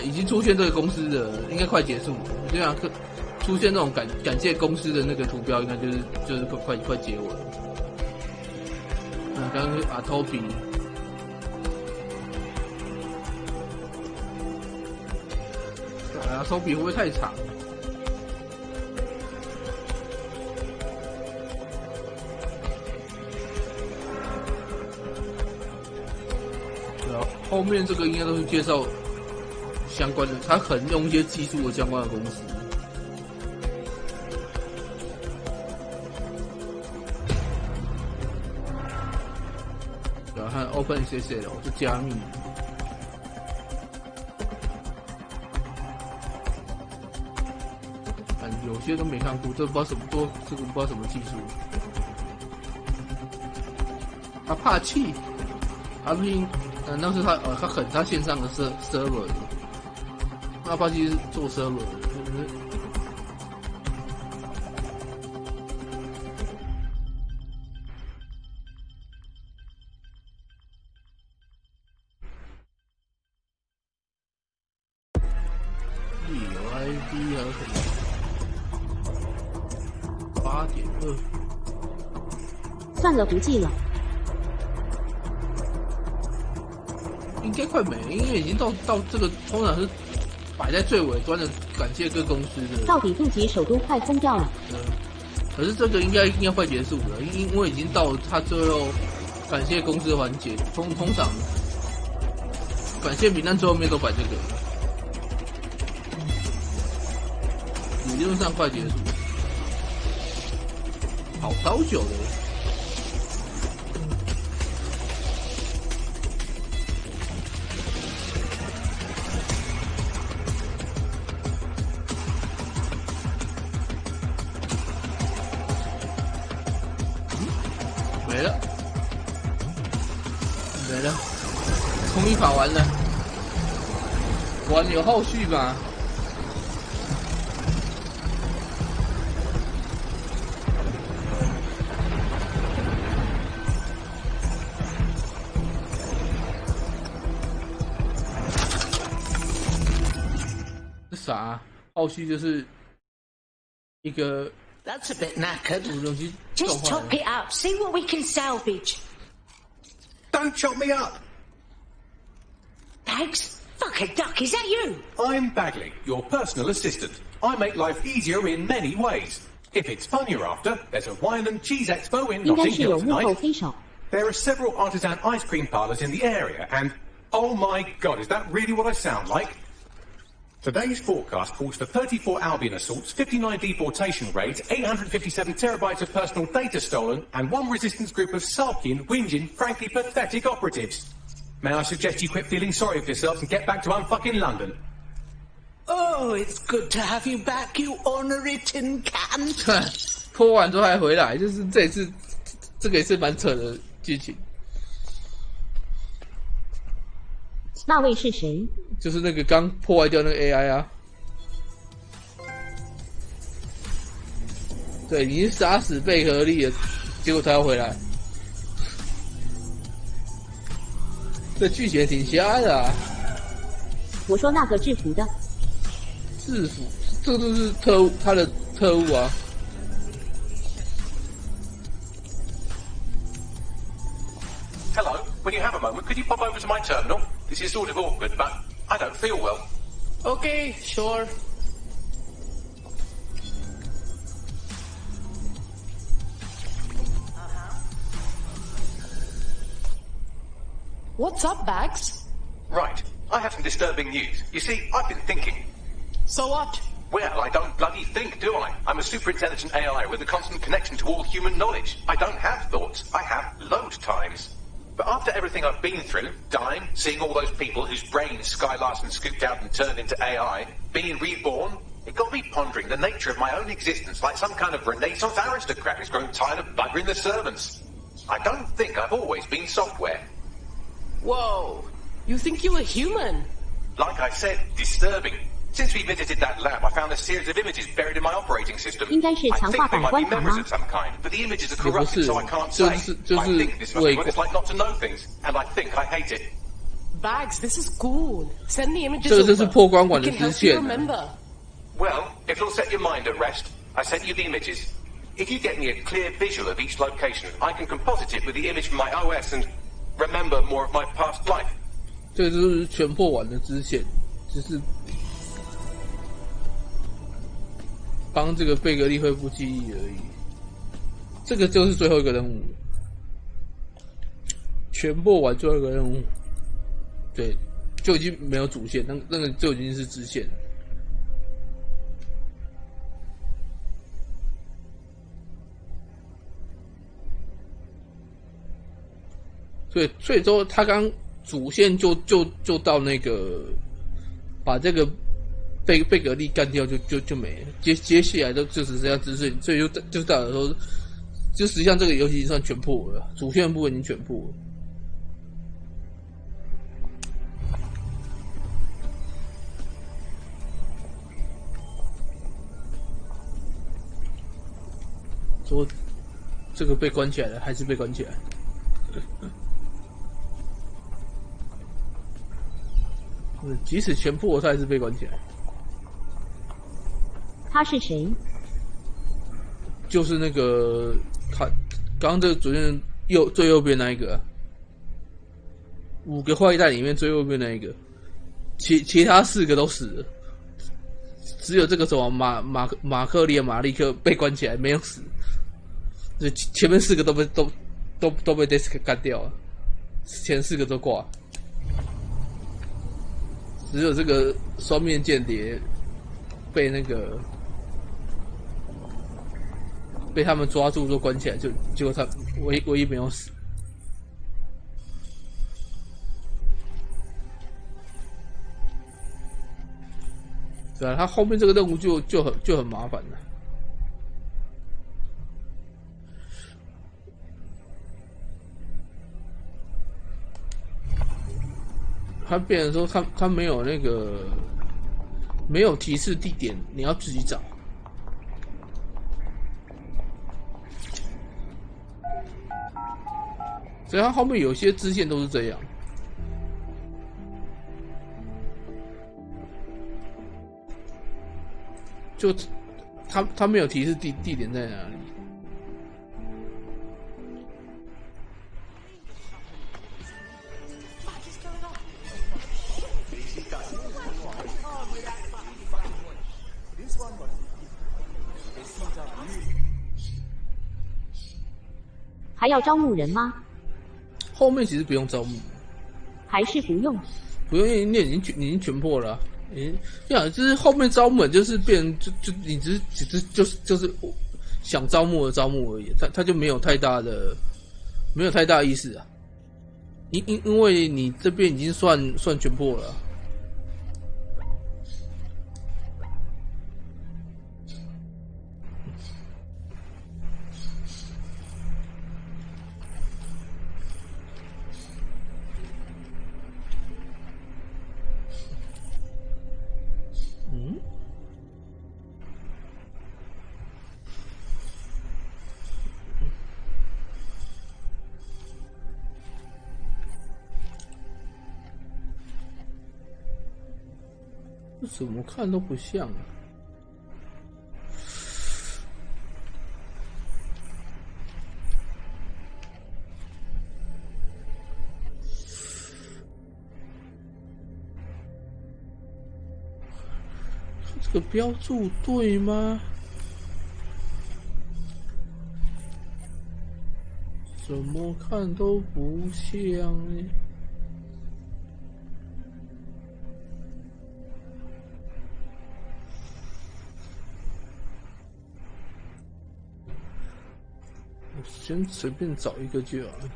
已经出现这个公司的，应该快结束了。这样出现那种感谢公司的那个图标，应该就是快结尾了。刚刚是阿托比，阿托比会不会太长？后面这个应该都是介绍相关的，他很用一些技术的相关的公司。然后看 OpenSSL 是加密，有些都没看过，这不知道什么这个不知道什么技术。阿帕奇，阿帕那是他线上的server， 阿帕奇是做 server 的，有 ID 还有什么8.2，算了，不记了。应该快没了，因为已经到这个通常是摆在最尾端的感谢各公司的。到底肚脐首都快疯掉了。可是这个应该快结束了，因为已经到他最后感谢公司的环节，通常感谢名单最后面都摆这个，理论上快结束，好超久了。没了，冲一跑完了，有后续吗？这啥？后续就是一个。That's a bit knackered. Just chop it up. See what we can salvage. Don't chop me up. Bags? Fucking duck, is that you? I'm Bagley, your personal assistant. I make life easier in many ways. If it's fun you're after, there's a wine and cheese expo in Notting Hill tonight. There are several artisan ice cream parlours in the area, and oh my god, is that really what I sound like? Today's forecast calls for 34 Albion assaults, 59 deportation raids, 857 terabytes of personal data stolen, and one resistance group of sulking, whinging, frankly pathetic operatives. May I suggest you quit feeling sorry for yourselves and get back to unfucking London? Oh, it's good to have you back, you ornery tin can. 破完之后还回来，就是这一次，这个也是蛮扯的剧情。那位是谁？就是那个刚破坏掉那个 AI 啊。对，已经杀死贝壳利了，结果他要回来。这剧情挺瞎的啊。我说那个制服的。制服，这个就是特务，他的特务啊。Hello, when you have a moment, could you pop over to my terminal? This is sort of awkward, but I don't feel well. Okay, sure. What's up, Bags? Right, I have some disturbing news. You see, I've been thinking. So what? Well, I don't bloody think, do I? I'm a super intelligent AI with a constant connection to all human knowledge. I don't have thoughts. I have load times. But after everything I've been through, dying, seeing all those people whose brains Sky Larson scooped out and turned into AI, being reborn, it got me pondering the nature of my own existence like some kind of Renaissance aristocrat who's grown tired of buggering the servants. I don't think I've always been software. Whoa, you think you were human? Like I said, disturbing. Since we visited that lab, I found a series of images buried in my operating system. I think they might be memories of some kind, but the images are corrupted, so I can't say. I think this must be what it's like not to know things, and I think I hate it. Bags, this is cool. Send the images 这是破光管的 we 支 can help 线 you remember. Well, if it'll set your mind at rest, I sent you the images. If you get me a clear visual of each location, I can composite it with the image from my OS and remember more of my past life. 这个就是全破完的支线，只是帮这个贝格利恢复记忆而已。这个就是最后一个任务，全破完最后一个任务，对，就已经没有主线，那个就已经是支线。所以说他刚主线就到那个把这个贝格利干掉就没了，接下来就只剩下支线，所以就代表说，就实际上这个游戏已经算全破了，主线部分已经全破了。说这个被关起来了，还是被关起来？即使全破，他还是被关起来。他是谁？就是那个他刚刚这个主线最右边那一个、啊，5个坏蛋里面最右边那一个，其他4个都死了，只有这个什么马克里马利克被关起来没有死，就前面4个都被 Desk 干掉了，前4个都挂。只有这个双面间谍被被他们抓住，说关起来，结果他唯一没有死。对啊，他后面这个任务就很麻烦了。他变成说他没有没有提示地点，你要自己找。所以他后面有些支线都是这样。就他没有提示地点在哪里。还要招募人吗？后面其实不用招募，还是不用？不用，因为你已经全破了、啊。这样就是后面招募就是变就你只是就是想招募而招募而已，他就没有太大的意思啊。因为你这边已经算全破了。怎么看都不像啊！这个标注对吗？怎么看都不像欸。先随便找一个就好了。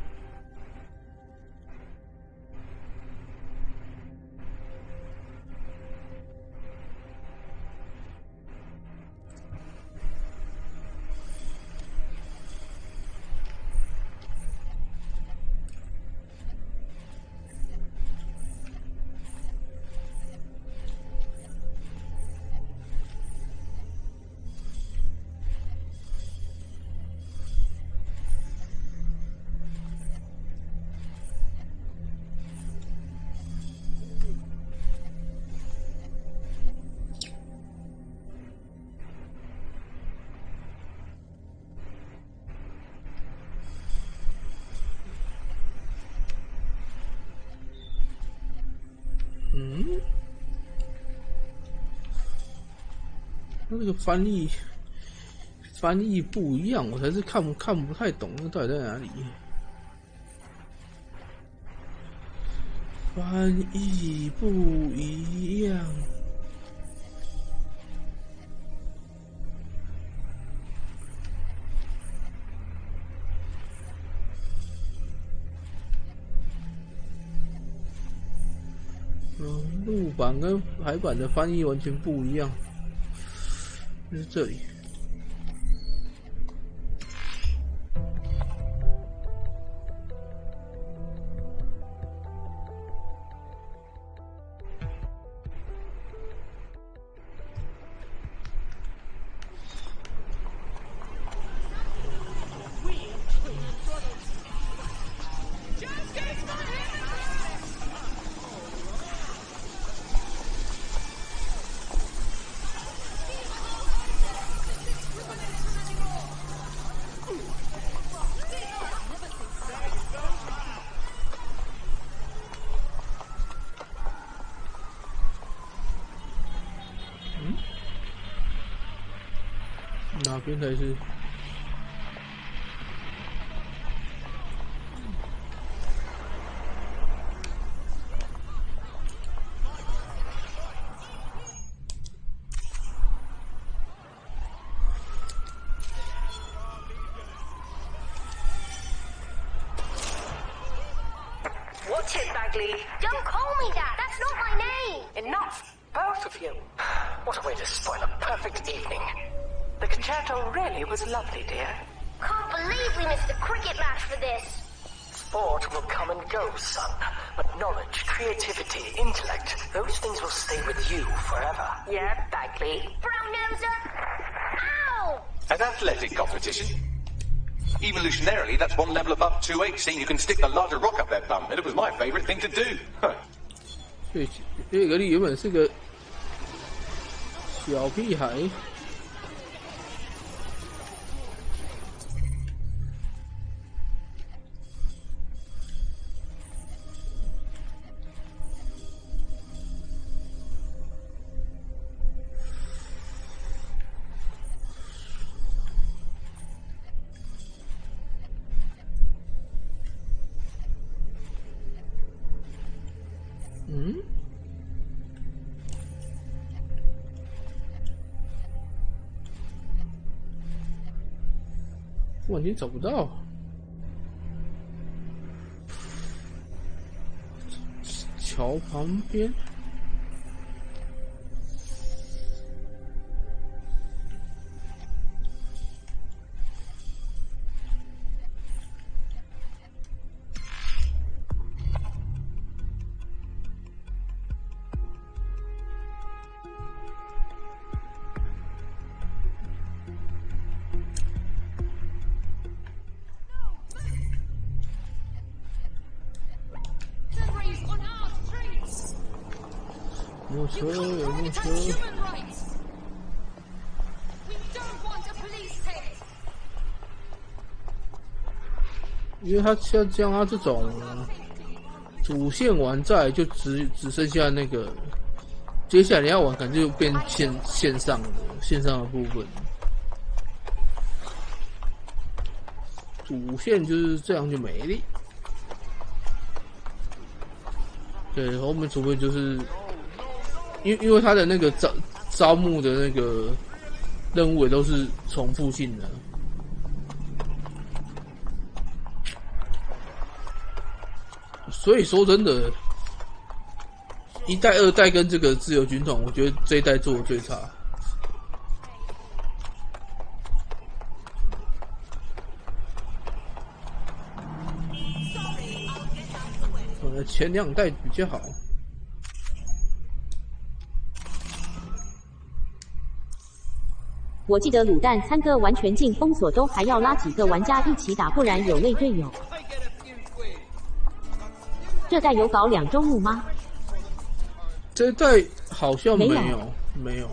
那个翻译不一样，我才是看不太懂，那到底在哪里？翻译不一样。陆版跟海版的翻译完全不一样。就是这里。哪边才是？Watch it, Bagley. Don't call me that. That's not my name. Enough, both of you. What a way to spoil a perfect evening. The concerto really was lovely, dear. Can't believe we missed the cricket match for this. Sport will come and go, son. But knowledge, creativity, intellect, those things will stay with you forever. Yeah, Bagley. Brown noser. Ow! An athletic competition? Evolutionarily, that's one level above 2H, seeing you can stick a larger rock up their bum, and it was my favourite thing to do. Huh. 这个原本是个小屁孩。突然间找不到。桥旁边。没车，有没车？因为他像他这种主线玩在就只剩下那个，接下来你要玩可能就变线上的部分。主线就是这样就没了。对，后面除非就是。因为他的那个招募的那个任务也都是重复性的，所以说真的，1代、2代跟这个自由军团，我觉得这一代做的最差。前2代比较好。我记得卤蛋3个完全进封锁都还要拉几个玩家一起打，不然有累队友。这代有搞2周目吗？这一代好像没有。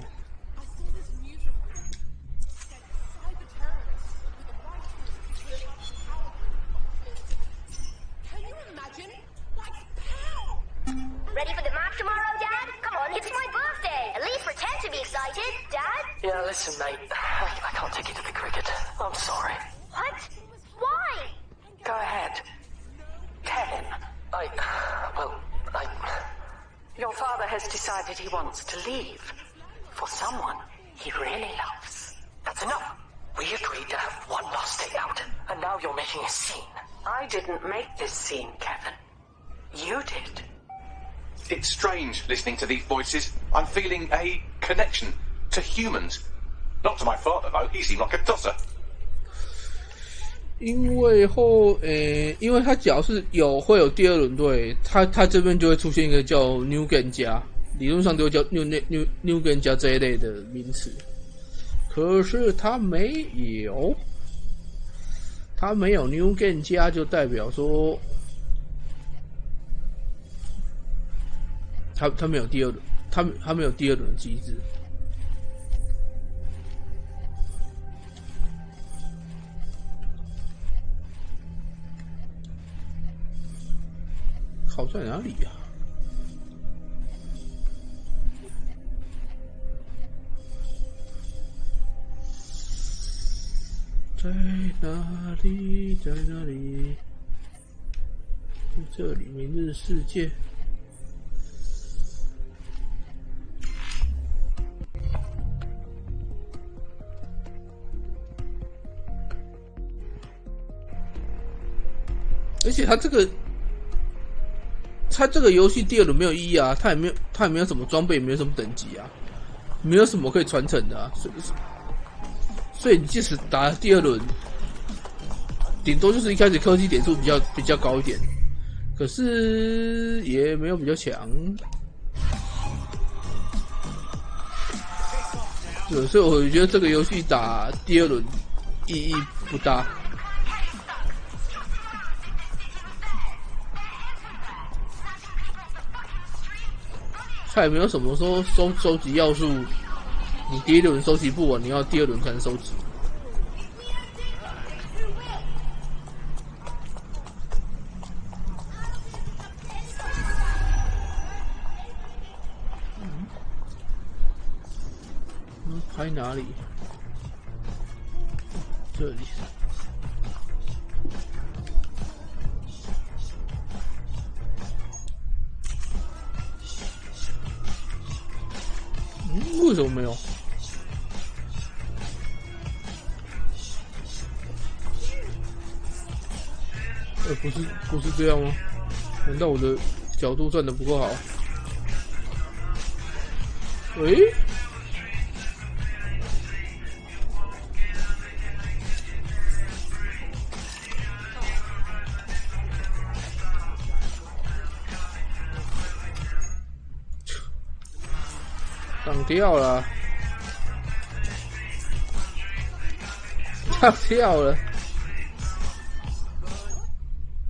Ready for the march tomorrow, Dad? Come on, it's my birthday. At least pretend to be excited, Dad. Yeah, listen, mate. I can't take you to the cricket. I'm sorry. What? Why? Go ahead. Kevin. Your father has decided he wants to leave. For someone he really loves. That's enough. We agreed to have one last day out, and now you're making a scene. I didn't make this scene, Kevin. You did. It's strange listening to these voices. I'm feeling a connection to humans. Not to my father, though. He seemed like a tosser. 因为他只要是会有第2轮队，他这边就会出现一个叫 New Game 加，理论上都会叫 New Game 加这一类的名词。可是他没有 New Game 加，就代表说他没有第2轮，他没有第2轮的机制。好在哪里呀？在哪里？在哪里？在这里，明日世界。而且他这个游戏第2轮没有意义啊，他也没有什么装备，没有什么等级啊，没有什么可以传承的啊，所以你即使打第2轮，顶多就是一开始科技点数比较高一点，可是也没有比较强。对，所以我觉得这个游戏打第2轮意义不大。它也没有什么说收集要素，你第1轮收集不完，你要第2轮才能收集。拍哪里？这里。为什么没有？不是这样吗？难道我的角度站得不够好？喂？挡掉了，挡掉了，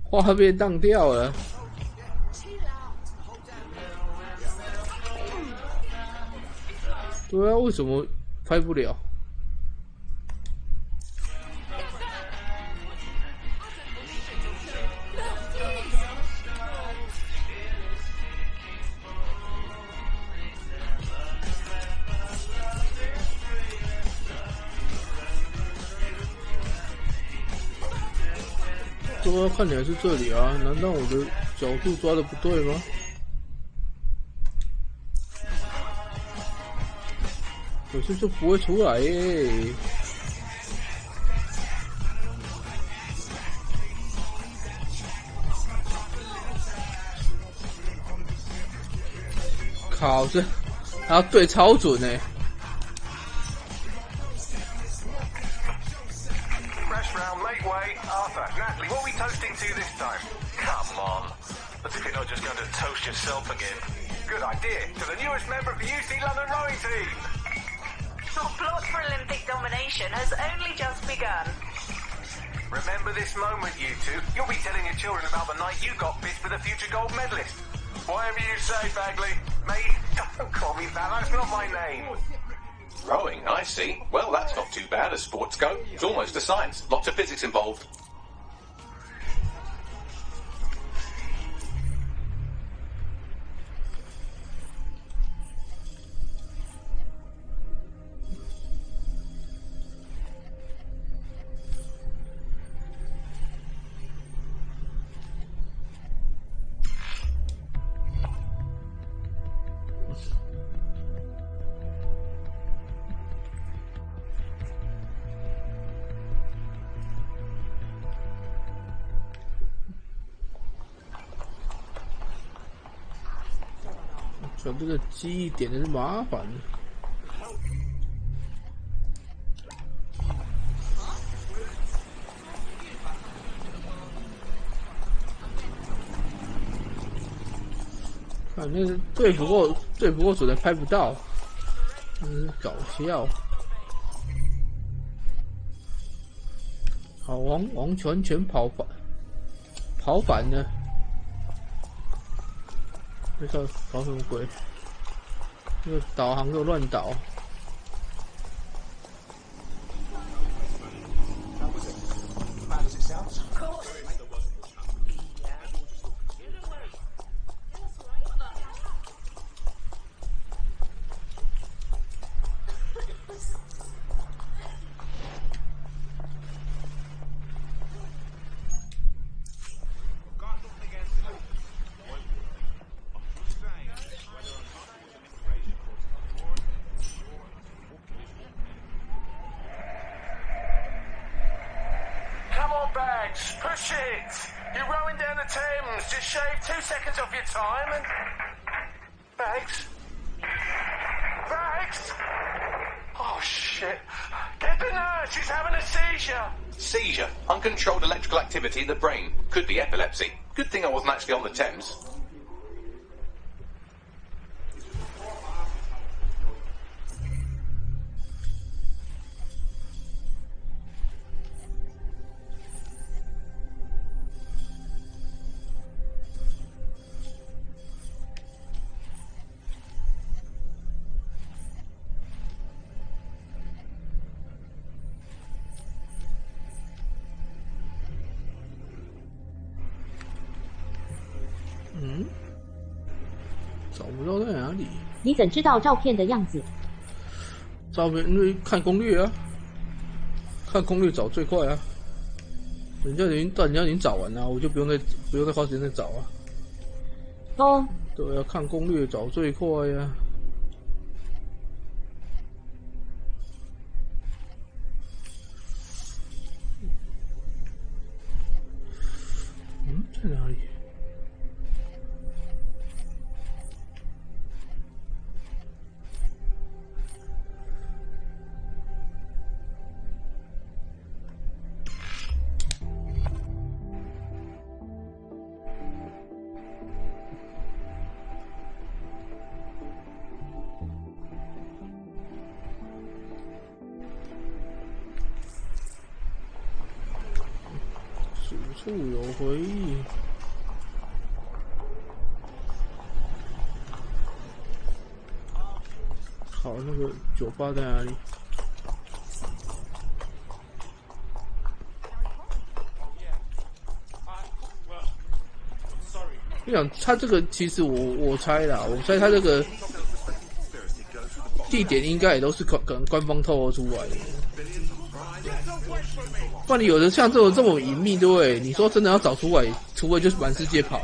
画面荡掉了。对啊，为什么拍不了？对啊，看起来是这里啊，难道我的角度抓的不对吗？可是就不会出来耶。靠，这还要对超准耶。Fresh round, make way. Arthur, Natalie, what are we toasting to this time? Come on. As if you're not just going to toast yourself again. Good idea. To the newest member of the UC London rowing team. Your plot for Olympic domination has only just begun. Remember this moment, you two. You'll be telling your children about the night you got pissed with a future gold medalist. Whatever you say, Bagley. Mate, don't call me that. That's not my name. Rowing, I see. Well, that's not too bad as sports go. It's almost a science. Lots of physics involved.转这个记忆点的是麻烦的。看那个对不够准的拍不到，真是搞笑。好，王全跑反了。这搞什么鬼？这个导航都乱导。Push it! You're rowing down the Thames. Just shave 2 seconds off your time and... Bags? Bags? Oh, shit. Get the nurse. She's having a seizure. Seizure. Uncontrolled electrical activity in the brain. Could be epilepsy. Good thing I wasn't actually on the Thames.找不到在哪里？你怎知道照片的样子？照片因为看攻略啊，看攻略找最快啊。人家已经找完了，我就不用再花时间再找啊。哦，对啊，看攻略找最快呀。处有回忆。好，那个酒吧在哪里？我想他这个其实我猜啦，我猜他这个地点应该也都是可能官方透露出来的。不然你有的像这种隐秘，对不对？你说真的要找出来，除非就是满世界跑，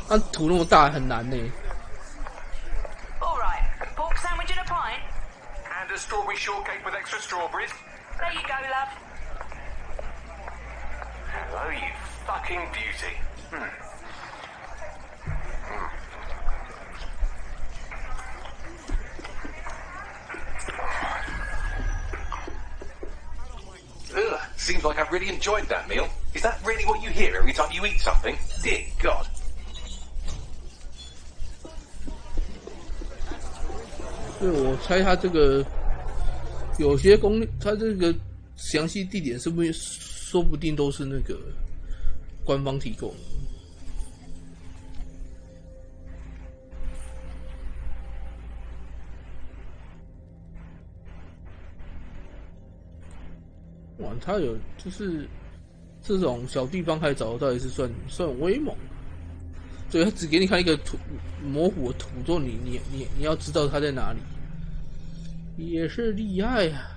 那图那么大很难呢。Alright, pork sandwich and a pint. And a strawberry shortcake with extra strawberries. There you go, love. Hello, you fucking beauty. Ugh, seems like I've really enjoyed that meal. Is that really what you hear every time you eat something? Dear God. 对，我猜他这个有些他这个详细地点是不是说不定都是那个官方提供的。哇，他有就是这种小地方还找得到，也是算威猛。对，他只给你看一个图模糊的图，之后你要知道他在哪里，也是厉害呀、啊。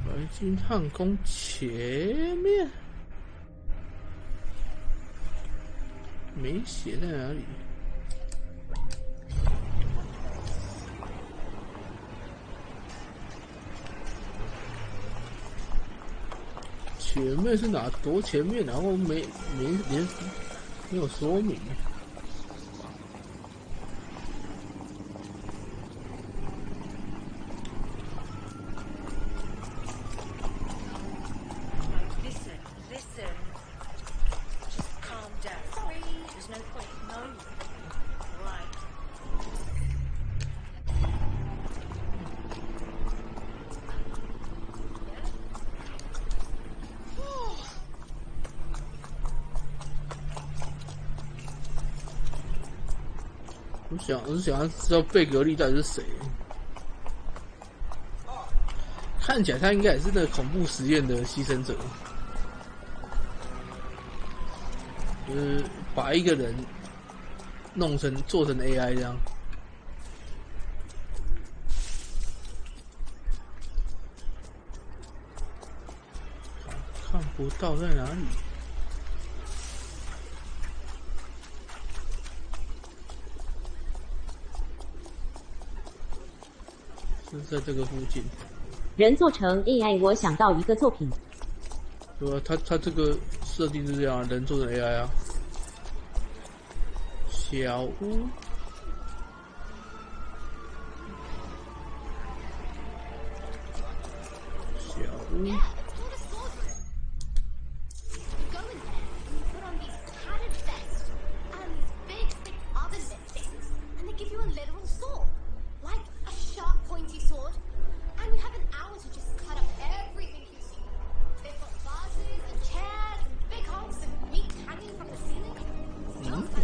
白金汉宫前面没写在哪里？前面是哪多前面？然后没有说明。我是想要知道贝格利到底是谁。看起来他应该也是那个恐怖实验的牺牲者，就是把一个人做成 AI 这样。看不到在哪里。是在这个附近。人做成 AI， 我想到一个作品。对吧？他这个设定是这样，人做成 AI 啊。小屋。小屋。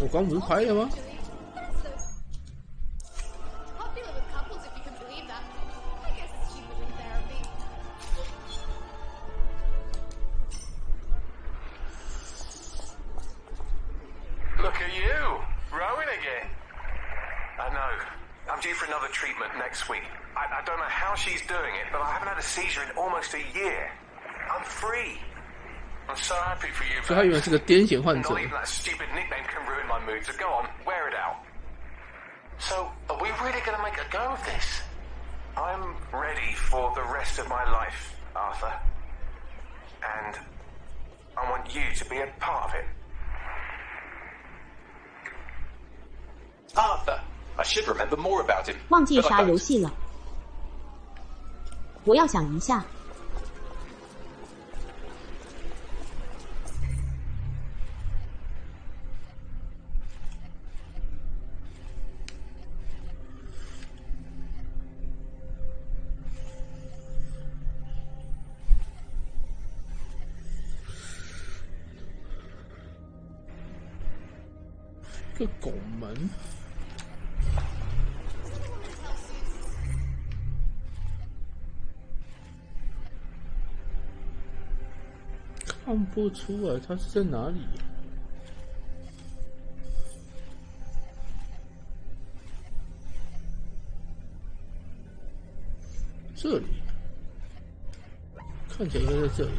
我刚不是拍了吗？Look at you, rowing again. I know. I'm due for another treatment next week. I don't know how she's doing it, but I haven't had a seizure in almost a year. I'm free. I'm so happy for you. 所以他原来是个癫痫患者。 Not even that stupid nickname can ruin my mood. So go on, wear it out. So, are we really going to make a go of this? I'm ready for the rest of my life, Arthur. And I want you to be a part of it. Arthur, I should remember more about him. 忘记杀游戏了。我要想一下。这拱门，看不出来它是在哪里。这里，看起来在这里。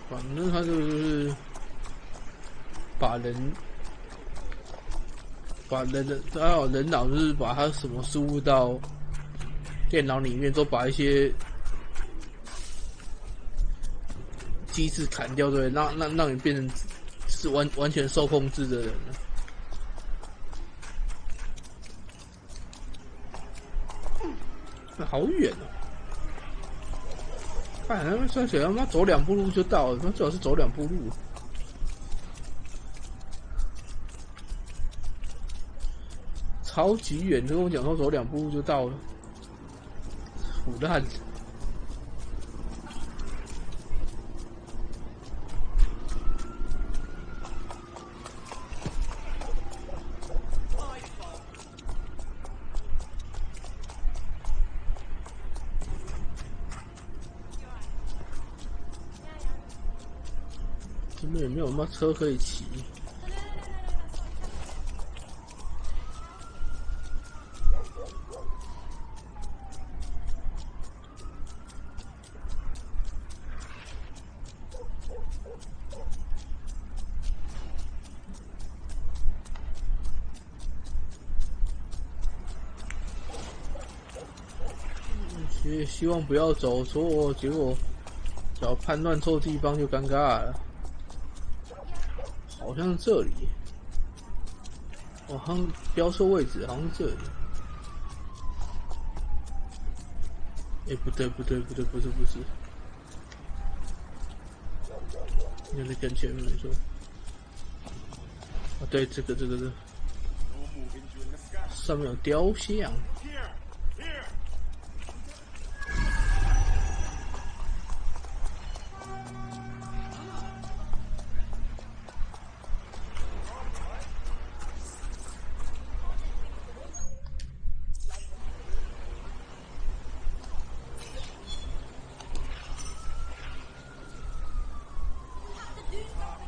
反正他就是把人脑就是把他什么输入到电脑里面，都把一些机制砍掉，对，让你变成是完全受控制的人了。好远哦！看他们算起来，他妈走2步路就到了，他最好是走2步路。超级远，就跟我讲说走2步路就到了，腐烂。这边也没有什么车可以骑。希望不要走错，结果只要判断错地方就尴尬了。好像是这里，我好像标错位置，好像是这里。哎，不对，不是，那是跟前面没错。啊，对，这个，上面有雕像。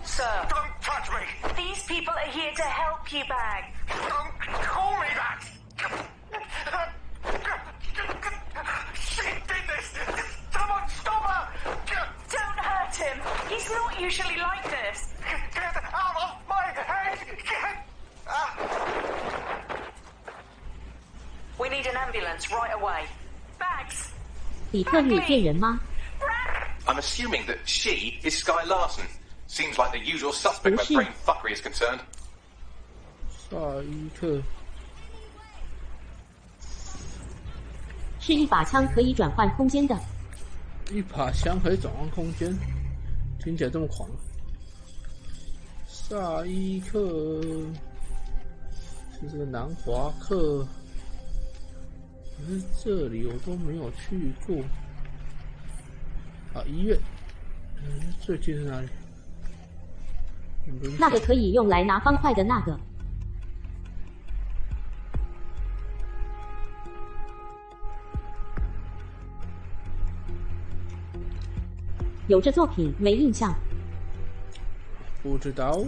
Sir, don't touch me! These people are here to help you, Bag. Don't call me that! She did this! Someone stop her! Don't hurt him. He's not usually like this. Get out of my head! We need an ambulance right away. Bags. 底特律骗人吗？ I'm assuming that she is Sky Larson. Seems like the usual suspect where brain fuckery is concerned. 下一刻是一把枪可以转换空间的。一把枪可以转换空间，听起来这么狂。下一刻是这个南华克，可是这里我都没有去过。啊，医院，最近是哪里？那个可以用来拿方块的那个。有这作品没印象？不知道。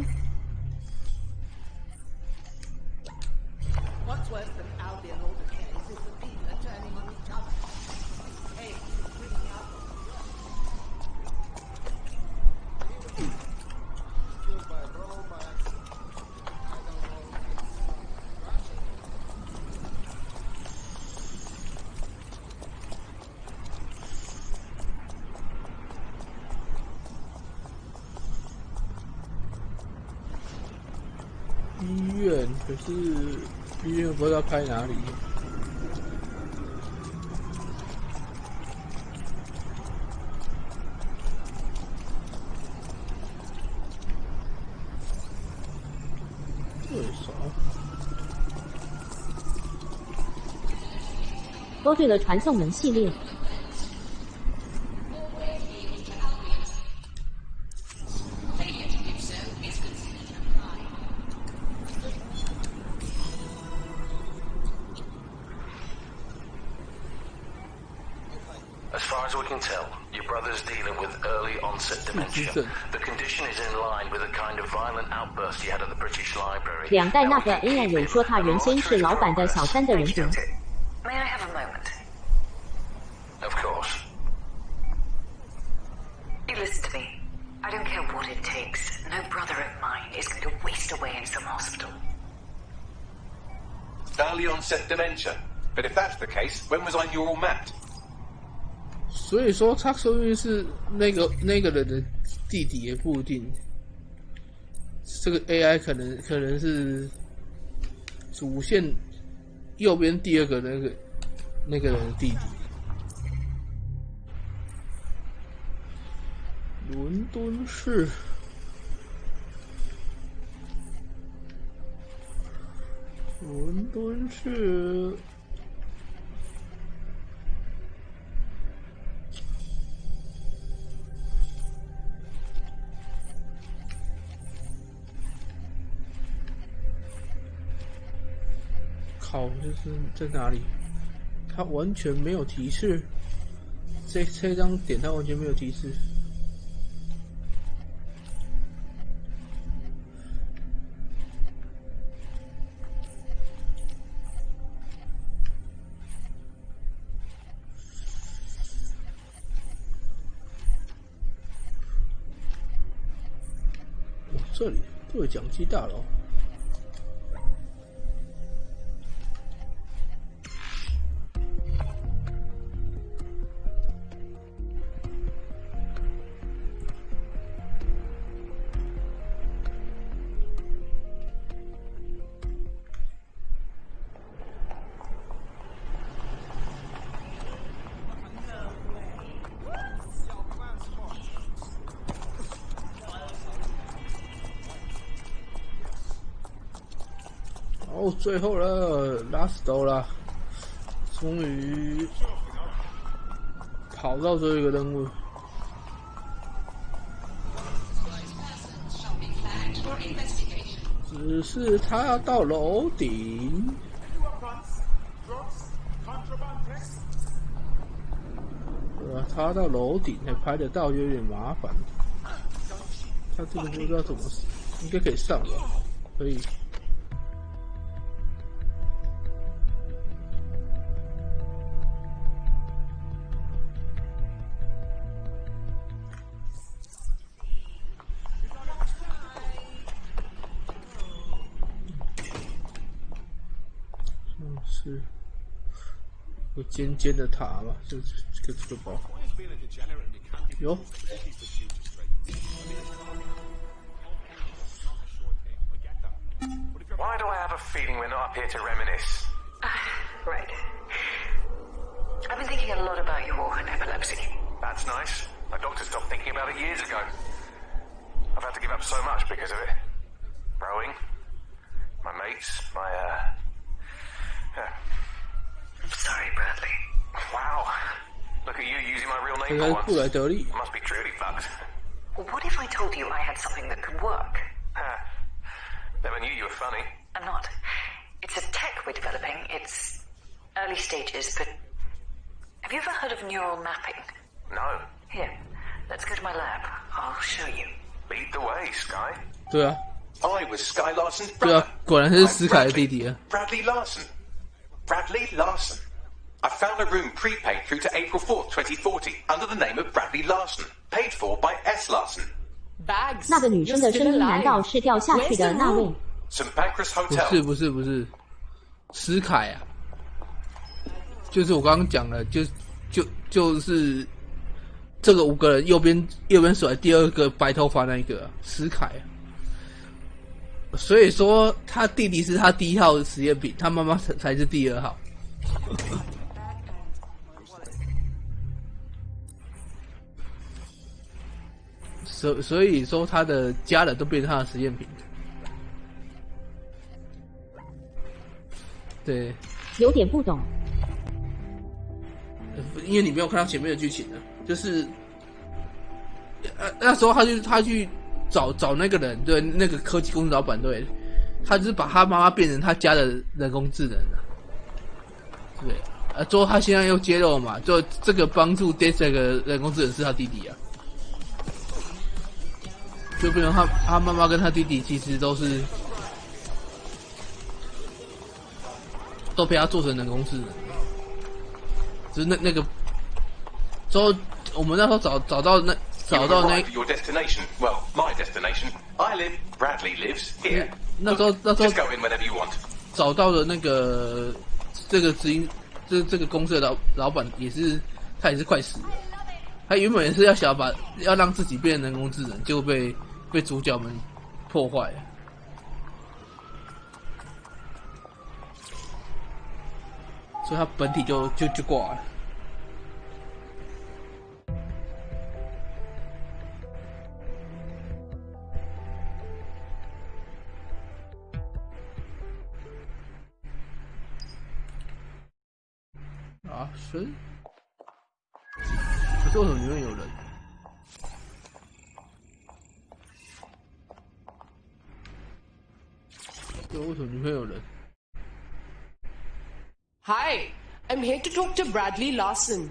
What's worse than Albion all the days is the people are turning on each other. Hey, bringing out. 医院，可是医院不知道开哪里。为啥？多对了传送门系列。As far as we can tell, your brother's dealing with early onset dementia. The condition is in line with a kind of violent outburst he had at the British Library. 两代那个 AI 有说他原先是老板的小三的人格。 May I have a moment? Of course. You listen to me. I don't care what it takes. No brother of mine is going to waste away in some hospital. Early onset dementia. But if that's the case, when was I neural mapped? 所以说，他说明是那个人的弟弟也不一定。这个 AI 可能是主线右边第二个那个人的弟弟。伦敦市。伦敦市。靠，就是在哪里？它完全没有提示。这张点它完全没有提示。这里对讲机大楼。哦，最后了 ，last 了，终于跑到最后一个任务。只是他要到楼顶。对啊，他到楼顶才拍得到，有点麻烦。他这个不知道怎么，应该可以上吧？可以。是有尖尖的塔嘛？这个包有。Why do I have a feeling we're not up here to reminisce? Right. I've been thinking a lot about your epilepsy. That's nice. My doctor stopped thinking about it years ago. I've had to give up so much because of it. Rowing, my mates, yeah. I'm sorry, Bradley. Wow. Look at you using my real name for once. Must be truly fucked. What if I told you I had something that could work? Never knew you were funny. I'm not. It's a tech we're developing. It's early stages, but have you ever heard of neural mapping? No. Here, let's go to my lab. I'll show you. Lead the way, Sky. 对啊。 I was Sky Larson's brother. 对啊，果然是斯凯的弟弟啊。 Bradley Larson. Bradley Larson. I found a room prepaid through to April 4th, 2040, under the name of Bradley Larson, paid for by S. Larson. Bags. 那个女生的声音难道是掉下去的那位？ St. Pancras Hotel. 不是，史凯啊，就是我刚刚讲的，就是这个5个人右边甩第2个白头发那一个史凯啊。所以说他弟弟是他第1号实验品，他妈妈才是第2号。所以说他的家人都变成他的实验品。对，有点不懂，因为你没有看到前面的剧情啊，就是那时候他去找那个人，对，那个科技公司老板，对，他就是把他妈妈变成他家的人工智能了，对，之后他现在又揭露嘛，就这个帮助 DayZ 的人工智能是他弟弟啊，就变成他妈妈跟他弟弟其实都被他做成人工智能，就是那个之后我们那时候找到那。Your destination. Well, my destination. I live. Bradley lives here. 那时候 Just go in whenever you want. 找到的那个这个这个公司的老板他也是快死了。他原本也是要让自己变成人工智能，结果被主角们破坏了。所以他本体就挂了。啊，可是为什么里面有人？对，为什么里面有人？ Hi, I'm here to talk to Bradley Larson.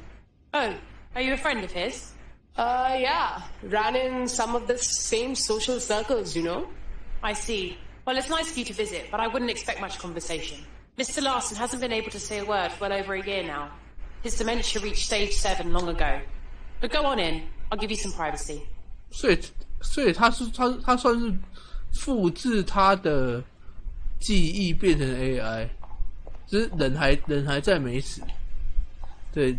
Oh, are you a friend of his? Yeah, ran in some of the same social circles, you know. I see. Well, it's nice of you to visit, but I wouldn't expect much conversation. Mr. Larson hasn't been able to say a word for well over a year now. His dementia reached stage 7 long ago. But go on in. I'll give you some privacy. 所以他算是复制他的记忆变成 AI， 只是人还在没死。对。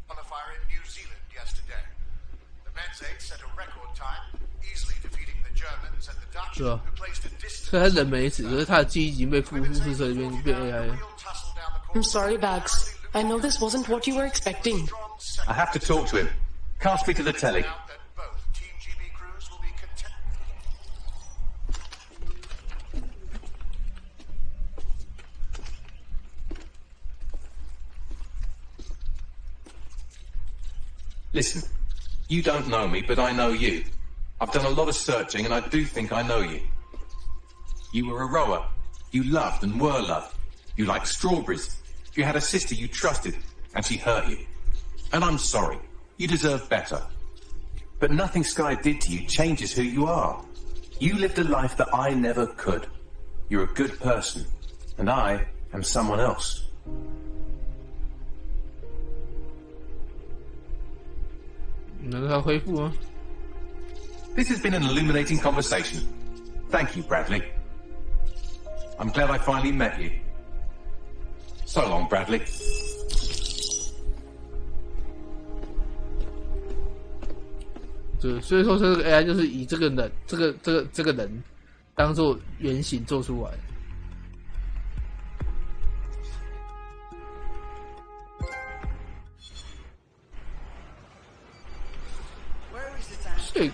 On a fire in New Zealand yesterday, the Men's Aid set a record time, easily defeating the Germans and the Dutch, who placed a distance. 所以他人没死，可是他的记忆已经被复制成变 AI 了。 I'm sorry, Bags. I know this wasn't what you were expecting. I have to talk to him. Cast me to the telly. Listen, you don't know me, but I know you. I've done a lot of searching, and I do think I know you. You were a rower. You loved and were loved. You liked strawberries. You had a sister you trusted, and she hurt you. And I'm sorry. You deserve better. But nothing Sky did to you changes who you are. You lived a life that I never could. You're a good person, and I am someone else. This has been an illuminating conversation. Thank you, Bradley. I'm glad I finally met you. So long, Bradley. 对，所以说这个 AI 就是以这个人，这个人当做原型做出来。所以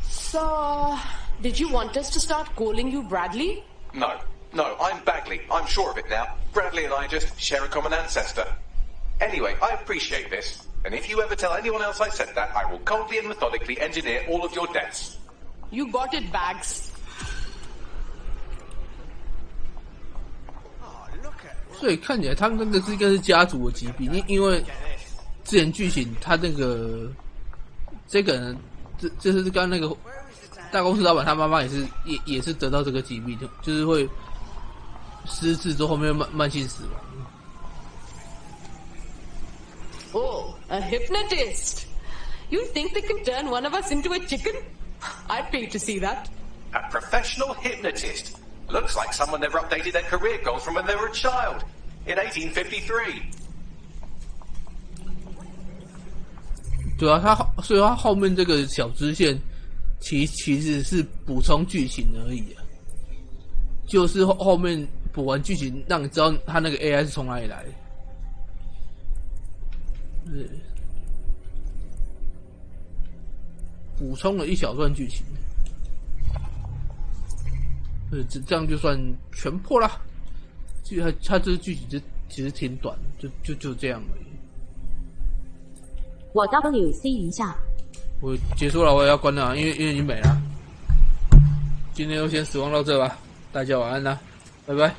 So, did you want us to start calling you Bradley? No, I'm Bagley. I'm sure of it now. Bradley and I just share a common ancestor. Anyway, I appreciate this. And if you ever tell anyone else I said that, I will coldly and methodically engineer all of your deaths. You got it, Bags. 所以看起来他们那个应该是家族的疾病，因为之前剧情他那个这个人，这是刚刚那个大公司老板他妈妈也是得到这个疾病，就是会失智之后后面慢性死亡。Oh, a hypnotist! You think they can turn one of us into a chicken? I'd pay to see that. A professional hypnotist. Looks like someone never updated their career goals from when they were a child. In 1853. 对啊，所以他后面这个小支线，其实是补充剧情而已啊。就是后面补完剧情，让你知道他那个 AI 是从哪里来的。对，补充了一小段剧情。这样就算全破啦。他这个剧情其实挺短的，就这样而已。我 WC 一下。我结束了，我也要关了，因为已经没了。今天就先死亡到这吧，大家晚安啦，拜拜。